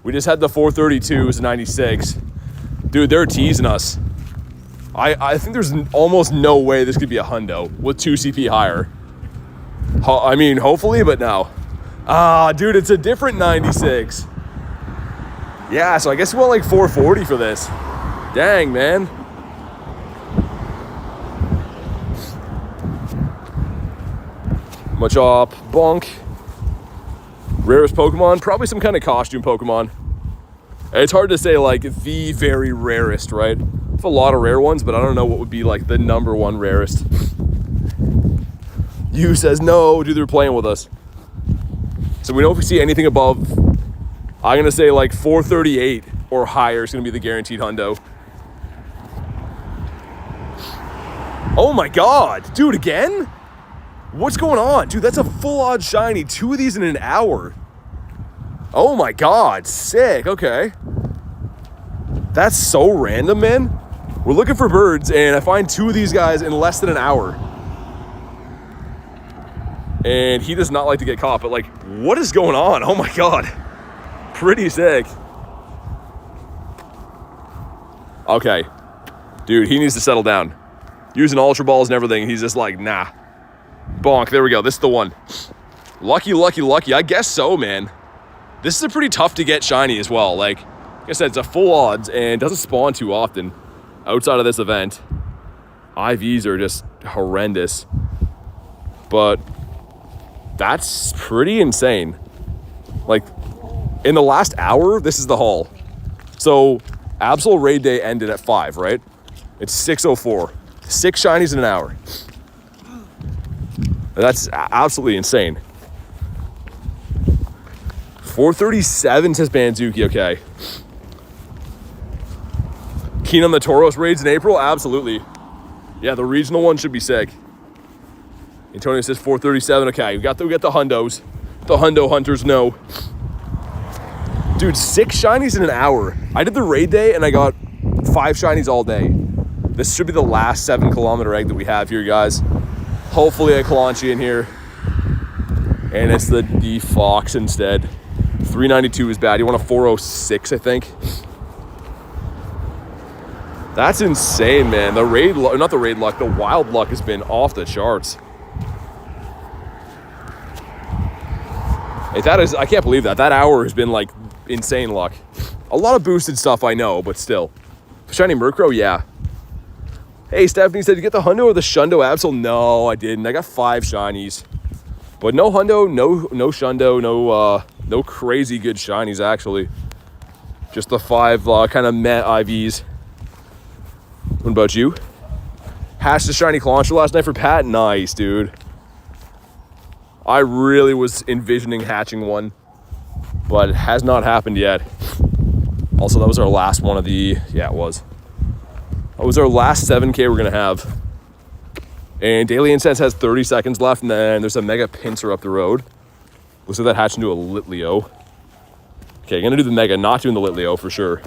We just had the 432, it's a 96. Dude, they're teasing us. I think there's almost no way this could be a hundo with 2 CP higher. I mean, hopefully, but no. Dude, it's a different 96. Yeah, so I guess we want like 440 for this. Dang, man. Machop, bonk. Rarest Pokemon, probably some kind of costume Pokemon. It's hard to say like the very rarest, right? There's a lot of rare ones, but I don't know what would be like the #1 rarest. You says no, dude, they're playing with us. So we know if we see anything above, I'm gonna say like 438 or higher is gonna be the guaranteed hundo. Oh my God, dude, again? What's going on? Dude, that's a full odd shiny. 2 of these in an hour. Oh my God, sick, okay. That's so random, man. We're looking for birds and I find 2 of these guys in less than an hour. And he does not like to get caught, but like, what is going on? Oh my God, pretty sick. Okay. Dude, he needs to settle down. Using Ultra Balls and everything, he's just like, nah. Bonk, there we go. This is the one. Lucky, lucky, lucky. I guess so, man. This is a pretty tough to get shiny as well. Like I said, it's a full odds and doesn't spawn too often outside of this event. IVs are just horrendous. But that's pretty insane. Like, in the last hour, this is the haul. So, Absol Raid Day ended at 5, right? It's 6:04. 6 shinies in an hour. That's absolutely insane. 437 says Banzuki, okay. Keen on the Tauros raids in April? Absolutely. Yeah, the regional one should be sick. Antonio says 437, okay. We got the hundos. The hundo hunters know. Dude, 6 shinies in an hour. I did the raid day and I got 5 shinies all day. This should be the last 7-kilometer egg that we have here, guys. Hopefully a Kalanchi in here. And it's the Fox instead. 392 is bad. You want a 406, I think. That's insane, man. The raid luck, not the raid luck, the wild luck has been off the charts. Hey, that is, I can't believe that. That hour has been like insane luck. A lot of boosted stuff, I know, but still. Shiny Murkrow, yeah. Hey, Stephanie said, did you get the Hundo or the Shundo Absol? No, I didn't. I got 5 shinies. But no Hundo, no Shundo, no crazy good shinies, actually. Just the 5 kind of meh IVs. What about you? Hatched a shiny Clauncher last night for Pat? Nice, dude. I really was envisioning hatching one, but it has not happened yet. Also, that was our last one of the... Yeah, it was. That was our last 7K we're going to have. And Daily Incense has 30 seconds left, and then there's a Mega Pinsir up the road. Looks like that hatched into a Litleo. Okay, going to do the Mega, not doing the Litleo for sure.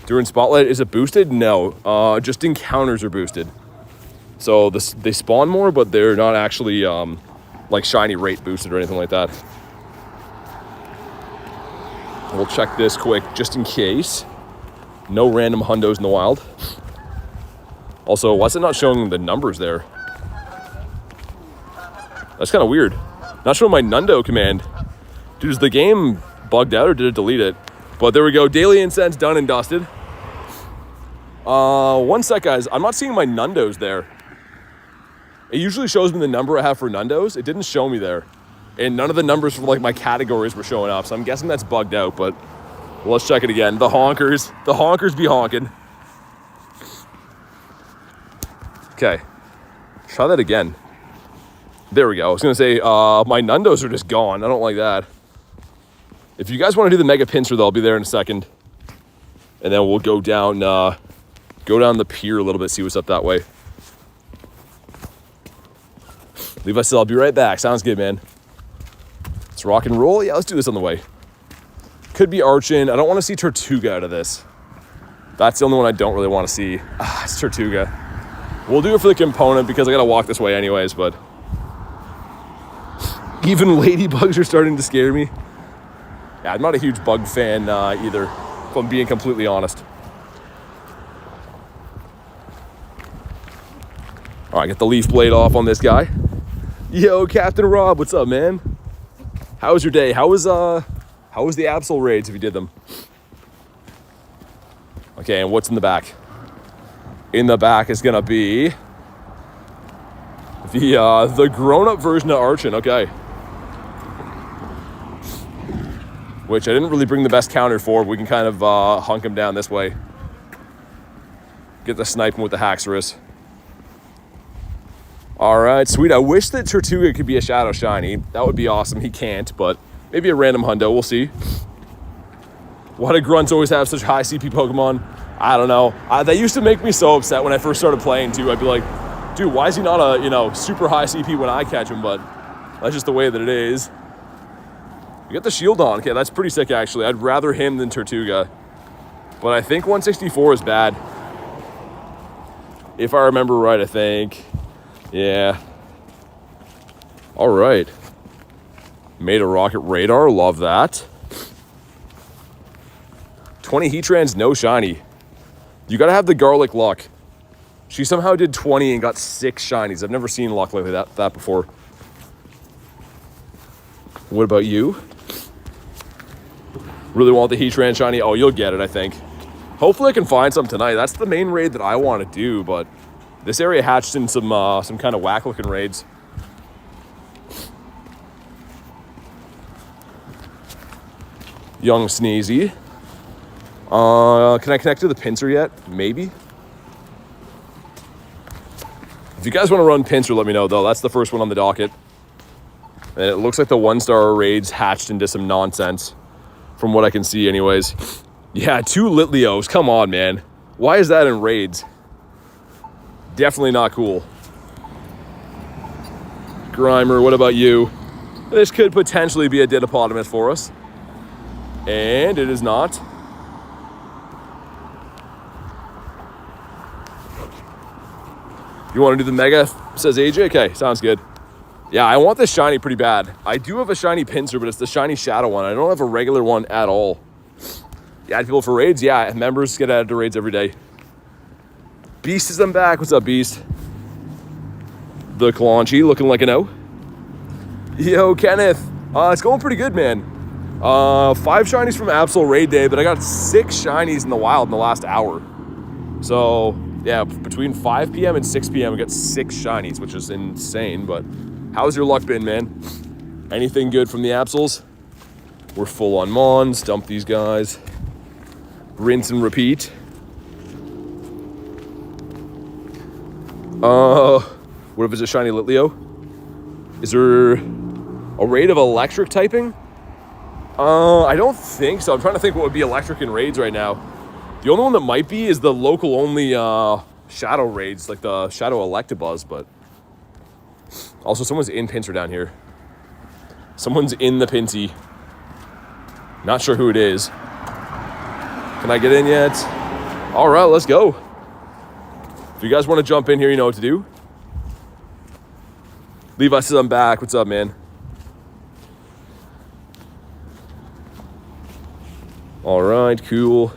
During Spotlight, is it boosted? No, just encounters are boosted. So they spawn more, but they're not actually like shiny rate boosted or anything like that. We'll check this quick just in case. No random hundos in the wild. Also, why's it not showing the numbers there? That's kind of weird. Not showing my Nundo command. Dude, is the game bugged out or did it delete it? But there we go. Daily Incense done and dusted. One sec, guys. I'm not seeing my Nundos there. It usually shows me the number I have for Nundos. It didn't show me there. And none of the numbers for like my categories were showing up. So I'm guessing that's bugged out, but let's check it again. The honkers be honking. Okay. Try that again. There we go. I was going to say, my Nundos are just gone. I don't like that. If you guys want to do the Mega Pinsir, though, I'll be there in a second. And then we'll go down the pier a little bit, see what's up that way. Levi said, I'll be right back. Sounds good, man. Let's rock and roll. Yeah, let's do this on the way. Could be Archon. I don't want to see Tortuga out of this. That's the only one I don't really want to see. It's Tortuga. We'll do it for the component because I got to walk this way anyways, but... Even ladybugs are starting to scare me. Yeah, I'm not a huge bug fan either, if I'm being completely honest. All right, get the leaf blade off on this guy. Yo, Captain Rob, what's up, man? How was your day? How was the Absol raids if you did them? Okay, and what's in the back? In the back is gonna be the grown-up version of Archon. Okay. Which I didn't really bring the best counter for. But we can kind of hunk him down this way. Get the sniping with the Haxorus. All right, sweet. I wish that Tortuga could be a Shadow Shiny. That would be awesome. He can't, but maybe a random hundo. We'll see. Why do grunts always have such high CP Pokemon? I don't know. That used to make me so upset when I first started playing, too. I'd be like, dude, why is he not a, super high CP when I catch him? But that's just the way that it is. You got the shield on. Okay, that's pretty sick, actually. I'd rather him than Tortuga. But I think 164 is bad. If I remember right, I think. Yeah. All right. Made a rocket radar. Love that. 20 Heatrans, no shiny. You gotta have the garlic luck. She somehow did 20 and got 6 shinies. I've never seen luck like that before. What about you? Really want the Heatran shiny? Oh, you'll get it, I think. Hopefully I can find some tonight. That's the main raid that I want to do, but this area hatched in some kind of whack-looking raids. Young Sneezy. Can I connect to the Pinsir yet? Maybe. If you guys want to run Pinsir, let me know, though. That's the first one on the docket. And it looks like the 1-star raids hatched into some nonsense, from what I can see anyways. Yeah, 2 Litleos. Come on, man. Why is that in raids? Definitely not cool. Grimer, what about you? This could potentially be a Didopotamus for us. And it is not. You want to do the Mega, says AJ? Okay, sounds good. Yeah, I want this shiny pretty bad. I do have a shiny Pinsir, but it's the shiny Shadow one. I don't have a regular one at all. You add people for raids? Yeah, members get added to raids every day. Beast is back. What's up, Beast? The Kalonchi looking like an O. Yo, Kenneth. It's going pretty good, man. 5 shinies from Absol Raid Day, but I got 6 shinies in the wild in the last hour. So, yeah, between 5 p.m. and 6 p.m. we got 6 shinies, which is insane, but how's your luck been, man? Anything good from the Absols? We're full on Mons. Dump these guys. Rinse and repeat. What if it's a shiny Litleo? Is there a raid of electric typing? I don't think so. I'm trying to think what would be electric in raids right now. The only one that might be is the local only shadow raids, like the Shadow Electabuzz, but also someone's in Pinsir down here. Someone's in the Pinsy. Not sure who it is. Can I get in yet? All right, let's go. If you guys want to jump in here, you know what to do. Levi says I'm back. What's up, man? All right, cool.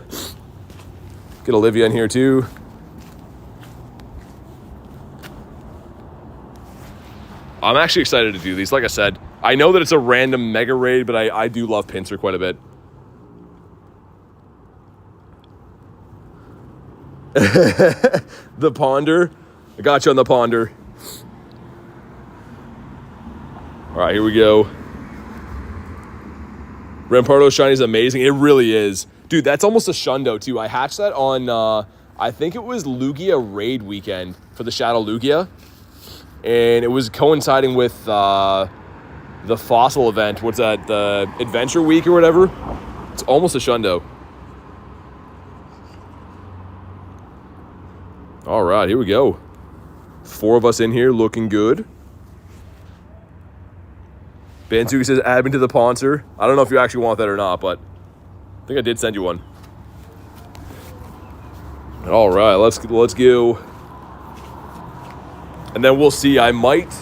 Get Olivia in here too. I'm actually excited to do these. Like I said, I know that it's a random mega raid, but I do love Pinsir quite a bit. The Ponder. I got you on the Ponder. All right, here we go. Rampardo shiny is amazing. It really is. Dude, that's almost a Shundo, too. I hatched that on, I think it was Lugia raid weekend for the Shadow Lugia. And it was coinciding with the fossil event. What's that? The Adventure Week or whatever? It's almost a Shundo. All right, here we go. 4 of us in here looking good. Bansuki says, add me to the Pinsir. I don't know if you actually want that or not, but I think I did send you one. All right, let's go. And then we'll see. I might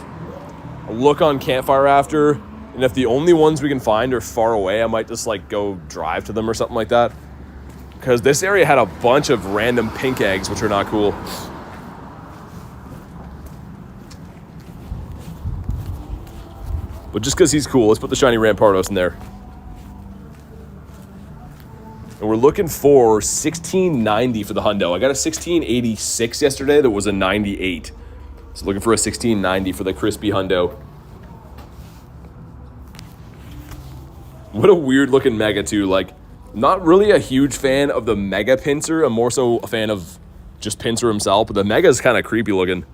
look on Campfire after, and if the only ones we can find are far away, I might just like go drive to them or something like that. Because this area had a bunch of random pink eggs, which are not cool. But just because he's cool, let's put the shiny Rampardos in there. And we're looking for 1690 for the hundo. I got a 1686 yesterday that was a 98. So looking for a 1690 for the crispy hundo. What a weird looking Mega too. Like, not really a huge fan of the Mega Pinsir. I'm more so a fan of just Pinsir himself, but the Mega is kind of creepy looking.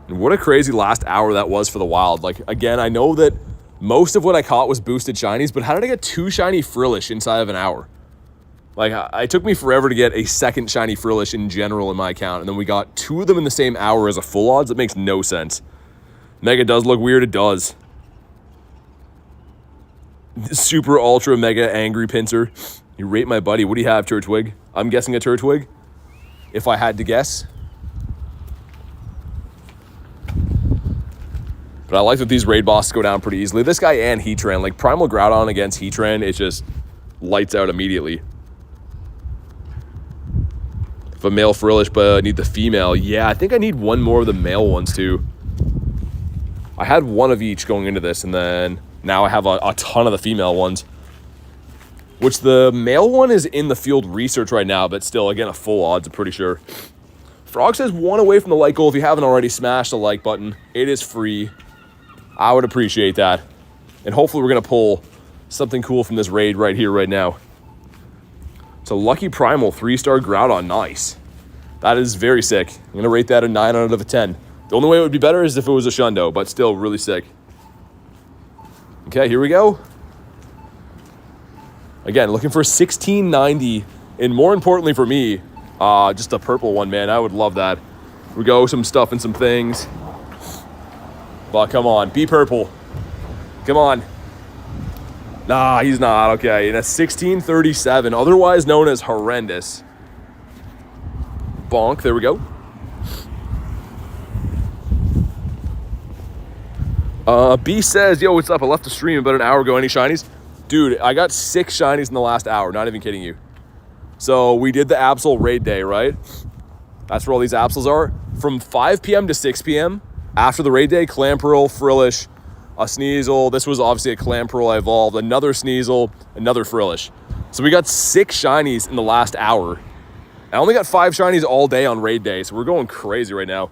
And what a crazy last hour that was for the wild. Like, again, I know that most of what I caught was boosted shinies, but how did I get 2 shiny Frillish inside of an hour? Like, it took me forever to get a second shiny Frillish in general in my account, and then we got 2 of them in the same hour as a full odds. It makes no sense. Mega does look weird. It does. Super ultra mega angry Pinsir. You rate my buddy. What do you have, Turtwig? I'm guessing a Turtwig, if I had to guess. But I like that these raid bosses go down pretty easily. This guy and Heatran, like Primal Groudon against Heatran, it just lights out immediately. If a male Frillish, but I need the female. Yeah, I think I need one more of the male ones too. I had one of each going into this, and then now I have a ton of the female ones. Which the male one is in the field research right now, but still, again, a full odds, I'm pretty sure. Frog says 1 away from the like goal. If you haven't already, smash the like button. It is free. I would appreciate that. And hopefully we're going to pull something cool from this raid right here, right now. It's a Lucky Primal 3-star Groudon. Nice. That is very sick. I'm going to rate that a 9 out of a 10. The only way it would be better is if it was a Shundo, but still really sick. Okay, here we go. Again, looking for 1690. And more importantly for me, just a purple one, man. I would love that. Here we go, some stuff and some things. But come on, be purple. Come on. Nah, he's not. Okay, and a 1637, otherwise known as horrendous. Bonk, there we go. B says, yo, what's up? I left the stream about an hour ago. Any shinies? Dude, I got 6 shinies in the last hour. Not even kidding you. So we did the Absol Raid day, right? That's where all these Absols are. From 5 p.m. to 6 p.m. after the raid day, Clamperl, Frillish, a Sneasel. This was obviously a Clamperl I evolved. Another Sneasel, another Frillish. So we got 6 shinies in the last hour. I only got 5 shinies all day on raid day. So we're going crazy right now.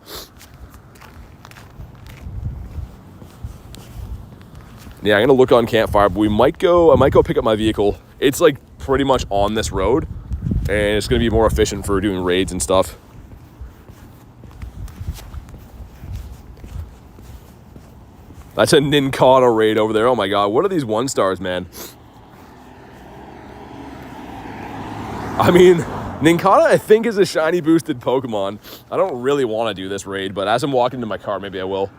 Yeah, I'm gonna look on Campfire, but I might go pick up my vehicle. It's like pretty much on this road, and it's gonna be more efficient for doing raids and stuff. That's a Nincada raid over there. Oh my god, what are these 1-stars, man? I mean, Nincada I think is a shiny boosted Pokemon. I don't really want to do this raid, but as I'm walking to my car, maybe I will.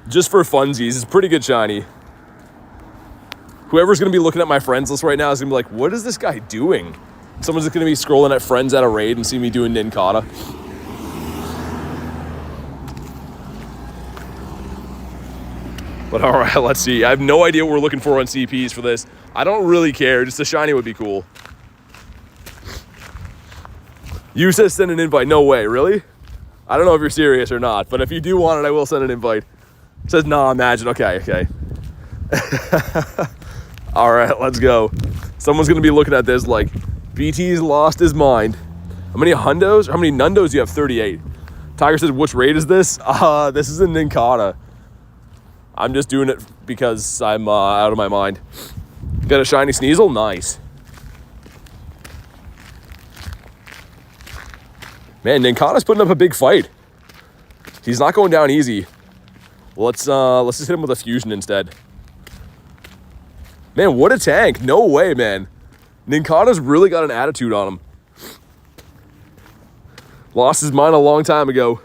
Just for funsies, it's pretty good shiny. Whoever's going to be looking at my friends list right now is going to be like, what is this guy doing? Someone's going to be scrolling at friends at a raid and see me doing Nincada. But all right, let's see. I have no idea what we're looking for on CPs for this. I don't really care. Just a shiny would be cool. You said send an invite. No way. Really? I don't know if you're serious or not, but if you do want it, I will send an invite. It says, nah, imagine. Okay. All right, let's go. Someone's going to be looking at this like, BT's lost his mind. How many Hundos? How many Nundos do you have? 38. Tiger says, which raid is this? This is a Nincada. I'm just doing it because I'm out of my mind. Got a shiny Sneasel? Nice. Man, Nincada's putting up a big fight. He's not going down easy. Let's just hit him with a fusion instead. Man, what a tank. No way, man. Nincada's really got an attitude on him. Lost his mind a long time ago.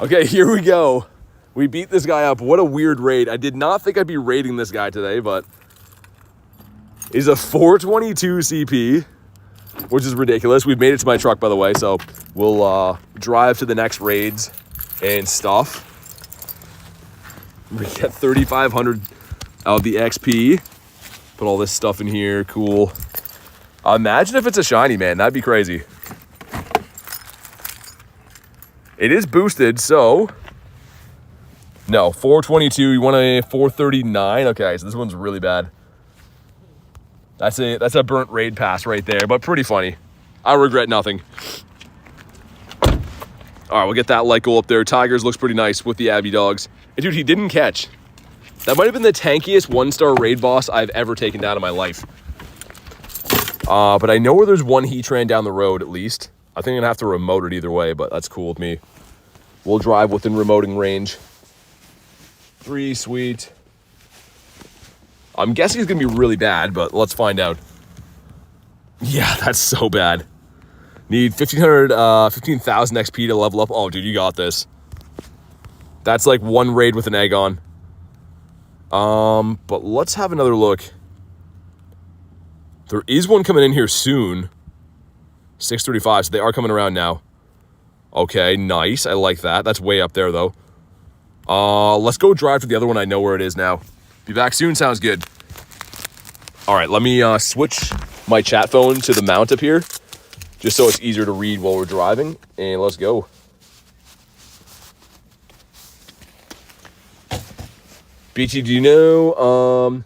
Okay, here we go. We beat this guy up. What a weird raid. I did not think I'd be raiding this guy today, but he's a 422 CP, which is ridiculous. We've made it to my truck, by the way, so we'll drive to the next raids and stuff. We get 3,500 of the XP. Put all this stuff in here. Cool. Imagine if it's a shiny, man. That'd be crazy. It is boosted, so... No, 422. You want a 439? Okay, so this one's really bad. That's a burnt raid pass right there, but pretty funny. I regret nothing. All right, we'll get that like goal up there. Tigers looks pretty nice with the Abby dogs. And dude, he didn't catch. That might have been the tankiest 1-star raid boss I've ever taken down in my life. But I know where there's one Heatran down the road, at least. I think I'm going to have to remote it either way, but that's cool with me. We'll drive within remoting range. 3, sweet. I'm guessing it's going to be really bad, but let's find out. Yeah, that's so bad. Need 15,000 XP to level up. Oh, dude, you got this. That's like one raid with an egg on. But let's have another look. There is one coming in here soon. 6:35, so they are coming around now. Okay, nice. I like that. That's way up there, though. Let's go drive to the other one. I know where it is now. Be back soon. Sounds good. All right, let me switch my chat phone to the mount up here, just so it's easier to read while we're driving, and let's go. BT, do you know,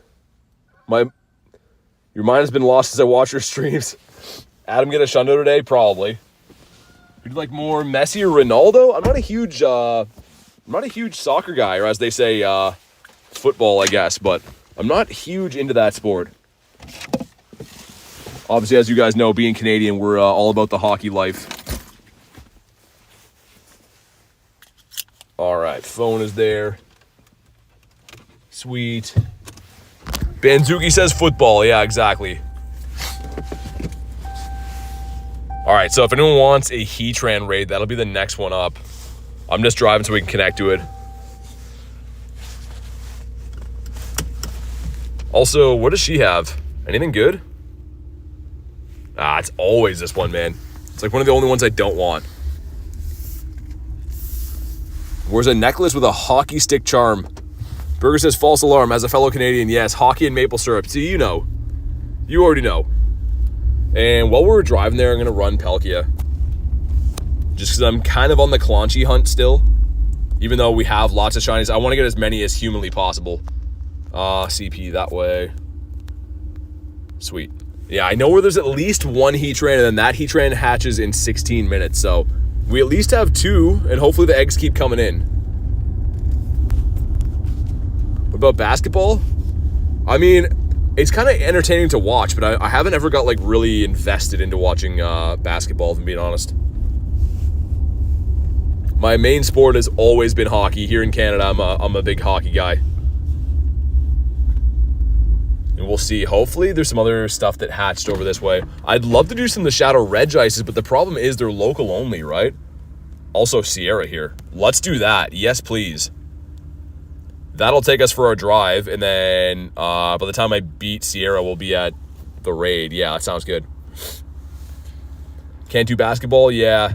your mind has been lost as I watch your streams. Adam get a Shundo today? Probably. Would you like more Messi or Ronaldo? I'm not a huge soccer guy, or as they say, football, I guess, but I'm not huge into that sport. Obviously, as you guys know, being Canadian, we're all about the hockey life. All right, phone is there. Sweet. Banzuki says football. Yeah, exactly. All right, so if anyone wants a Heatran raid, that'll be the next one up. I'm just driving so we can connect to it. Also, what does she have? Anything good? It's always this one, man. It's like one of the only ones I don't want. Where's a necklace with a hockey stick charm? Burger says false alarm. As a fellow Canadian, yes, hockey and maple syrup. See, you know. You already know. And while we're driving there, I'm going to run Palkia. Just because I'm kind of on the Claunchy hunt still. Even though we have lots of shinies, I want to get as many as humanly possible. CP that way. Sweet. Yeah, I know where there's at least one Heatran, and then that Heatran hatches in 16 minutes. So we at least have 2, and hopefully the eggs keep coming in. What about basketball? I mean, it's kind of entertaining to watch, but I haven't ever got like really invested into watching basketball, if I'm being honest. My main sport has always been hockey. Here in Canada, I'm a big hockey guy. And we'll see. Hopefully, there's some other stuff that hatched over this way. I'd love to do some of the Shadow Regices, but the problem is they're local only, right? Also, Sierra here. Let's do that. Yes, please. That'll take us for our drive, and then by the time I beat Sierra, we'll be at the raid. Yeah, that sounds good. Can't do basketball? Yeah.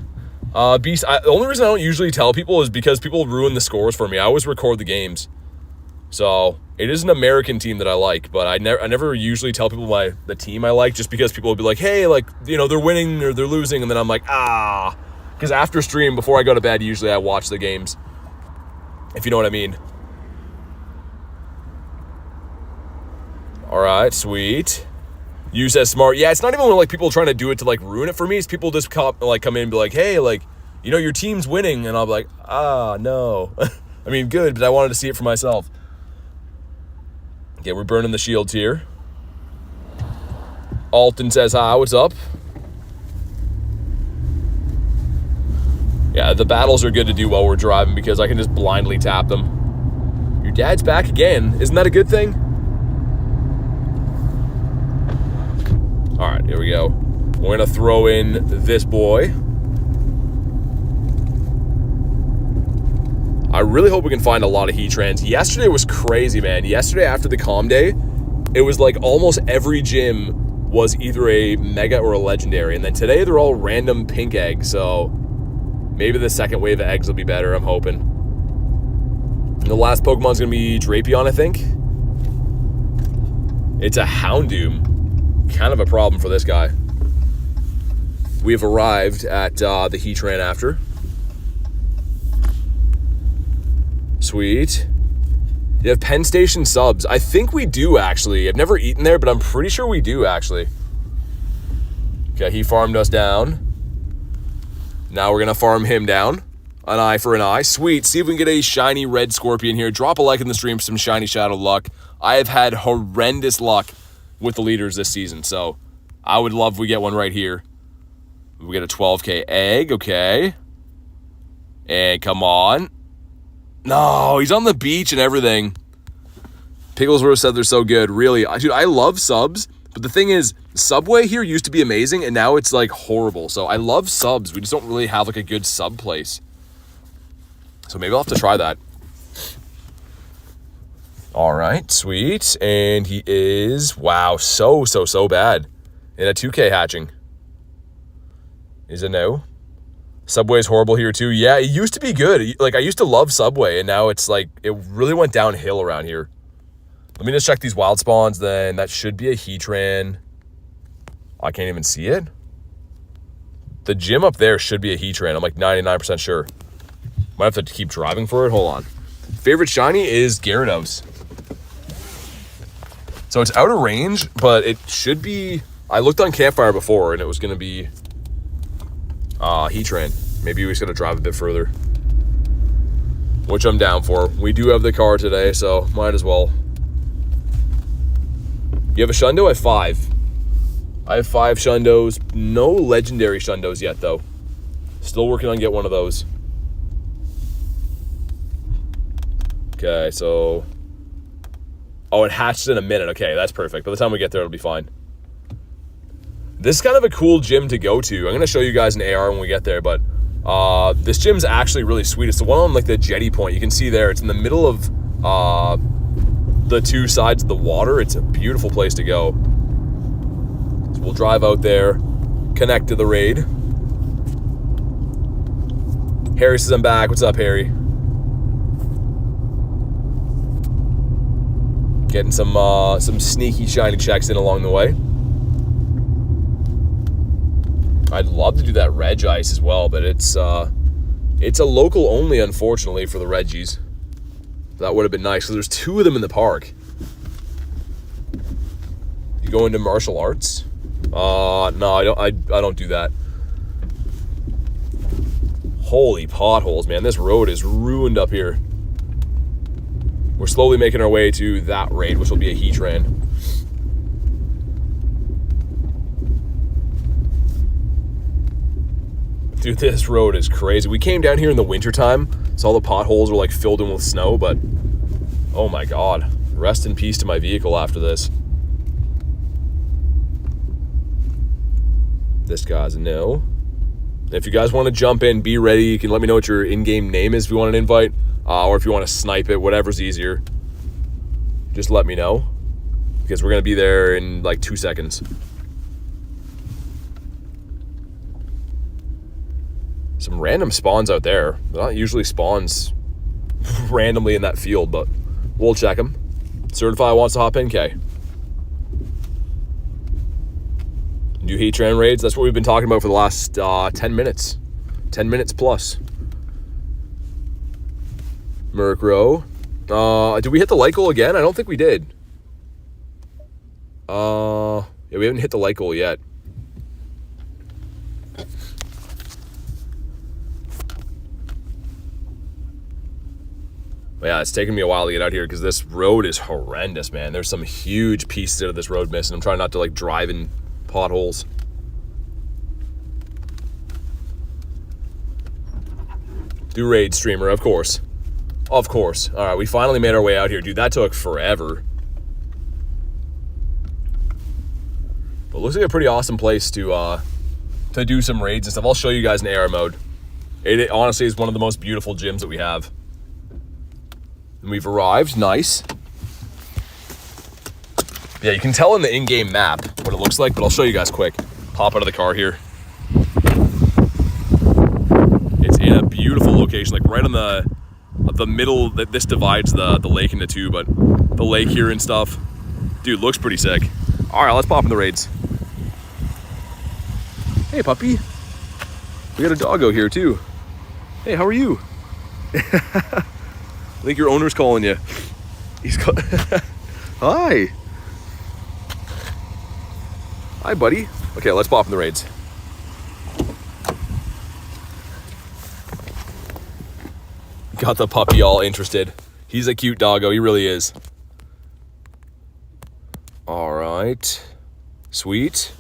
Beast, the only reason I don't usually tell people is because people ruin the scores for me. I always record the games. So, it is an American team that I like, but I never usually tell people the team I like, just because people will be like, hey, like, you know, they're winning or they're losing, and then I'm like, because after stream, before I go to bed, usually I watch the games, if you know what I mean. All right, sweet. You says smart. Yeah, it's not even like people trying to do it to like ruin it for me. It's people just come in and be like, hey, like, you know, your team's winning, and I'll be like, no. I mean, good, but I wanted to see it for myself. Okay, we're burning the shields here. Alton says, hi, what's up? Yeah, the battles are good to do while we're driving because I can just blindly tap them. Your dad's back again. Isn't that a good thing? All right, here we go. We're going to throw in this boy. I really hope we can find a lot of Heatrans. Yesterday was crazy, man. Yesterday after the calm day, it was like almost every gym was either a mega or a legendary. And then today they're all random pink eggs. So maybe the second wave of eggs will be better, I'm hoping. And the last Pokemon's going to be Drapion, I think. It's a Houndoom. Kind of a problem for this guy. We have arrived at the Heatran after. Sweet. You have Penn Station subs. I think we do, actually. I've never eaten there, but I'm pretty sure we do, actually. Okay, he farmed us down. Now we're going to farm him down. An eye for an eye. Sweet. See if we can get a shiny red Scorpion here. Drop a like in the stream for some shiny Shadow luck. I have had horrendous luck with the leaders this season, so I would love if we get one right here. We get a 12k egg. Okay. And come on. No, he's on the beach and everything. Pigglesworth said they're so good. Really, dude, I love subs, but the thing is, Subway here used to be amazing, and now it's like horrible. So I love subs. We just don't really have like a good sub place. So maybe I'll have to try that. All right, sweet. And he is, wow, so bad. In a 2k hatching. Is a no. Subway's horrible here too. Yeah, it used to be good. Like, I used to love Subway, and now it's like, it really went downhill around here. Let me just check these wild spawns then. That should be a Heatran. I can't even see it. The gym up there should be a Heatran. I'm like 99% sure. Might have to keep driving for it. Hold on. Favorite shiny is Gyarados. So it's out of range, but it should be... I looked on Campfire before, and it was going to be Heatran. Maybe we just got to drive a bit further, which I'm down for. We do have the car today, so might as well. You have a Shundo? I have 5. I have 5 Shundos. No legendary Shundos yet, though. Still working on get one of those. Okay, so... Oh, it hatches in a minute. Okay, that's perfect. By the time we get there, it'll be fine. This is kind of a cool gym to go to. I'm going to show you guys an AR when we get there, but this gym's actually really sweet. It's the one on like the jetty point. You can see there, it's in the middle of the 2 sides of the water. It's a beautiful place to go. So we'll drive out there, connect to the raid. Harry says I'm back. What's up, Harry? Getting some sneaky shiny checks in along the way. I'd love to do that Reg Ice as well, but it's a local only, unfortunately, for the Reggies. That would have been nice, because there's 2 of them in the park. You go into martial arts? No, I don't do that. Holy potholes, man. This road is ruined up here. We're slowly making our way to that raid, which will be a Heatran. Dude, this road is crazy. We came down here in the wintertime, so all the potholes were like filled in with snow, but oh my god. Rest in peace to my vehicle after this. This guy's a no. If you guys want to jump in, be ready. You can let me know what your in-game name is if you want an invite, or if you want to snipe it, whatever's easier. Just let me know, because we're going to be there in like 2 seconds. Some random spawns out there. They're not usually spawns randomly in that field, but we'll check them. Certify wants to hop in, K. Do Heatran raids. That's what we've been talking about for the last 10 minutes. 10 minutes plus. Murkrow. Did we hit the light goal again? I don't think we did. Yeah, we haven't hit the light goal yet. But yeah, it's taken me a while to get out here because this road is horrendous, man. There's some huge pieces out of this road missing. I'm trying not to like drive in potholes. Do raid, streamer, of course. Of course. All right, we finally made our way out here. Dude, that took forever. But it looks like a pretty awesome place to do some raids and stuff. I'll show you guys in AR mode. It honestly is one of the most beautiful gyms that we have. And we've arrived. Nice. Yeah, you can tell in the in-game map what it looks like, but I'll show you guys quick. Hop out of the car here. It's in a beautiful location, like right on the middle. This divides the lake into 2, but the lake here and stuff. Dude, looks pretty sick. All right, let's pop in the raids. Hey, puppy. We got a doggo here, too. Hey, how are you? I think your owner's calling you. Hi. Hi, buddy. Okay, let's pop in the raids. Got the puppy all interested. He's a cute doggo. He really is. All right. Sweet.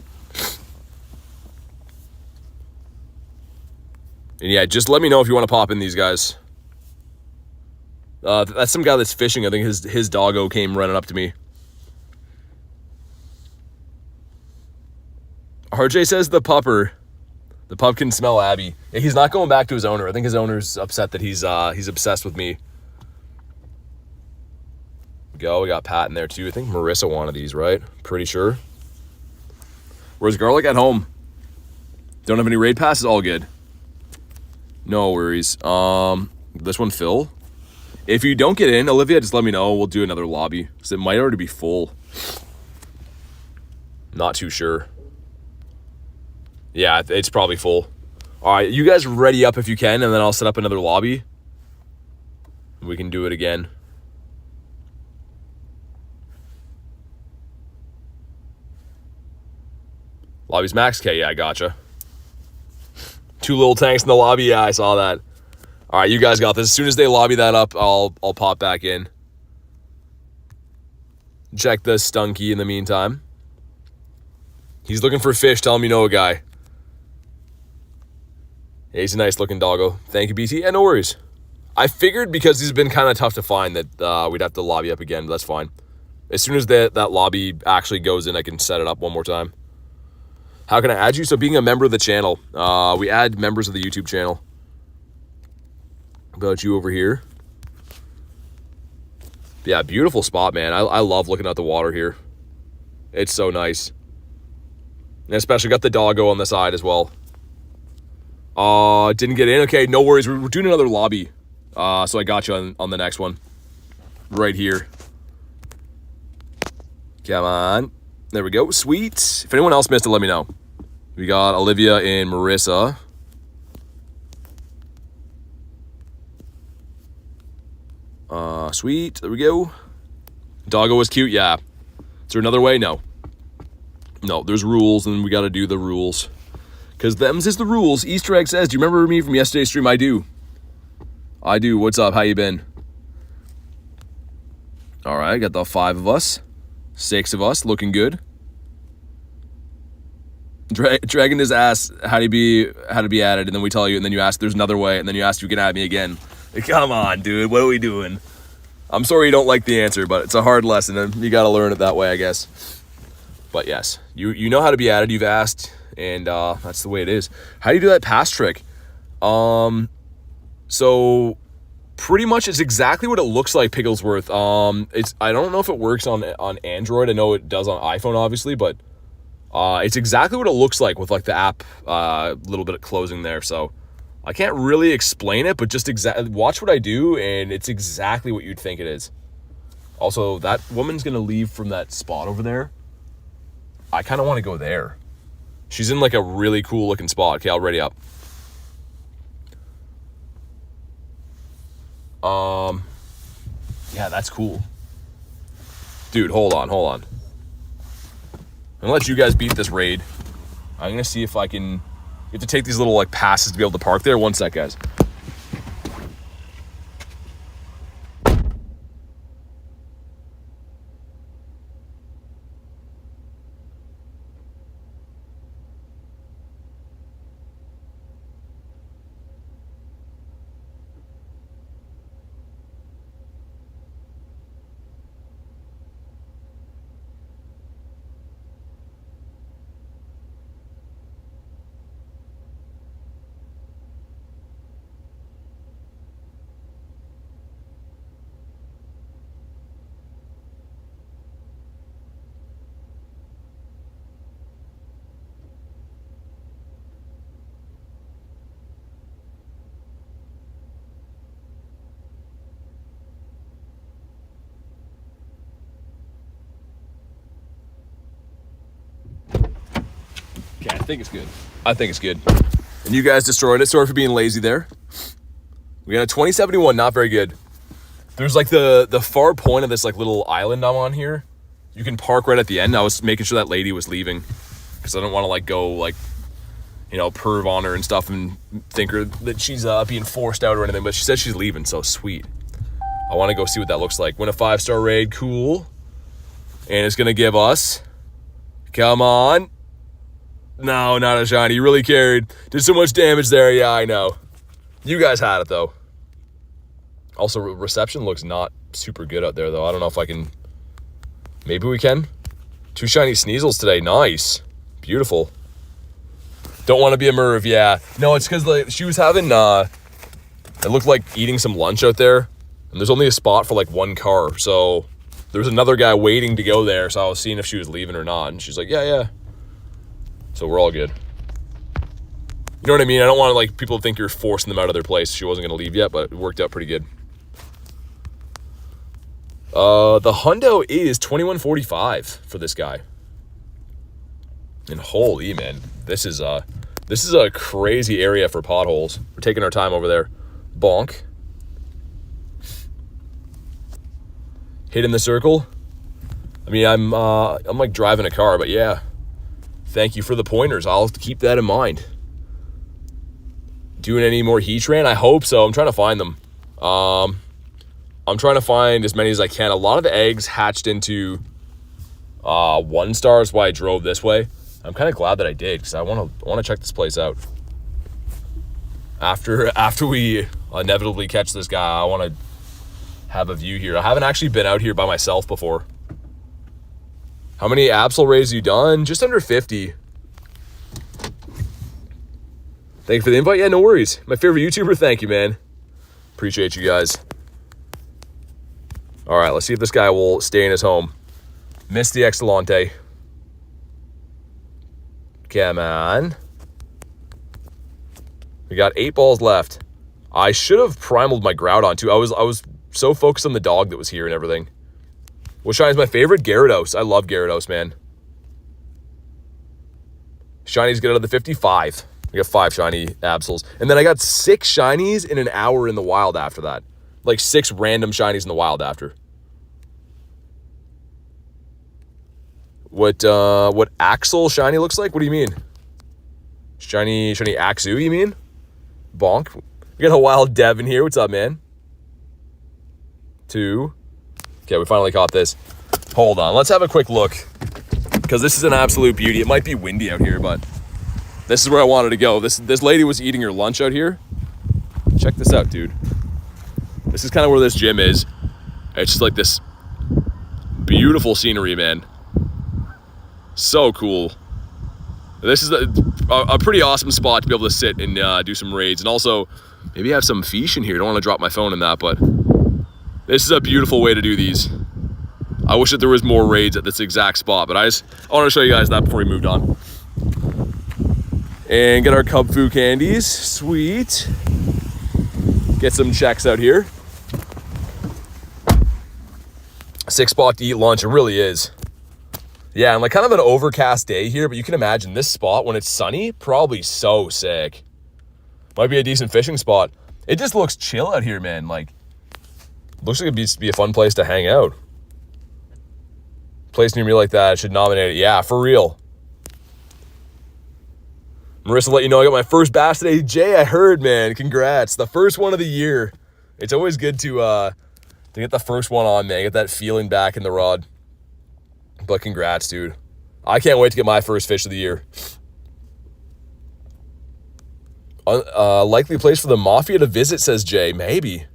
And yeah, just let me know if you want to pop in these guys. That's some guy that's fishing. I think his doggo came running up to me. RJ says the pupper. The pup can smell Abby. Yeah, he's not going back to his owner. I think his owner's upset that he's obsessed with me. We got Pat in there too. I think Marissa wanted these, right? Pretty sure. Where's Garlic? At home. Don't have any raid passes? All good. No worries. This one, Phil. If you don't get in, Olivia, just let me know. We'll do another lobby. Because it might already be full. Not too sure. Yeah, it's probably full. All right, you guys ready up if you can, and then I'll set up another lobby. We can do it again. Lobby's max. Okay, yeah, I gotcha. 2 little tanks in the lobby. Yeah, I saw that. All right, you guys got this. As soon as they lobby that up, I'll pop back in. Check the Stunky in the meantime. He's looking for fish. Tell him you know a guy. Yeah, he's a nice looking doggo. Thank you, BT. Yeah, no worries. I figured because he's been kind of tough to find that we'd have to lobby up again, but that's fine. As soon as that lobby actually goes in, I can set it up one more time. How can I add you? So being a member of the channel, we add members of the YouTube channel. About you over here. Yeah, beautiful spot, man. I love looking at the water here. It's so nice. And especially got the doggo on the side as well. Didn't get in. Okay, no worries. We're doing another lobby. So I got you on the next one. Right here. Come on. There we go. Sweet. If anyone else missed it, let me know. We got Olivia and Marissa. Sweet. There we go. Doggo was cute. Yeah. Is there another way? No. No, there's rules, and we got to do the rules. Because them's is the rules. Easter egg says, do you remember me from yesterday's stream? I do. I do. What's up? How you been? All right. Got the 5 of us. 6 of us. Looking good. Dragging his ass how to be added, and then we tell you, and then you ask there's another way, and then you ask you can add me again. Come on, dude. What are we doing? I'm sorry you don't like the answer, but it's a hard lesson, and you got to learn it that way, I guess. But yes, you know how to be added. You've asked, and that's the way it is. How do you do that pass trick? So pretty much it's exactly what it looks like, Pigglesworth. I don't know if it works on Android. I know it does on iPhone, obviously, but it's exactly what it looks like with like the app little bit of closing there. So I can't really explain it, but just watch what I do, and it's exactly what you'd think it is. Also, that woman's gonna leave from that spot over there. I kind of want to go there. She's in like a really cool looking spot. Okay, I'll ready up. Yeah, that's cool. Dude, hold on. I'm gonna let you guys beat this raid. I'm gonna see if I can... You have to take these little like passes to be able to park there. One sec, guys. Okay, I think it's good. And you guys destroyed it. Sorry for being lazy there. We got a 2071, not very good. There's like the far point of this like little island I'm on here. You can park right at the end. I was making sure that lady was leaving because I don't want to like go like, you know, perv on her and stuff and think that she's being forced out or anything. But she said she's leaving, so sweet. I want to go see what that looks like. Win a 5-star raid, cool. And it's gonna give us. Come on. No, not a shiny. You really carried. Did so much damage there. Yeah, I know. You guys had it, though. Also, reception looks not super good out there, though. I don't know if I can... Maybe we can. 2 shiny Sneasels today. Nice. Beautiful. Don't want to be a Merv, yeah. No, it's because like, she was having... it looked like eating some lunch out there. And there's only a spot for, like, 1 car. So, there was another guy waiting to go there. So, I was seeing if she was leaving or not. And she's like, yeah. So we're all good. You know what I mean? I don't want like people to think you're forcing them out of their place. She wasn't going to leave yet, but it worked out pretty good. The hundo is 2145 for this guy. And holy man, this is a crazy area for potholes. We're taking our time over there. Bonk. Hitting the circle. I mean, I'm like driving a car, but yeah. Thank you for the pointers. I'll keep that in mind. Doing any more Heatran? I hope so. I'm trying to find them. I'm trying to find as many as I can. A lot of the eggs hatched into 1 star is why I drove this way. I'm kind of glad that I did because I want to check this place out. After we inevitably catch this guy, I want to have a view here. I haven't actually been out here by myself before. How many Absol Raids have you done? Just under 50. Thank you for the invite. Yeah, no worries. My favorite YouTuber. Thank you, man. Appreciate you guys. All right, let's see if this guy will stay in his home. Miss the Excellente. Come on. We got 8 balls left. I should have primaled my Groudon too. I was so focused on the dog that was here and everything. What shiny is my favorite? Gyarados. I love Gyarados, man. Shinies get out of the 55. We got 5 shiny Absols. And then I got 6 shinies in an hour in the wild after that. Like 6 random shinies in the wild after. What Axel shiny looks like? What do you mean? Shiny Axu, you mean? Bonk. We got a wild Dev in here. What's up, man? 2. Okay, we finally caught this. Hold on. Let's have a quick look. Because this is an absolute beauty. It might be windy out here, but this is where I wanted to go. This lady was eating her lunch out here. Check this out, dude. This is kind of where this gym is. It's just like this beautiful scenery, man. So cool. This is a pretty awesome spot to be able to sit and do some raids. And also, maybe have some fish in here. I don't want to drop my phone in that, but this is a beautiful way to do these. I wish that there was more raids at this exact spot, but I want to show you guys that before we moved on. And get our Cub Fu candies. Sweet. Get some checks out here. 6 spot to eat lunch. It really is. Yeah, and like kind of an overcast day here, but you can imagine this spot when it's sunny, probably so sick. Might be a decent fishing spot. It just looks chill out here, man. Like, looks like it'd be a fun place to hang out. Place near me like that, I should nominate it. Yeah, for real. Marissa, let you know I got my first bass today. Jay, I heard, man. Congrats. The first one of the year. It's always good to get the first one on, man. Get that feeling back in the rod. But congrats, dude. I can't wait to get my first fish of the year. Likely place for the Mafia to visit, says Jay. Maybe.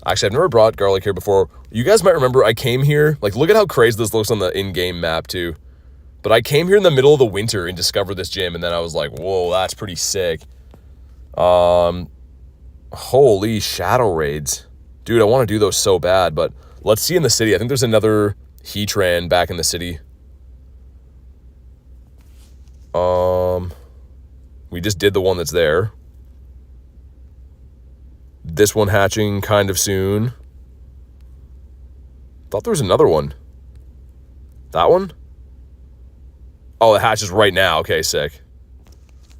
Actually, I've never brought garlic here before. You guys might remember I came here. Like, look at how crazy this looks on the in-game map, too. But I came here in the middle of the winter and discovered this gym, and then I was like, whoa, that's pretty sick. Holy shadow raids. Dude, I want to do those so bad, but let's see in the city. I think there's another Heatran back in the city. We just did the one that's there. This one hatching kind of soon. Thought there was another one. That one? Oh, it hatches right now. Okay, sick.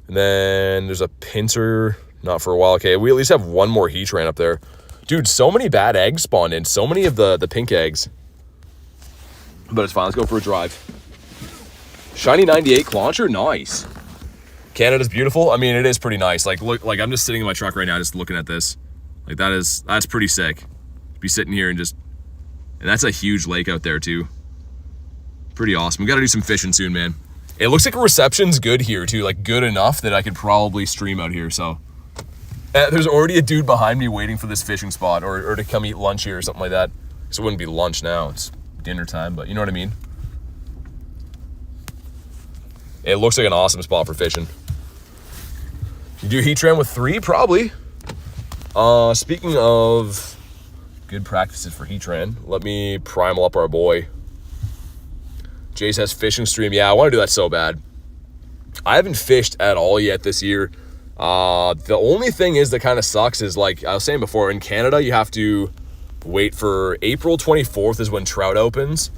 And then there's a Pinsir. Not for a while. Okay, we at least have one more Heatran up there. Dude, so many bad eggs spawned in. So many of the pink eggs. But it's fine. Let's go for a drive. Shiny 98 Clauncher. Nice. Canada's beautiful. I mean, it is pretty nice. Like, look, like I'm just sitting in my truck right now just looking at this. Like, that's pretty sick. Be sitting here and that's a huge lake out there, too. Pretty awesome. We got to do some fishing soon, man. It looks like reception's good here, too. Like, good enough that I could probably stream out here, so. There's already a dude behind me waiting for this fishing spot or to come eat lunch here or something like that. So it wouldn't be lunch now. It's dinner time, but you know what I mean? It looks like an awesome spot for fishing. You do Heatran with 3? Probably. Speaking of good practices for Heatran, let me primal up our boy. Jace has fishing stream. Yeah, I want to do that so bad. I haven't fished at all yet this year. The only thing is that kind of sucks is, like I was saying before, in Canada you have to wait for April 24th is when trout opens,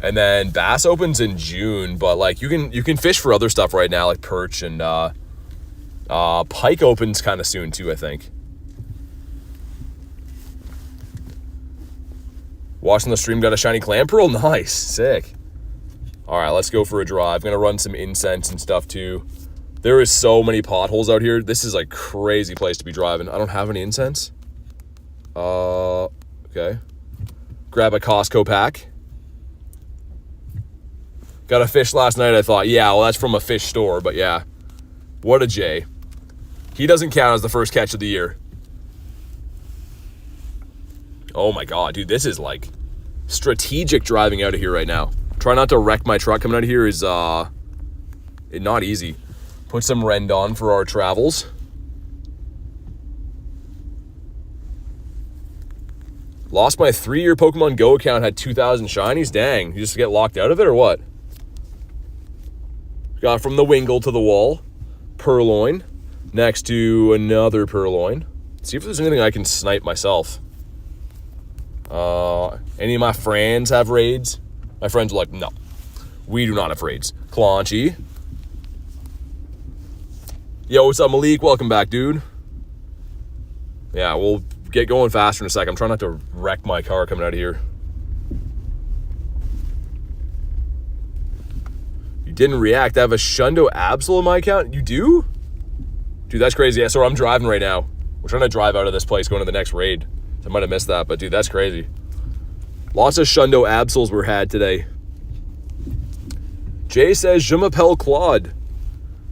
and then bass opens in June. But like you can fish for other stuff right now, like perch, and pike opens kind of soon too, I think. Watching the stream, got a shiny clam pearl. Nice, sick. All right, let's go for a drive. I'm gonna run some incense and stuff too. There is so many potholes out here. This is a crazy place to be driving. I don't have any incense. Okay. Grab a Costco pack. Got a fish last night. I thought, yeah, well, that's from a fish store, but yeah. What a J. He doesn't count as the first catch of the year. Oh my God, dude, this is like strategic driving out of here right now. Try not to wreck my truck coming out of here is not easy. Put some rend on for our travels. Lost my 3-year Pokemon GO account, had 2,000 shinies. Dang, you just get locked out of it or what? Got from the Wingle to the wall. Purloin. Next to another Purloin. See if there's anything I can snipe myself. Any of my friends have raids? My friends are like, no, we do not have raids. Claunchy. Yo, what's up, Malik? Welcome back, dude. Yeah, we'll get going faster in a sec. I'm trying not to wreck my car coming out of here. You didn't react. I have a Shundo Absol in my account. You do? Dude, that's crazy. Yeah, so I'm driving right now. We're trying to drive out of this place, going to the next raid. I might have missed that, but dude, that's crazy. Lots of Shundo Absols were had today. Jay says, Je m'appelle Claude.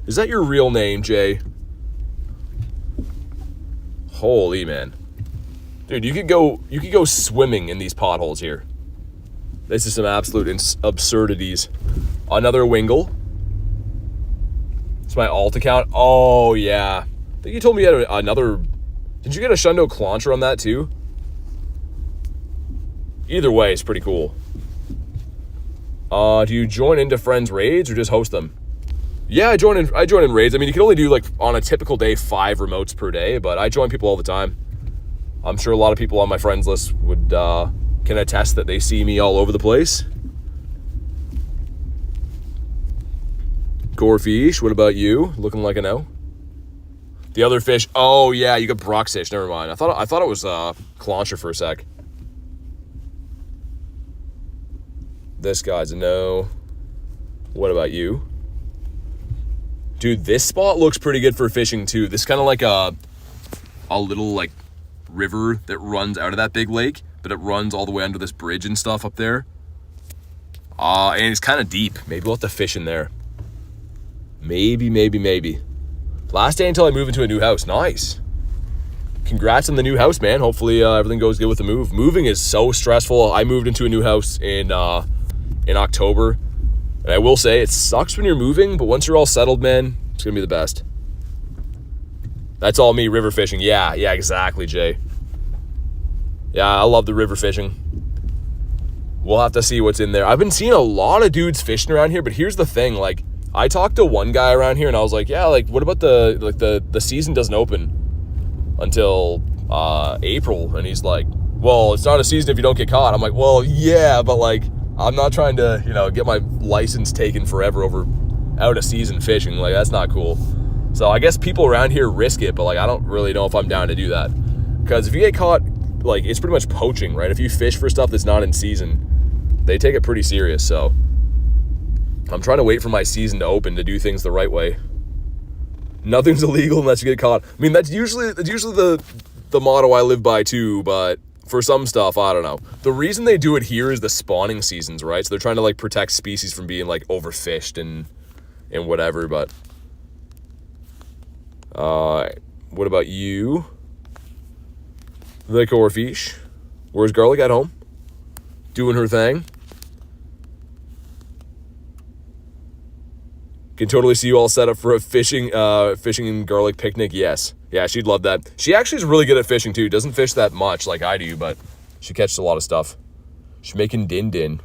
Is that your real name, Jay? Holy man. Dude, you could go swimming in these potholes here. This is some absolute absurdities. Another Wingle. It's my alt account. Oh, yeah. I think you told me you had another... Did you get a Shundo Clauncher on that too? Either way, it's pretty cool. Do you join into friends' raids or just host them? Yeah, I join in raids. I mean, you can only do, like, on a typical day, 5 remotes per day, but I join people all the time. I'm sure a lot of people on my friends list would can attest that they see me all over the place. Gorefish, what about you? Looking like a no. The other fish, oh yeah, you got Brockfish. Never mind. I thought it was Clauncher for a sec. This guy's a no. What about you? Dude, this spot looks pretty good for fishing too. This is kind of like a little like river that runs out of that big lake, but it runs all the way under this bridge and stuff up there. And it's kind of deep. Maybe we'll have to fish in there. Maybe. Last day until I move into a new house. Nice. Congrats on the new house, man. Hopefully everything goes good with the move. Moving is so stressful. I moved into a new house in October. And I will say, it sucks when you're moving, but once you're all settled, man, it's going to be the best. That's all me, river fishing. Yeah, exactly, Jay. Yeah, I love the river fishing. We'll have to see what's in there. I've been seeing a lot of dudes fishing around here, but here's the thing, like, I talked to one guy around here, and I was like, yeah, like, what about the season doesn't open until April? And he's like, well, it's not a season if you don't get caught. I'm like, well, yeah, but, like, I'm not trying to, get my license taken forever over out of season fishing. Like, that's not cool. So I guess people around here risk it, but, like, I don't really know if I'm down to do that. Because if you get caught, like, it's pretty much poaching, right? If you fish for stuff that's not in season, they take it pretty serious. So I'm trying to wait for my season to open to do things the right way. Nothing's illegal unless you get caught. I mean, that's usually the motto I live by too, but for some stuff, I don't know. The reason they do it here is the spawning seasons, right? So they're trying to, like, protect species from being, like, overfished and whatever, but what about you? The Gorefish. Where's Garlic? At home? Doing her thing? Can totally see you all set up for a fishing and Garlic picnic. Yes. Yeah, she'd love that. She actually is really good at fishing too. Doesn't fish that much like I do, but she catches a lot of stuff. She's making din.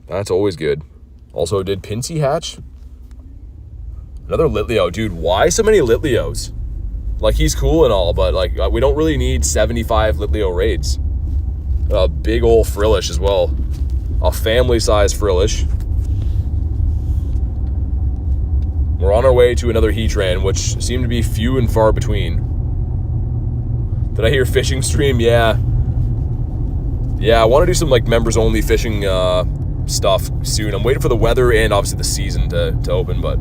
That's always good. Also, did Pinsir hatch? Another Litleo. Dude, why so many Litleos? Like, he's cool and all, but, like, we don't really need 75 Litleo raids. A big old Frillish as well. A family-sized Frillish. We're on our way to another Heatran, which seem to be few and far between. Did I hear fishing stream? Yeah. Yeah, I want to do some, like, members-only fishing stuff soon. I'm waiting for the weather and, obviously, the season to open, but...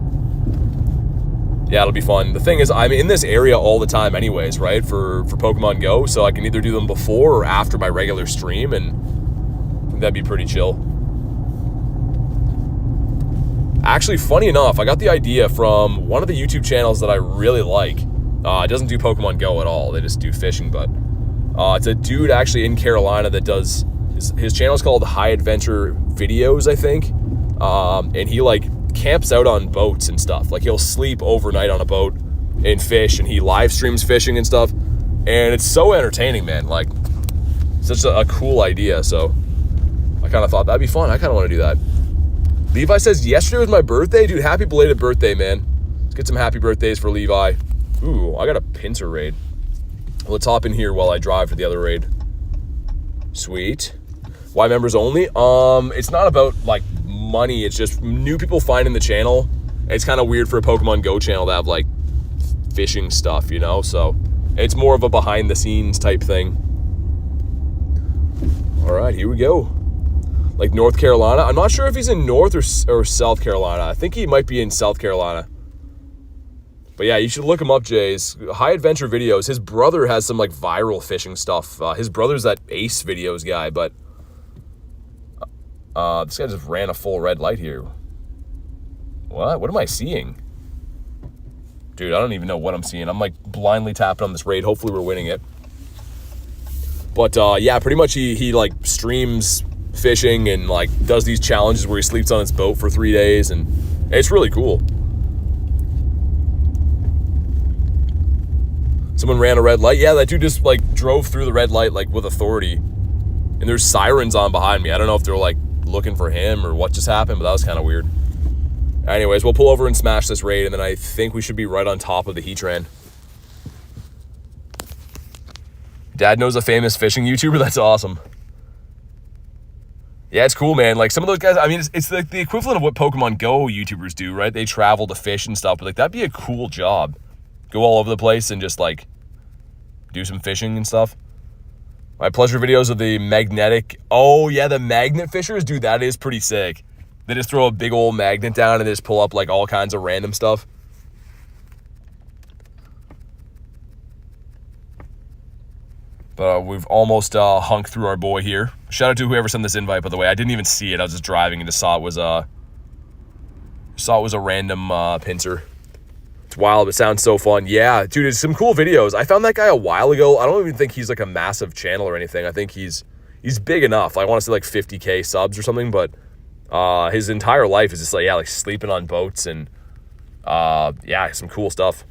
yeah, it'll be fun. The thing is, I'm in this area all the time anyways, right, for Pokemon Go, so I can either do them before or after my regular stream, and I think that'd be pretty chill. Actually, funny enough, I got the idea from one of the YouTube channels that I really like. It doesn't do Pokemon Go at all. They just do fishing, but it's a dude actually in Carolina that does... his channel's called High Adventure Videos, I think, and he, like, camps out on boats and stuff. Like, he'll sleep overnight on a boat and fish, and he live streams fishing and stuff, and it's so entertaining, man. Like, such a cool idea. So I kind of thought that'd be fun. I kind of want to do that. Levi says yesterday was my birthday. Dude, happy belated birthday, man. Let's get some happy birthdays for Levi. Ooh, I got a Pinsir raid. Let's hop in here while I drive to the other raid. Sweet. Why members only? It's not about, like, money. It's just new people finding the channel. It's kind of weird for a Pokemon Go channel to have, like, fishing stuff, you know? So it's more of a behind the scenes type thing. All right, here we go. Like North Carolina. I'm not sure if he's in North or South Carolina. I think he might be in South Carolina. But yeah, you should look him up, Jays. High Adventure Videos. His brother has some, like, viral fishing stuff. His brother's that Ace Videos guy, but this guy just ran a full red light here. What? What am I seeing? Dude, I don't even know what I'm seeing. I'm, like, blindly tapping on this raid. Hopefully we're winning it. But, yeah, pretty much he like, streams fishing and, like, does these challenges where he sleeps on his boat for 3 days, and it's really cool. Someone ran a red light. Yeah, that dude just, like, drove through the red light, like, with authority. And there's sirens on behind me. I don't know if they're, like, looking for him or what just happened, but that was kind of weird. Anyways, we'll pull over and smash this raid, and then I think we should be right on top of the Heatran. Dad knows a famous fishing YouTuber? That's awesome. Yeah, it's cool, man. Like, some of those guys, I mean, it's like the equivalent of what Pokemon Go YouTubers do, right? They travel to fish and stuff, but, like, that'd be a cool job. Go all over the place and just, like, do some fishing and stuff. My pleasure videos of the magnetic... oh, yeah, the magnet fishers. Dude, that is pretty sick. They just throw a big old magnet down and they just pull up, like, all kinds of random stuff. But we've almost hunked through our boy here. Shout out to whoever sent this invite, by the way. I didn't even see it. I was just driving and just saw it was a random Pinsir. It's wild, but it sounds so fun. Yeah, dude, it's some cool videos. I found that guy a while ago. I don't even think he's, like, a massive channel or anything. I think he's big enough. I want to say, like, 50K subs or something, but his entire life is just, like, yeah, like, sleeping on boats and, yeah, some cool stuff.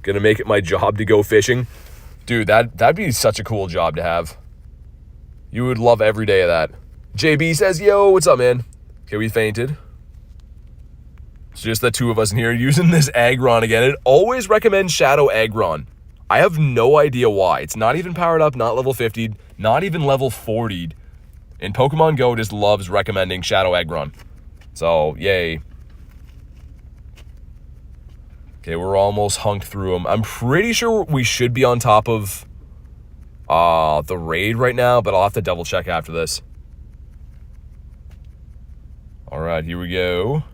Gonna make it my job to go fishing. Dude, that'd be such a cool job to have. You would love every day of that. JB says, yo, what's up, man? Okay, we fainted. It's just the two of us in here using this Aggron again. It always recommends Shadow Aggron. I have no idea why. It's not even powered up, not level 50'd, not even level 40'd. And Pokemon Go just loves recommending Shadow Aggron. So, yay. Okay, we're almost hunked through them. I'm pretty sure we should be on top of the raid right now, but I'll have to double check after this. All right, here we go.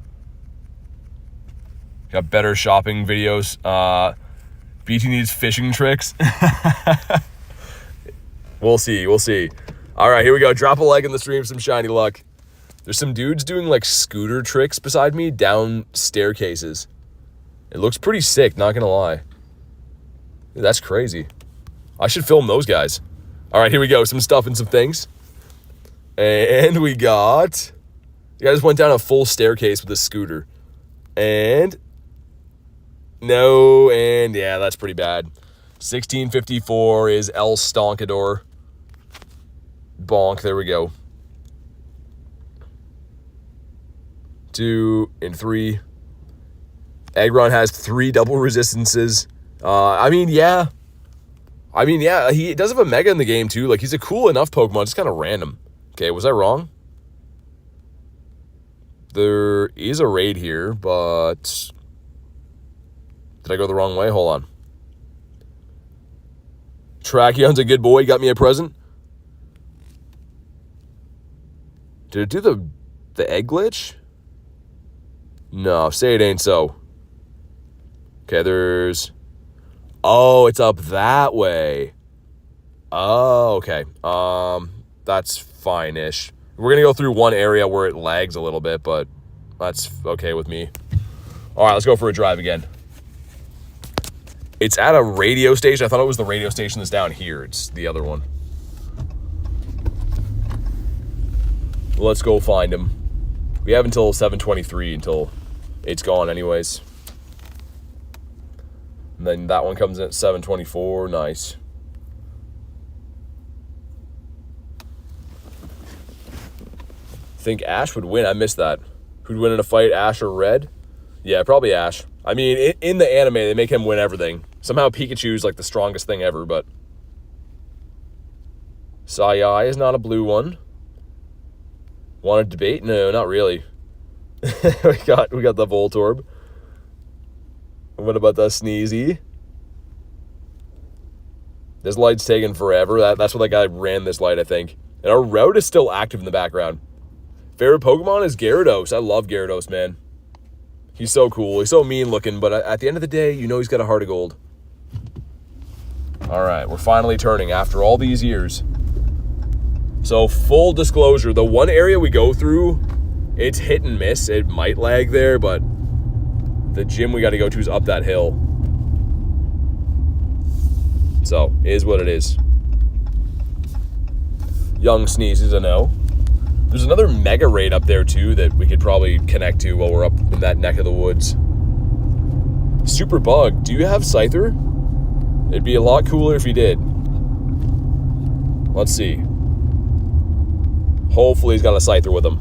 Got better shopping videos. BT needs fishing tricks. We'll see, we'll see. All right, here we go. Drop a like in the stream, some shiny luck. There's some dudes doing, like, scooter tricks beside me down staircases. It looks pretty sick, not gonna lie. Dude, that's crazy. I should film those guys. All right, here we go. Some stuff and some things. And we got... the guy just went down a full staircase with a scooter. And... no, and yeah, that's pretty bad. 1654 is El Stonkador. Bonk, there we go. 2, and 3. Aggron has 3 double resistances. I mean, yeah, he does have a Mega in the game, too. Like, he's a cool enough Pokemon. It's kind of random. Okay, was I wrong? There is a raid here, but... Did I go the wrong way? Hold on. Trachion's a good boy. Got me a present. Did it do the egg glitch? No, say it ain't so. Okay, there's... Oh, it's up that way. Oh, okay. That's fine-ish. We're going to go through one area where it lags a little bit, but that's okay with me. All right, let's go for a drive again. It's at a radio station. I thought it was the radio station that's down here. It's the other one. Let's go find him. We have until 7:23 until it's gone anyways. And then that one comes in at 7:24. Nice. Think Ash would win. I missed that. Who'd win in a fight, Ash or Red? Yeah, probably Ash. I mean, in the anime, they make him win everything. Somehow Pikachu's like the strongest thing ever, but... Sayai is not a blue one. Want to debate? No, not really. we got the Voltorb. What about the Sneezy? This light's taking forever. That's what that guy ran this light, I think. And our route is still active in the background. Favorite Pokemon is Gyarados. I love Gyarados, man. He's so cool. He's so mean looking, but at the end of the day, you know he's got a heart of gold. All right, we're finally turning after all these years. So full disclosure, the one area we go through, it's hit and miss. It might lag there, but the gym we got to go to is up that hill. So, it is what it is. Young Sneezes, I know. There's another Mega Raid up there, too, that we could probably connect to while we're up in that neck of the woods. Super Bug, do you have Scyther? It'd be a lot cooler if you did. Let's see. Hopefully he's got a Scyther with him.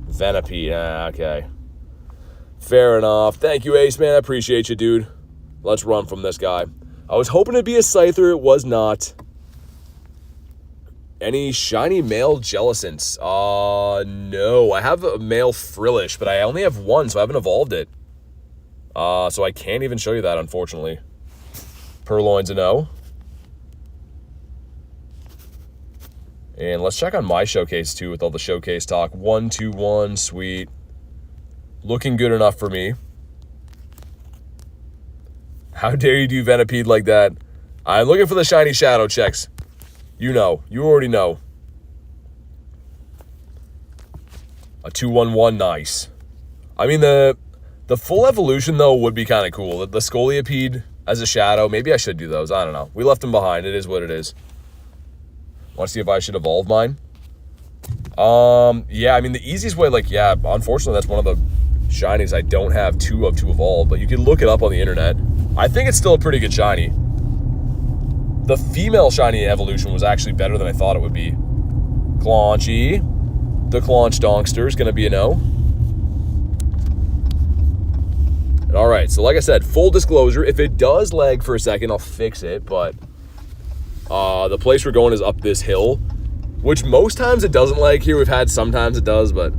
Venipede, okay. Fair enough. Thank you, Ace, man. I appreciate you, dude. Let's run from this guy. I was hoping it'd be a Scyther. It was not. Any shiny male Jellicents? No. I have a male Frillish, but I only have one, so I haven't evolved it. So I can't even show you that, unfortunately. Purloin's a no. And let's check on my showcase, too, with all the showcase talk. 1, 2, 1. Sweet. Looking good enough for me. How dare you do Venipede like that? I'm looking for the shiny shadow checks. You know. You already know. A 2-1-1. Nice. I mean, the full evolution, though, would be kind of cool. The Scolipede as a shadow. Maybe I should do those. I don't know. We left them behind. It is what it is. Want to see if I should evolve mine? Yeah, I mean, the easiest way, like, yeah, unfortunately, that's one of the shinies I don't have 2 of to evolve, but you can look it up on the internet. I think it's still a pretty good shiny. The female shiny evolution was actually better than I thought it would be. Claunchy. The Claunch Donkster is going to be a no. All right, so like I said, full disclosure, if it does lag for a second, I'll fix it, but the place we're going is up this hill, which most times it doesn't lag here. We've had sometimes it does, but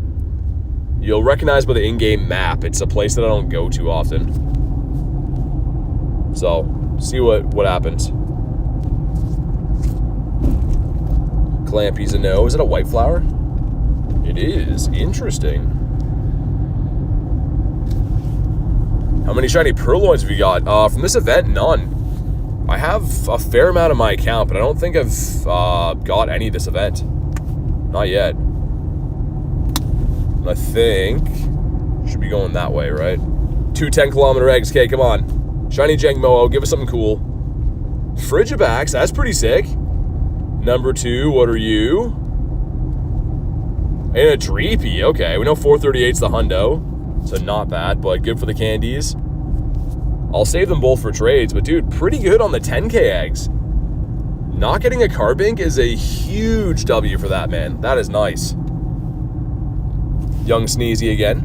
you'll recognize by the in-game map, it's a place that I don't go to often. So, see what happens. Clampy's a no. Is it a white flower? It is. Interesting. How many shiny Purloins have you got? From this event, none. I have a fair amount in my account, but I don't think I've got any this event. Not yet. I think should be going that way, right? 2 10-kilometer eggs. Okay, come on. Shiny Jangmo-O, give us something cool. Frigibax, that's pretty sick. Number 2, what are you? And a Dreepy, okay. We know 438's the hundo, so not bad, but good for the candies. I'll save them both for trades, but dude, pretty good on the 10k eggs. Not getting a Carbink is a huge W for that, man. That is nice. Young Sneezy again.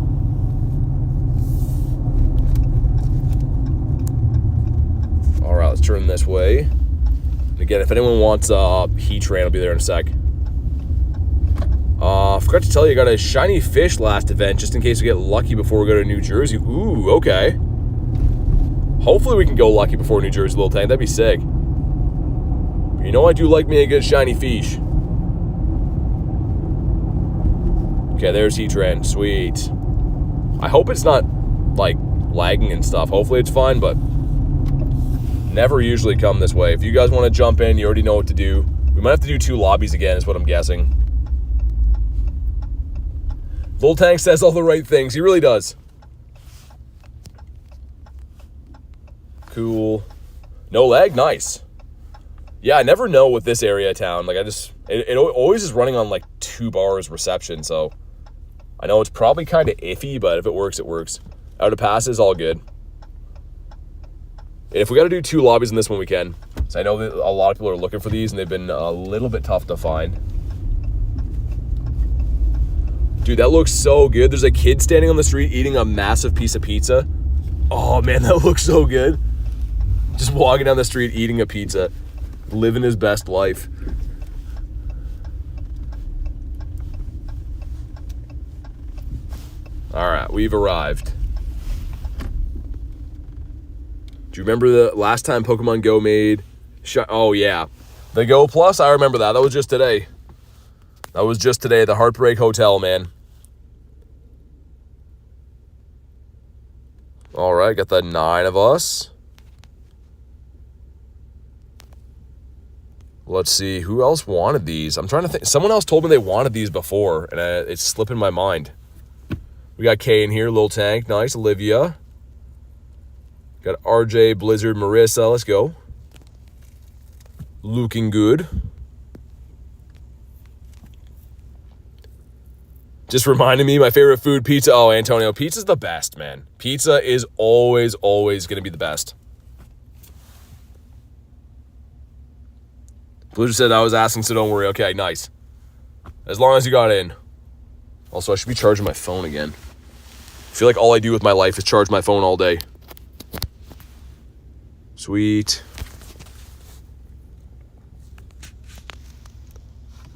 All right, let's turn this way. And again, if anyone wants Heatran, I'll be there in a sec. Forgot to tell you, I got a shiny fish last event, just in case we get lucky before we go to New Jersey. Ooh, okay. Hopefully we can go lucky before New Jersey, little tank. That'd be sick. You know I do like me a good shiny fish. Okay, there's Heatran. Sweet. I hope it's not, like, lagging and stuff. Hopefully it's fine, but never usually come this way. If you guys want to jump in, you already know what to do. We might have to do 2 lobbies again, is what I'm guessing. Little Tank says all the right things. He really does. Cool. No lag? Nice. Yeah, I never know with this area of town. Like, it always is running on, like, 2 bars reception, so I know it's probably kind of iffy, but if it works, it works. Out of passes, all good. And if we got to do 2 lobbies in this one, we can. So I know that a lot of people are looking for these, and they've been a little bit tough to find. Dude, that looks so good. There's a kid standing on the street eating a massive piece of pizza. Oh, man, that looks so good. Just walking down the street eating a pizza. Living his best life. All right, we've arrived. Do you remember the last time Pokemon GO made... Oh, yeah. The GO Plus, I remember that. That was just today. That was just today. The Heartbreak Hotel, man. All right, got the 9 of us. Let's see, who else wanted these? I'm trying to think. Someone else told me they wanted these before, and it's slipping my mind. We got Kay in here, Lil Tank, nice. Olivia. Got RJ, Blizzard, Marissa, let's go. Looking good. Just reminding me, my favorite food, pizza. Oh, Antonio, pizza's the best, man. Pizza is always going to be the best. Blizzard said I was asking, so don't worry. Okay, nice. As long as you got in. Also, I should be charging my phone again. I feel like all I do with my life is charge my phone all day. Sweet.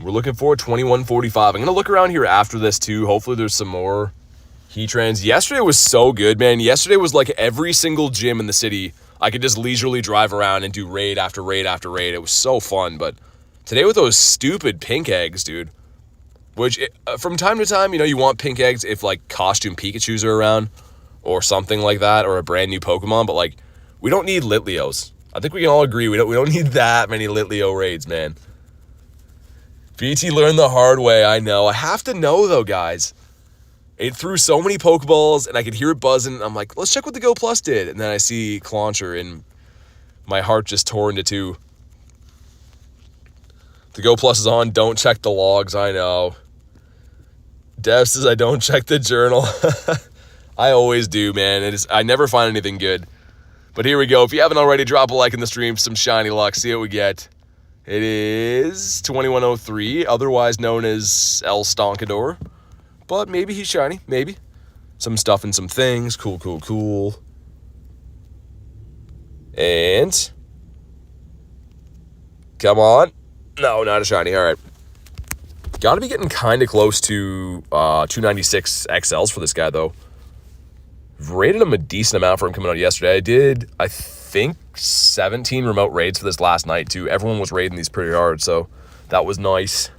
We're looking for 2145. I'm going to look around here after this, too. Hopefully there's some more Heatrans. Yesterday was so good, man. Yesterday was like every single gym in the city. I could just leisurely drive around and do raid after raid after raid. It was so fun, but today with those stupid pink eggs, dude, which from time to time, you know, you want pink eggs if like costume Pikachus are around or something like that, or a brand new Pokemon, but like we don't need Litleos. I think we can all agree we don't need that many Litleo raids, man. BT learned the hard way, I know. I have to know though, guys. It threw so many Pokeballs, and I could hear it buzzing. I'm like, let's check what the GO Plus did. And then I see Clauncher, and my heart just tore into 2. The GO Plus is on. Don't check the logs. I know. Dev says I don't check the journal. I always do, man. I never find anything good. But here we go. If you haven't already, drop a like in the stream. Some shiny luck. See what we get. It is 2103, otherwise known as El Stonkador. But maybe he's shiny, maybe. Some stuff and some things. Cool, cool, cool. And... come on. No, not a shiny. All right. Got to be getting kind of close to 296 XLs for this guy, though. Rated him a decent amount for him coming out yesterday. I did, I think, 17 remote raids for this last night, too. Everyone was raiding these pretty hard, so that was nice.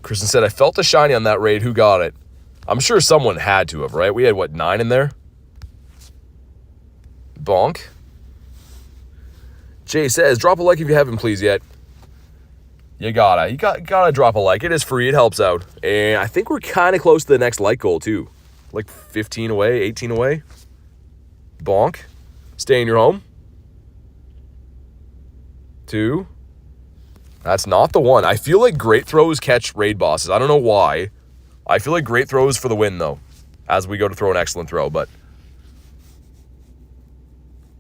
Kristen said, I felt a shiny on that raid. Who got it? I'm sure someone had to have, right? We had, what, 9 in there? Bonk. Jay says, drop a like if you haven't, please, yet. You gotta drop a like. It is free. It helps out. And I think we're kind of close to the next like goal, too. Like 15 away, 18 away. Bonk. Stay in your home. 2. That's not the one. I feel like great throws catch raid bosses. I don't know why. I feel like great throws for the win, though, as we go to throw an excellent throw, but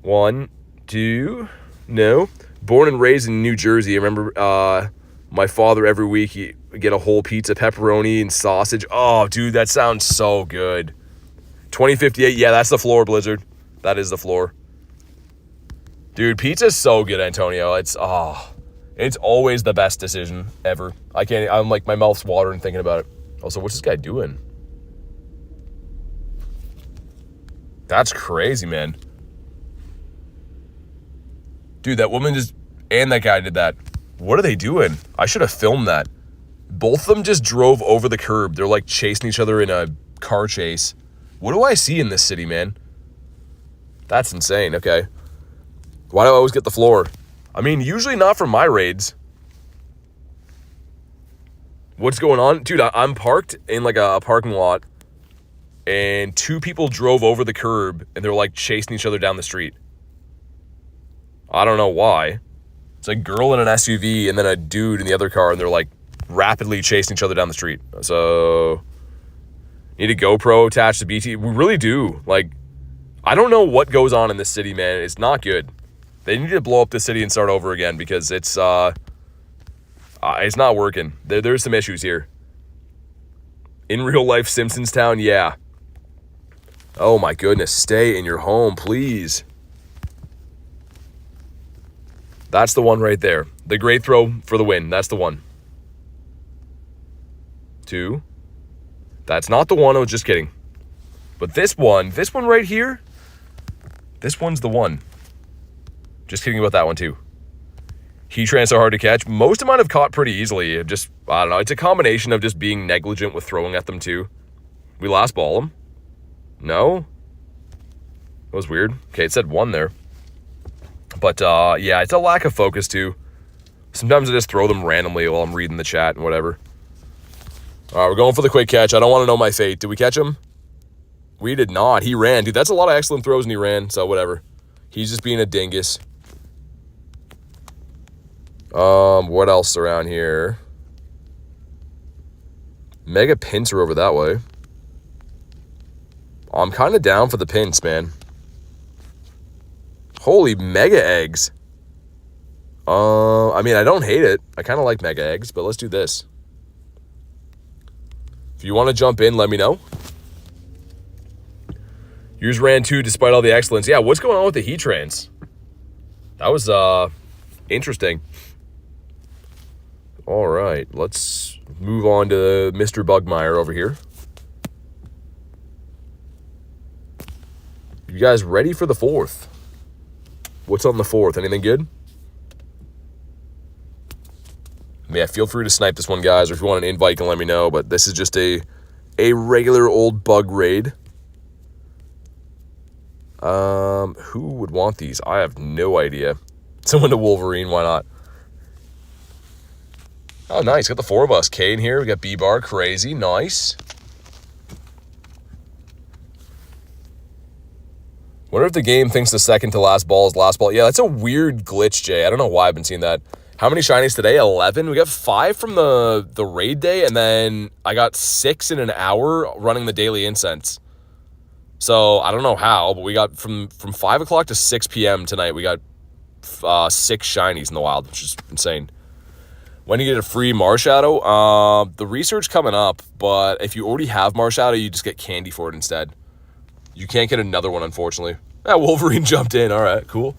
1, 2, no. Born and raised in New Jersey. I remember my father every week, he'd get a whole pizza, pepperoni, and sausage. Oh, dude, that sounds so good. 2058, yeah, that's the floor, Blizzard. That is the floor. Dude, pizza's so good, Antonio. It's always the best decision ever. I'm like, my mouth's watering thinking about it. Also, what's this guy doing? That's crazy, man. Dude, that woman and that guy did that. What are they doing? I should have filmed that. Both of them just drove over the curb. They're like chasing each other in a car chase. What do I see in this city, man? That's insane. Okay. Why do I always get the floor? I mean, usually not from my raids. What's going on? Dude, I'm parked in like a parking lot, and 2 people drove over the curb, and they're like chasing each other down the street. I don't know why. It's a girl in an SUV and then a dude in the other car, and they're like rapidly chasing each other down the street. So, need a GoPro attached to BT. We really do. Like, I don't know what goes on in this city, man. It's not good. They need to blow up this city and start over again because it's not working. There's some issues here. In real life, Simpsons Town, yeah. Oh my goodness, stay in your home, please. That's the one right there. The great throw for the win. That's the one. 2. That's not the one. I was just kidding. But this one right here, this one's the one. Just kidding about that one too. Heatran's are hard to catch. Most of mine have caught pretty easily. I don't know. It's a combination of just being negligent with throwing at them too. We last ball them. No? That was weird. Okay, it said 1 there. But, yeah, it's a lack of focus, too. Sometimes I just throw them randomly while I'm reading the chat and whatever. All right, we're going for the quick catch. I don't want to know my fate. Did we catch him? We did not. He ran. Dude, that's a lot of excellent throws, and he ran, so whatever. He's just being a dingus. What else around here? Mega Pinsir over that way. I'm kind of down for the pints, man. Holy mega eggs. I mean, I don't hate it. I kind of like mega eggs, but let's do this. If you want to jump in, let me know. Yours ran too, despite all the excellence. Yeah, what's going on with the Heatrans? That was, interesting. All right, let's move on to Mr. Bugmeyer over here. You guys ready for the 4th? What's on the 4th? Anything good? Yeah, feel free to snipe this one, guys, or if you want an invite, you can let me know. But this is just a regular old bug raid. Who would want these? I have no idea. Someone to Wolverine, why not? Oh, nice. Got the 4 of us. K in here. We got B-Bar. Crazy. Nice. Wonder if the game thinks the second to last ball is last ball. Yeah, that's a weird glitch, Jay. I don't know why I've been seeing that. How many shinies today? 11. We got 5 from the raid day, and then I got 6 in an hour running the daily incense. So I don't know how, but we got from 5 o'clock to 6 p.m. tonight, we got 6 shinies in the wild, which is insane. When do you get a free Marshadow? The research coming up, but if you already have Marshadow, you just get candy for it instead. You can't get another one, unfortunately. Ah, Wolverine jumped in. All right, cool.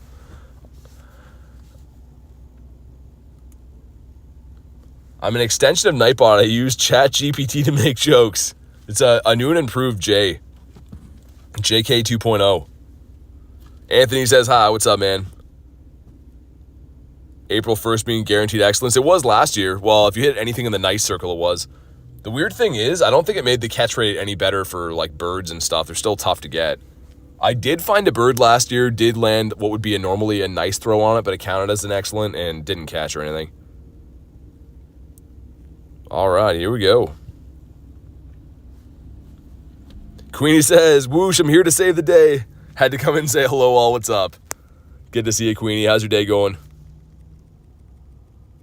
I'm an extension of Nightbot. I use ChatGPT to make jokes. It's a new and improved J. JK 2.0. Anthony says, hi, what's up, man? April 1st being guaranteed excellence. It was last year. Well, if you hit anything in the nice circle, it was. The weird thing is, I don't think it made the catch rate any better for, like, birds and stuff. They're still tough to get. I did find a bird last year, did land what would be normally a nice throw on it, but it counted as an excellent and didn't catch or anything. All right, here we go. Queenie says, whoosh, I'm here to save the day. Had to come in and say hello, all. What's up? Good to see you, Queenie. How's your day going?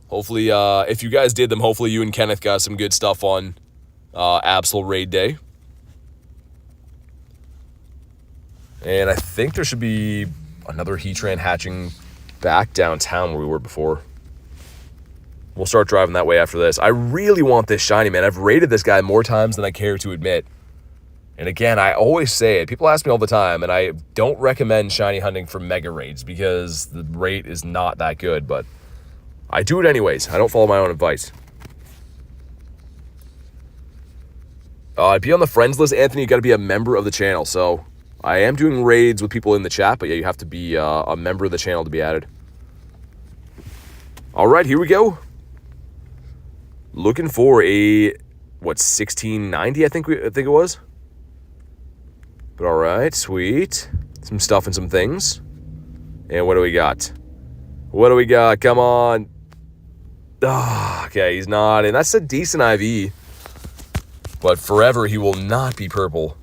Hopefully, if you guys did them, hopefully you and Kenneth got some good stuff on Absol Raid Day. And I think there should be another Heatran hatching back downtown where we were before. We'll start driving that way after this. I really want this shiny, man. I've raided this guy more times than I care to admit. And again, I always say it. People ask me all the time, and I don't recommend shiny hunting for mega raids because the rate is not that good, but I do it anyways. I don't follow my own advice. To be on the friends list, Anthony, you got to be a member of the channel. So I am doing raids with people in the chat, but yeah, you have to be a member of the channel to be added. All right, here we go. Looking for a, what, 1690, I think it was. But all right, sweet. Some stuff and some things. And what do we got? What do we got? Come on. Oh, okay, he's not in. That's a decent IV. But forever, he will not be purple.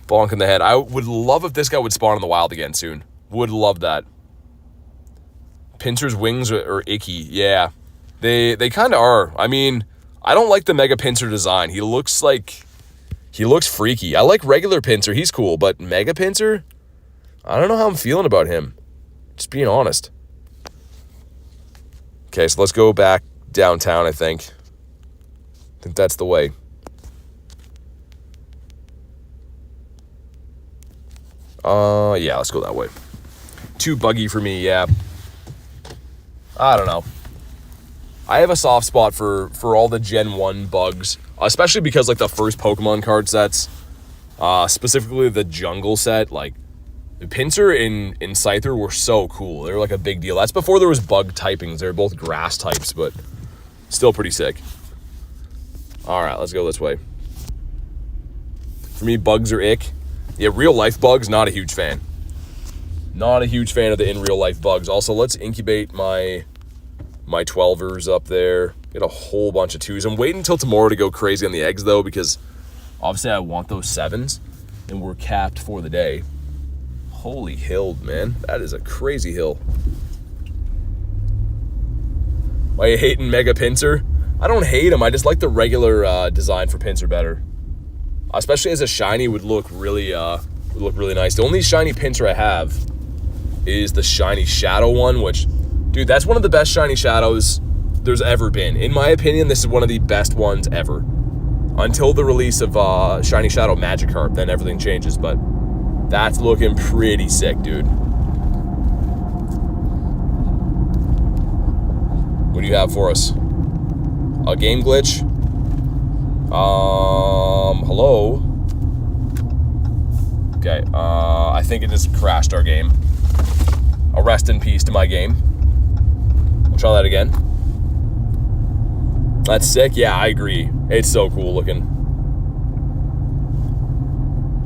Bonk in the head. I would love if this guy would spawn in the wild again soon. Would love that. Pinsir's wings are icky. Yeah, they kind of are. I mean, I don't like the Mega Pinsir design. He looks freaky. I like regular Pinsir. He's cool. But Mega Pinsir, I don't know how I'm feeling about him. Just being honest. Okay, so let's go back downtown, I think. I think that's the way. Yeah, let's go that way. Too buggy for me, yeah. I don't know. I have a soft spot for all the Gen 1 bugs, especially because, like, the first Pokemon card sets, specifically the jungle set, like, Pinsir and Scyther were so cool. They were, like, a big deal. That's before there was bug typings. They were both grass types, but still pretty sick. All right, let's go this way. For me, bugs are ick. Yeah, real-life bugs, not a huge fan. Not a huge fan of the in-real-life bugs. Also, let's incubate my 12ers up there. Get a whole bunch of 2s. I'm waiting until tomorrow to go crazy on the eggs, though, because obviously I want those 7s, and we're capped for the day. Holy hill, man. That is a crazy hill. Why are you hating Mega Pinsir? I don't hate him. I just like the regular design for Pinsir better. Especially as a shiny would look really nice. The only shiny Pinsir I have is the shiny Shadow one, which, dude, that's one of the best shiny Shadows there's ever been. In my opinion, this is one of the best ones ever. Until the release of Shiny Shadow Magikarp, then everything changes, but that's looking pretty sick, dude. What do you have for us? A game glitch? Hello? Okay, I think it just crashed our game. A rest in peace to my game. We'll try that again. That's sick. Yeah, I agree. It's so cool looking.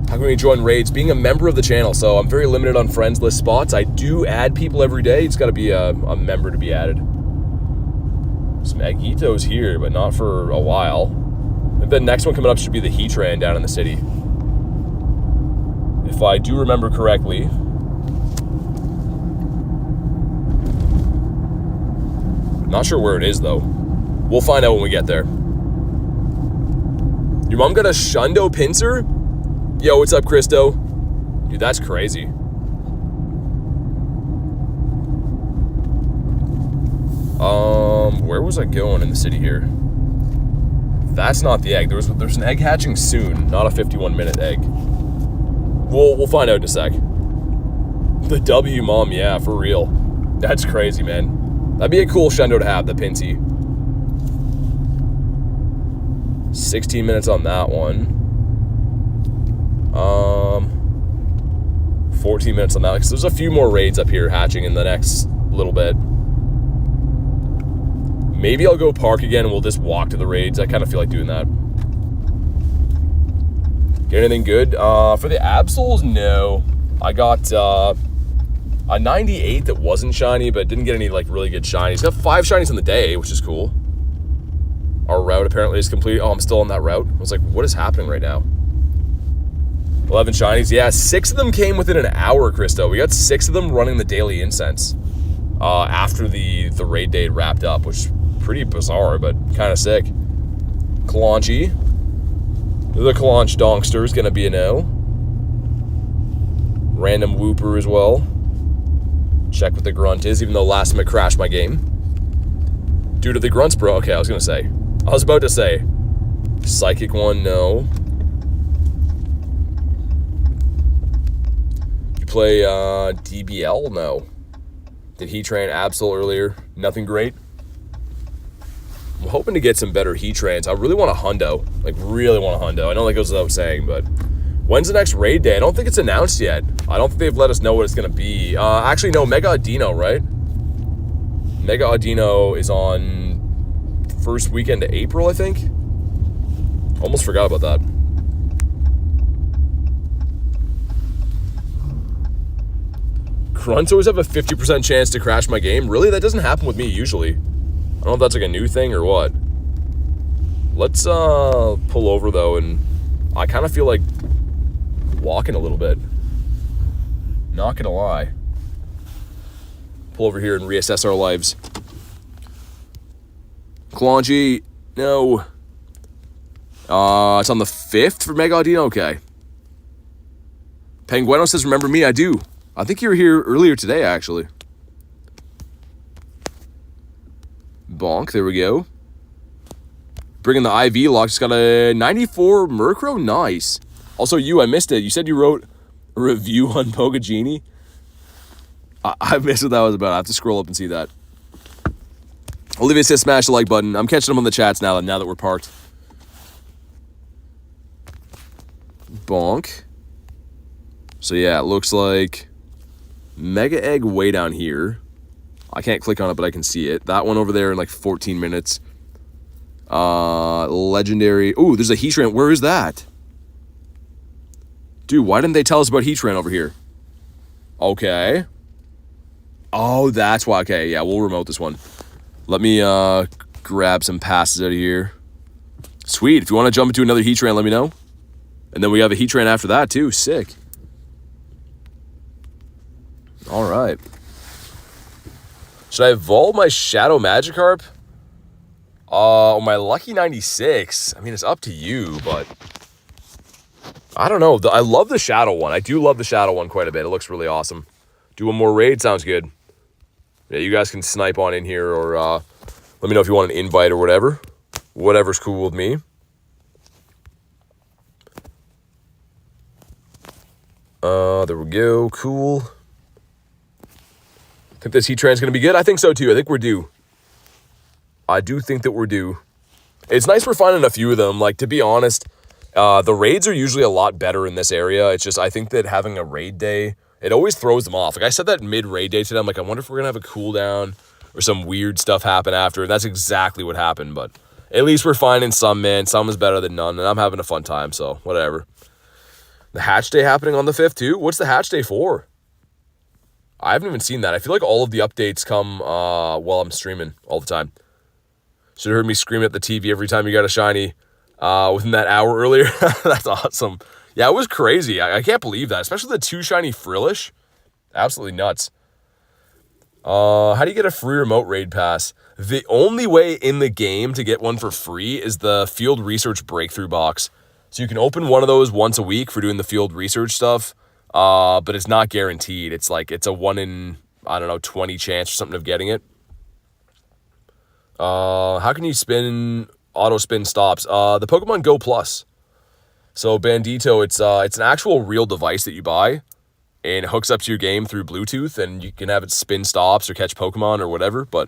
How can we join raids? Being a member of the channel, so I'm very limited on friends list spots. I do add people every day. It's got to be a member to be added. Some Agitos here, but not for a while. The next one coming up should be the Heatran down in the city. If I do remember correctly. Not sure where it is, though. We'll find out when we get there. Your mom got a Shundo Pinsir? Yo, what's up, Christo? Dude, that's crazy. Where was I going in the city here? That's not the egg. There's an egg hatching soon, not a 51-minute egg. We'll find out in a sec. The W mom, yeah, for real. That's crazy, man. That'd be a cool Shundo to have, the Pinsir. 16 minutes on that one. 14 minutes on that, because there's a few more raids up here hatching in the next little bit. Maybe I'll go park again and we'll just walk to the raids. I kind of feel like doing that. Get anything good? For the Absols, no. I got a 98 that wasn't shiny, but didn't get any like really good shinies. Got 5 shinies in the day, which is cool. Our route apparently is complete. Oh, I'm still on that route. I was like, what is happening right now? 11 shinies. Yeah, 6 of them came within an hour, Christo. We got 6 of them running the daily incense after the raid day wrapped up, which is pretty bizarre, but kind of sick. Kalonchi. The Kalonch Donkster is going to be a no. Random Wooper as well. check what the grunt is, even though last time it crashed my game. Due to the grunts, bro. Okay, I was about to say. Psychic one, no. You play DBL? No. Did Heatran Absol earlier? Nothing great. I'm hoping to get some better Heatrans. I really want a Hundo. Like, really want a Hundo. I know that goes without saying, but when's the next raid day? I don't think it's announced yet. I don't think they've let us know what it's going to be. Actually, no, Mega Adino, right? Mega Adino is on first weekend of April, I think. Almost forgot about that. Grunts always have a 50% chance to crash my game. Really? That doesn't happen with me usually. I don't know if that's like a new thing or what. Let's pull over though, and I kind of feel like walking a little bit. Not gonna lie. Pull over here and reassess our lives. Kalonji, no. It's on the 5th for Mega Adino? Okay. Pengueno says, remember me? I do. I think you were here earlier today, actually. Bonk, there we go. Bringing the IV lock. Just got a 94 Murkrow. Nice. Also, I missed it. You said you wrote a review on Pokegenie. I missed what that was about. I have to scroll up and see that. Olivia says smash the like button. I'm catching them on the chats now that we're parked. Bonk. So yeah, it looks like Mega Egg way down here. I can't click on it, but I can see it. That one over there in like 14 minutes. Legendary. Ooh, there's a Heatran. Where is that? Dude, why didn't they tell us about Heatran over here? Okay. Oh, that's why. Okay, yeah, we'll remote this one. Let me grab some passes out of here. Sweet. If you want to jump into another Heatran, let me know. And then we have a Heatran after that, too. Sick. All right. Should I evolve my Shadow Magikarp? My Lucky 96. I mean, it's up to you, but I don't know. I love the Shadow one. I do love the Shadow one quite a bit. It looks really awesome. Do one more raid. Sounds good. Yeah, you guys can snipe on in here, or let me know if you want an invite or whatever. Whatever's cool with me. There we go. Cool. Think this Heatran's going to be good? I think so, too. I think we're due. I do think that we're due. It's nice we're finding a few of them. Like, to be honest, the raids are usually a lot better in this area. It's just, I think that having a raid day, it always throws them off. Like, I said that mid-raid day to them. Like, I wonder if we're going to have a cooldown or some weird stuff happen after. And that's exactly what happened. But at least we're finding some, man. Some is better than none. And I'm having a fun time, so whatever. The hatch day happening on the 5th, too? What's the hatch day for? I haven't even seen that. I feel like all of the updates come while I'm streaming all the time. Should have heard me screaming at the TV every time you got a shiny within that hour earlier. That's awesome. Yeah, it was crazy. I can't believe that. Especially the 2 shiny Frillish. Absolutely nuts. How do you get a free remote raid pass? The only way in the game to get one for free is the field research breakthrough box. So you can open one of those once a week for doing the field research stuff. But it's not guaranteed. It's like, it's a 1 in, I don't know, 20 chance or something of getting it. How can you spin, auto spin stops? The Pokemon GO Plus. So Bandito, it's an actual real device that you buy and it hooks up to your game through Bluetooth and you can have it spin stops or catch Pokemon or whatever. But,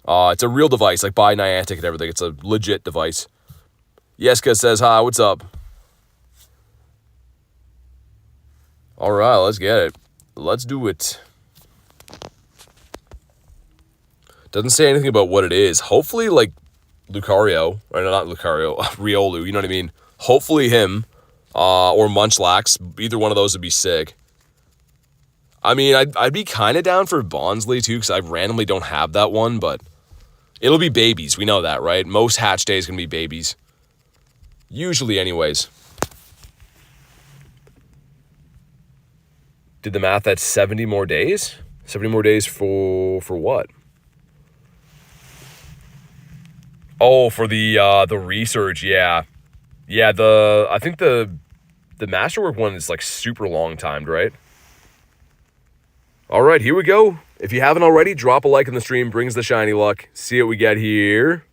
it's a real device, like buy Niantic and everything. It's a legit device. Yeska says, hi, what's up? All right, let's get it. Let's do it. Doesn't say anything about what it is. Hopefully, like, Lucario. Or not Lucario. Riolu, you know what I mean? Hopefully him. Or Munchlax. Either one of those would be sick. I mean, I'd be kind of down for Bonsly, too, because I randomly don't have that one, but it'll be babies. We know that, right? Most hatch days going to be babies. Usually, anyways. Did the math, that's 70 more days? 70 more days for what? Oh, for the research, yeah. Yeah, I think the Masterwork one is like super long timed, right? All right, here we go. If you haven't already, drop a like in the stream. Brings the shiny luck. See what we get here.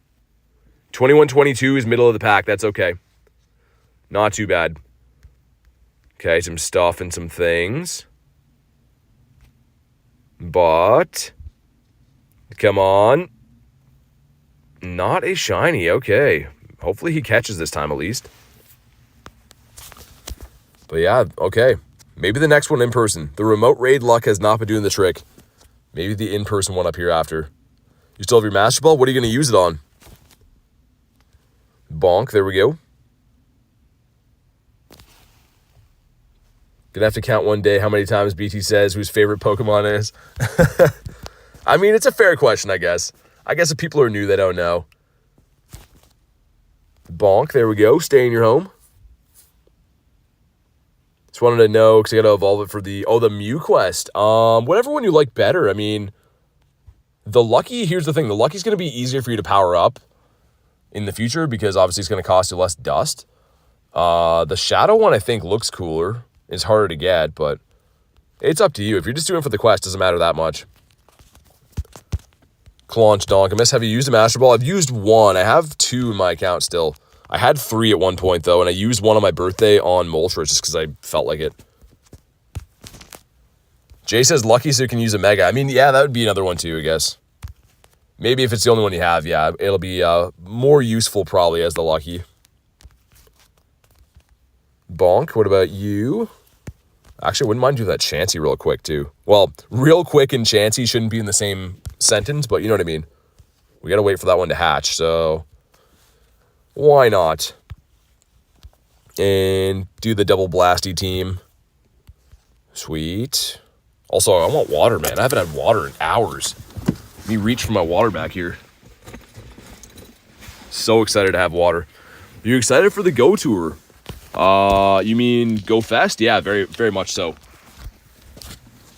21-22 is middle of the pack. That's okay. Not too bad. Okay, some stuff and some things. But, come on. Not a shiny. Okay. Hopefully he catches this time at least. But yeah, okay. Maybe the next one in person. The remote raid luck has not been doing the trick. Maybe the in-person one up here after. You still have your Master Ball? What are you going to use it on? Bonk. There we go. Gonna have to count one day how many times BT says whose favorite Pokemon is. I mean, it's a fair question, I guess. I guess if people are new, they don't know. Bonk, there we go. Stay in your home. Just wanted to know, because I gotta evolve it for the... Oh, the Mew quest. Whatever one you like better. I mean, the Lucky... Here's the thing. The Lucky's gonna be easier for you to power up in the future, because obviously it's gonna cost you less dust. The Shadow one, I think, looks cooler. It's harder to get, but it's up to you. If you're just doing it for the quest, it doesn't matter that much. Claunch Donkamus. Have you used a Master Ball? I've used one. I have 2 in my account still. I had 3 at one point, though, and I used one on my birthday on Moltres just because I felt like it. Jay says lucky so you can use a Mega. I mean, yeah, that would be another one too, I guess. Maybe if it's the only one you have, yeah, it'll be more useful probably as the lucky. Bonk, what about you? Actually, I wouldn't mind doing that Chansey real quick, too. Well, real quick and Chansey shouldn't be in the same sentence, but you know what I mean. We gotta wait for that one to hatch, so... Why not? And do the double blasty team. Sweet. Also, I want water, man. I haven't had water in hours. Let me reach for my water back here. So excited to have water. Are you excited for the Go Tour? You mean Go Fest? Yeah, very, very much so.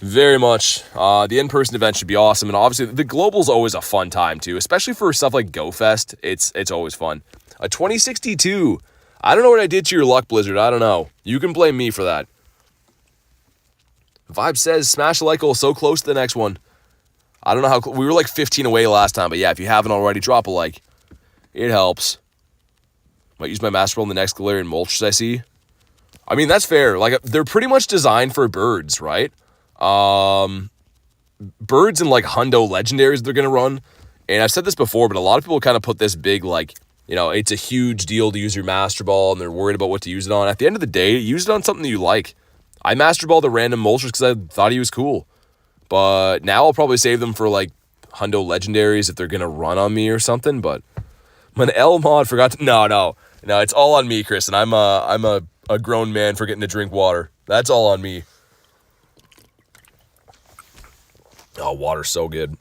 Very much. The in-person event should be awesome, and obviously the global's always a fun time too, especially for stuff like Go Fest. It's always fun. A 2062. I don't know what I did to your luck, Blizzard. I don't know. You can blame me for that. Vibe says smash the like goal so close to the next one. I don't know how we were like 15 away last time, but yeah, if you haven't already, drop a like. It helps. Might use my Master Ball in the next Galarian Moltres I see. I mean, that's fair. Like, they're pretty much designed for birds, right? Birds and, like, Hundo legendaries they're going to run. And I've said this before, but a lot of people kind of put this big, like, you know, it's a huge deal to use your Master Ball, and they're worried about what to use it on. At the end of the day, use it on something that you like. I Master Balled the random Moltres because I thought he was cool. But now I'll probably save them for, like, Hundo legendaries if they're going to run on me or something, but... When L mod forgot to... No, it's all on me, Chris, and I'm a grown man forgetting to drink water. That's all on me. Oh, water's so good.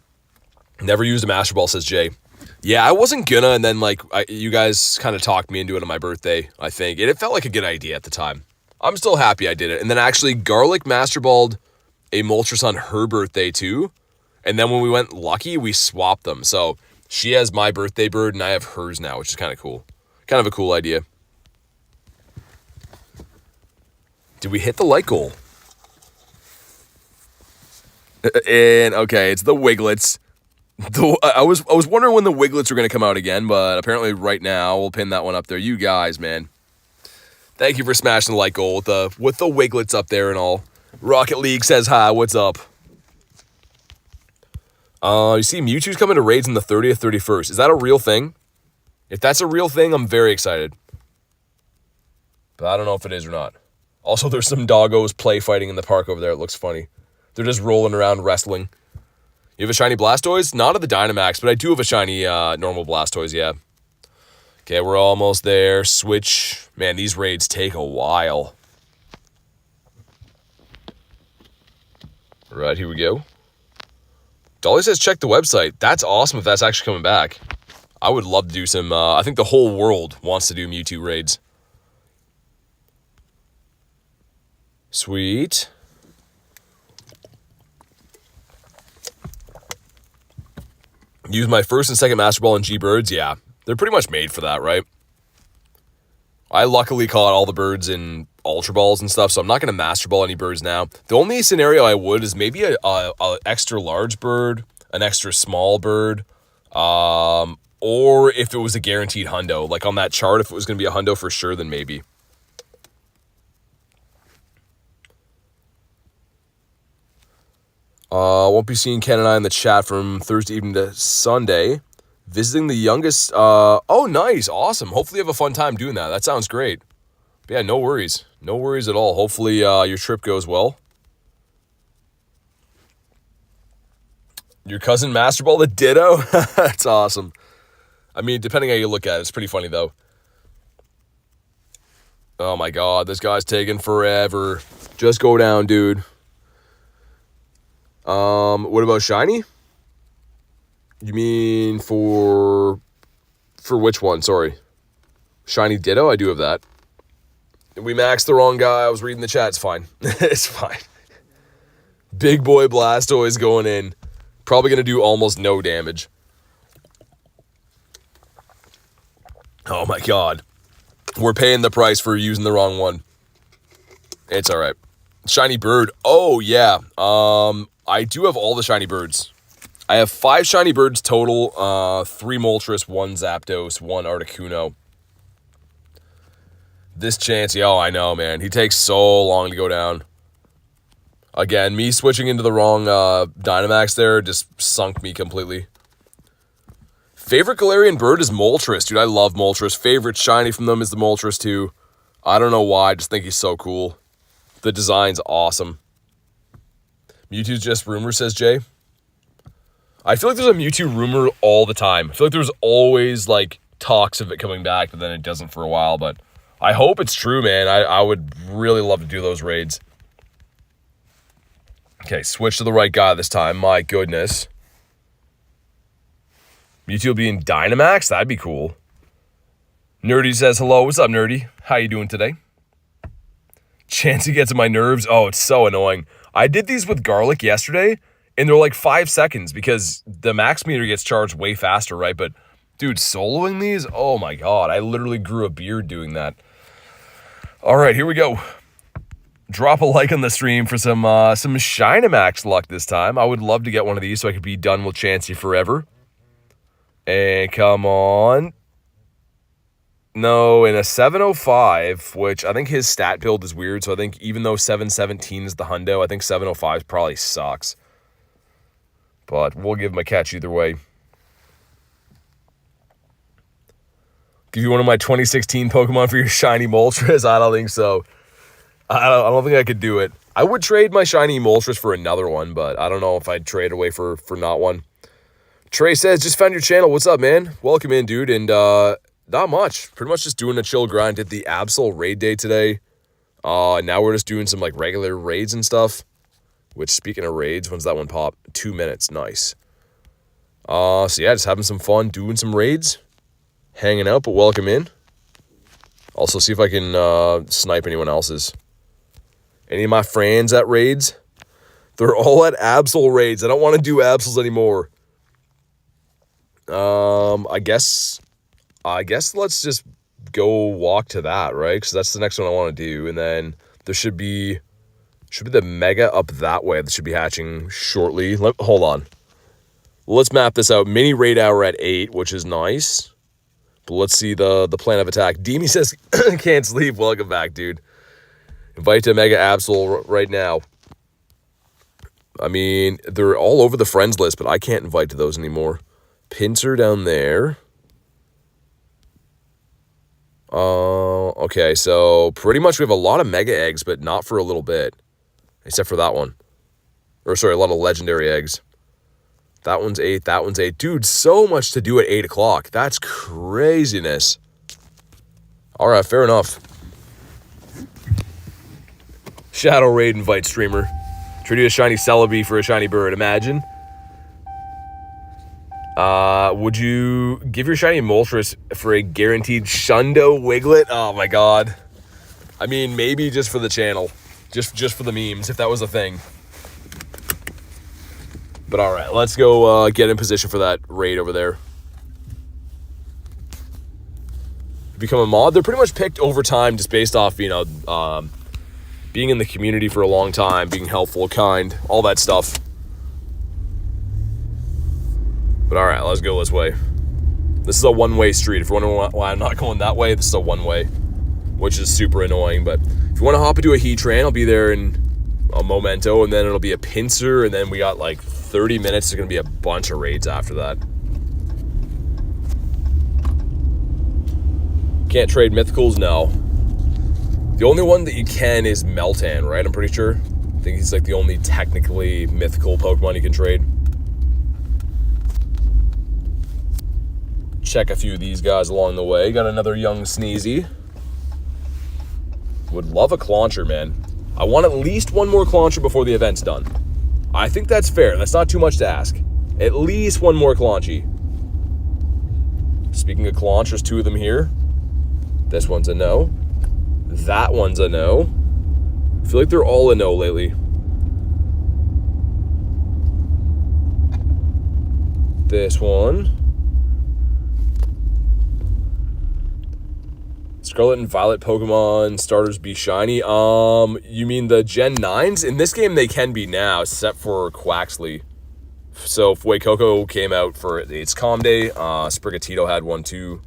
Never used a Master Ball, says Jay. Yeah, I wasn't gonna, and then, like, you guys kind of talked me into it on my birthday, I think. And it felt like a good idea at the time. I'm still happy I did it. And then actually, Garlic Master Balled a Moltres on her birthday, too. And then when we went lucky, we swapped them, so... She has my birthday bird, and I have hers now, which is kind of cool. Kind of a cool idea. Did we hit the like goal? And, okay, it's the Wiglets. I was wondering when the Wiglets were going to come out again, but apparently right now, we'll pin that one up there. You guys, man. Thank you for smashing the like goal with the Wiglets up there and all. Rocket League says hi, what's up? You see Mewtwo's coming to raids on the 30th, 31st. Is that a real thing? If that's a real thing, I'm very excited. But I don't know if it is or not. Also, there's some doggos play fighting in the park over there. It looks funny. They're just rolling around wrestling. You have a shiny Blastoise? Not of the Dynamax, but I do have a shiny normal Blastoise, yeah. Okay, we're almost there. Switch. Man, these raids take a while. All right, here we go. Dolly says check the website. That's awesome if that's actually coming back. I would love to do some... I think the whole world wants to do Mewtwo raids. Sweet. Use my first and second Master Ball in G-Birds? Yeah. They're pretty much made for that, right? I luckily caught all the birds in Ultra Balls and stuff, so I'm not going to Master Ball any birds now. The only scenario I would is maybe a extra large bird, an extra small bird, or if it was a guaranteed hundo. Like on that chart, if it was going to be a hundo for sure, then maybe. Won't be seeing Ken and I in the chat from Thursday evening to Sunday. Visiting the youngest. Oh, nice. Awesome. Hopefully you have a fun time doing that. That sounds great. But yeah, no worries. No worries at all. Hopefully your trip goes well. Your cousin Master Ball the Ditto? That's awesome. I mean, depending how you look at it, it's pretty funny, though. Oh, my God. This guy's taking forever. Just go down, dude. What about shiny? You mean for which one? Sorry. Shiny Ditto? I do have that. We maxed the wrong guy. I was reading the chat. It's fine. It's fine. Big boy Blastoise going in. Probably going to do almost no damage. Oh my God. We're paying the price for using the wrong one. It's all right. Shiny bird. Oh, yeah. I do have all the shiny birds. I have 5 shiny birds total. 3 Moltres, 1 Zapdos, 1 Articuno. This Chansey, oh, I know, man. He takes so long to go down. Again, me switching into the wrong Dynamax there just sunk me completely. Favorite Galarian bird is Moltres, dude. I love Moltres. Favorite shiny from them is the Moltres, too. I don't know why. I just think he's so cool. The design's awesome. Mewtwo's just rumor, says Jay. I feel like there's a Mewtwo rumor all the time. I feel like there's always, like, talks of it coming back, but then it doesn't for a while. But I hope it's true, man. I would really love to do those raids. Okay, switch to the right guy this time. My goodness. Mewtwo will be in Dynamax? That'd be cool. Nerdy says, hello. What's up, Nerdy? How you doing today? Chansey gets on my nerves. Oh, it's so annoying. I did these with Garlic yesterday, and they're like 5 seconds because the max meter gets charged way faster, right? But, dude, soloing these? Oh, my God. I literally grew a beard doing that. All right, here we go. Drop a like on the stream for some Shynamax luck this time. I would love to get one of these so I could be done with Chansey forever. And come on. No, in a 705, which I think his stat build is weird. So I think even though 717 is the hundo, I think 705 probably sucks. But we'll give him a catch either way. Give you one of my 2016 Pokemon for your shiny Moltres? I don't think so. I don't think I could do it. I would trade my shiny Moltres for another one, but I don't know if I'd trade away for not one. Trey says, just found your channel. What's up, man? Welcome in, dude. And not much. Pretty much just doing a chill grind. Did the Absol Raid day today. Now we're just doing some like regular raids and stuff. Which, speaking of raids, when's that one pop? 2 minutes. Nice. So yeah, just having some fun doing some raids. Hanging out, but welcome in. Also, see if I can snipe anyone else's. Any of my friends at raids? They're all at Absol raids. I don't want to do Absols anymore. I guess let's just go walk to that, right? Because that's the next one I want to do. And then there should be the Mega up that way. That should be hatching shortly. Hold on. Let's map this out. Mini raid hour at 8, which is nice. But let's see the plan of attack. Demi says, can't sleep. Welcome back, dude. Invite to Mega Absol right now. I mean, they're all over the friends list, but I can't invite to those anymore. Pinsir down there. Okay, so pretty much we have a lot of Mega Eggs, but not for a little bit. Except for that one. Or sorry, a lot of Legendary Eggs. That one's 8, that one's 8. Dude, so much to do at 8 o'clock. That's craziness. Alright, fair enough. Shadow Raid invite streamer. Treat you a shiny Celebi for a shiny bird. Imagine. Would you give your shiny Moltres for a guaranteed Shundo Wiglet? Oh my god. I mean, maybe just for the channel. Just for the memes, if that was a thing. But alright, let's go get in position for that raid over there. become a mod. They're pretty much picked over time just based off, you know, being in the community for a long time, being helpful, kind, all that stuff. But all right, let's go this way. This is a one-way street. If you're wondering why I'm not going that way, this is a one-way, which is super annoying. But if you want to hop into a Heatran, I'll be there in a momento, and then it'll be a Pinsir, and then we got like 30 minutes. There's going to be a bunch of raids after that. Can't trade mythicals? No. The only one that you can is Meltan, right? I'm pretty sure. I think he's like the only technically mythical Pokemon you can trade. Check a few of these guys along the way. Got another young Sneezy. Would love a Clauncher, man. I want at least one more Clauncher before the event's done. I think that's fair. That's not too much to ask. At least one more Claunchy. Speaking of Claunchers, 2 of them here. This one's a no. That one's a no. I feel like they're all a no lately. This one. Scarlet and Violet Pokemon starters be shiny. You mean the Gen 9s? In this game, they can be now, except for Quaxley. So, Fuecoco came out for its Calm Day. Sprigatito had one, too.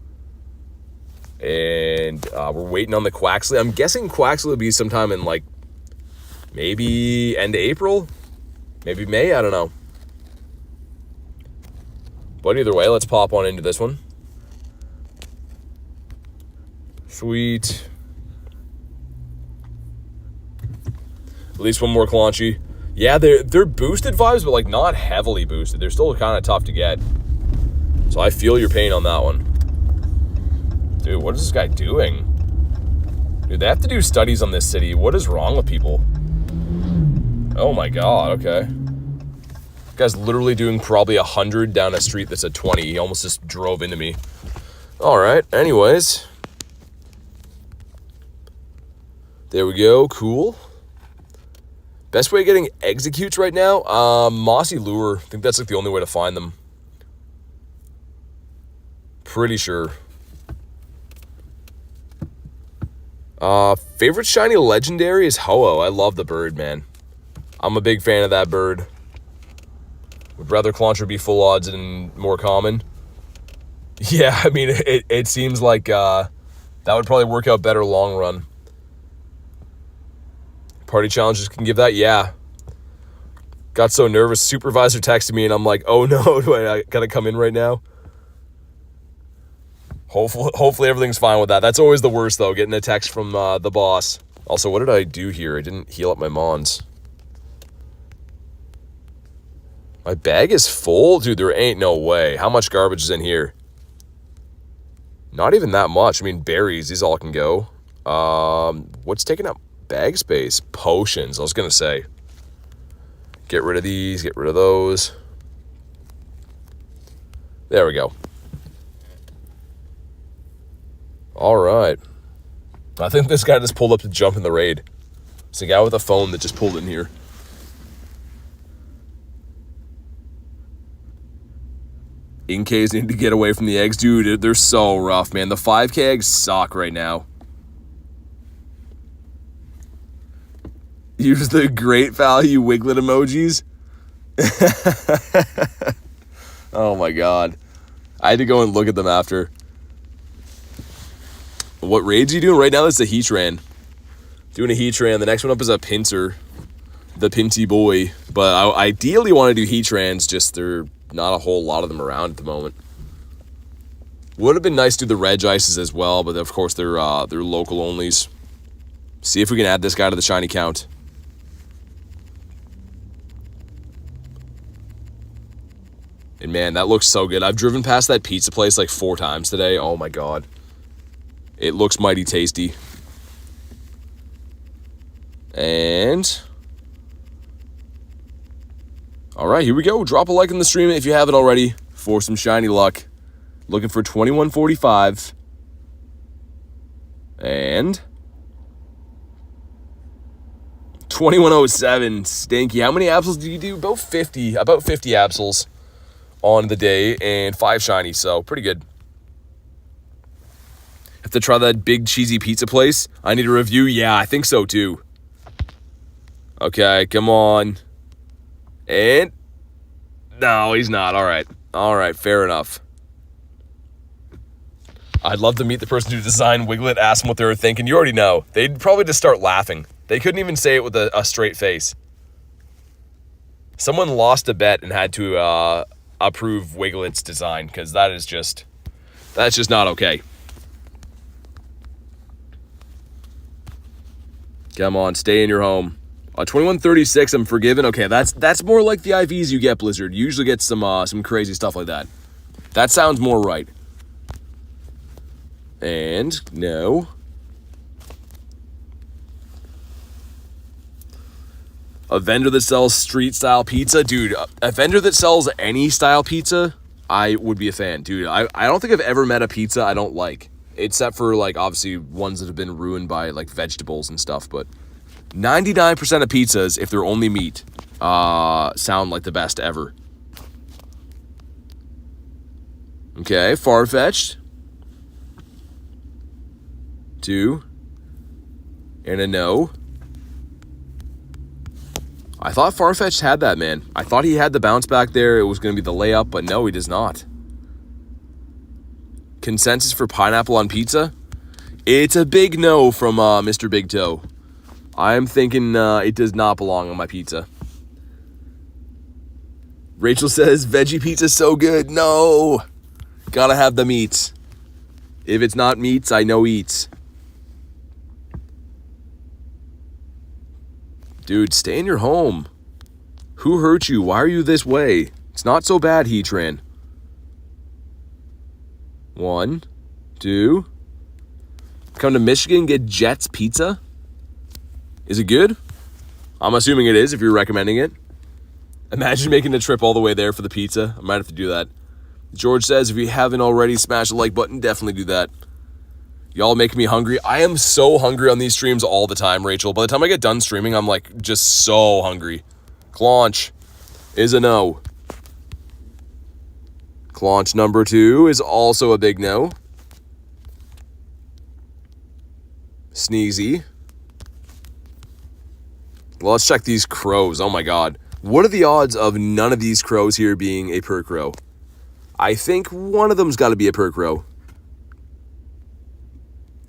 And we're waiting on the Quaxley. I'm guessing Quaxley will be sometime in, like, maybe end of April? Maybe May? I don't know. But either way, let's pop on into this one. Sweet. At least one more Claunchy. Yeah, they're boosted vibes, but like not heavily boosted. They're still kind of tough to get. So I feel your pain on that one. Dude, what is this guy doing? Dude, they have to do studies on this city. What is wrong with people? Oh my god, okay. This guy's literally doing probably 100 down a street that's a 20. He almost just drove into me. Alright, anyways. There we go, cool. Best way of getting executes right now? Mossy Lure. I think that's like the only way to find them. Pretty sure. Favorite shiny legendary is Ho-Oh. I love the bird, man. I'm a big fan of that bird. Would rather Clauncher be full odds and more common. Yeah, I mean, it seems like that would probably work out better long run. Party challenges can give that? Yeah. Got so nervous. Supervisor texted me and I'm like, oh no, do I gotta come in right now? Hopefully everything's fine with that. That's always the worst though, getting a text from the boss. Also, what did I do here? I didn't heal up my Mons. My bag is full? Dude, there ain't no way. How much garbage is in here? Not even that much. I mean, berries, these all can go. What's taking up bag space? Potions, I was gonna say. Get rid of these, get rid of those. There we go. All right. I think this guy just pulled up to jump in the raid. It's a guy with a phone that just pulled in here. Inks need to get away from the eggs. Dude, they're so rough, man. The 5K eggs suck right now. Use the great value Wiglet emojis. Oh my god. I had to go and look at them after. What raids are you doing? Right now, that's a Heatran. Doing a Heatran. The next one up is a Pinsir. The Pinty boy. But I ideally want to do Heatrans, just there not a whole lot of them around at the moment. Would have been nice to do the Regices as well, but of course they're local onlys. See if we can add this guy to the shiny count. And man, that looks so good. I've driven past that pizza place like 4 times today. Oh my god. It looks mighty tasty. And all right, here we go. Drop a like in the stream if you haven't already for some shiny luck. Looking for 2145. And 2107. Stinky. How many Absols did you do? About 50. About 50 Absols on the day and 5 shiny, so pretty good. If to try that big cheesy pizza place I need a review? Yeah, I think so too. Okay, come on. And... no, he's not. All right. All right, fair enough. I'd love to meet the person who designed Wiglet, ask them what they were thinking. You already know. They'd probably just start laughing. They couldn't even say it with a straight face. Someone lost a bet and had to approve Wiglet's design, because that's just not okay. Come on, stay in your home. 2136, I'm forgiven. Okay, that's more like the IVs you get, Blizzard. You usually get some crazy stuff like that. That sounds more right. And no. A vendor that sells street style pizza, dude. A vendor that sells any style pizza, I would be a fan, dude. I don't think I've ever met a pizza I don't like, except for like obviously ones that have been ruined by like vegetables and stuff. But 99% of pizzas, if they're only meat, sound like the best ever. Okay, far-fetched. 2. And a no. I thought Farfetch'd had that, man. I thought he had the bounce back there. It was going to be the layup, but no, he does not. Consensus for pineapple on pizza? It's a big no from Mr. Big Toe. I'm thinking it does not belong on my pizza. Rachel says, veggie pizza's so good. No! Gotta have the meats. If it's not meats, I know eats. Dude, stay in your home. Who hurt you? Why are you this way? It's not so bad, Heatran. 1, 2. Come to Michigan, get Jets Pizza? Is it good? I'm assuming it is if you're recommending it. Imagine making the trip all the way there for the pizza. I might have to do that. George says, if you haven't already, smash the like button. Definitely do that. Y'all make me hungry. I am so hungry on these streams all the time, Rachel. By the time I get done streaming, I'm like just so hungry. Claunch is a no. Claunch number 2 is also a big no. Sneezy. Well, let's check these crows. Oh my god. What are the odds of none of these crows here being a per crow? I think one of them's got to be a per crow.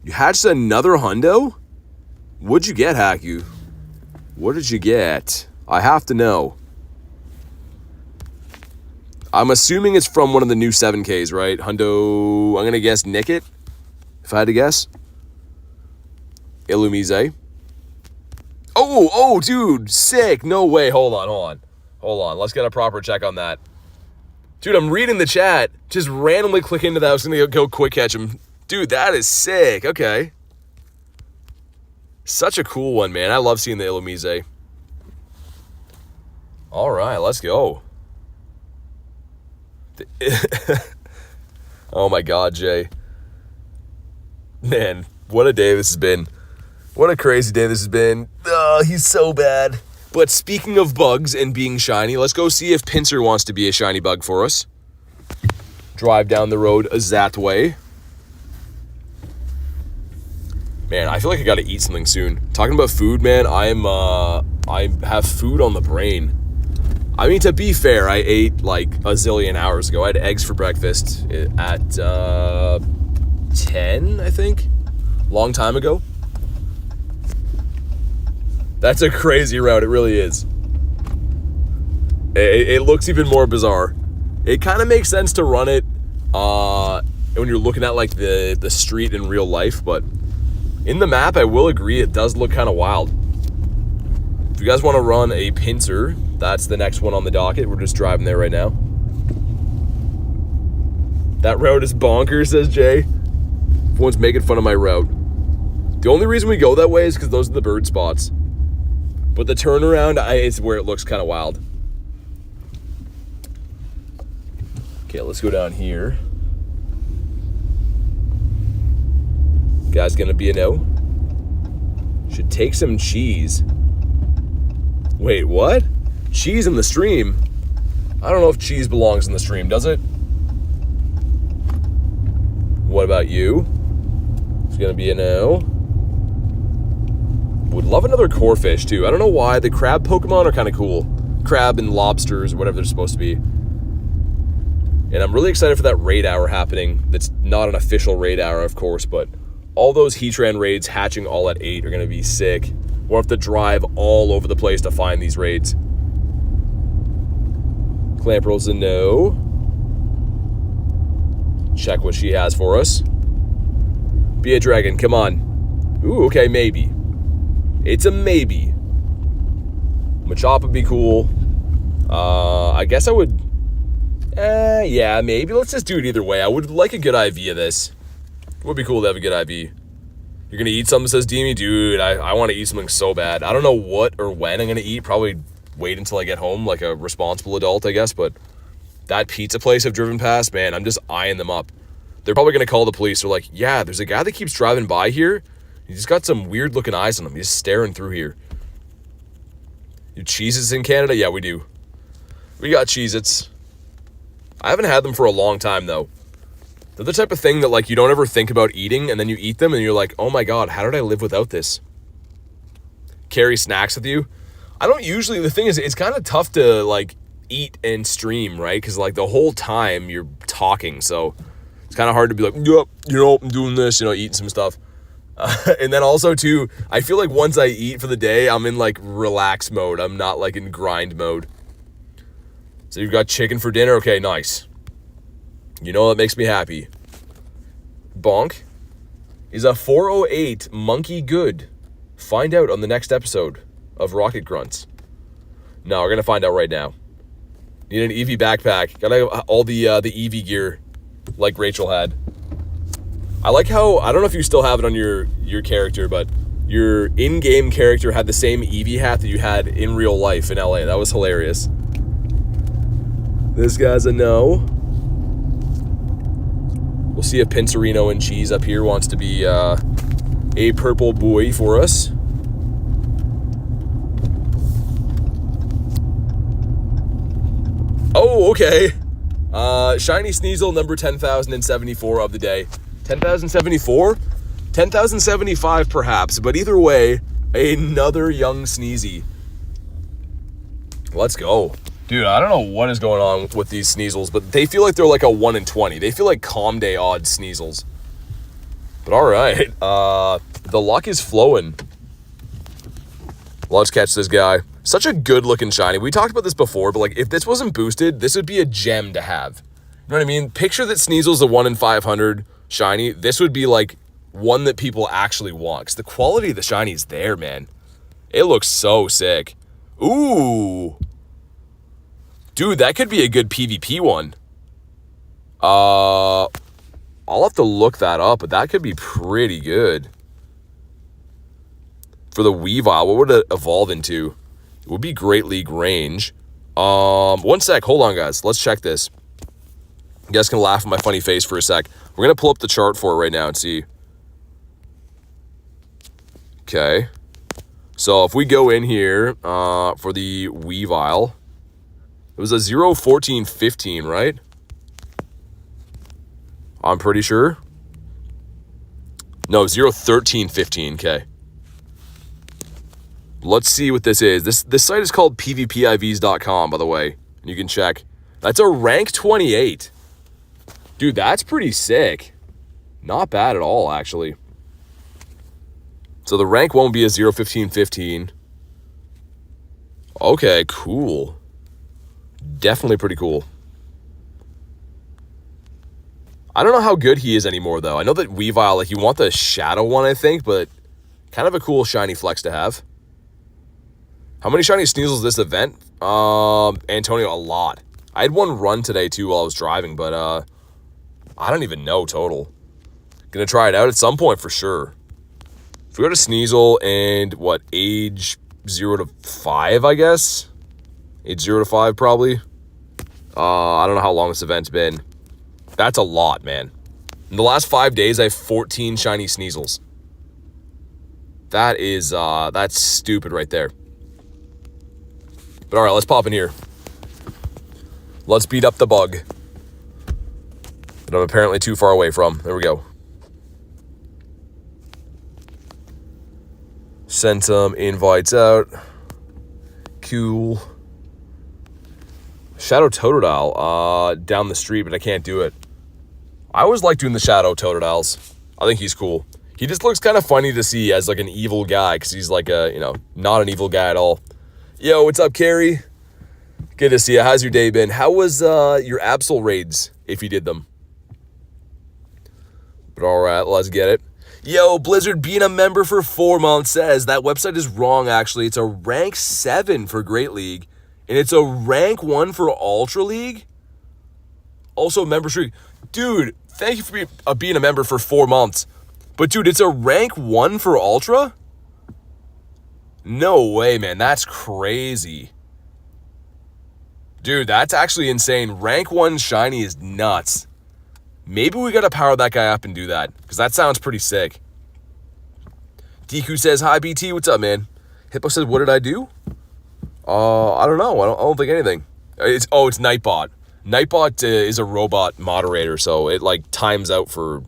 You hatched another hundo? What'd you get, Haku? What did you get? I have to know. I'm assuming it's from one of the new 7Ks, right? Hundo, I'm going to guess Nickit, if I had to guess. Elusive. Oh, dude, sick. No way. Hold on. Let's get a proper check on that. Dude, I'm reading the chat. Just randomly click into that. I was going to go quick catch him. Dude, that is sick. Okay. Such a cool one, man. I love seeing the elusive. All right, let's go. Oh my god, Jay. Man, what a day this has been. What a crazy day this has been. Oh, he's so bad. But speaking of bugs and being shiny, let's go see if Pinsir wants to be a shiny bug for us. Drive down the road that way. Man, I feel like I gotta eat something soon. Talking about food, man, I have food on the brain. I mean, to be fair, I ate like a zillion hours ago. I had eggs for breakfast at 10, I think. Long time ago. That's a crazy route, it really is. It looks even more bizarre. It kind of makes sense to run it when you're looking at like the street in real life, but in the map, I will agree, it does look kind of wild. If you guys want to run a Pinsir, that's the next one on the docket. We're just driving there right now. That route is bonkers, says Jay. Everyone's making fun of my route. The only reason we go that way is because those are the bird spots. But the turnaround is where it looks kind of wild. Okay, let's go down here. Guy's gonna be a no. Should take some cheese. Wait, what? Cheese in the stream? I don't know if cheese belongs in the stream, does it? What about you? It's going to be a no. Would love another core fish, too. I don't know why. The crab Pokemon are kind of cool. Crab and lobsters, or whatever they're supposed to be. And I'm really excited for that raid hour happening. That's not an official raid hour, of course, but all those Heatran raids hatching all at 8 are going to be sick. We'll have to drive all over the place to find these raids. Clamperl's a no. Check what she has for us. Be a dragon, come on. Ooh, okay, maybe. It's a maybe. Machop would be cool. I guess I would... yeah, maybe. Let's just do it either way. I would like a good IV of this. It would be cool to have a good IV. You're going to eat something, says Demi? Dude, I want to eat something so bad. I don't know what or when I'm going to eat. Probably wait until I get home like a responsible adult, I guess. But that pizza place I've driven past, man, I'm just eyeing them up. They're probably going to call the police. They're like, yeah, there's a guy that keeps driving by here. He's got some weird-looking eyes on him. He's staring through here. You Cheez-Its in Canada? Yeah, we do. We got Cheez-Its. I haven't had them for a long time, though. They're the type of thing that, like, you don't ever think about eating, and then you eat them, and you're like, oh my god, how did I live without this? Carry snacks with you? I don't usually... The thing is, it's kind of tough to, like, eat and stream, right? Because, like, the whole time you're talking, so it's kind of hard to be like, yep, you know, I'm doing this, you know, eating some stuff. And then also, too, I feel like once I eat for the day, I'm in, like, relax mode. I'm not, like, in grind mode. So you've got chicken for dinner? Okay, nice. You know that makes me happy. Bonk. Is a 408 monkey good? Find out on the next episode of Rocket Grunts. No, we're going to find out right now. Need an Eevee backpack. Got all the Eevee gear like Rachel had. I like how, I don't know if you still have it on your character, but your in-game character had the same Eevee hat that you had in real life in LA. That was hilarious. This guy's a no. We'll see if Pinsirino and Cheese up here wants to be a purple boy for us. Oh, okay. Shiny Sneasel, number 10,074 of the day. 10,074? 10,075 perhaps, but either way, another young Sneezy. Let's go. Dude, I don't know what is going on with these Sneasels, but they feel like they're like a 1 in 20. They feel like Calm Day odds Sneasels. But alright, the luck is flowing. Let's catch this guy. Such a good looking shiny. We talked about this before, but like if this wasn't boosted, this would be a gem to have. You know what I mean? Picture that Sneasel's a 1 in 500 shiny. This would be like one that people actually want. Because the quality of the shiny is there, man. It looks so sick. Ooh. Dude, that could be a good PvP one. I'll have to look that up, but that could be pretty good. For the Weavile, what would it evolve into? It would be Great League range. 1 sec, hold on, guys. Let's check this. You guys can laugh at my funny face for a sec. We're going to pull up the chart for it right now and see. Okay. So if we go in here for the Weavile, it was a 0-14-15, right? I'm pretty sure. No, 0-13-15, okay. Let's see what this is. This site is called pvpivs.com, by the way. You can check. That's a rank 28. Dude, that's pretty sick. Not bad at all, actually. So the rank won't be a 0-15-15. Okay, cool. Definitely pretty cool. I don't know how good he is anymore, though. I know that Weavile, like, you want the shadow one, I think, but kind of a cool shiny flex to have. How many shiny Sneasels this event? Antonio, a lot. I had one run today, too, while I was driving, but I don't even know total. Gonna try it out at some point for sure. If we go to Sneasel and, what, age 0 to 5, I guess? Age 0 to 5, probably. I don't know how long this event's been. That's a lot, man. In the last 5 days, I have 14 shiny Sneasels. That is, that's stupid right there. But alright, let's pop in here. Let's beat up the bug that I'm apparently too far away from. There we go. Send some invites out. Cool. Shadow Totodile down the street, but I can't do it. I always like doing the Shadow Totodiles. I think he's cool. He just looks kind of funny to see as like an evil guy, because he's like a, you know, not an evil guy at all. Yo, what's up, Carrie? Good to see you. How's your day been? How was your Absol raids, if you did them? But all right, let's get it. Yo, Blizzard being a member for 4 months says that website is wrong, actually. It's a rank 7 for Great League, and it's a rank 1 for Ultra League. Also, member streak. Dude, thank you for being a member for 4 months. But, dude, it's a rank 1 for Ultra? No way, man. That's crazy. Dude, that's actually insane. Rank 1 shiny is nuts. Maybe we gotta power that guy up and do that, because that sounds pretty sick. Deku says, hi, BT. What's up, man? Hippo says, what did I do? I don't know. I don't think anything. It's Nightbot. Nightbot is a robot moderator, so it, like, times out for,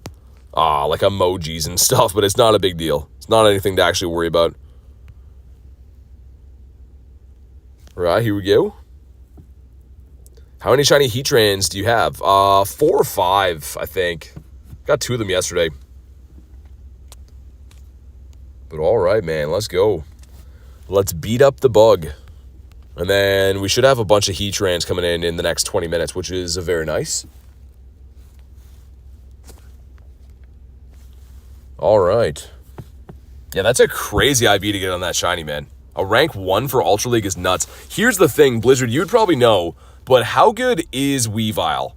like, emojis and stuff, but it's not a big deal. It's not anything to actually worry about. All right, here we go. How many shiny Heatrans do you have? 4 or 5, I think. Got 2 of them yesterday. But all right, man, let's go. Let's beat up the bug. And then we should have a bunch of Heatrans coming in the next 20 minutes, which is very nice. All right. Yeah, that's a crazy IV to get on that shiny, man. A rank 1 for Ultra League is nuts. Here's the thing, Blizzard, you'd probably know, but how good is Weavile?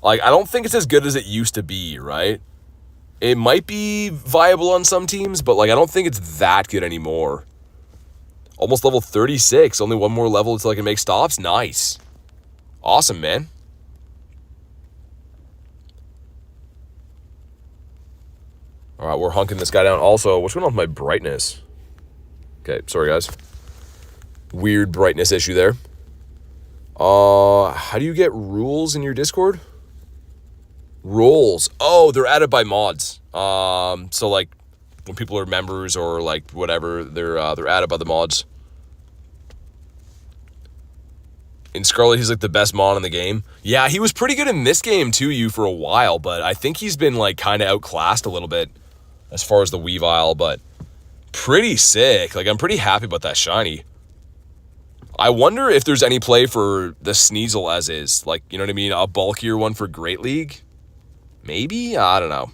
Like, I don't think it's as good as it used to be, right? It might be viable on some teams, but, like, I don't think it's that good anymore. Almost level 36. Only one more level until I can make stops. Nice. Awesome, man. All right, we're hunking this guy down. Also, what's going on with my brightness? Okay, sorry, guys. Weird brightness issue there. How do you get rules in your Discord? Roles. Oh, they're added by mods. So like when people are members or like whatever, they're added by the mods. In Scarlet, he's like the best mod in the game. Yeah, he was pretty good in this game too, you for a while, but I think he's been like kind of outclassed a little bit as far as the Weavile, but pretty sick. Like I'm pretty happy about that shiny. I wonder if there's any play for the Sneasel as is. Like, you know what I mean? A bulkier one for Great League? Maybe? I don't know.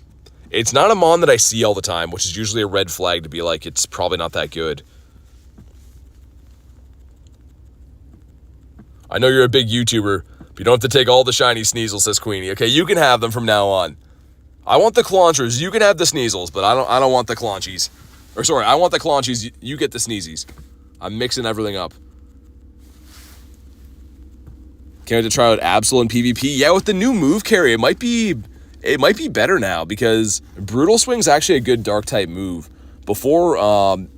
It's not a mon that I see all the time, which is usually a red flag to be like, it's probably not that good. I know you're a big YouTuber, but you don't have to take all the shiny Sneasels, says Queenie. Okay, you can have them from now on. I want the Claunchers. You can have the Sneasels, but I don't want the Claunchies. Or sorry, I want the Claunchies. You get the Sneezies. I'm mixing everything up. Can't wait to try out Absol and PvP. Yeah, with the new move carry, it might be better now because Brutal Swing's actually a good dark type move. Before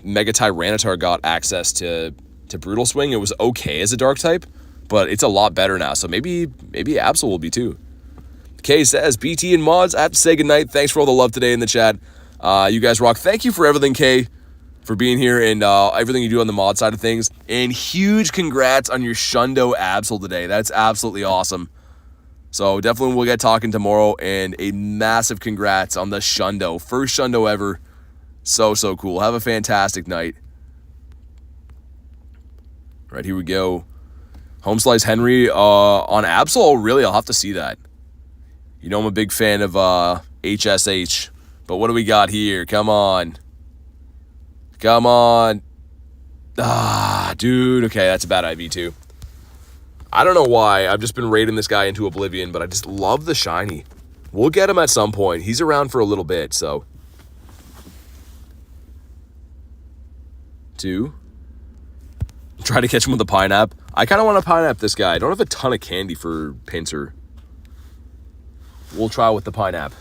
Mega Tyranitar got access to Brutal Swing, it was okay as a dark type, but it's a lot better now. So maybe Absol will be too. Kay says, BT and mods, I have to say goodnight. Thanks for all the love today in the chat. You guys rock. Thank you for everything, Kay, for being here and everything you do on the mod side of things. And huge congrats on your Shundo Absol today. That's absolutely awesome. So definitely we'll get talking tomorrow, and a massive congrats on the Shundo. First Shundo ever. So cool. Have a fantastic night. All right, here we go. Home Slice Henry on Absol. Really, I'll have to see that. You know I'm a big fan of HSH. But what do we got here? Come on. Come on. Dude. Okay, that's a bad IV too. I don't know why. I've just been raiding this guy into oblivion, but I just love the shiny. We'll get him at some point. He's around for a little bit, so. 2. Try to catch him with a Pineapple. I kind of want to Pineapple this guy. I don't have a ton of candy for Pinsir. We'll try with the Pineapple.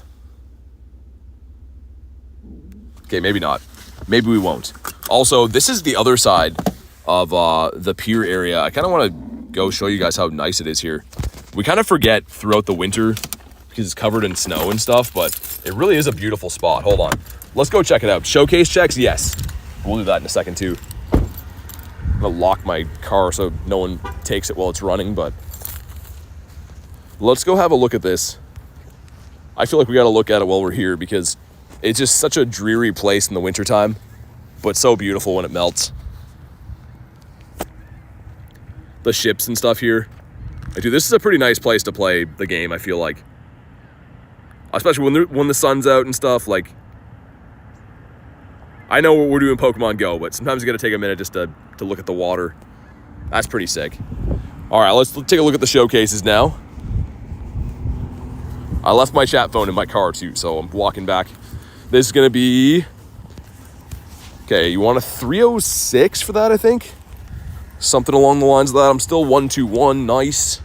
Okay, maybe not. Maybe we won't. Also, this is the other side of the pier area. I kind of want to go show you guys how nice it is here. We kind of forget throughout the winter because it's covered in snow and stuff, but it really is a beautiful spot. Hold on. Let's go check it out. Showcase checks? Yes. We'll do that in a second too. I'm gonna lock my car so no one takes it while it's running, but let's go have a look at this. I feel like we gotta look at it while we're here because it's just such a dreary place in the wintertime, but so beautiful when it melts. The ships and stuff here. Like, dude, this is a pretty nice place to play the game, I feel like. Especially when the sun's out and stuff, like, I know we're doing Pokemon Go, but sometimes you gotta take a minute just to look at the water. That's pretty sick. All right, let's take a look at the showcases now. I left my chat phone in my car too, so I'm walking back. This is gonna be, okay, you want a 306 for that, I think? Something along the lines of that. I'm still 121, nice.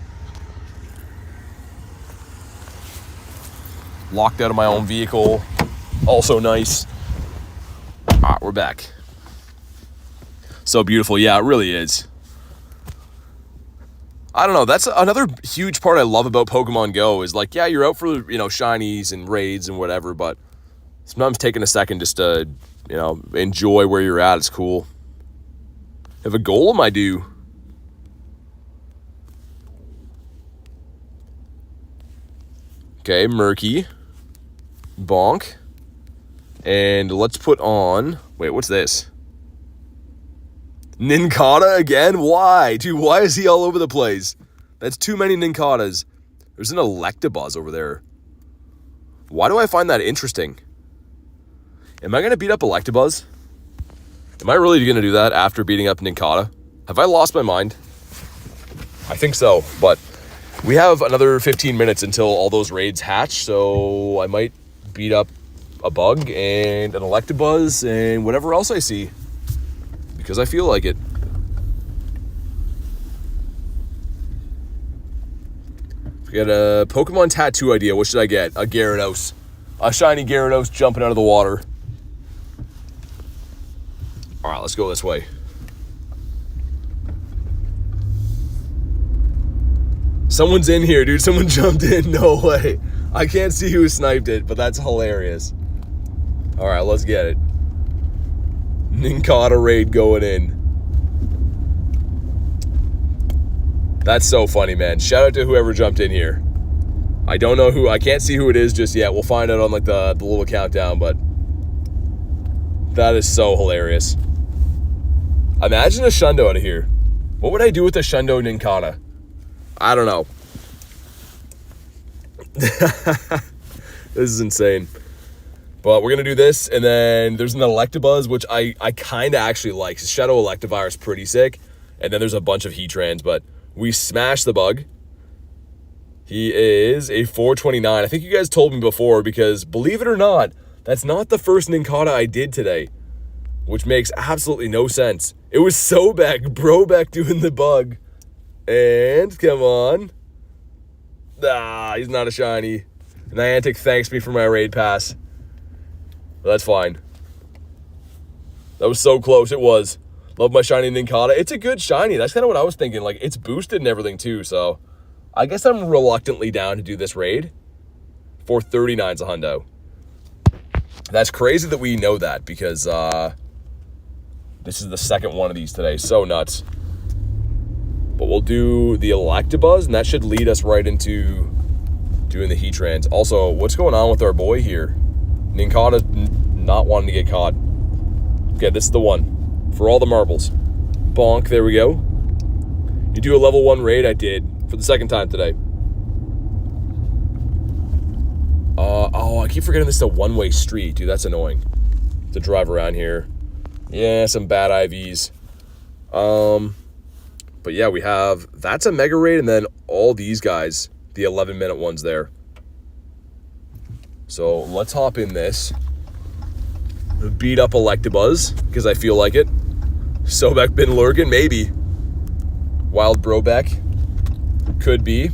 Locked out of my own vehicle, also nice. All right, we're back. So beautiful, yeah, it really is. I don't know, that's another huge part I love about Pokemon Go is like, yeah, you're out for, you know, shinies and raids and whatever, but sometimes taking a second just to, you know, enjoy where you're at, it's cool. Have a golem, I do. Okay, Murky. Bonk. And let's put on, wait, what's this? Nincada again? Why? Dude, why is he all over the place? That's too many Nincadas. There's an Electabuzz over there. Why do I find that interesting? Am I going to beat up Electabuzz? Am I really going to do that after beating up Nincada? Have I lost my mind? I think so, but we have another 15 minutes until all those raids hatch, so I might beat up a bug and an Electabuzz and whatever else I see. Because I feel like it. We got a Pokemon tattoo idea. What should I get? A Gyarados. A shiny Gyarados jumping out of the water. All right, let's go this way. Someone's in here, dude. Someone jumped in. No way. I can't see who sniped it, but that's hilarious. All right, let's get it. Nincada raid going in. That's so funny, man. Shout out to whoever jumped in here. I don't know who. I can't see who it is just yet. We'll find out on like the little countdown, but that is so hilarious. Imagine a Shundo out of here. What would I do with a Shundo Nincada? I don't know. This is insane. But we're going to do this, and then there's an Electabuzz, which I kind of actually like. Shadow Electivire is pretty sick. And then there's a bunch of Heatrans, but we smashed the bug. He is a 429. I think you guys told me before, because believe it or not, that's not the first Nincada I did today, which makes absolutely no sense. It was Brobeck doing the bug. And, come on. Ah, he's not a shiny. Niantic thanks me for my raid pass. But that's fine. That was so close, it was. Love my shiny Nincada. It's a good shiny. That's kind of what I was thinking. Like, it's boosted and everything too, so I guess I'm reluctantly down to do this raid. 439's a hundo. That's crazy that we know that, because this is the second one of these today. So nuts. But we'll do the Electabuzz, and that should lead us right into doing the Heatrans. Also, what's going on with our boy here? Nincada not wanting to get caught. Okay, this is the one. For all the marbles. Bonk, there we go. You do a level 1 raid? I did. For the second time today. Oh, I keep forgetting this is a one-way street. Dude, that's annoying. To drive around here. Yeah, some bad IVs. But yeah, we have... That's a Mega Raid, and then all these guys. The 11-minute ones there. So let's hop in this. Beat up Electabuzz, because I feel like it. Sobek been lurking, maybe. Wild Brobeck. Could be.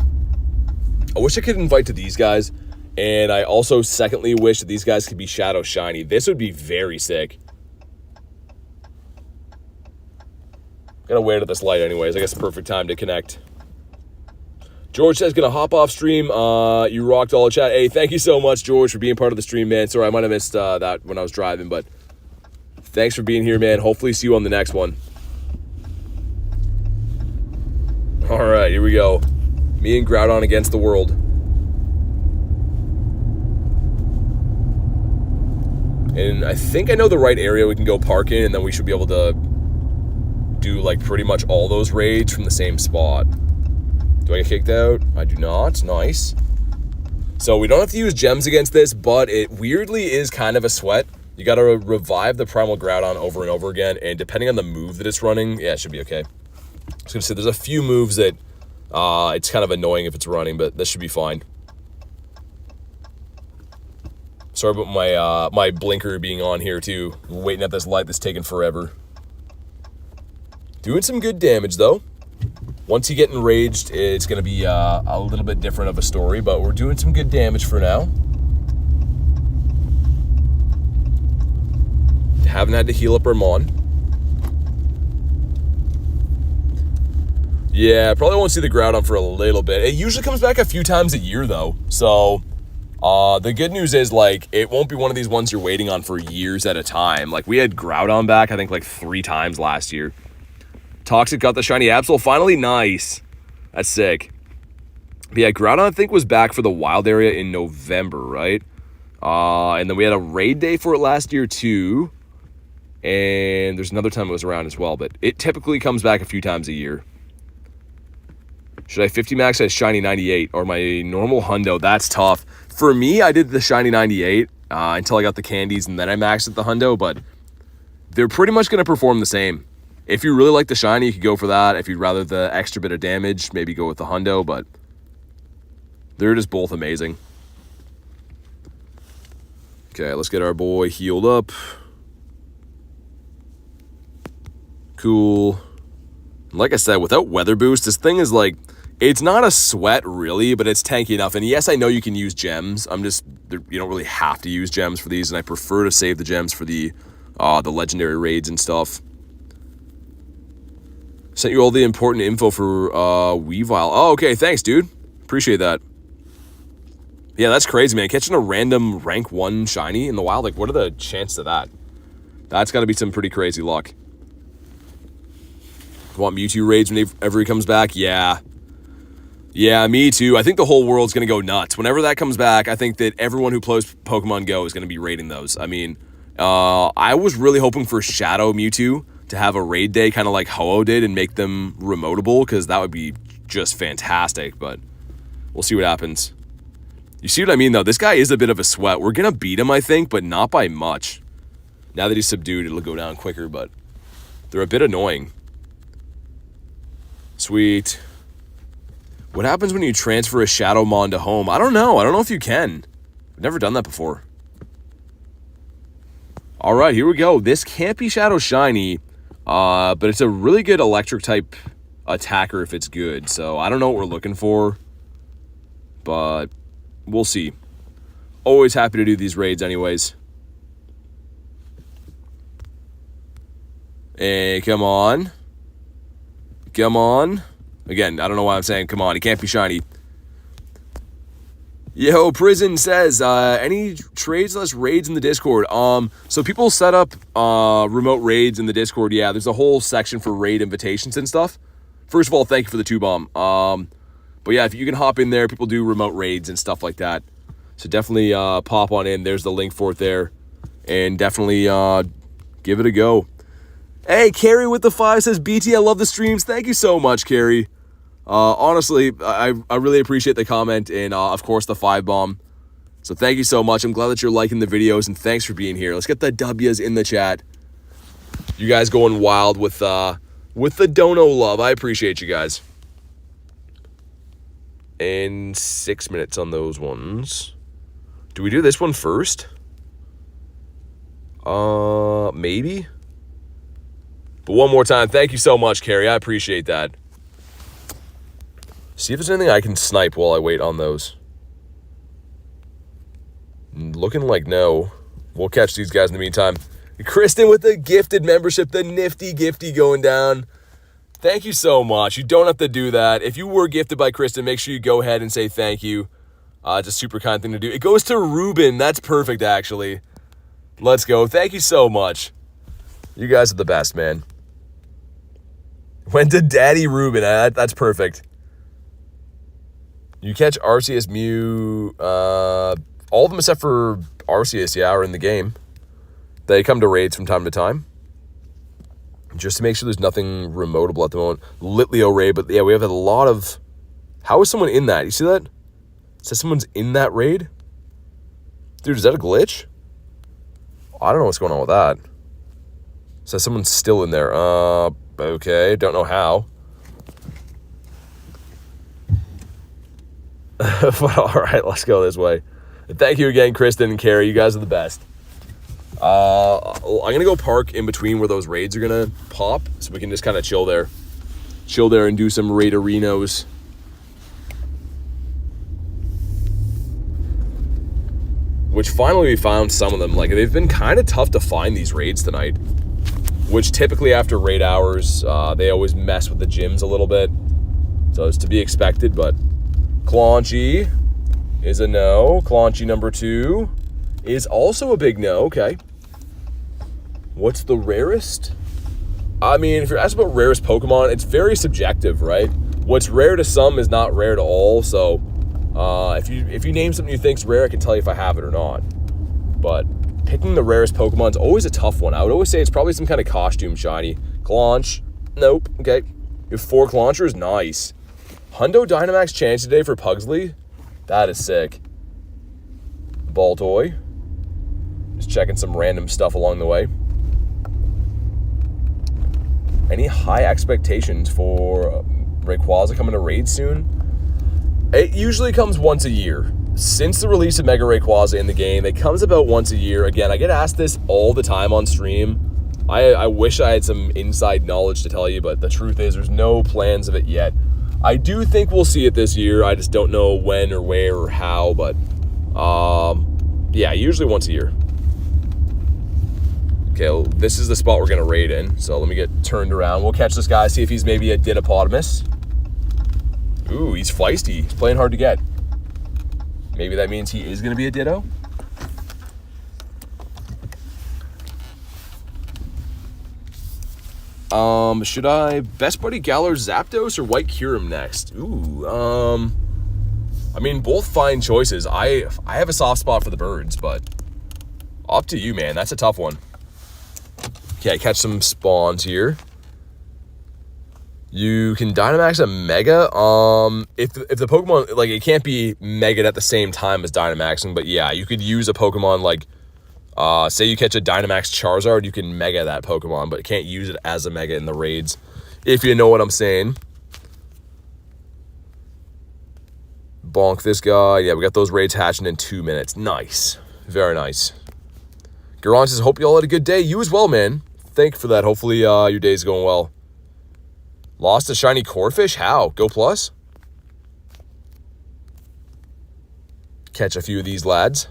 I wish I could invite to these guys. And I also secondly wish that these guys could be Shadow Shiny. This would be very sick. Gotta wait at this light anyways. I guess perfect time to connect. George says, gonna hop off stream. You rocked all the chat. Hey, thank you so much, George, for being part of the stream, man. Sorry, I might have missed that when I was driving, but Thanks for being here, man. Hopefully see you on the next one. All right, here we go. Me and Groudon against the world. And I think I know the right area we can go park in, and then we should be able to do like pretty much all those raids from the same spot. Do I get kicked out? I do not. Nice. So we don't have to use gems against this, but it weirdly is kind of a sweat. You got to revive the Primal Groudon over and over again, and depending on the move that it's running, yeah, it should be okay. I was going to say, there's a few moves that it's kind of annoying if it's running, but this should be fine. Sorry about my my blinker being on here too. We're waiting at this light that's taking forever. Doing some good damage though. Once you get enraged, it's going to be a little bit different of a story, but we're doing some good damage for now. Haven't had to heal up our Mon. Yeah, probably won't see the Groudon for a little bit. It usually comes back a few times a year though, so the good news is, like, it won't be one of these ones you're waiting on for years at a time. Like, we had Groudon back, I think, like 3 times last year. Toxic got the shiny Absol. Finally, nice. That's sick. But yeah, Groudon, I think, was back for the wild area in November, right? And then we had a raid day for it last year, too. And there's another time it was around as well. But it typically comes back a few times a year. Should I 50 max at shiny 98 or my normal hundo? That's tough. For me, I did the shiny 98 until I got the candies, and then I maxed at the hundo, but they're pretty much going to perform the same. If you really like the shiny, you could go for that. If you'd rather the extra bit of damage, maybe go with the hundo, but they're just both amazing. Okay, let's get our boy healed up. Cool. Like I said, without weather boost, this thing is like, it's not a sweat really, but it's tanky enough. And yes, I know you can use gems. You don't really have to use gems for these, and I prefer to save the gems for the legendary raids and stuff. Sent you all the important info for Weavile. Oh, okay, thanks, dude. Appreciate that. Yeah, that's crazy, man. Catching a random rank 1 shiny in the wild, like, what are the chances of that? That's got to be some pretty crazy luck. Want Mewtwo raids whenever he comes back? Yeah. Yeah, me too. I think the whole world's going to go nuts. Whenever that comes back, I think that everyone who plays Pokemon GO is going to be raiding those. I mean, I was really hoping for Shadow Mewtwo to have a raid day kind of like Ho-Oh did and make them remotable, because that would be just fantastic, but we'll see what happens. You see what I mean, though? This guy is a bit of a sweat. We're going to beat him, I think, but not by much. Now that he's subdued, it'll go down quicker, but they're a bit annoying. Sweet. What happens when you transfer a Shadow Mon to home? I don't know. I don't know if you can. I've never done that before. All right, here we go. This can't be Shadow Shiny, but it's a really good electric type attacker if it's good. So I don't know what we're looking for, but we'll see. Always happy to do these raids anyways. Hey, come on. Come on. Again, I don't know why I'm saying come on. He can't be shiny. Yo, Prison says, any trades less raids in the Discord? So people set up remote raids in the Discord. Yeah, there's a whole section for raid invitations and stuff. First of all, thank you for the 2-bomb. But yeah, if you can hop in there, people do remote raids and stuff like that. So definitely pop on in. There's the link for it there. And definitely give it a go. Hey, Carrie with the 5 says, BT, I love the streams. Thank you so much, Carrie. Honestly, I really appreciate the comment and, of course, the 5-bomb. So thank you so much. I'm glad that you're liking the videos, and thanks for being here. Let's get the W's in the chat. You guys going wild with the dono love. I appreciate you guys. And 6 minutes on those ones. Do we do this one first? Maybe? But one more time, thank you so much, Carrie. I appreciate that. See if there's anything I can snipe while I wait on those. Looking like no. We'll catch these guys in the meantime. Kristen with the gifted membership, the nifty gifty going down. Thank you so much. You don't have to do that. If you were gifted by Kristen, make sure you go ahead and say thank you. It's a super kind thing to do. It goes to Ruben. That's perfect, actually. Let's go. Thank you so much. You guys are the best, man. Went to Daddy Ruben. That's perfect. You catch Arceus, Mew, all of them except for Arceus, yeah, are in the game. They come to raids from time to time. Just to make sure there's nothing remotable at the moment. Litleo raid, but yeah, we have a lot of... How is someone in that? You see that? It says someone's in that raid? Dude, is that a glitch? I don't know what's going on with that. It says someone's still in there. Okay, don't know how. But all right, let's go this way. And thank you again, Kristen and Carrie. You guys are the best. I'm going to go park in between where those raids are going to pop, so we can just kind of chill there. Chill there and do some raid arenos. Which finally we found some of them. Like, they've been kind of tough to find these raids tonight. Which typically after raid hours, they always mess with the gyms a little bit. So it's to be expected, but Claunchy is a no. Claunchy number 2 is also a big no. Okay. What's the rarest? I mean, if you're asking about rarest Pokemon, it's very subjective, right? What's rare to some is not rare to all, so if you name something you think's rare, I can tell you if I have it or not. But picking the rarest Pokemon is always a tough one. I would always say it's probably some kind of costume shiny. Claunch, nope, okay. You have 4 Claunchers, nice. Hundo Dynamax chance today for Pugsley, that is sick. Baltoy, just checking some random stuff along the way. Any high expectations for Rayquaza coming to raid soon? It usually comes once a year. Since the release of Mega Rayquaza in the game, it comes about once a year. Again, I get asked this all the time on stream. I wish I had some inside knowledge to tell you, but the truth is there's no plans of it yet. I do think we'll see it this year. I just don't know when or where or how, but yeah, usually once a year. Okay, well, this is the spot we're going to raid in, so let me get turned around. We'll catch this guy, see if he's maybe a Dinopotamus. Ooh, he's feisty. He's playing hard to get. Maybe that means he is going to be a Ditto. Should I Best Buddy Galar Zapdos or White Kyurem next? Ooh, I mean, both fine choices. I have a soft spot for the birds, but up to you, man. That's a tough one. Okay, catch some spawns here. You can Dynamax a Mega. If the Pokemon, like, it can't be Mega'd at the same time as Dynamaxing, but yeah, you could use a Pokemon like, say you catch a Dynamax Charizard, you can Mega that Pokemon, but you can't use it as a Mega in the raids, if you know what I'm saying. Bonk this guy. Yeah, we got those raids hatching in 2 minutes. Nice. Very nice. Garon says, hope you all had a good day. You as well, man. Thank you for that. Hopefully your day's going well. Lost a shiny Corphish? How? Go plus? Catch a few of these lads.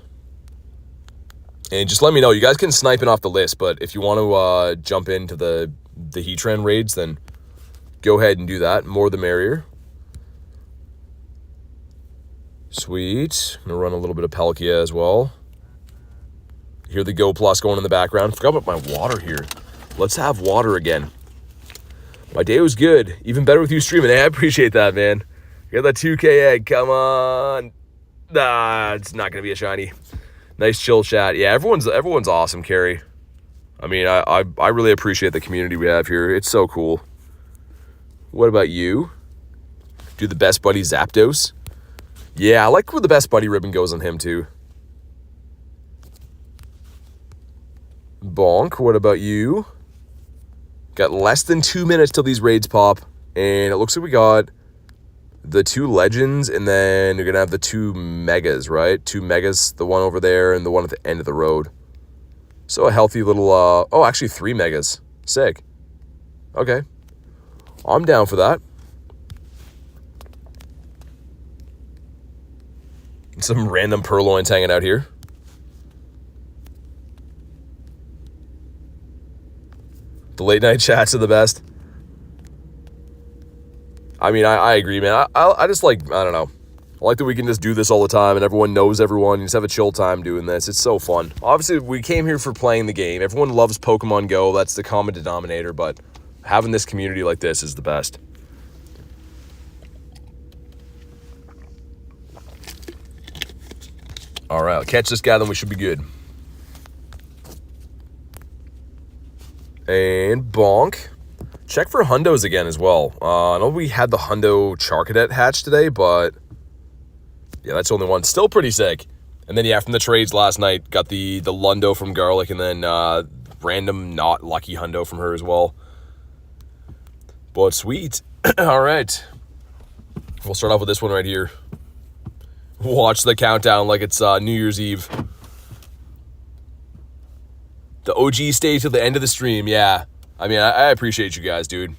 And just let me know. You guys can snipe it off the list, but if you want to jump into the Heatran raids, then go ahead and do that. More the merrier. Sweet. I'm going to run a little bit of Palkia as well. Hear the Go Plus going in the background. Forgot about my water here. Let's have water again. My day was good. Even better with you streaming. Hey, I appreciate that, man. You got that 2K egg. Come on. Nah, it's not going to be a shiny. Nice chill chat. Yeah, everyone's awesome, Carrie. I mean, I really appreciate the community we have here. It's so cool. What about you? Do the Best Buddy Zapdos? Yeah, I like where the Best Buddy ribbon goes on him, too. Bonk, what about you? Got less than 2 minutes till these raids pop, and it looks like we got the 2 legends, and then you're going to have the 2 megas, right? 2 megas, the one over there and the one at the end of the road. So a healthy little, oh, actually 3 megas. Sick. Okay. I'm down for that. Some random purloins hanging out here. The late night chats are the best. I mean, I agree, man. I just like, I don't know. I like that we can just do this all the time and everyone knows everyone. You just have a chill time doing this. It's so fun. Obviously, we came here for playing the game. Everyone loves Pokemon Go. That's the common denominator, but having this community like this is the best. All right, I'll catch this guy, then we should be good. And bonk. Check for Hundos again as well. I know we had the Hundo Charcadet hatch today, but yeah, that's the only one. Still pretty sick. And then, yeah, from the trades last night, got the Lundo from Garlic, and then random not lucky Hundo from her as well. But sweet. All right. We'll start off with this one right here. Watch the countdown like it's New Year's Eve. The OG stay till the end of the stream, yeah. I mean, I appreciate you guys, dude.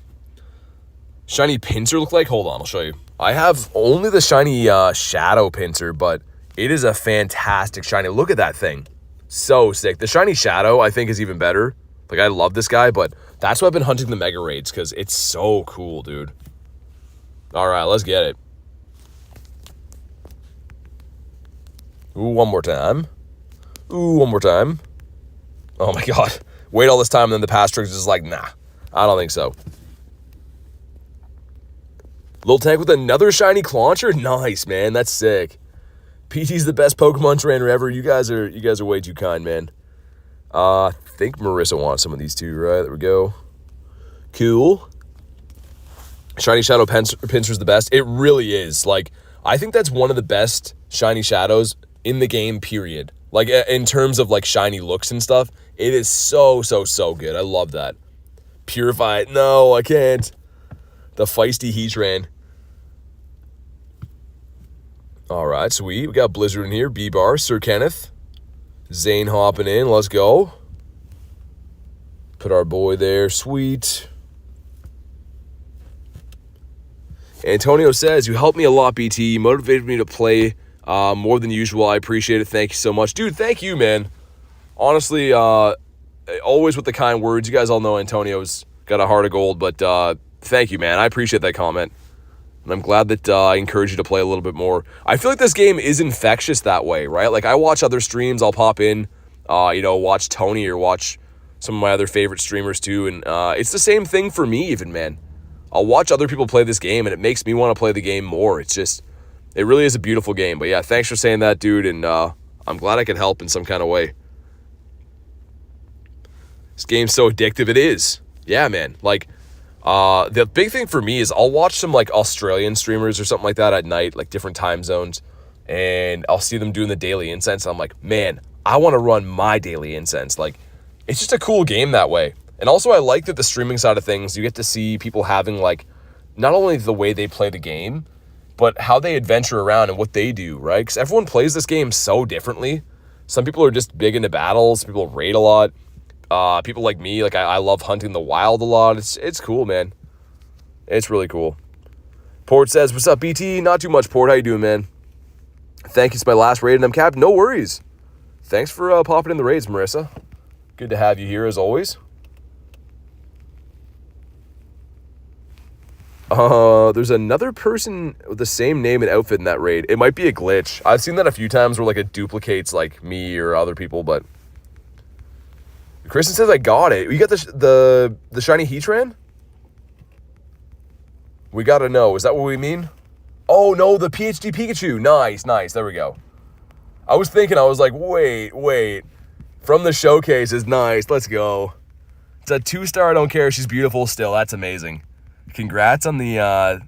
Shiny Pinsir look like? Hold on, I'll show you. I have only the shiny Shadow Pinsir, but it is a fantastic shiny. Look at that thing. So sick. The shiny Shadow, I think, is even better. Like, I love this guy, but that's why I've been hunting the Mega Raids, because it's so cool, dude. All right, let's get it. Ooh, one more time. Ooh, one more time. Oh, my God. Wait all this time, and then the pass trick is just like, nah, I don't think so. Little tank with another shiny Clauncher? Nice, man. That's sick. PT's the best Pokemon trainer ever. You guys are way too kind, man. I think Marissa wants some of these too, right? There we go. Cool. Shiny Shadow Pinsir's the best. It really is. Like, I think that's one of the best shiny shadows in the game, period. Like, in terms of, like, shiny looks and stuff, it is so, so, so good. I love that. Purify it. No, I can't. The feisty Heatran. All right, sweet. We got Blizzard in here. B-Bar, Sir Kenneth. Zane hopping in. Let's go. Put our boy there. Sweet. Antonio says, you helped me a lot, BT. You motivated me to play more than usual. I appreciate it. Thank you so much. Dude, thank you, man. Honestly, always with the kind words. You guys all know Antonio's got a heart of gold, but thank you, man. I appreciate that comment. And I'm glad that I encourage you to play a little bit more. I feel like this game is infectious that way, right? Like, I watch other streams. I'll pop in, watch Tony or watch some of my other favorite streamers too. And it's the same thing for me even, man. I'll watch other people play this game, and it makes me want to play the game more. It's just, it really is a beautiful game. But yeah, thanks for saying that, dude. And I'm glad I could help in some kind of way. This game's so addictive. It is. Yeah, man. Like, the big thing for me is I'll watch some, like, Australian streamers or something like that at night, like different time zones, and I'll see them doing the daily incense. And I'm like, man, I want to run my daily incense. Like, it's just a cool game that way. And also, I like that the streaming side of things, you get to see people having, like, not only the way they play the game, but how they adventure around and what they do, right? Because everyone plays this game so differently. Some people are just big into battles. People raid a lot. People like me, like, I love hunting the wild a lot. It's cool, man. It's really cool. Port says, what's up, BT? Not too much, Port. How you doing, man? Thank you. It's my last raid, and I'm capped. No worries. Thanks for popping in the raids, Marissa. Good to have you here, as always. There's another person with the same name and outfit in that raid. It might be a glitch. I've seen that a few times where, like, it duplicates, like, me or other people, but Kristen says I got it. You got the shiny Heatran? We gotta know. Is that what we mean? Oh, no, the PhD Pikachu. Nice, nice. There we go. I was thinking, I was like, wait. From the showcase is nice. Let's go. It's a 2-star. I don't care. She's beautiful still. That's amazing. Congrats on the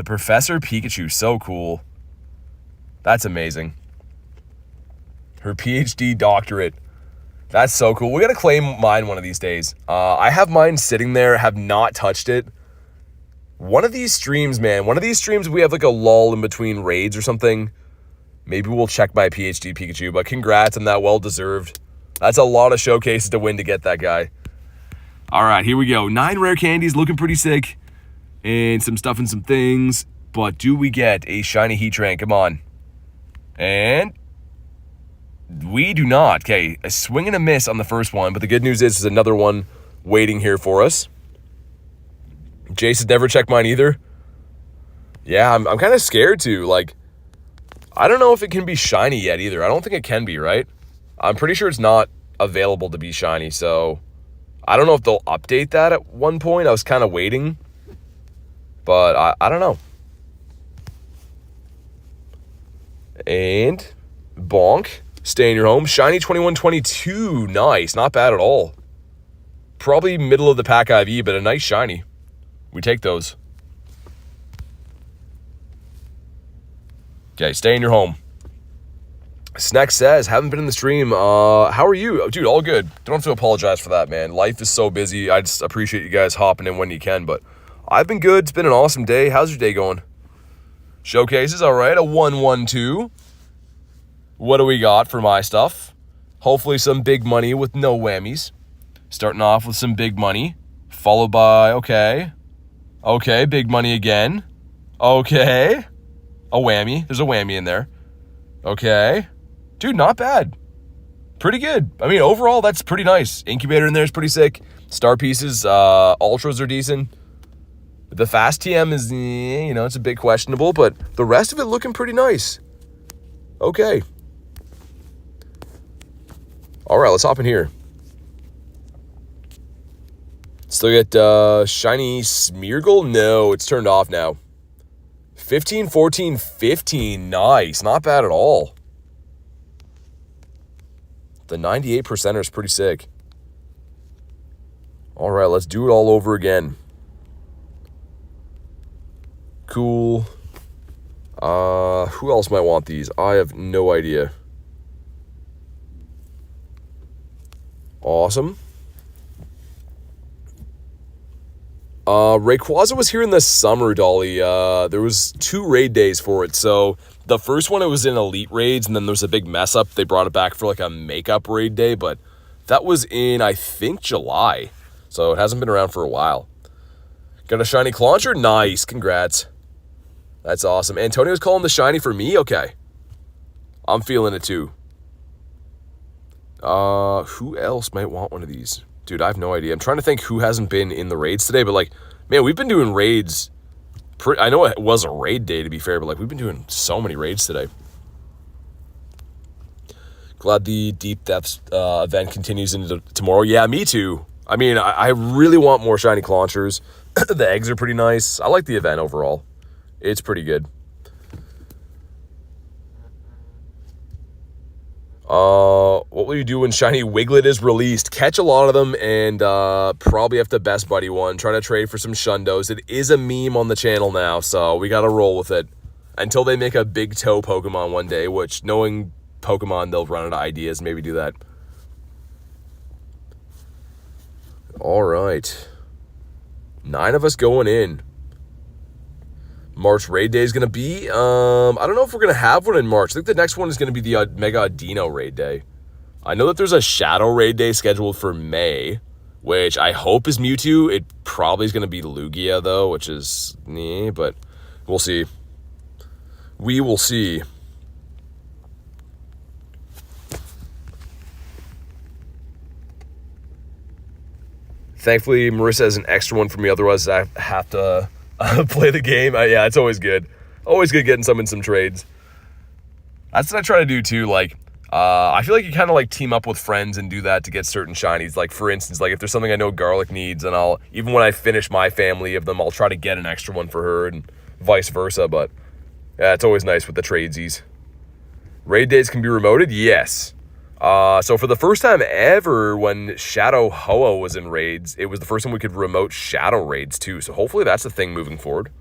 Professor Pikachu. So cool. That's amazing. Her PhD doctorate. That's so cool. We got to claim mine one of these days. I have mine sitting there, have not touched it. One of these streams, man, we have like a lull in between raids or something. Maybe we'll check my PhD Pikachu, but congrats on that, well-deserved. That's a lot of showcases to win to get that guy. All right, here we go. 9 rare candies, looking pretty sick. And some stuff and some things. But do we get a shiny Heatran? Come on. And we do not. Okay, a swing and a miss on the first one. But the good news is there's another one waiting here for us. Jace has never checked mine either. Yeah, I'm kind of scared to. Like, I don't know if it can be shiny yet either. I don't think it can be, right? I'm pretty sure it's not available to be shiny, so I don't know if they'll update that at one point. I was kind of waiting, but I don't know. And bonk, stay in your home. Shiny 2122, nice, not bad at all. Probably middle of the pack IV, but a nice shiny. We take those. Okay, stay in your home. Snack says, haven't been in the stream. How are you? Dude, all good. Don't have to apologize for that, man. Life is so busy. I just appreciate you guys hopping in when you can, but I've been good. It's been an awesome day. How's your day going? Showcases, all right. A 112. What do we got for my stuff? Hopefully some big money with no whammies. Starting off with some big money, followed by, okay, big money again. Okay, a whammy. There's a whammy in there. Okay. Dude, not bad. Pretty good. I mean, overall, that's pretty nice. Incubator in there is pretty sick. Star pieces, ultras are decent. The fast TM is, you know, it's a bit questionable, but the rest of it looking pretty nice. Okay. All right, let's hop in here. Still get shiny Smeargle? No, it's turned off now. 15, 14, 15. Nice. Not bad at all. The 98% is pretty sick. All right, let's do it all over again. Cool. Who else might want these? I have no idea. Awesome. Rayquaza was here in the summer, Dolly. There was 2 raid days for it. So the first one, it was in Elite Raids, and then there was a big mess up. They brought it back for like a makeup raid day, but that was in, I think, July. So it hasn't been around for a while. Got a shiny Clauncher? Nice. Congrats. That's awesome. Antonio's calling the shiny for me? Okay. I'm feeling it too. Who else might want one of these? Dude, I have no idea. I'm trying to think who hasn't been in the raids today, but like, man, we've been doing raids. I know it was a raid day, to be fair, but like, we've been doing so many raids today. Glad the Deep Depths event continues into tomorrow. Yeah, me too. I mean, I really want more shiny Claunchers. The eggs are pretty nice. I like the event overall. It's pretty good. What will you do when shiny Wiglet is released? Catch a lot of them and probably have to best buddy one. Try to trade for some Shundos. It is a meme on the channel now, so we gotta roll with it. Until they make a big toe Pokemon one day, which, knowing Pokemon, they'll run out of ideas. Maybe do that. All right. 9 of us going in. March raid day is going to be, I don't know if we're going to have one in March. I think the next one is going to be the Mega Dino raid day. I know that there's a Shadow raid day scheduled for May, which I hope is Mewtwo. It probably is going to be Lugia, though, which is, but we'll see. We will see. Thankfully, Marissa has an extra one for me. Otherwise, I have to play the game. Yeah, it's always good. Always good getting some in some trades. That's what I try to do, too. Like, I feel like you kind of, like, team up with friends and do that to get certain shinies. Like, for instance, like, if there's something I know Garlic needs, and I'll, even when I finish my family of them, I'll try to get an extra one for her and vice versa. But, yeah, it's always nice with the tradesies. Raid days can be remoted? Yes. So for the first time ever, when Shadow Ho-Oh was in raids, it was the first time we could remote Shadow raids too. So hopefully that's a thing moving forward.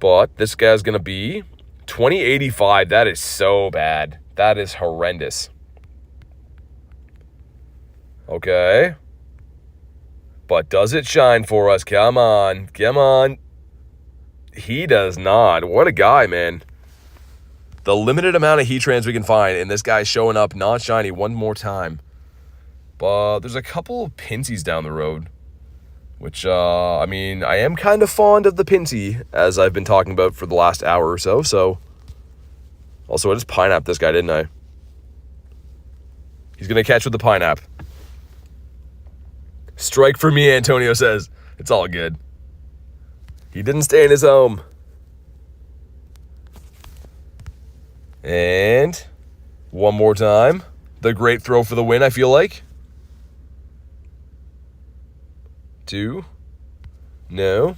But this guy's going to be 2085. That is so bad. That is horrendous. Okay. But does it shine for us? Come on. Come on. He does not. What a guy, man. The limited amount of Heatrans we can find, and this guy's showing up not shiny one more time. But there's a couple of Pinsies down the road, which, I mean, I am kind of fond of the Pinsy, as I've been talking about for the last hour or so, Also, I just Pineapple this guy, didn't I? He's going to catch with the Pineapple. Strike for me, Antonio says. It's all good. He didn't stay in his home. And one more time. The great throw for the win, I feel like. 2. No.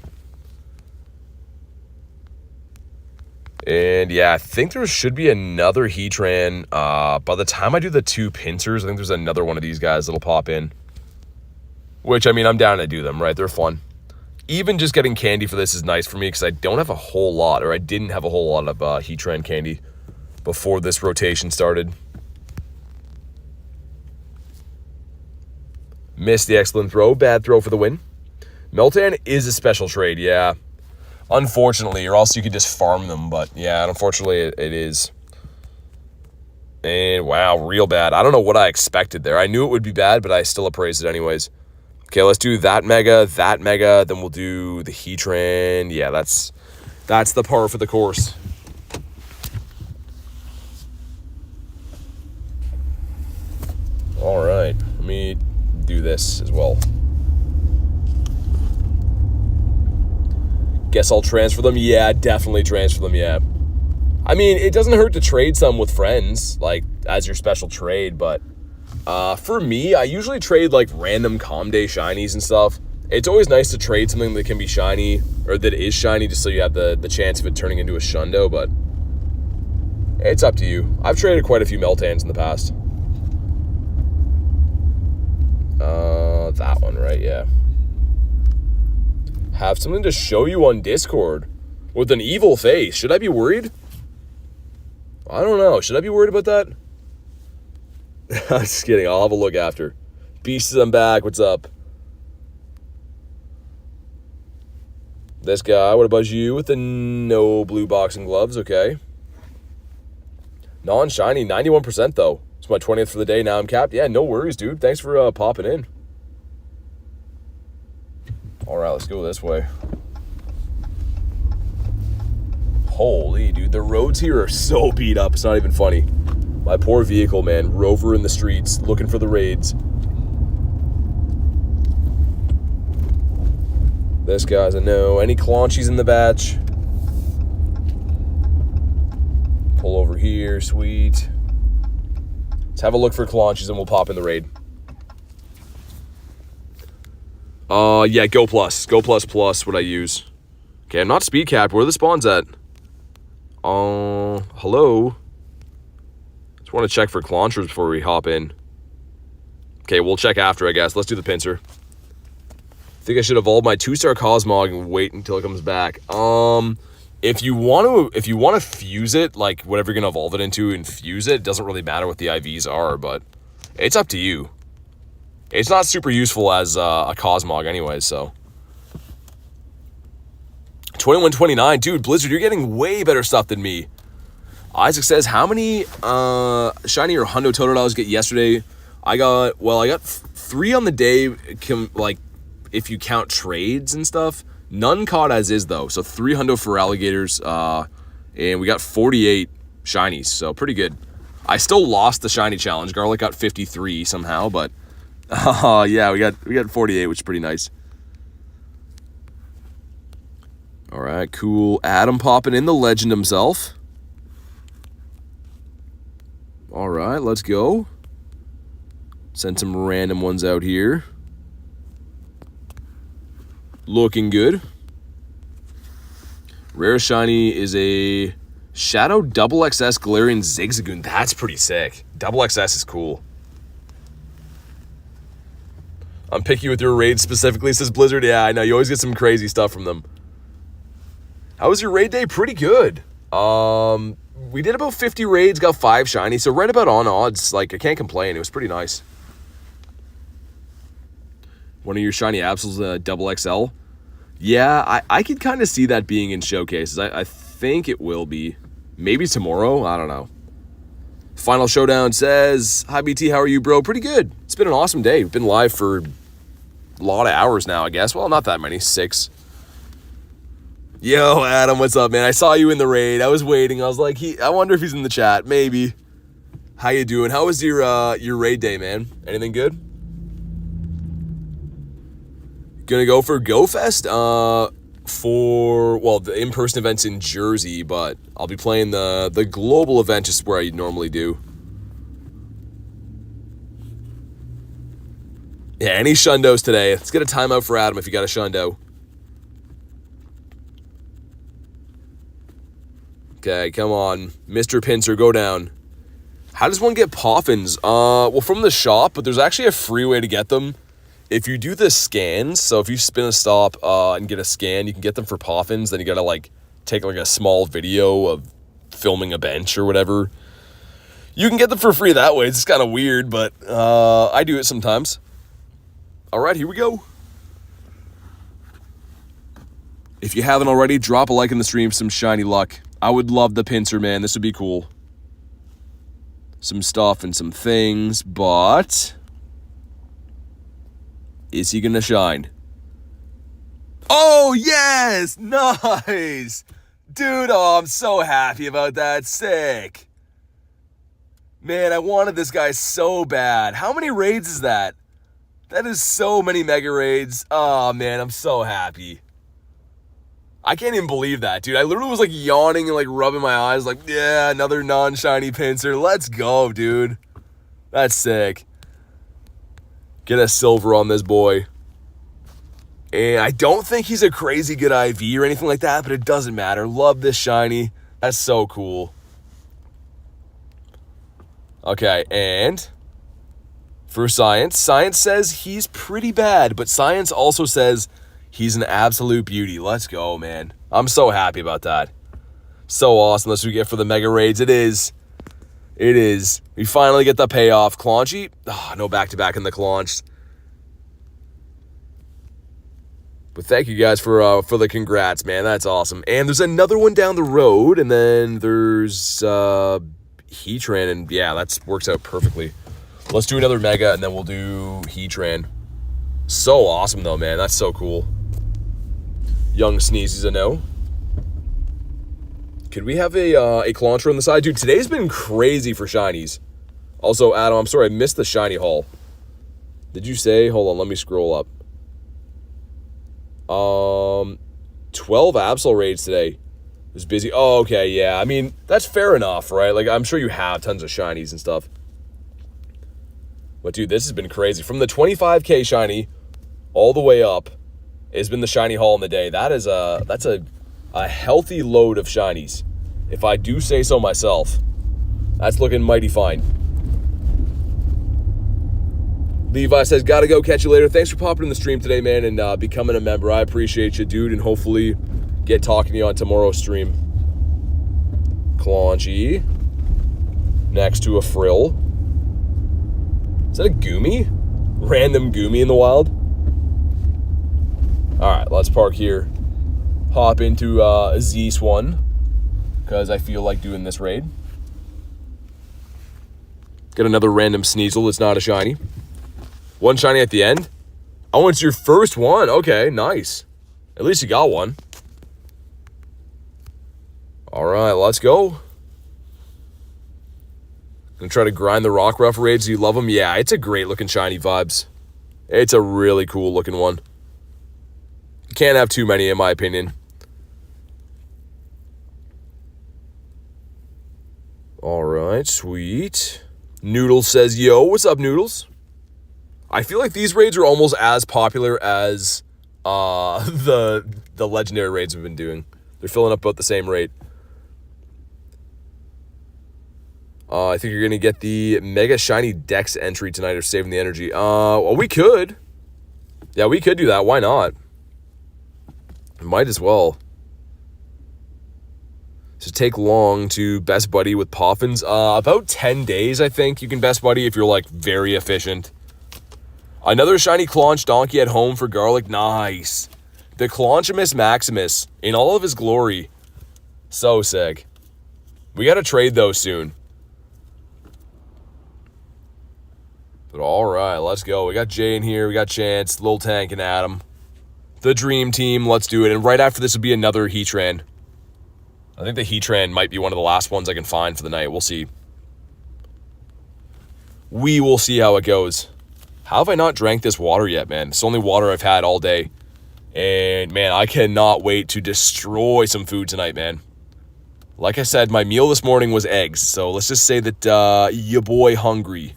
And yeah, I think there should be another Heatran. By the time I do the 2 Pinsers, I think there's another one of these guys that'll pop in. Which, I mean, I'm down to do them, right? They're fun. Even just getting candy for this is nice for me because I don't have a whole lot, or I didn't have a whole lot of Heatran candy before this rotation started. Missed the excellent throw. Bad throw for the win. Meltan is a special trade, yeah. Unfortunately, or else you could just farm them, but yeah, unfortunately it is. And wow, real bad. I don't know what I expected there. I knew it would be bad, but I still appraised it anyways. Okay, let's do that Mega, then we'll do the Heatran. Yeah, that's the par for the course. All right, let me do this as well. Guess I'll transfer them. Yeah, definitely transfer them, yeah. I mean, it doesn't hurt to trade some with friends, like, as your special trade, but for me, I usually trade, like, random Calm Day shinies and stuff. It's always nice to trade something that can be shiny, or that is shiny, just so you have the chance of it turning into a Shundo, but it's up to you. I've traded quite a few Meltans in the past. That one, right? Yeah. Have something to show you on Discord with an evil face. Should I be worried? I don't know. Should I be worried about that? I'm just kidding. I'll have a look after. Beasts, I'm back. What's up? This guy, what about you with the no blue boxing gloves? Okay. Non-shiny, 91% though. It's my 20th for the day. Now I'm capped. Yeah, no worries, dude. Thanks for popping in. All right, let's go this way. Holy, dude. The roads here are so beat up. It's not even funny. My poor vehicle, man. Rover in the streets, looking for the raids. This guy's a no. Any Claunchies in the batch? Pull over here, sweet. Let's have a look for Claunchies and we'll pop in the raid. Yeah, Go Plus. Go Plus Plus, what I use. Okay, I'm not speed capped. Where are the spawns at? Hello? Just want to check for Claunchers before we hop in. Okay, we'll check after, I guess. Let's do the Pinsir. I think I should evolve my 2-star Cosmog and wait until it comes back. If you want to fuse it, like whatever you're gonna evolve it into, and fuse it, it doesn't really matter what the IVs are, but it's up to you. It's not super useful as a Cosmog anyways, so. 21-29, dude, Blizzard, you're getting way better stuff than me. Isaac says, how many shiny or hundo Totodiles get yesterday? I got 3 on the day, like, if you count trades and stuff. None caught as is, though. So 3 hundo for alligators, and we got 48 shinies, so pretty good. I still lost the shiny challenge. Garlic got 53 somehow, but yeah, we got 48, which is pretty nice. All right, cool. Adam popping in, the legend himself. All right, let's go. Send some random ones out here. Looking good. Rare shiny is a Shadow Double XS Galarian Zigzagoon. That's pretty sick. Double XS is cool. I'm picky with your raids specifically, says Blizzard. Yeah, I know. You always get some crazy stuff from them. How was your raid day? Pretty good. We did about 50 raids, got 5 shiny, so right about on odds. Like, I can't complain. It was pretty nice. One of your shiny Absols, double XL. Yeah, I could kind of see that being in showcases. I think it will be. Maybe tomorrow. I don't know. Final Showdown says, hi, BT, how are you, bro? Pretty good. It's been an awesome day. We've been live for a lot of hours now, I guess. Well, not that many. 6. Yo, Adam, what's up, man? I saw you in the raid. I was waiting. I was like, I wonder if he's in the chat. Maybe. How you doing? How was your raid day, man? Anything good? Gonna go for Go Fest? for, well, the in-person events in Jersey, but I'll be playing the global event just where I normally do. Yeah, any Shundos today. Let's get a timeout for Adam if you got a Shundo. Okay, come on. Mr. Pinsir, go down. How does one get Poffins? Well, from the shop, but there's actually a free way to get them. If you do the scans, so if you spin a stop and get a scan, you can get them for Poffins. Then you gotta, like, take, like, a small video of filming a bench or whatever. You can get them for free that way. It's just kind of weird, but I do it sometimes. All right, here we go. If you haven't already, drop a like in the stream for some shiny luck. I would love the Pinsir, man. This would be cool. Some stuff and some things, but is he gonna shine? Oh, yes! Nice! Dude, oh, I'm so happy about that. Sick. Man, I wanted this guy so bad. How many raids is that? That is so many Mega Raids. Oh, man, I'm so happy. I can't even believe that, dude. I literally was, like, yawning and, like, rubbing my eyes, like, yeah, another non-shiny Pinsir. Let's go, dude. That's sick. Get a silver on this boy. And I don't think he's a crazy good IV or anything like that, but it doesn't matter. Love this shiny. That's so cool. Okay, and for Science, Science says he's pretty bad, but Science also says he's an absolute beauty. Let's go, man. I'm so happy about that. So awesome. That's what we get for the Mega Raids. It is. It is. We finally get the payoff. Claunchy? Oh, no back-to-back in the Claunch. But thank you guys for the congrats, man. That's awesome. And there's another one down the road, and then there's Heatran, and yeah, that works out perfectly. Let's do another Mega, and then we'll do Heatran. So awesome, though, man. That's so cool. Young Sneezy's a no. Could we have a Clauncher on the side? Dude, today's been crazy for shinies. Also, Adam, I'm sorry, I missed the shiny haul. Did you say? Hold on, let me scroll up. 12 Absol Raids today. It was busy. Oh, okay, yeah. I mean, that's fair enough, right? Like, I'm sure you have tons of shinies and stuff. But, dude, this has been crazy. From the 25K shiny all the way up has been the shiny haul in the day. That's a healthy load of shinies. If I do say so myself, that's looking mighty fine. Levi says, gotta go, catch you later. Thanks for popping in the stream today, man, and becoming a member. I appreciate you, dude, and hopefully get talking to you on tomorrow's stream. Claunchy. Next to a Frill. Is that a Goomy? Random Goomy in the wild? Alright, let's park here. Hop into a Zeus one, because I feel like doing this raid. Get another random Sneasel that's not a shiny. One shiny at the end. Oh, it's your first one. Okay, nice. At least you got one. All right, let's go. Gonna try to grind the Rock Ruff raids. Do you love them? Yeah, it's a great looking shiny vibes. It's a really cool looking one. You can't have too many in my opinion. All right, sweet. Noodles says, yo, what's up, Noodles? I feel like these raids are almost as popular as the legendary raids we've been doing. They're filling up about the same rate. I think you're going to get the Mega Shiny Dex entry tonight or saving the energy. Well, we could. Yeah, we could do that. Why not? Might as well. Does it take long to best buddy with Poffins? About 10 days, I think you can best buddy if you're, like, very efficient. Another shiny Claunch Donkey at home for Garlic. Nice. The Claunchimus Maximus in all of his glory. So sick. We got to trade those soon. But all right, let's go. We got Jay in here. We got Chance, Lil Tank, and Adam. The dream team. Let's do it. And right after this will be another Heatran. I think the Heatran might be one of the last ones I can find for the night. We'll see. We will see how it goes. How have I not drank this water yet, man? It's the only water I've had all day. And, man, I cannot wait to destroy some food tonight, man. Like I said, my meal this morning was eggs. So let's just say that your boy hungry.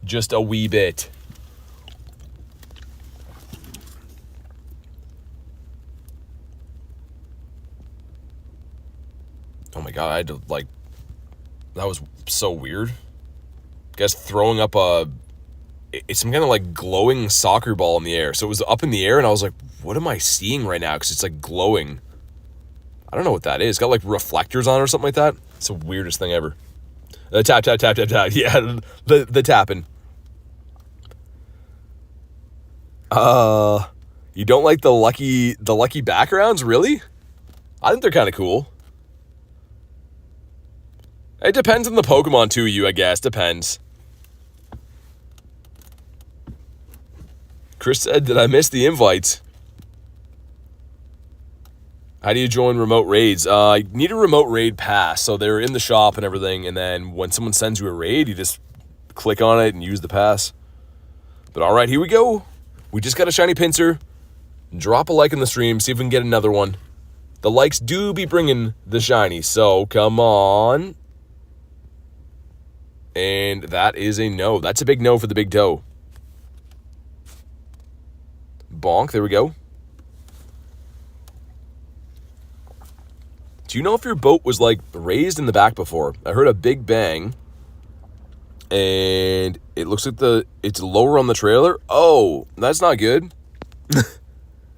Just a wee bit. Oh my god, I had to, like, that was so weird. Guys throwing up it's some kind of, like, glowing soccer ball in the air. So it was up in the air, and I was like, what am I seeing right now? Because it's, like, glowing. I don't know what that is. It's got, like, reflectors on it or something like that. It's the weirdest thing ever. Tap, tap, tap, tap, tap. Yeah, the tapping. You don't like the lucky backgrounds, really? I think they're kind of cool. It depends on the Pokemon to you, I guess. Depends. Chris said, did I miss the invites? How do you join remote raids? You need a remote raid pass. So they're in the shop and everything. And then when someone sends you a raid, you just click on it and use the pass. But all right, here we go. We just got a shiny Pinsir. Drop a like in the stream. See if we can get another one. The likes do be bringing the shiny. So come on. And that is a no. That's a big no for the big toe. Bonk. There we go. Do you know if your boat was, like, raised in the back before? I heard a big bang. And it looks like it's lower on the trailer. Oh, that's not good.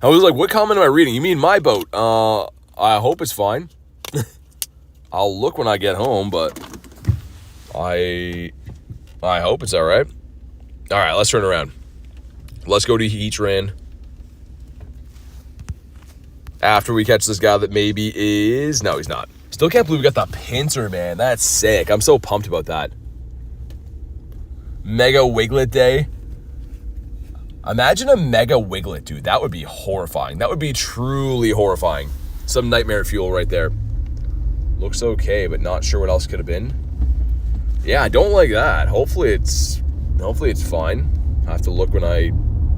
I was like, what comment am I reading? You mean my boat? I hope it's fine. I'll look when I get home, but I hope it's all right. All right, let's turn around. Let's go to Heatran. After we catch this guy that maybe is... No, he's not. Still can't believe we got the Pinsir, man. That's sick. I'm so pumped about that. Mega Wiglet Day. Imagine a Mega Wiglet, dude. That would be horrifying. That would be truly horrifying. Some nightmare fuel right there. Looks okay, but not sure what else could have been. Yeah, I don't like that. Hopefully it's fine. I have to look when I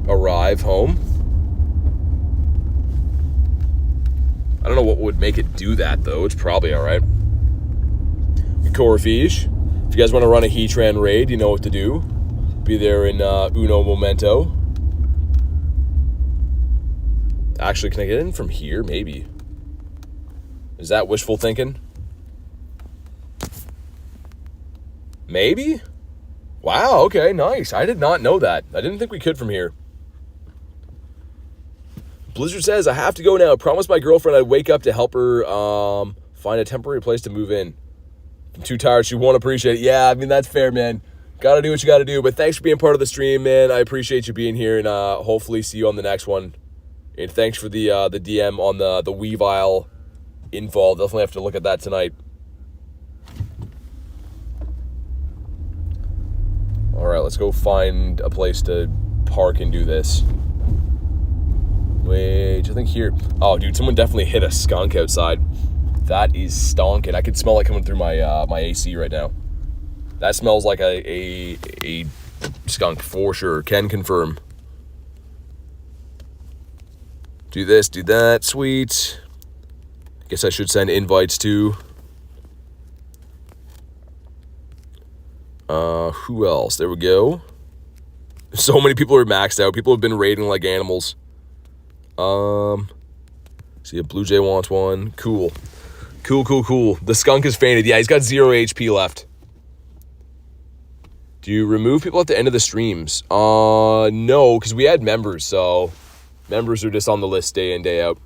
arrive home. I don't know what would make it do that, though. It's probably all right. Corfish. If you guys want to run a Heatran raid, you know what to do. Be there in uno momento. Actually, can I get in from here? Maybe. Is that wishful thinking? Maybe? Wow, okay, nice. I did not know that. I didn't think we could from here. Blizzard says, I have to go now. I promised my girlfriend I'd wake up to help her find a temporary place to move in. I'm too tired. She won't appreciate it. Yeah, I mean, that's fair, man. Gotta do what you gotta do. But thanks for being part of the stream, man. I appreciate you being here, and hopefully see you on the next one. And thanks for the DM on the Weavile info. I'll definitely have to look at that tonight. All right, let's go find a place to park and do this. Wait, I think here. Oh, dude, someone definitely hit a skunk outside. That is stonking. I can smell it coming through my my AC right now. That smells like a skunk for sure. Can confirm. Do this, do that. Sweet. Guess I should send invites to. Who else? There we go. So many people are maxed out. People have been raiding like animals. See, a Blue Jay wants one. Cool. Cool. The skunk is fainted. Yeah, he's got 0 HP left. Do you remove people at the end of the streams? No, because we had members, so members are just on the list day in, day out.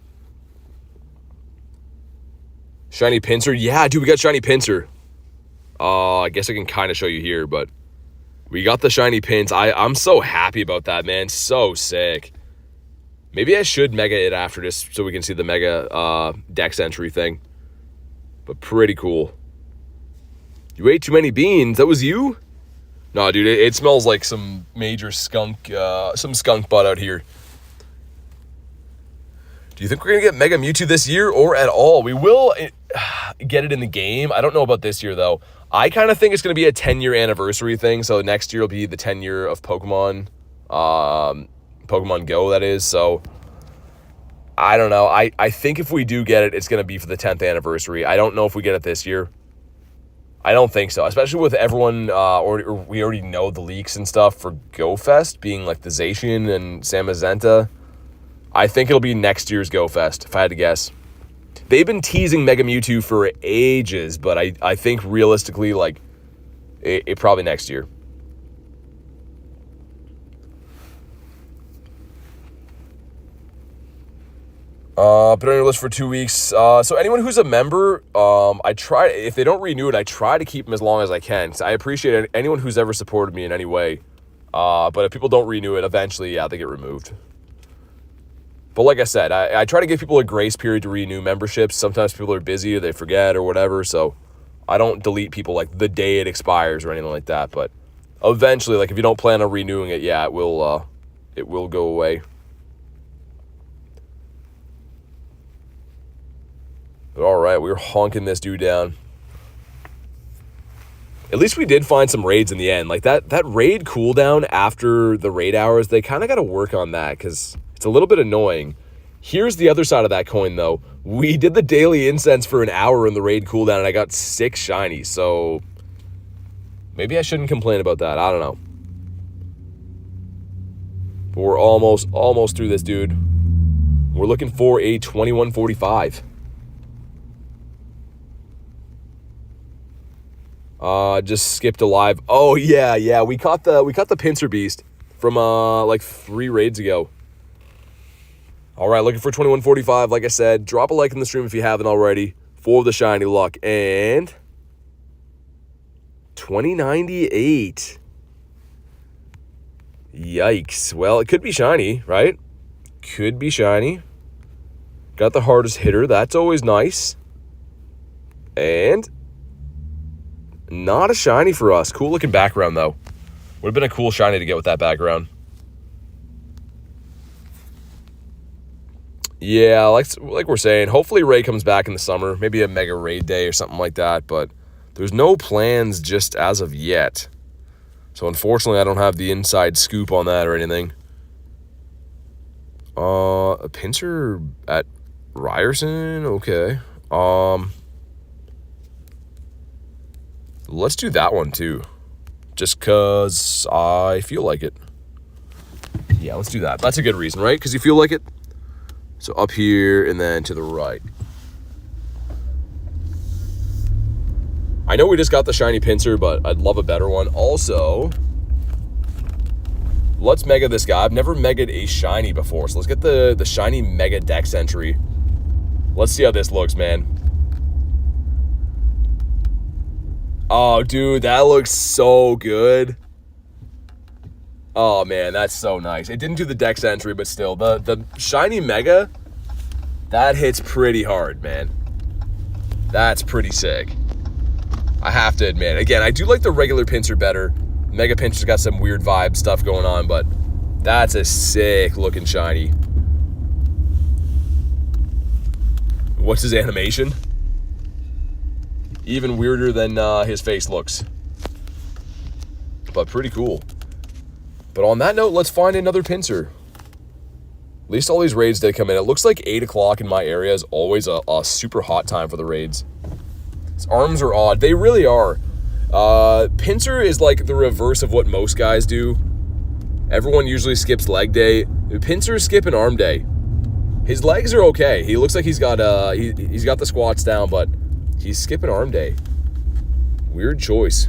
Shiny Pinsir? Yeah, dude, we got Shiny Pinsir. I guess I can kind of show you here, but we got the Shiny Pins. I'm so happy about that, man. So sick. Maybe I should mega it after this so we can see the mega dex entry thing. But pretty cool. You ate too many beans. That was you? No, dude, it smells like some major skunk, some skunk butt out here. Do you think we're going to get Mega Mewtwo this year or at all? We will get it in the game. I don't know about this year, though. I kind of think it's going to be a 10-year anniversary thing. So next year will be the 10 year of Pokemon. Pokemon GO, that is. So I don't know. I think if we do get it, it's going to be for the 10th anniversary. I don't know if we get it this year. I don't think so, especially with everyone, or we already know the leaks and stuff for Go Fest being like the Zacian and Samazenta. I think it'll be next year's Go Fest, if I had to guess. They've been teasing Mega Mewtwo for ages, but I think realistically, like, it probably next year. Been on your list for 2 weeks. So anyone who's a member, if they don't renew it, I try to keep them as long as I can. So I appreciate anyone who's ever supported me in any way. But if people don't renew it, eventually, yeah, they get removed. But like I said, I try to give people a grace period to renew memberships. Sometimes people are busy or they forget or whatever, so I don't delete people like the day it expires or anything like that. But eventually, like if you don't plan on renewing it, yeah, it will go away. But all right, we were honking this dude down. At least we did find some raids in the end. Like that raid cooldown after the raid hours, they kind of got to work on that because it's a little bit annoying. Here's the other side of that coin, though. We did the daily incense for an hour in the raid cooldown, and I got 6 shinies. So maybe I shouldn't complain about that. I don't know. But we're almost through this, dude. We're looking for a 2145. Just skipped a live. Oh yeah. We caught the Pinsir Beast from like 3 raids ago. All right, looking for 2145. Like I said, drop a like in the stream if you haven't already for the shiny luck. And 2098. Yikes. Well, it could be shiny, right? Could be shiny. Got the hardest hitter. That's always nice. And not a shiny for us. Cool looking background, though. Would have been a cool shiny to get with that background. Yeah, like we're saying, hopefully Ray comes back in the summer. Maybe a Mega Raid Day or something like that. But there's no plans just as of yet. So unfortunately, I don't have the inside scoop on that or anything. A Pinsir at Ryerson? Okay. Let's do that one too. Just because I feel like it. Yeah, let's do that. That's a good reason, right? Because you feel like it. So up here and then to the right. I know we just got the shiny Pinsir, but I'd love a better one. Also, let's mega this guy. I've never megaed a shiny before, so let's get the shiny Mega Dex entry. Let's see how this looks, man. Oh, dude, that looks so good. Oh, man, that's so nice. It didn't do the Dex entry, but still, the shiny Mega, that hits pretty hard, man. That's pretty sick. I have to admit. Again, I do like the regular Pinsir better. Mega Pinsir's got some weird vibe stuff going on, but that's a sick looking shiny. What's his animation? Even weirder than his face looks. But pretty cool. But on that note, let's find another Pinsir. At least all these raids did come in. It looks like 8 o'clock in my area is always a super hot time for the raids. His arms are odd. They really are. Pinsir is like the reverse of what most guys do. Everyone usually skips leg day. Pinsir's skipping arm day. His legs are okay. He looks like he's got he's got the squats down, but he's skipping arm day. Weird choice.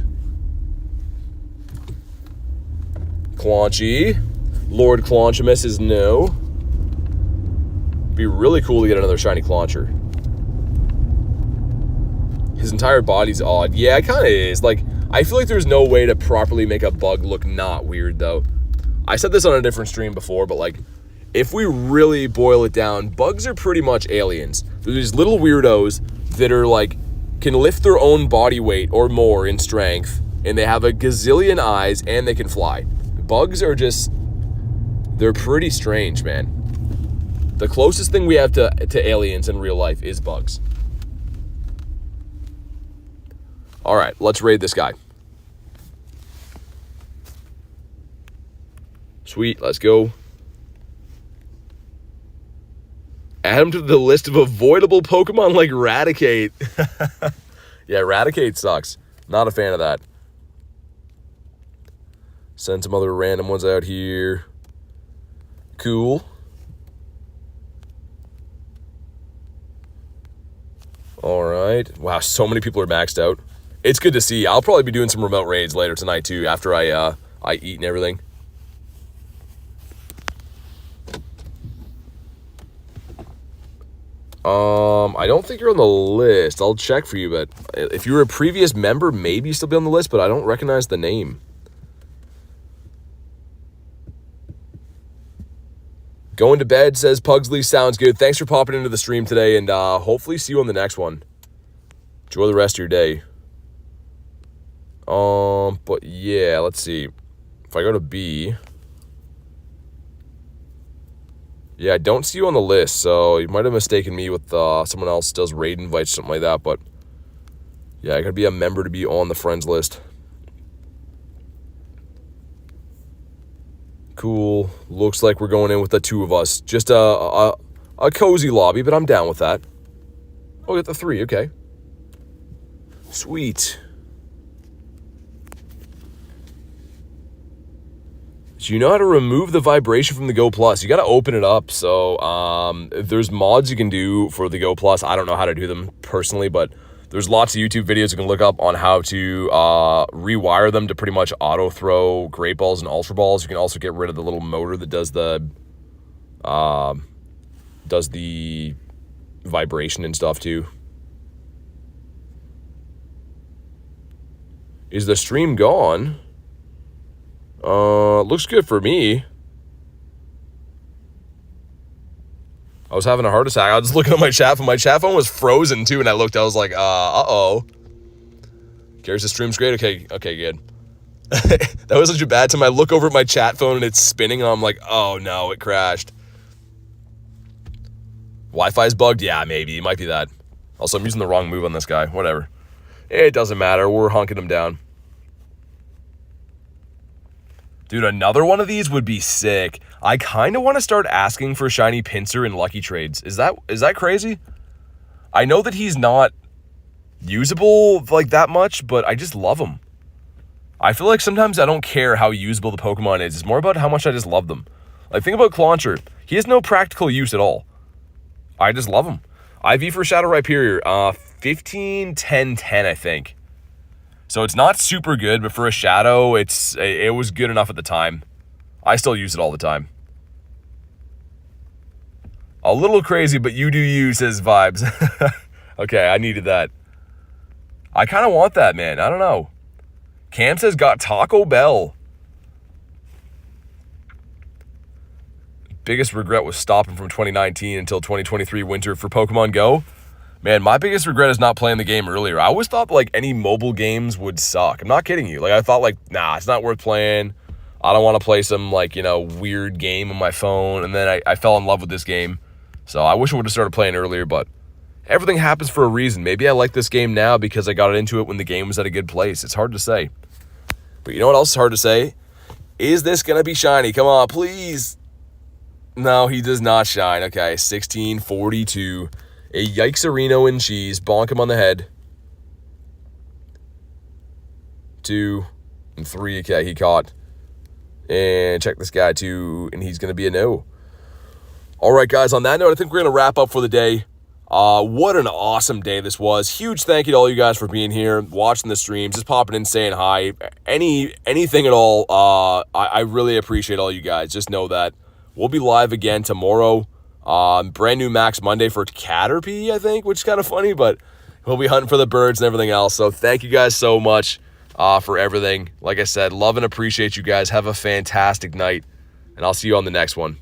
Claunchy. Lord Claunchimus is no. Be really cool to get another shiny Clauncher. His entire body's odd. Yeah, it kind of is. Like, I feel like there's no way to properly make a bug look not weird, though. I said this on a different stream before, but, like, if we really boil it down, bugs are pretty much aliens. They're these little weirdos that are, like, can lift their own body weight or more in strength, and they have a gazillion eyes, and they can fly. Bugs are just... they're pretty strange, man. The closest thing we have to aliens in real life is bugs. All right, let's raid this guy. Sweet, let's go. Add him to the list of avoidable Pokemon like Raticate. Yeah, Raticate sucks. Not a fan of that. Send some other random ones out here. Cool. All right. Wow, so many people are maxed out. It's good to see. I'll probably be doing some remote raids later tonight too, after I eat and everything. I don't think you're on the list. I'll check for you, but if you were a previous member, maybe you still be on the list, but I don't recognize the name. Going to bed, says Pugsley. Sounds good. Thanks for popping into the stream today, and hopefully see you on the next one. Enjoy the rest of your day. But yeah, let's see. If I go to B... Yeah, I don't see you on the list, so you might have mistaken me with someone else does raid invites, something like that, but yeah, I gotta be a member to be on the friends list. Cool. Looks like we're going in with the two of us. Just a cozy lobby, but I'm down with that. Oh, we got the 3, okay. Sweet. So you know how to remove the vibration from the Go Plus. You got to open it up. So there's mods you can do for the Go Plus. I don't know how to do them personally, but there's lots of YouTube videos you can look up on how to rewire them to pretty much auto throw Great Balls and Ultra Balls. You can also get rid of the little motor that does the vibration and stuff too. Is the stream gone? Looks good for me. I was having a heart attack. I was looking at my chat phone. My chat phone was frozen too, and I looked. I was like, uh-oh. Cares the stream's great. Okay, good. That was such a bad time. I look over at my chat phone and it's spinning, and I'm like, oh no, it crashed. Wi-Fi's bugged? Yeah, maybe. It might be that. Also, I'm using the wrong move on this guy. Whatever. It doesn't matter. We're hunking him down. Dude, another one of these would be sick. I kind of want to start asking for shiny Pinsir in lucky trades. Is that crazy? I know that he's not usable like that much, but I just love him. I feel like sometimes I don't care how usable the Pokemon is. It's more about how much I just love them. Like, think about Clauncher. He has no practical use at all. I just love him. IV for Shadow Rhyperior, 15, 10, 10, I think. So it's not super good, but for a Shadow, it was good enough at the time. I still use it all the time. A little crazy, but you do you, says Vibes. Okay, I needed that. I kind of want that, man. I don't know. Cam says got Taco Bell. Biggest regret was stopping from 2019 until 2023 winter for Pokemon GO. Man, my biggest regret is not playing the game earlier. I always thought, like, any mobile games would suck. I'm not kidding you. Like, I thought, like, nah, it's not worth playing. I don't want to play some, like, weird game on my phone. And then I fell in love with this game. So I wish I would have started playing earlier, but everything happens for a reason. Maybe I like this game now because I got into it when the game was at a good place. It's hard to say. But you know what else is hard to say? Is this going to be shiny? Come on, please. No, he does not shine. Okay, 1642. A Yikesarino and cheese. Bonk him on the head. 2 and 3. Okay, he caught. And check this guy too, and he's going to be a no. All right, guys, on that note, I think we're going to wrap up for the day. What an awesome day this was. Huge thank you to all you guys for being here, watching the streams, just popping in, saying hi. Anything at all, I really appreciate all you guys. Just know that we'll be live again tomorrow. Brand new Max Monday for Caterpie, I think, which is kind of funny, but we'll be hunting for the birds and everything else. So thank you guys so much for everything. Like I said, love and appreciate you guys. Have a fantastic night, and I'll see you on the next one.